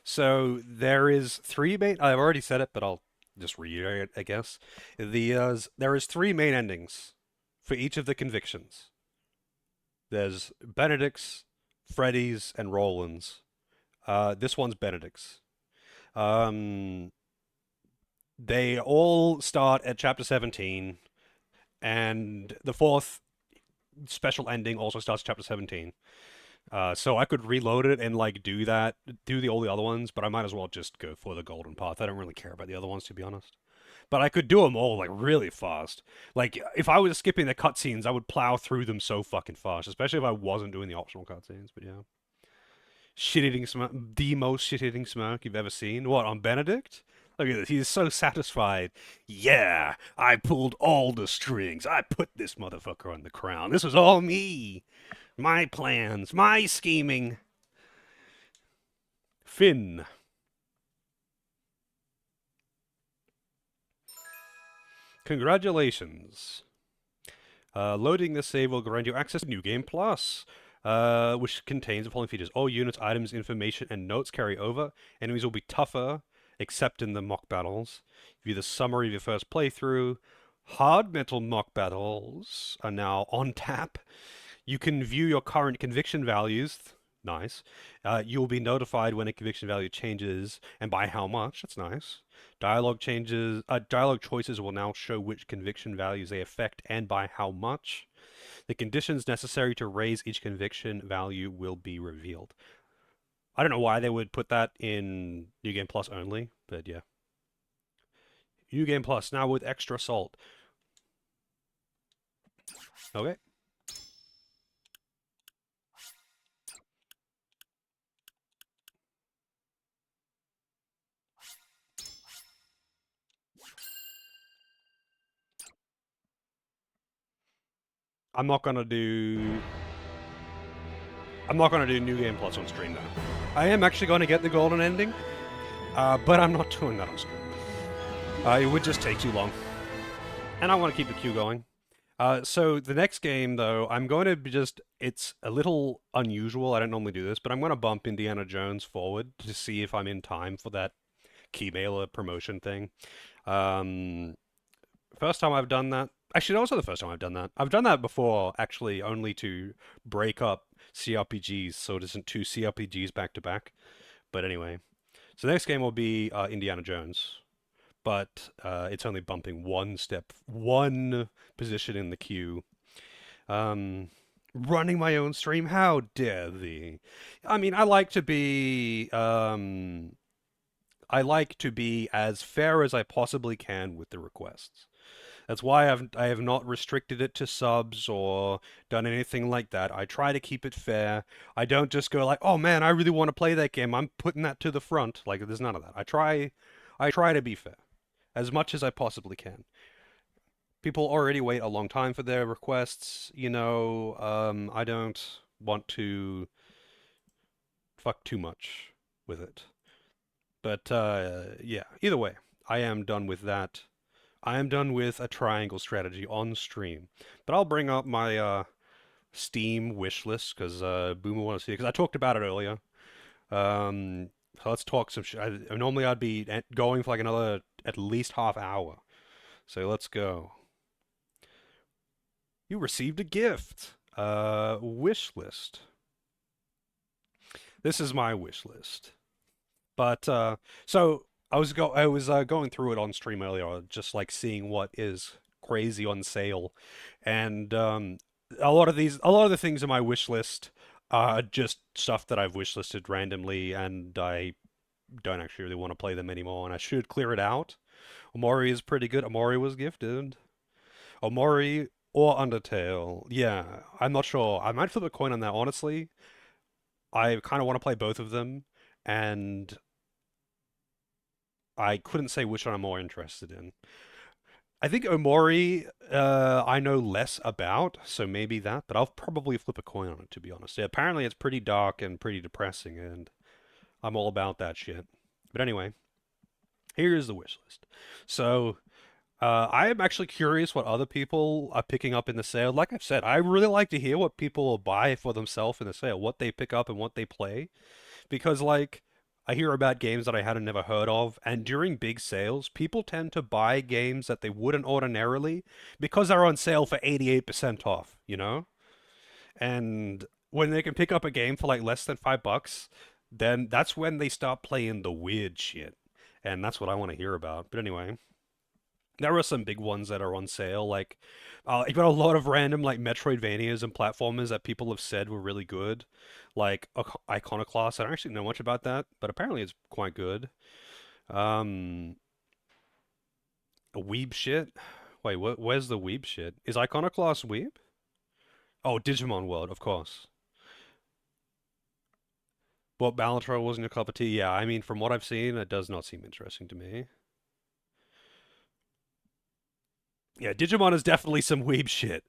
Speaker 1: So, there is 3 main... I've already said it, but I'll just reiterate, I guess. There is 3 main endings for each of the convictions. There's Benedict's, Freddy's, and Roland's. This one's Benedict's. They all start at chapter 17, and the 4th special ending also starts at chapter 17. So I could reload it and like do all the other ones, but I might as well just go for the golden path. I don't really care about the other ones, to be honest. But I could do them all, like, really fast. Like, if I was skipping the cutscenes, I would plow through them so fucking fast, especially if I wasn't doing the optional cutscenes, but yeah. Shit-eating smirk, the most shit-eating smirk you've ever seen. What, on Benedict? Look at this, he's so satisfied. Yeah, I pulled all the strings. I put this motherfucker on the crown. This was all me. My plans, my scheming. Finn. Congratulations. Loading this save will grant you access to New Game Plus, which contains the following features. All units, items, information, and notes carry over. Enemies will be tougher, except in the mock battles. View the summary of your first playthrough. Hard metal mock battles are now on tap. You can view your current conviction values. Nice. You'll be notified when a conviction value changes and by how much. That's nice. Dialogue choices will now show which conviction values they affect and by how much. The conditions necessary to raise each conviction value will be revealed. I don't know why they would put that in New Game Plus only, but yeah. New Game Plus, now with extra salt. Okay. I'm not gonna do New Game Plus on stream now. I am actually going to get the golden ending, but I'm not doing that on stream. It would just take too long. And I want to keep the queue going. So the next game, though, I'm going to be it's a little unusual. I don't normally do this, but I'm going to bump Indiana Jones forward to see if I'm in time for that Keymailer promotion thing. First time I've done that. Actually, also the first time I've done that. I've done that before, actually, only to break up CRPGs, so it isn't two CRPGs back to back. But anyway, so the next game will be Indiana Jones, but it's only bumping one position in the queue. Running my own stream, how dare thee? I mean, I like to be as fair as I possibly can with the requests. That's why I have not restricted it to subs or done anything like that. I try to keep it fair. I don't just go like, oh man, I really want to play that game. I'm putting that to the front. Like, there's none of that. I try to be fair as much as I possibly can. People already wait a long time for their requests. You know, I don't want to fuck too much with it. But yeah, either way, I am done with that. I am done with a triangle strategy on stream. But I'll bring up my Steam wish list, because Boomer wants to see it, because I talked about it earlier. So let's talk some shit. Normally I'd be going for like another at least half hour. So let's go. You received a gift. Wish list. This is my wish list. But so I was going through it on stream earlier, just like seeing what is crazy on sale, and a lot of the things in my wish list are just stuff that I've wish listed randomly, and I don't actually really want to play them anymore, and I should clear it out. Omori is pretty good. Omori was gifted. Omori or Undertale. Yeah, I'm not sure. I might flip a coin on that, honestly. I kind of want to play both of them, and I couldn't say which one I'm more interested in. I think Omori, I know less about, so maybe that, but I'll probably flip a coin on it, to be honest. Yeah, apparently it's pretty dark and pretty depressing, and I'm all about that shit. But anyway, here's the wish list. So, I am actually curious what other people are picking up in the sale. Like I've said, I really like to hear what people will buy for themselves in the sale, what they pick up and what they play. Because, like, I hear about games that I hadn't never heard of, and during big sales, people tend to buy games that they wouldn't ordinarily because they're on sale for 88% off, you know? And when they can pick up a game for like less than $5, then that's when they start playing the weird shit. And that's what I want to hear about. But anyway, there are some big ones that are on sale, like you've got a lot of random like Metroidvanias and platformers that people have said were really good, like Iconoclast. I don't actually know much about that, but apparently it's quite good. A weeb shit? Wait, where's the weeb shit? Is Iconoclast weeb? Oh, Digimon World, of course. But Balatro wasn't your cup of tea? Yeah, I mean, from what I've seen, it does not seem interesting to me. Yeah, Digimon is definitely some weeb shit.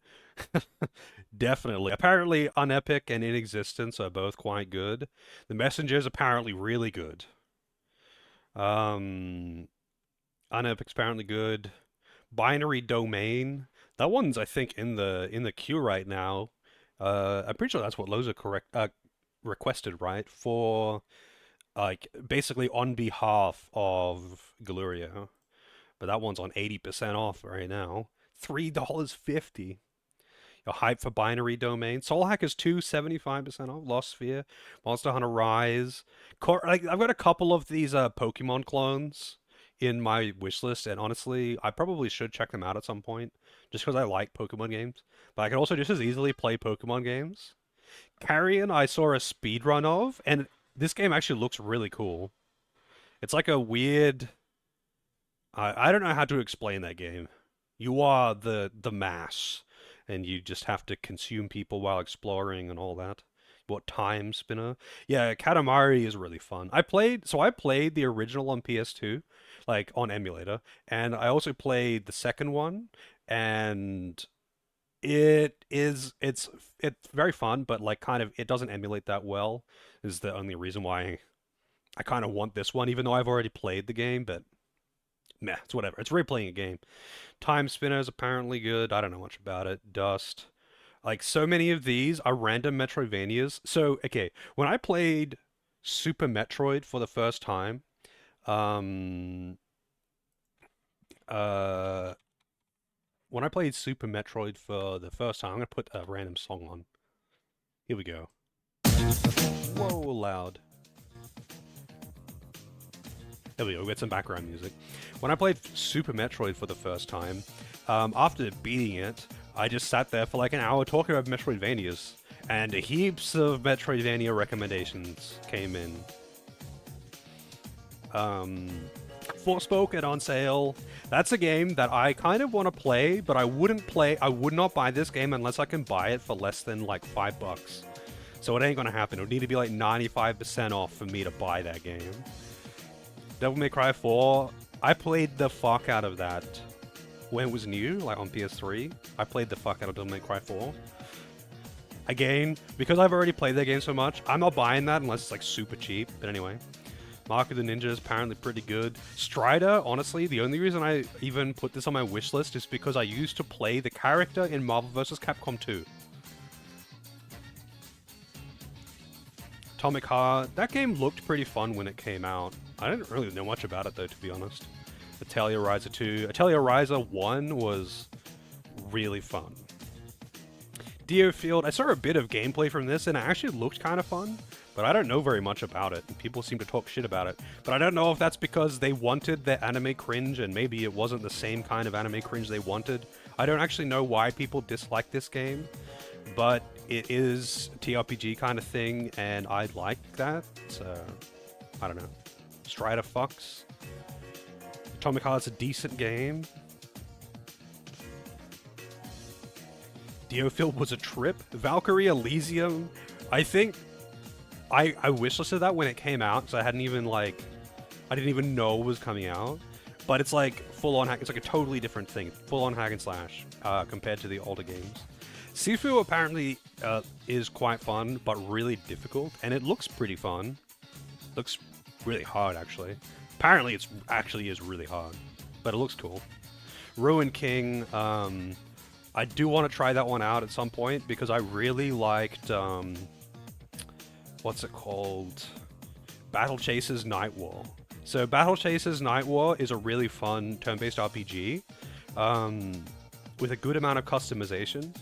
Speaker 1: Definitely. Apparently, Unepic and In Existence are both quite good. The Messenger is apparently really good. Unepic's apparently good. Binary Domain. That one's, I think, in the queue right now. I'm pretty sure that's what Loza requested, right? For, like, basically on behalf of Galurio. But that one's on 80% off right now. $3.50. You're hype for Binary Domain. Soul Hack is 75% off. Lost Sphere. Monster Hunter Rise. I've got a couple of these Pokemon clones in my wishlist, and honestly, I probably should check them out at some point, just because I like Pokemon games. But I can also just as easily play Pokemon games. Carrion, I saw a speedrun of, and this game actually looks really cool. It's like a weird... I don't know how to explain that game. You are the mass, and you just have to consume people while exploring and all that. What Time Spinner? Yeah, Katamari is really fun. I played the original on PS2, like on emulator, and I also played the second one, and it's very fun, but like kind of it doesn't emulate that well. Is the only reason why I kind of want this one, even though I've already played the game, but meh, it's whatever. It's replaying a game. Time Spinner is apparently good. I don't know much about it. Dust. Like, so many of these are random Metroidvanias. So, okay, when I played Super Metroid for the first time, when I played Super Metroid for the first time, I'm going to put a random song on. Here we go. Whoa, loud. There we go, we'll get some background music. When I played Super Metroid for the first time, after beating it, I just sat there for like an hour talking about Metroidvanias, and heaps of Metroidvania recommendations came in. Forspoken on sale. That's a game that I kind of want to play, but I would not buy this game unless I can buy it for less than like $5. So it ain't gonna happen. It would need to be like 95% off for me to buy that game. Devil May Cry 4, I played the fuck out of that when it was new, like on PS3. I played the fuck out of Devil May Cry 4. Again, because I've already played that game so much, I'm not buying that unless it's like super cheap. But anyway, Mark of the Ninja is apparently pretty good. Strider, honestly, the only reason I even put this on my wish list is because I used to play the character in Marvel vs. Capcom 2. Atomic Heart, that game looked pretty fun when it came out. I didn't really know much about it though, to be honest. Atelier Ryza 2. Atelier Ryza 1 was really fun. Dio Field, I saw a bit of gameplay from this and it actually looked kind of fun, but I don't know very much about it. People seem to talk shit about it. But I don't know if that's because they wanted the anime cringe and maybe it wasn't the same kind of anime cringe they wanted. I don't actually know why people dislike this game, but it is a TRPG kind of thing and I like that, so I don't know. Strider Fox. Atomic Heart's a decent game. Diofield was a trip. Valkyrie Elysium, I think I wishlisted that when it came out because I didn't even know it was coming out. But it's like full-on hack. It's like a totally different thing. Full-on hack and slash compared to the older games. Sifu apparently is quite fun, but really difficult, and it looks pretty fun. Looks really hard, actually. Apparently, it actually is really hard, but it looks cool. Ruin King, I do want to try that one out at some point because I really liked, what's it called? Battle Chasers Night War. So Battle Chasers Night War is a really fun turn-based RPG with a good amount of customization,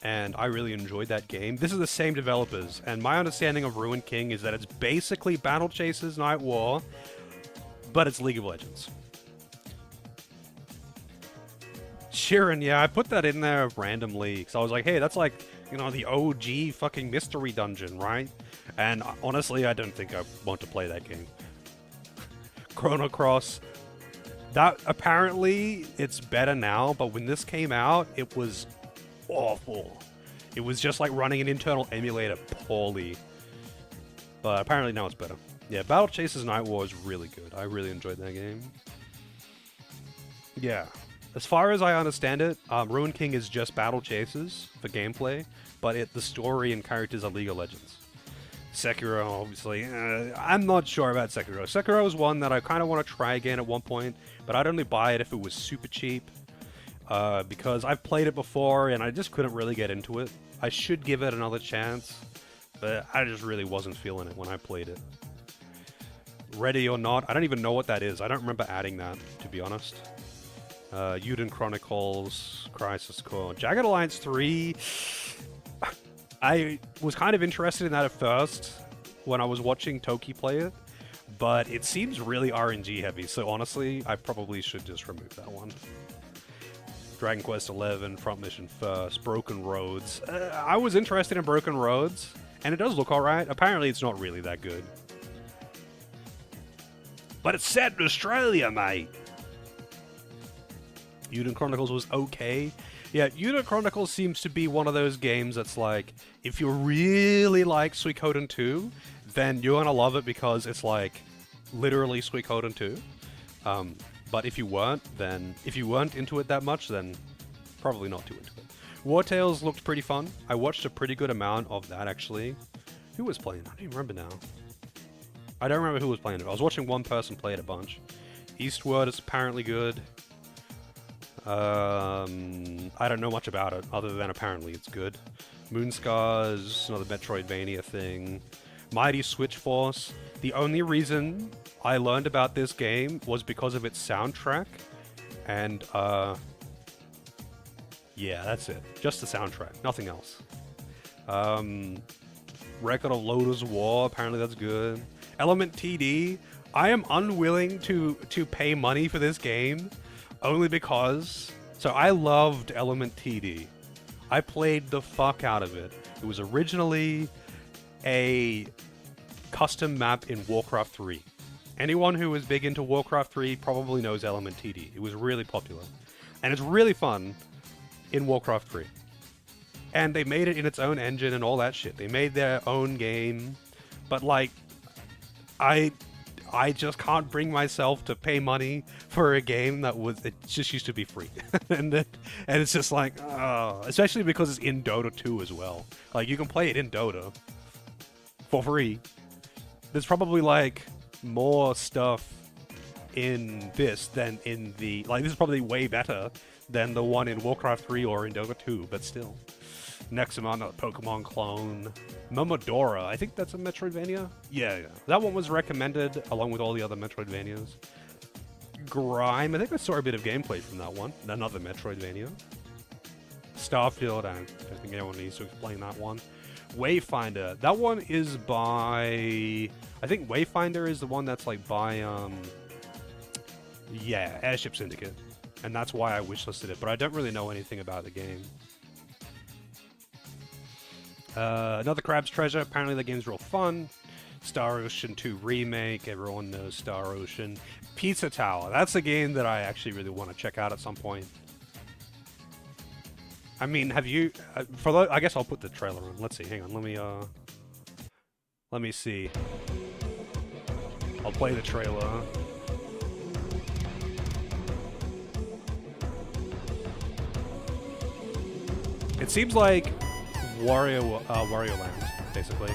Speaker 1: and I really enjoyed that game. This is the same developers, and my understanding of Ruin King is that it's basically Battle Chasers Night War, but it's League of Legends. Sheeran, yeah, I put that in there randomly, because I was like, hey, that's like, you know, the OG fucking mystery dungeon, right? And honestly, I don't think I want to play that game. Chrono Cross, That apparently it's better now, but when this came out, it was awful. It was just like running an internal emulator poorly. But apparently now it's better. Yeah, Battle Chasers Night War is really good. I really enjoyed that game. Yeah. As far as I understand it, Ruin King is just Battle Chasers for gameplay, but the story and characters are League of Legends. Sekiro, obviously, I'm not sure about Sekiro. Sekiro is one that I kind of want to try again at one point, but I'd only buy it if it was super cheap, because I've played it before and I just couldn't really get into it. I should give it another chance, but I just really wasn't feeling it when I played it. Ready or Not, I don't even know what that is. I don't remember adding that, to be honest. Yuden Chronicles, Crisis Core, Jagged Alliance 3... I was kind of interested in that at first when I was watching Toki play it, but it seems really RNG heavy, so honestly, I probably should just remove that one. Dragon Quest XI, Front Mission First, Broken Roads. I was interested in Broken Roads, and it does look alright. Apparently, it's not really that good. But it's set in Australia, mate! Yuden Chronicles was okay. Yeah, Yuden Chronicles seems to be one of those games that's like, if you really like Suikoden 2, then you're gonna love it because it's like, literally Suikoden 2. But if you weren't into it that much, then probably not too into it. War Tales looked pretty fun. I watched a pretty good amount of that, actually. Who was playing? I don't even remember now. I don't remember who was playing it. I was watching one person play it a bunch. Eastward is apparently good. I don't know much about it, other than apparently it's good. Moonscars, another Metroidvania thing. Mighty Switch Force. The only reason I learned about this game was because of its soundtrack. And, yeah, that's it. Just the soundtrack, nothing else. Record of Lotus War, apparently that's good. Element TD. I am unwilling to pay money for this game. Only because... So I loved Element TD. I played the fuck out of it. It was originally a custom map in Warcraft 3. Anyone who is big into Warcraft 3 probably knows Element TD. It was really popular. And it's really fun in Warcraft 3. And they made it in its own engine and all that shit. They made their own game. But like... I just can't bring myself to pay money for a game that it just used to be free. and it's just like, especially because it's in Dota 2 as well. Like, you can play it in Dota for free. There's probably, like, more stuff in this than in the... Like, this is probably way better than the one in Warcraft 3 or in Dota 2, but still. Nexamon, another Pokemon clone. Momodora, I think that's a Metroidvania? Yeah. That one was recommended along with all the other Metroidvanias. Grime, I think I saw a bit of gameplay from that one. Another Metroidvania. Starfield, I don't think anyone needs to explain that one. Wayfinder, that one is by... I think Wayfinder is the one that's like by, yeah, Airship Syndicate. And that's why I wishlisted it, but I don't really know anything about the game. Another Crab's Treasure. Apparently the game's real fun. Star Ocean 2 Remake. Everyone knows Star Ocean. Pizza Tower. That's a game that I actually really want to check out at some point. I mean, have you... I guess I'll put the trailer on. Let's see. Hang on. Let me see. I'll play the trailer. It seems like Wario Land, basically.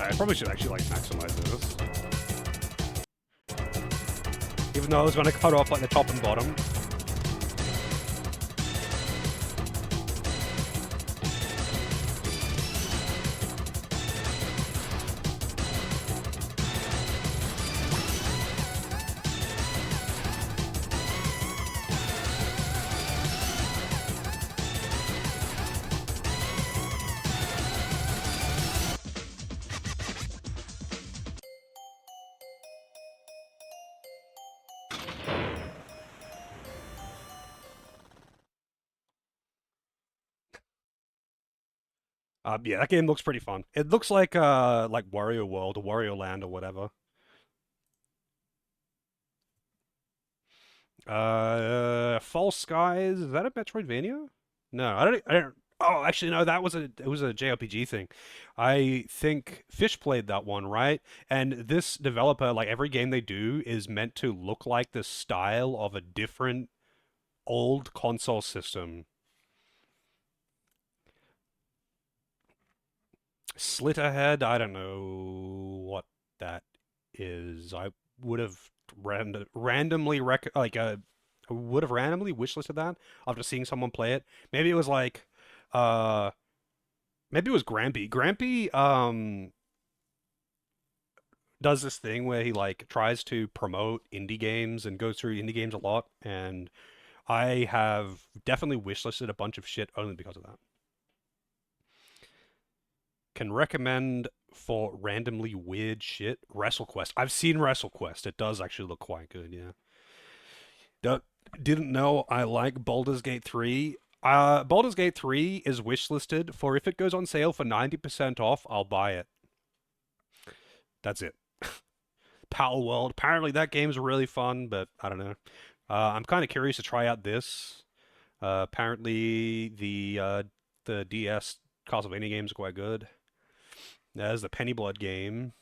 Speaker 1: I probably should actually like maximize this. Even though I was going to cut off like the top and bottom. Yeah, that game looks pretty fun. It looks like Wario World or Wario Land or whatever. False Skies, is that a Metroidvania? No, I don't. Oh, actually, no. It was a JRPG thing. I think Fish played that one, right? And this developer, like every game they do, is meant to look like the style of a different old console system. Slitterhead, I don't know what that is. I would have randomly would have randomly wishlisted that after seeing someone play it. Maybe it was like uh maybe it was Grampy. Grampy does this thing where he like tries to promote indie games and goes through indie games a lot, and I have definitely wishlisted a bunch of shit only because of that. Can recommend for randomly weird shit. WrestleQuest. I've seen WrestleQuest. It does actually look quite good, yeah. Didn't know I like Baldur's Gate 3. Baldur's Gate 3 is wishlisted for if it goes on sale for 90% off, I'll buy it. That's it. Power World. Apparently that game's really fun, but I don't know. I'm kind of curious to try out this. Apparently the DS Castlevania games are quite good. There's the Pennyblood game.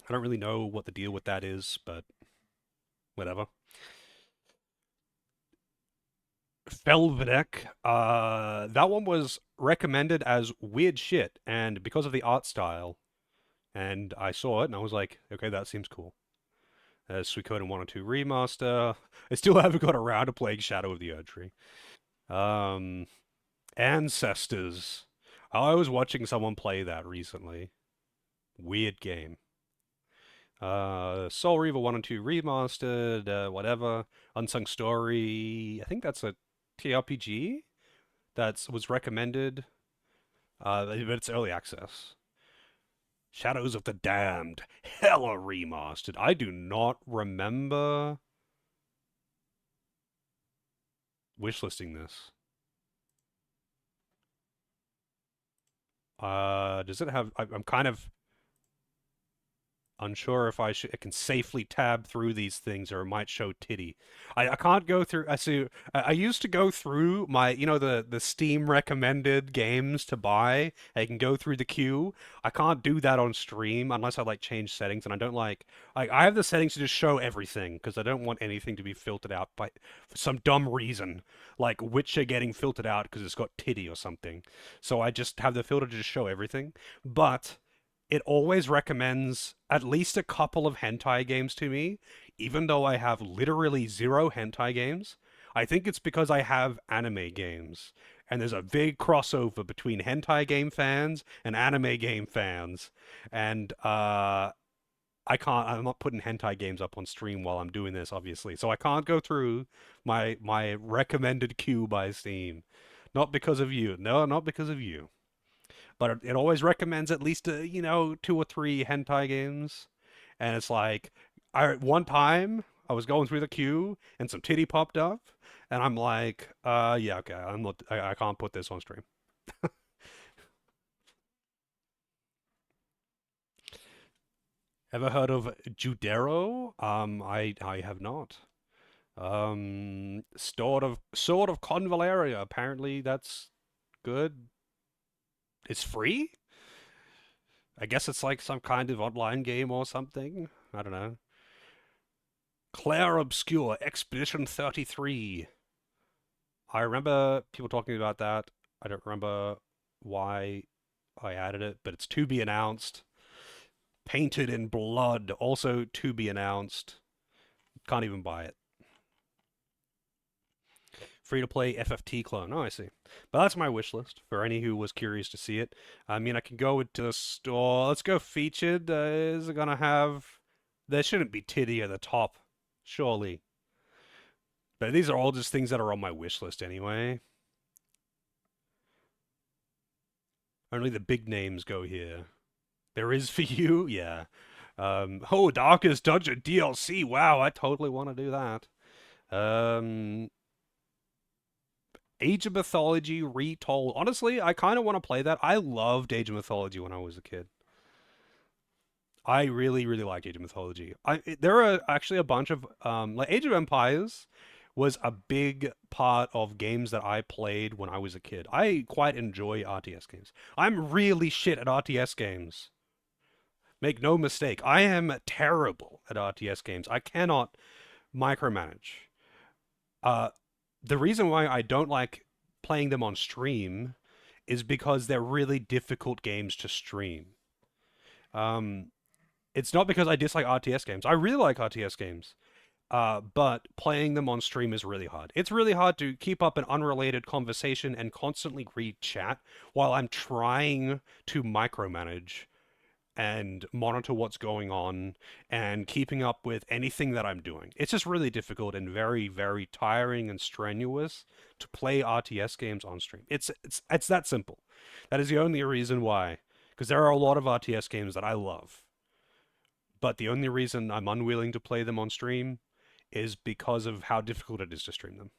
Speaker 1: I don't really know what the deal with that is, but whatever. Felvedek, that one was recommended as weird shit, and because of the art style, and I saw it, and I was like, okay, that seems cool. Suikoden 1 and 2 remaster. I still haven't got around to playing Shadow of the Erdtree. Ancestors. I was watching someone play that recently. Weird game. Soul Reaver 1 and 2 remastered, whatever. Unsung Story. I think that's a TRPG that was recommended, but it's early access. Shadows of the Damned. Hella remastered. I do not remember wishlisting this. Does it have... I'm kind of unsure if I can safely tab through these things or it might show titty. I can't go through... I used to go through my, the Steam recommended games to buy. I can go through the queue. I can't do that on stream unless I change settings, and I don't I have the settings to just show everything because I don't want anything to be filtered out for some dumb reason, like Witcher getting filtered out because it's got titty or something. So I just have the filter to just show everything. But it always recommends at least a couple of hentai games to me, even though I have literally 0 hentai games. I think it's because I have anime games, and there's a big crossover between hentai game fans and anime game fans, and I'm not putting hentai games up on stream while I'm doing this, obviously, so I can't go through my recommended queue by Steam. Not because of you. No, not because of you. But it always recommends at least 2 or 3 hentai games, and it's like, one time I was going through the queue and some titty popped up, and I'm like, yeah, okay, I can't put this on stream. Ever heard of Judero? I have not. Sword of Convaleria. Apparently that's good. It's free? I guess it's like some kind of online game or something. I don't know. Claire Obscure, Expedition 33. I remember people talking about that. I don't remember why I added it, but it's to be announced. Painted in Blood, also to be announced. Can't even buy it. Free-to-play FFT clone. Oh, I see. But that's my wish list for any who was curious to see it. I mean, I can go into the store. Let's go featured. Is it gonna have... There shouldn't be titty at the top, surely. But these are all just things that are on my wish list anyway. Only the big names go here. There is for you? Yeah. Oh, Darkest Dungeon DLC. Wow, I totally want to do that. Age of Mythology retold. Honestly, I kind of want to play that. I loved Age of Mythology when I was a kid. I really, really like Age of Mythology. There are actually a bunch of like Age of Empires was a big part of games that I played when I was a kid. I quite enjoy RTS games. I'm really shit at RTS games. Make no mistake, I am terrible at RTS games. I cannot micromanage. The reason why I don't like playing them on stream is because they're really difficult games to stream. It's not because I dislike RTS games. I really like RTS games. But playing them on stream is really hard. It's really hard to keep up an unrelated conversation and constantly read chat while I'm trying to micromanage and monitor what's going on and keeping up with anything that I'm doing. It's just really difficult and very, very tiring and strenuous to play RTS games on stream. It's that simple. That is the only reason why. Because there are a lot of RTS games that I love. But the only reason I'm unwilling to play them on stream is because of how difficult it is to stream them.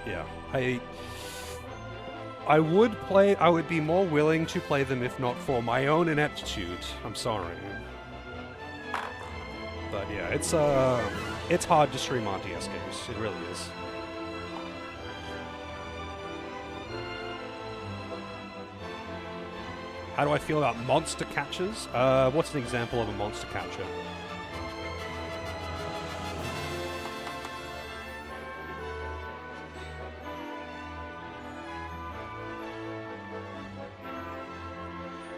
Speaker 1: Yeah, I would be more willing to play them if not for my own ineptitude. I'm sorry. But yeah, it's hard to stream RTS games. It really is. How do I feel about monster catchers? What's an example of a monster catcher?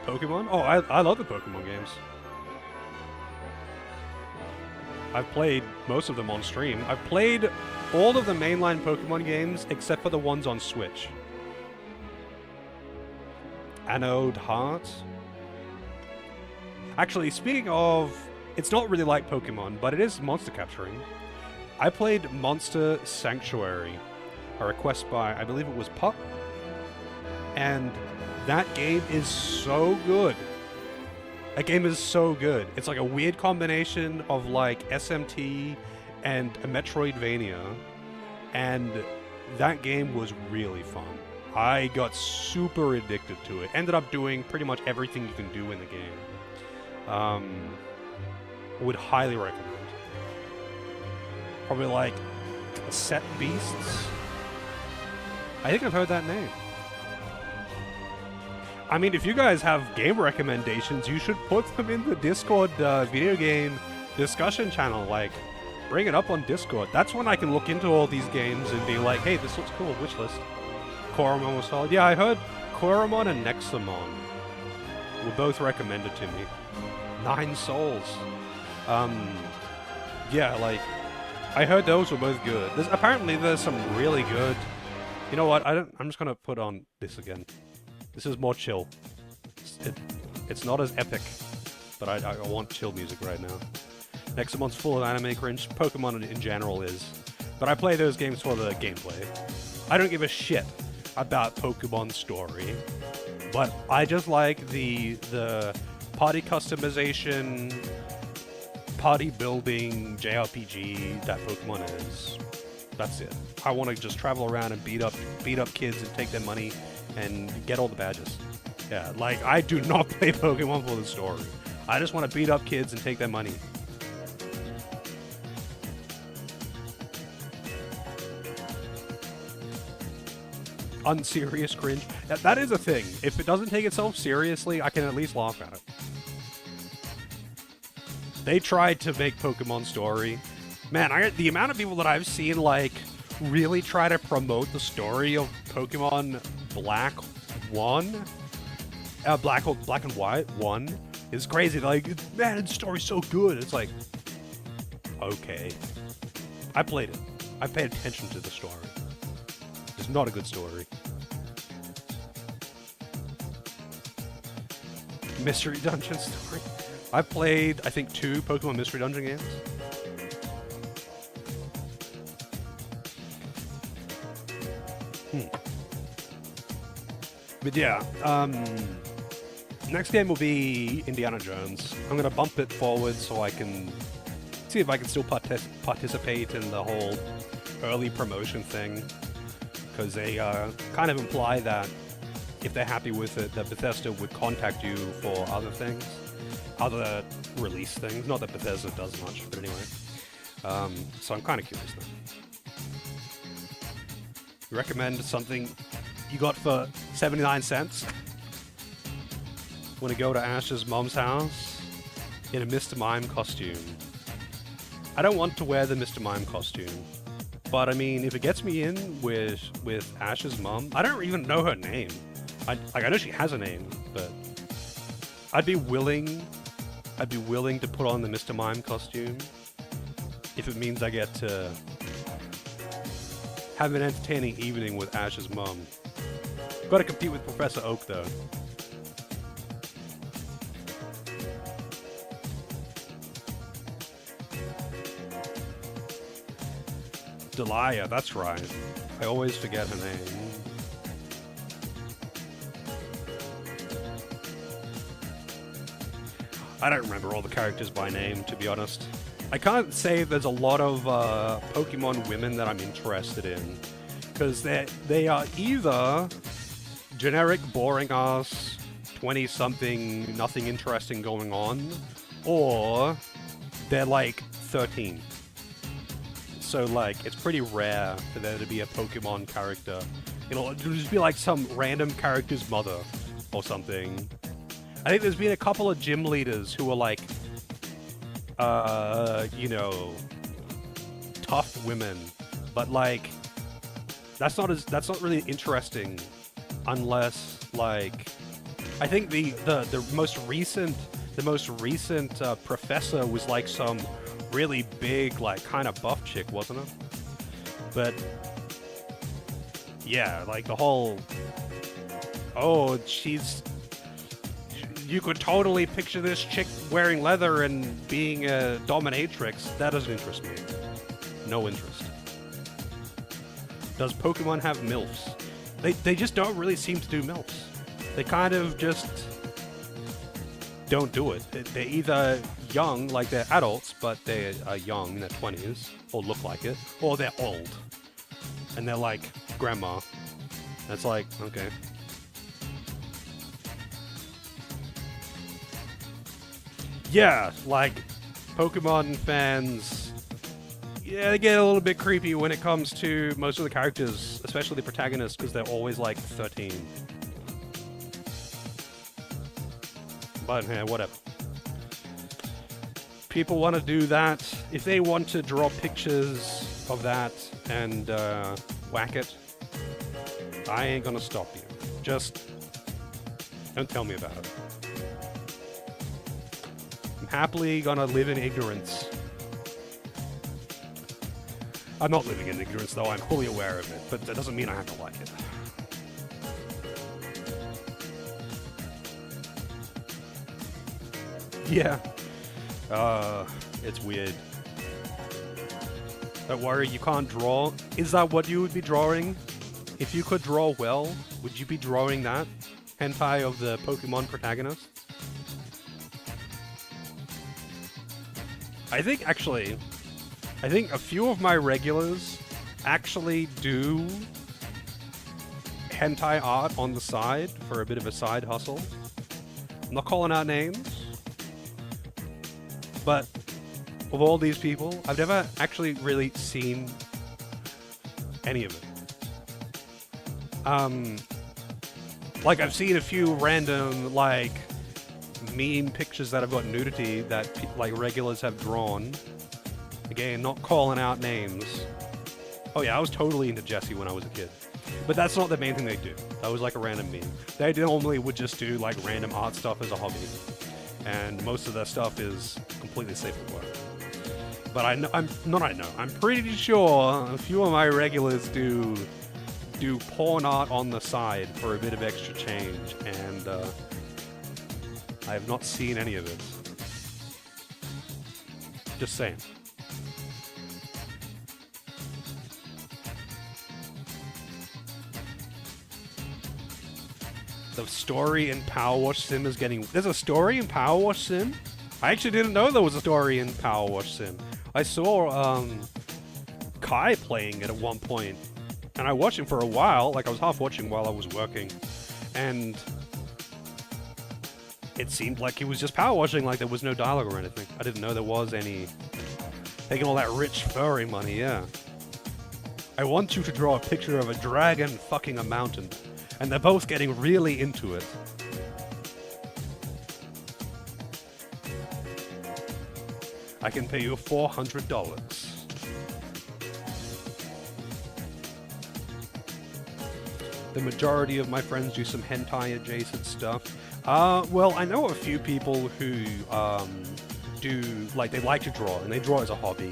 Speaker 1: Pokemon? Oh, I love the Pokemon games. I've played most of them on stream. I've played all of the mainline Pokemon games except for the ones on Switch. Anode Heart. Actually, speaking of, it's not really like Pokemon, but it is monster capturing. I played Monster Sanctuary, a request by, I believe it was Pup, and that game is so good. That game is so good. It's like a weird combination of like SMT and a Metroidvania, and that game was really fun. I got super addicted to it. Ended up doing pretty much everything you can do in the game. Would highly recommend. Probably like Set Beasts. I think I've heard that name. I mean, if you guys have game recommendations, you should put them in the Discord video game discussion channel. Like, bring it up on Discord. That's when I can look into all these games and be like, hey, this looks cool, wish list. Coromon was solid. Yeah, I heard Coromon and Nexamon were both recommended to me. 9 Souls. Yeah, like, I heard those were both good. Apparently there's some really good... You know what, I'm just gonna put on this again. This is more chill. It's not as epic, but I want chill music right now. Nexamon's full of anime cringe. Pokemon in general is. But I play those games for the gameplay. I don't give a shit about Pokemon story, but I just like the party customization, party building JRPG that Pokemon is. That's it. I want to just travel around and beat up kids and take their money and get all the badges. Yeah, like I do not play Pokemon for the story. I just want to beat up kids and take their money. Unserious cringe. That is a thing. If it doesn't take itself seriously, I can at least laugh at it. They tried to make Pokemon story. Man, the amount of people that I've seen, like, really try to promote the story of Pokemon Black 1, Black and White 1, is crazy. Like, man, the story's so good. It's like, okay. I played it. I paid attention to the story. It's not a good story. Mystery Dungeon story. I've played, I think, 2 Pokemon Mystery Dungeon games. But yeah, next game will be Indiana Jones. I'm going to bump it forward so I can see if I can still participate in the whole early promotion thing, because they kind of imply that if they're happy with it, that Bethesda would contact you for other things, other release things. Not that Bethesda does much, but anyway. So I'm kind of curious now. You recommend something you got for 79 cents? Want to go to Ash's mom's house in a Mr. Mime costume? I don't want to wear the Mr. Mime costume, but I mean, if it gets me in with Ash's mom, I don't even know her name. I know she has a name, but I'd be willing to put on the Mr. Mime costume if it means I get to have an entertaining evening with Ash's mom. Got to compete with Professor Oak though. Delia, that's right. I always forget her name. I don't remember all the characters by name, to be honest. I can't say there's a lot of Pokemon women that I'm interested in, because they are either generic, boring-ass, 20-something, nothing interesting going on, or they're like 13. So like, it's pretty rare for there to be a Pokemon character. It'll just be like some random character's mother or something. I think there's been a couple of gym leaders who are like, you know, tough women, but like, that's not really interesting unless like, I think the most recent professor was like some really big, like, kind of buff chick, wasn't it? But yeah, like the whole, oh, you could totally picture this chick wearing leather and being a dominatrix. That doesn't interest me. No interest. Does Pokemon have MILFs? They just don't really seem to do MILFs. They kind of just don't do it. They're either young, like they're adults, but they are young in their 20s, or look like it, or they're old, and they're like grandma. It's like, okay. Yeah, like, Pokemon fans, yeah, they get a little bit creepy when it comes to most of the characters, especially the protagonists, because they're always like 13. But yeah, whatever. People want to do that. If they want to draw pictures of that and whack it, I ain't gonna stop you. Just don't tell me about it. I'm happily gonna live in ignorance. I'm not living in ignorance though, I'm fully aware of it, but that doesn't mean I have to like it. Yeah. It's weird. Don't worry, you can't draw. Is that what you would be drawing? If you could draw well, would you be drawing that? Hentai of the Pokemon protagonists? I think a few of my regulars actually do hentai art on the side for a bit of a side hustle. I'm not calling out names, but of all these people, I've never actually really seen any of it. Like, I've seen a few random, like, meme pictures that have got nudity that, like, regulars have drawn. Again, not calling out names. Oh yeah, I was totally into Jessie when I was a kid. But that's not the main thing they do. That was like a random meme. They normally would just do, like, random art stuff as a hobby. And most of their stuff is completely safe for work. But I'm pretty sure a few of my regulars do porn art on the side for a bit of extra change, and I have not seen any of it. Just saying. The story in Power Wash Sim is getting... There's a story in Power Wash Sim? I actually didn't know there was a story in Power Wash Sim. I saw Kai playing it at one point, and I watched him for a while. Like, I was half watching while I was working, and it seemed like he was just power washing, like there was no dialogue or anything. I didn't know there was any. Taking all that rich furry money, yeah. I want you to draw a picture of a dragon fucking a mountain, and they're both getting really into it. I can pay you $400. The majority of my friends do some hentai adjacent stuff. Well, I know a few people who do, like, they like to draw, and they draw as a hobby.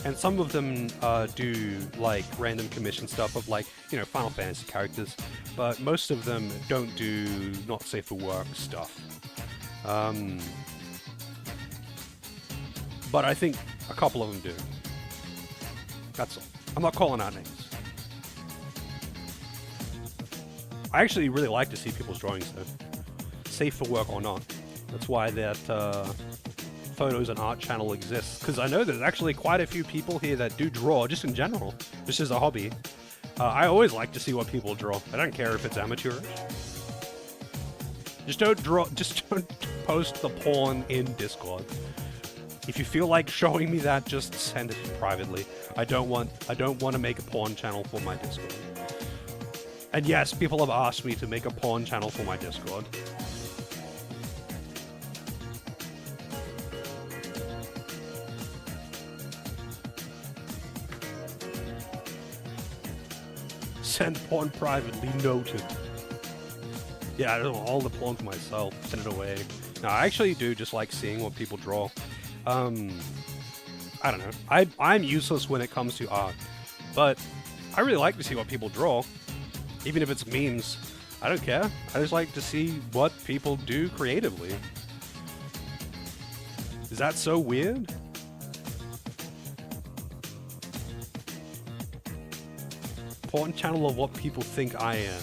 Speaker 1: And some of them do, like, random commission stuff of, like, you know, Final Fantasy characters. But most of them don't do not safe for work stuff. But I think a couple of them do. That's all. I'm not calling out names. I actually really like to see people's drawings, though. Safe for work or not. That's why that Photos and Art channel exists. Because I know there's actually quite a few people here that do draw, just in general. This is a hobby. I always like to see what people draw. I don't care if it's amateurish. Just don't post the porn in Discord. If you feel like showing me that, just send it privately. I don't want to make a porn channel for my Discord. And yes, people have asked me to make a porn channel for my Discord. Send porn privately, noted. Yeah, I don't know, all the porn for myself. Send it away. No, I actually do just like seeing what people draw. I don't know. I'm useless when it comes to art, but I really like to see what people draw. Even if it's memes, I don't care. I just like to see what people do creatively. Is that so weird? Porn channel of what people think I am.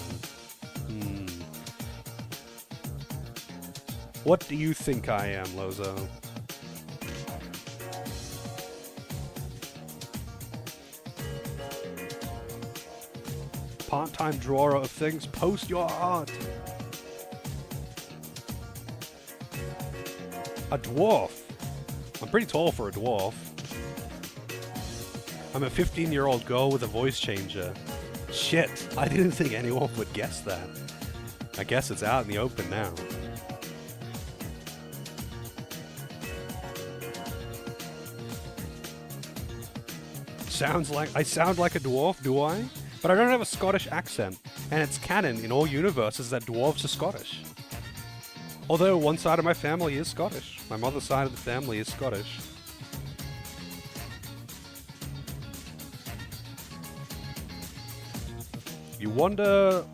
Speaker 1: What do you think I am, Lozo? Part-time drawer of things, post your art. A dwarf. I'm pretty tall for a dwarf. I'm a 15-year-old girl with a voice changer. Shit, I didn't think anyone would guess that. I guess it's out in the open now. I sound like a dwarf, do I? But I don't have a Scottish accent, and it's canon in all universes that dwarves are Scottish. Although one side of my family is Scottish. My mother's side of the family is Scottish. You wonder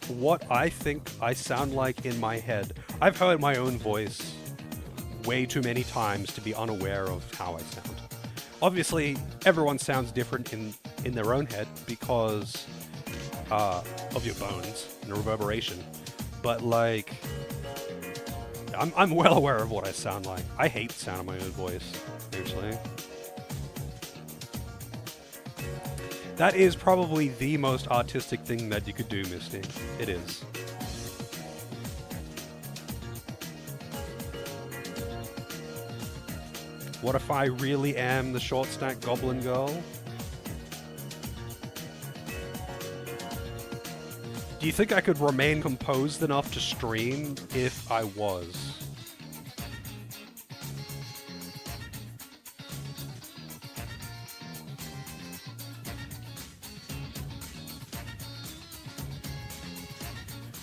Speaker 1: what I think I sound like in my head. I've heard my own voice way too many times to be unaware of how I sound. Obviously, everyone sounds different in their own head because of your bones and the reverberation. But, like, I'm well aware of what I sound like. I hate the sound of my own voice, actually. That is probably the most artistic thing that you could do, Misty. It is. What if I really am the short stack goblin girl? Do you think I could remain composed enough to stream if I was?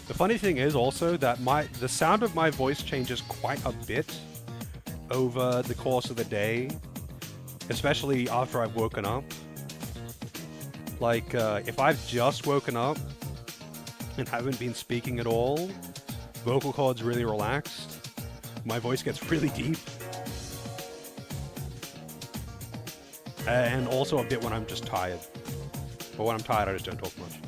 Speaker 1: The funny thing is also that the sound of my voice changes quite a bit over the course of the day, especially after I've woken up. Like, if I've just woken up and haven't been speaking at all, vocal cords really relaxed, my voice gets really deep. And also a bit when I'm just tired. But when I'm tired, I just don't talk much.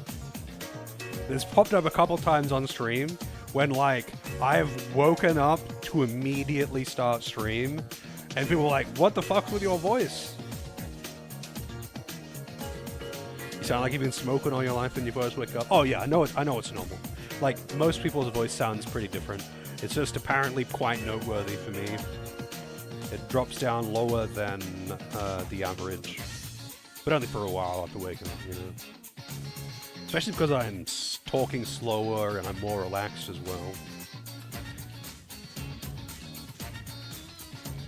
Speaker 1: This popped up a couple times on stream when, like, I've woken up to immediately start stream, and people were like, what the fuck with your voice? Sound like you've been smoking all your life when you first wake up? Oh yeah, I know it's normal. Like, most people's voice sounds pretty different. It's just apparently quite noteworthy for me. It drops down lower than the average. But only for a while after waking up, you know. Especially because I'm talking slower and I'm more relaxed as well.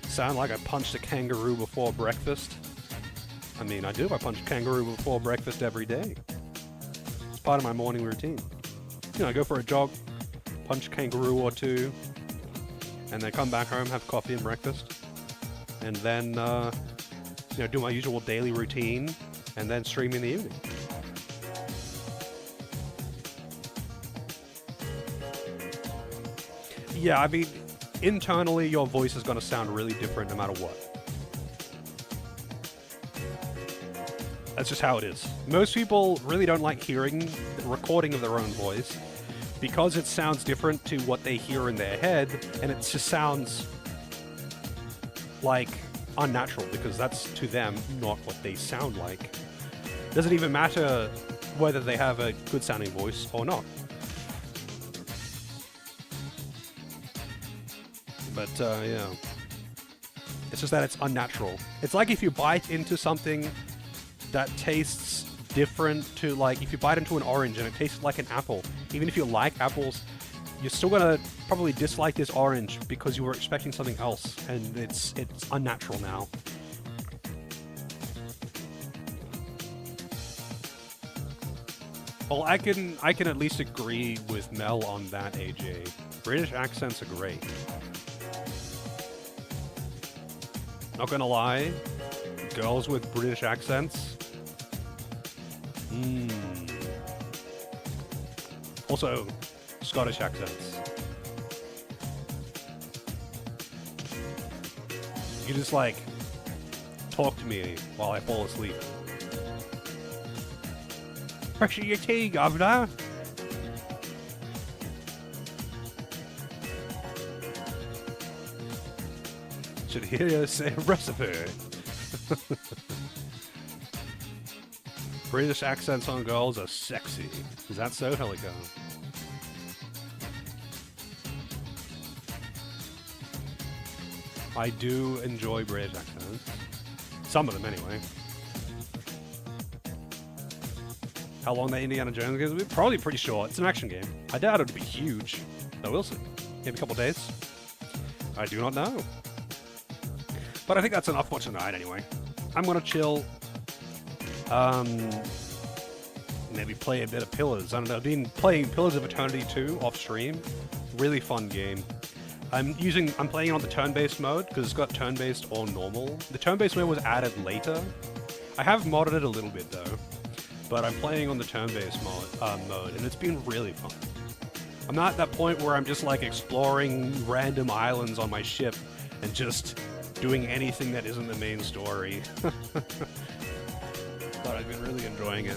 Speaker 1: Sound like I punched a kangaroo before breakfast? I mean, I do. I punch a kangaroo before breakfast every day. It's part of my morning routine. You know, I go for a jog, punch a kangaroo or two, and then come back home, have coffee and breakfast, and then, you know, do my usual daily routine, and then stream in the evening. Yeah, I mean, internally, your voice is going to sound really different no matter what. That's just how it is. Most people really don't like hearing the recording of their own voice because it sounds different to what they hear in their head, and it just sounds like unnatural because that's to them not what they sound like. Doesn't even matter whether they have a good sounding voice or not. But yeah, it's just that it's unnatural. It's like if you bite into something that tastes different to, like, if you bite into an orange and it tastes like an apple. Even if you like apples, you're still gonna probably dislike this orange because you were expecting something else, and it's unnatural now. Well, I can at least agree with Mel on that, AJ. British accents are great. Not gonna lie, girls with British accents. Also, Scottish accents. You can just, like, talk to me while I fall asleep. Pressure your tea, governor. Should hear you say recipe. British accents on girls are sexy. Is that so, Helico? I do enjoy British accents. Some of them, anyway. How long that Indiana Jones game will be? Probably pretty short. It's an action game. I doubt it'll be huge. Though we'll see. Maybe a couple days. I do not know. But I think that's enough for tonight, anyway. I'm gonna chill. Maybe play a bit of Pillars. I don't know. I've been playing Pillars of Eternity 2 off stream. Really fun game. I'm playing it on the turn-based mode because it's got turn-based or normal. The turn-based mode was added later. I have modded it a little bit though, but I'm playing on the turn-based mode, and it's been really fun. I'm not at that point where I'm just like exploring random islands on my ship and just doing anything that isn't the main story. But I've been really enjoying it.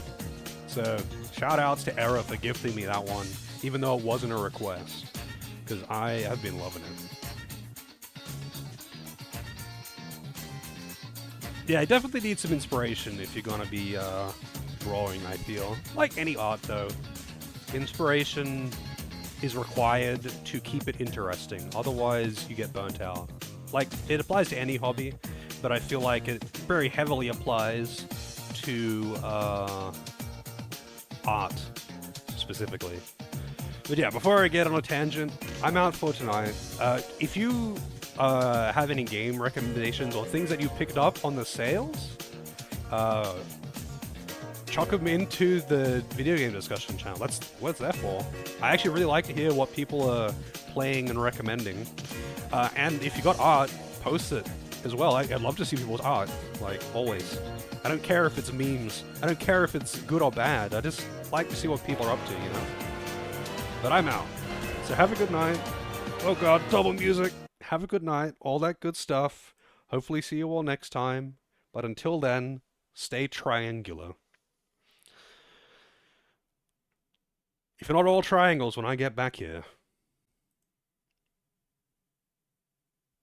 Speaker 1: So, shout outs to Era for gifting me that one, even though it wasn't a request, because I have been loving it. Yeah, I definitely need some inspiration if you're gonna be drawing, I feel. Like any art, though, inspiration is required to keep it interesting, otherwise you get burnt out. Like, it applies to any hobby, but I feel like it very heavily applies to art, specifically. But yeah, before I get on a tangent, I'm out for tonight. If you have any game recommendations or things that you picked up on the sales, chuck them into the video game discussion channel. That's what it's there for. I actually really like to hear what people are playing and recommending. And if you got art, post it as well. I'd love to see people's art, like always. I don't care if it's memes. I don't care if it's good or bad. I just like to see what people are up to, you know? But I'm out. So have a good night. Oh god, double music. Have a good night. All that good stuff. Hopefully see you all next time. But until then, stay triangular. If you're not all triangles when I get back here,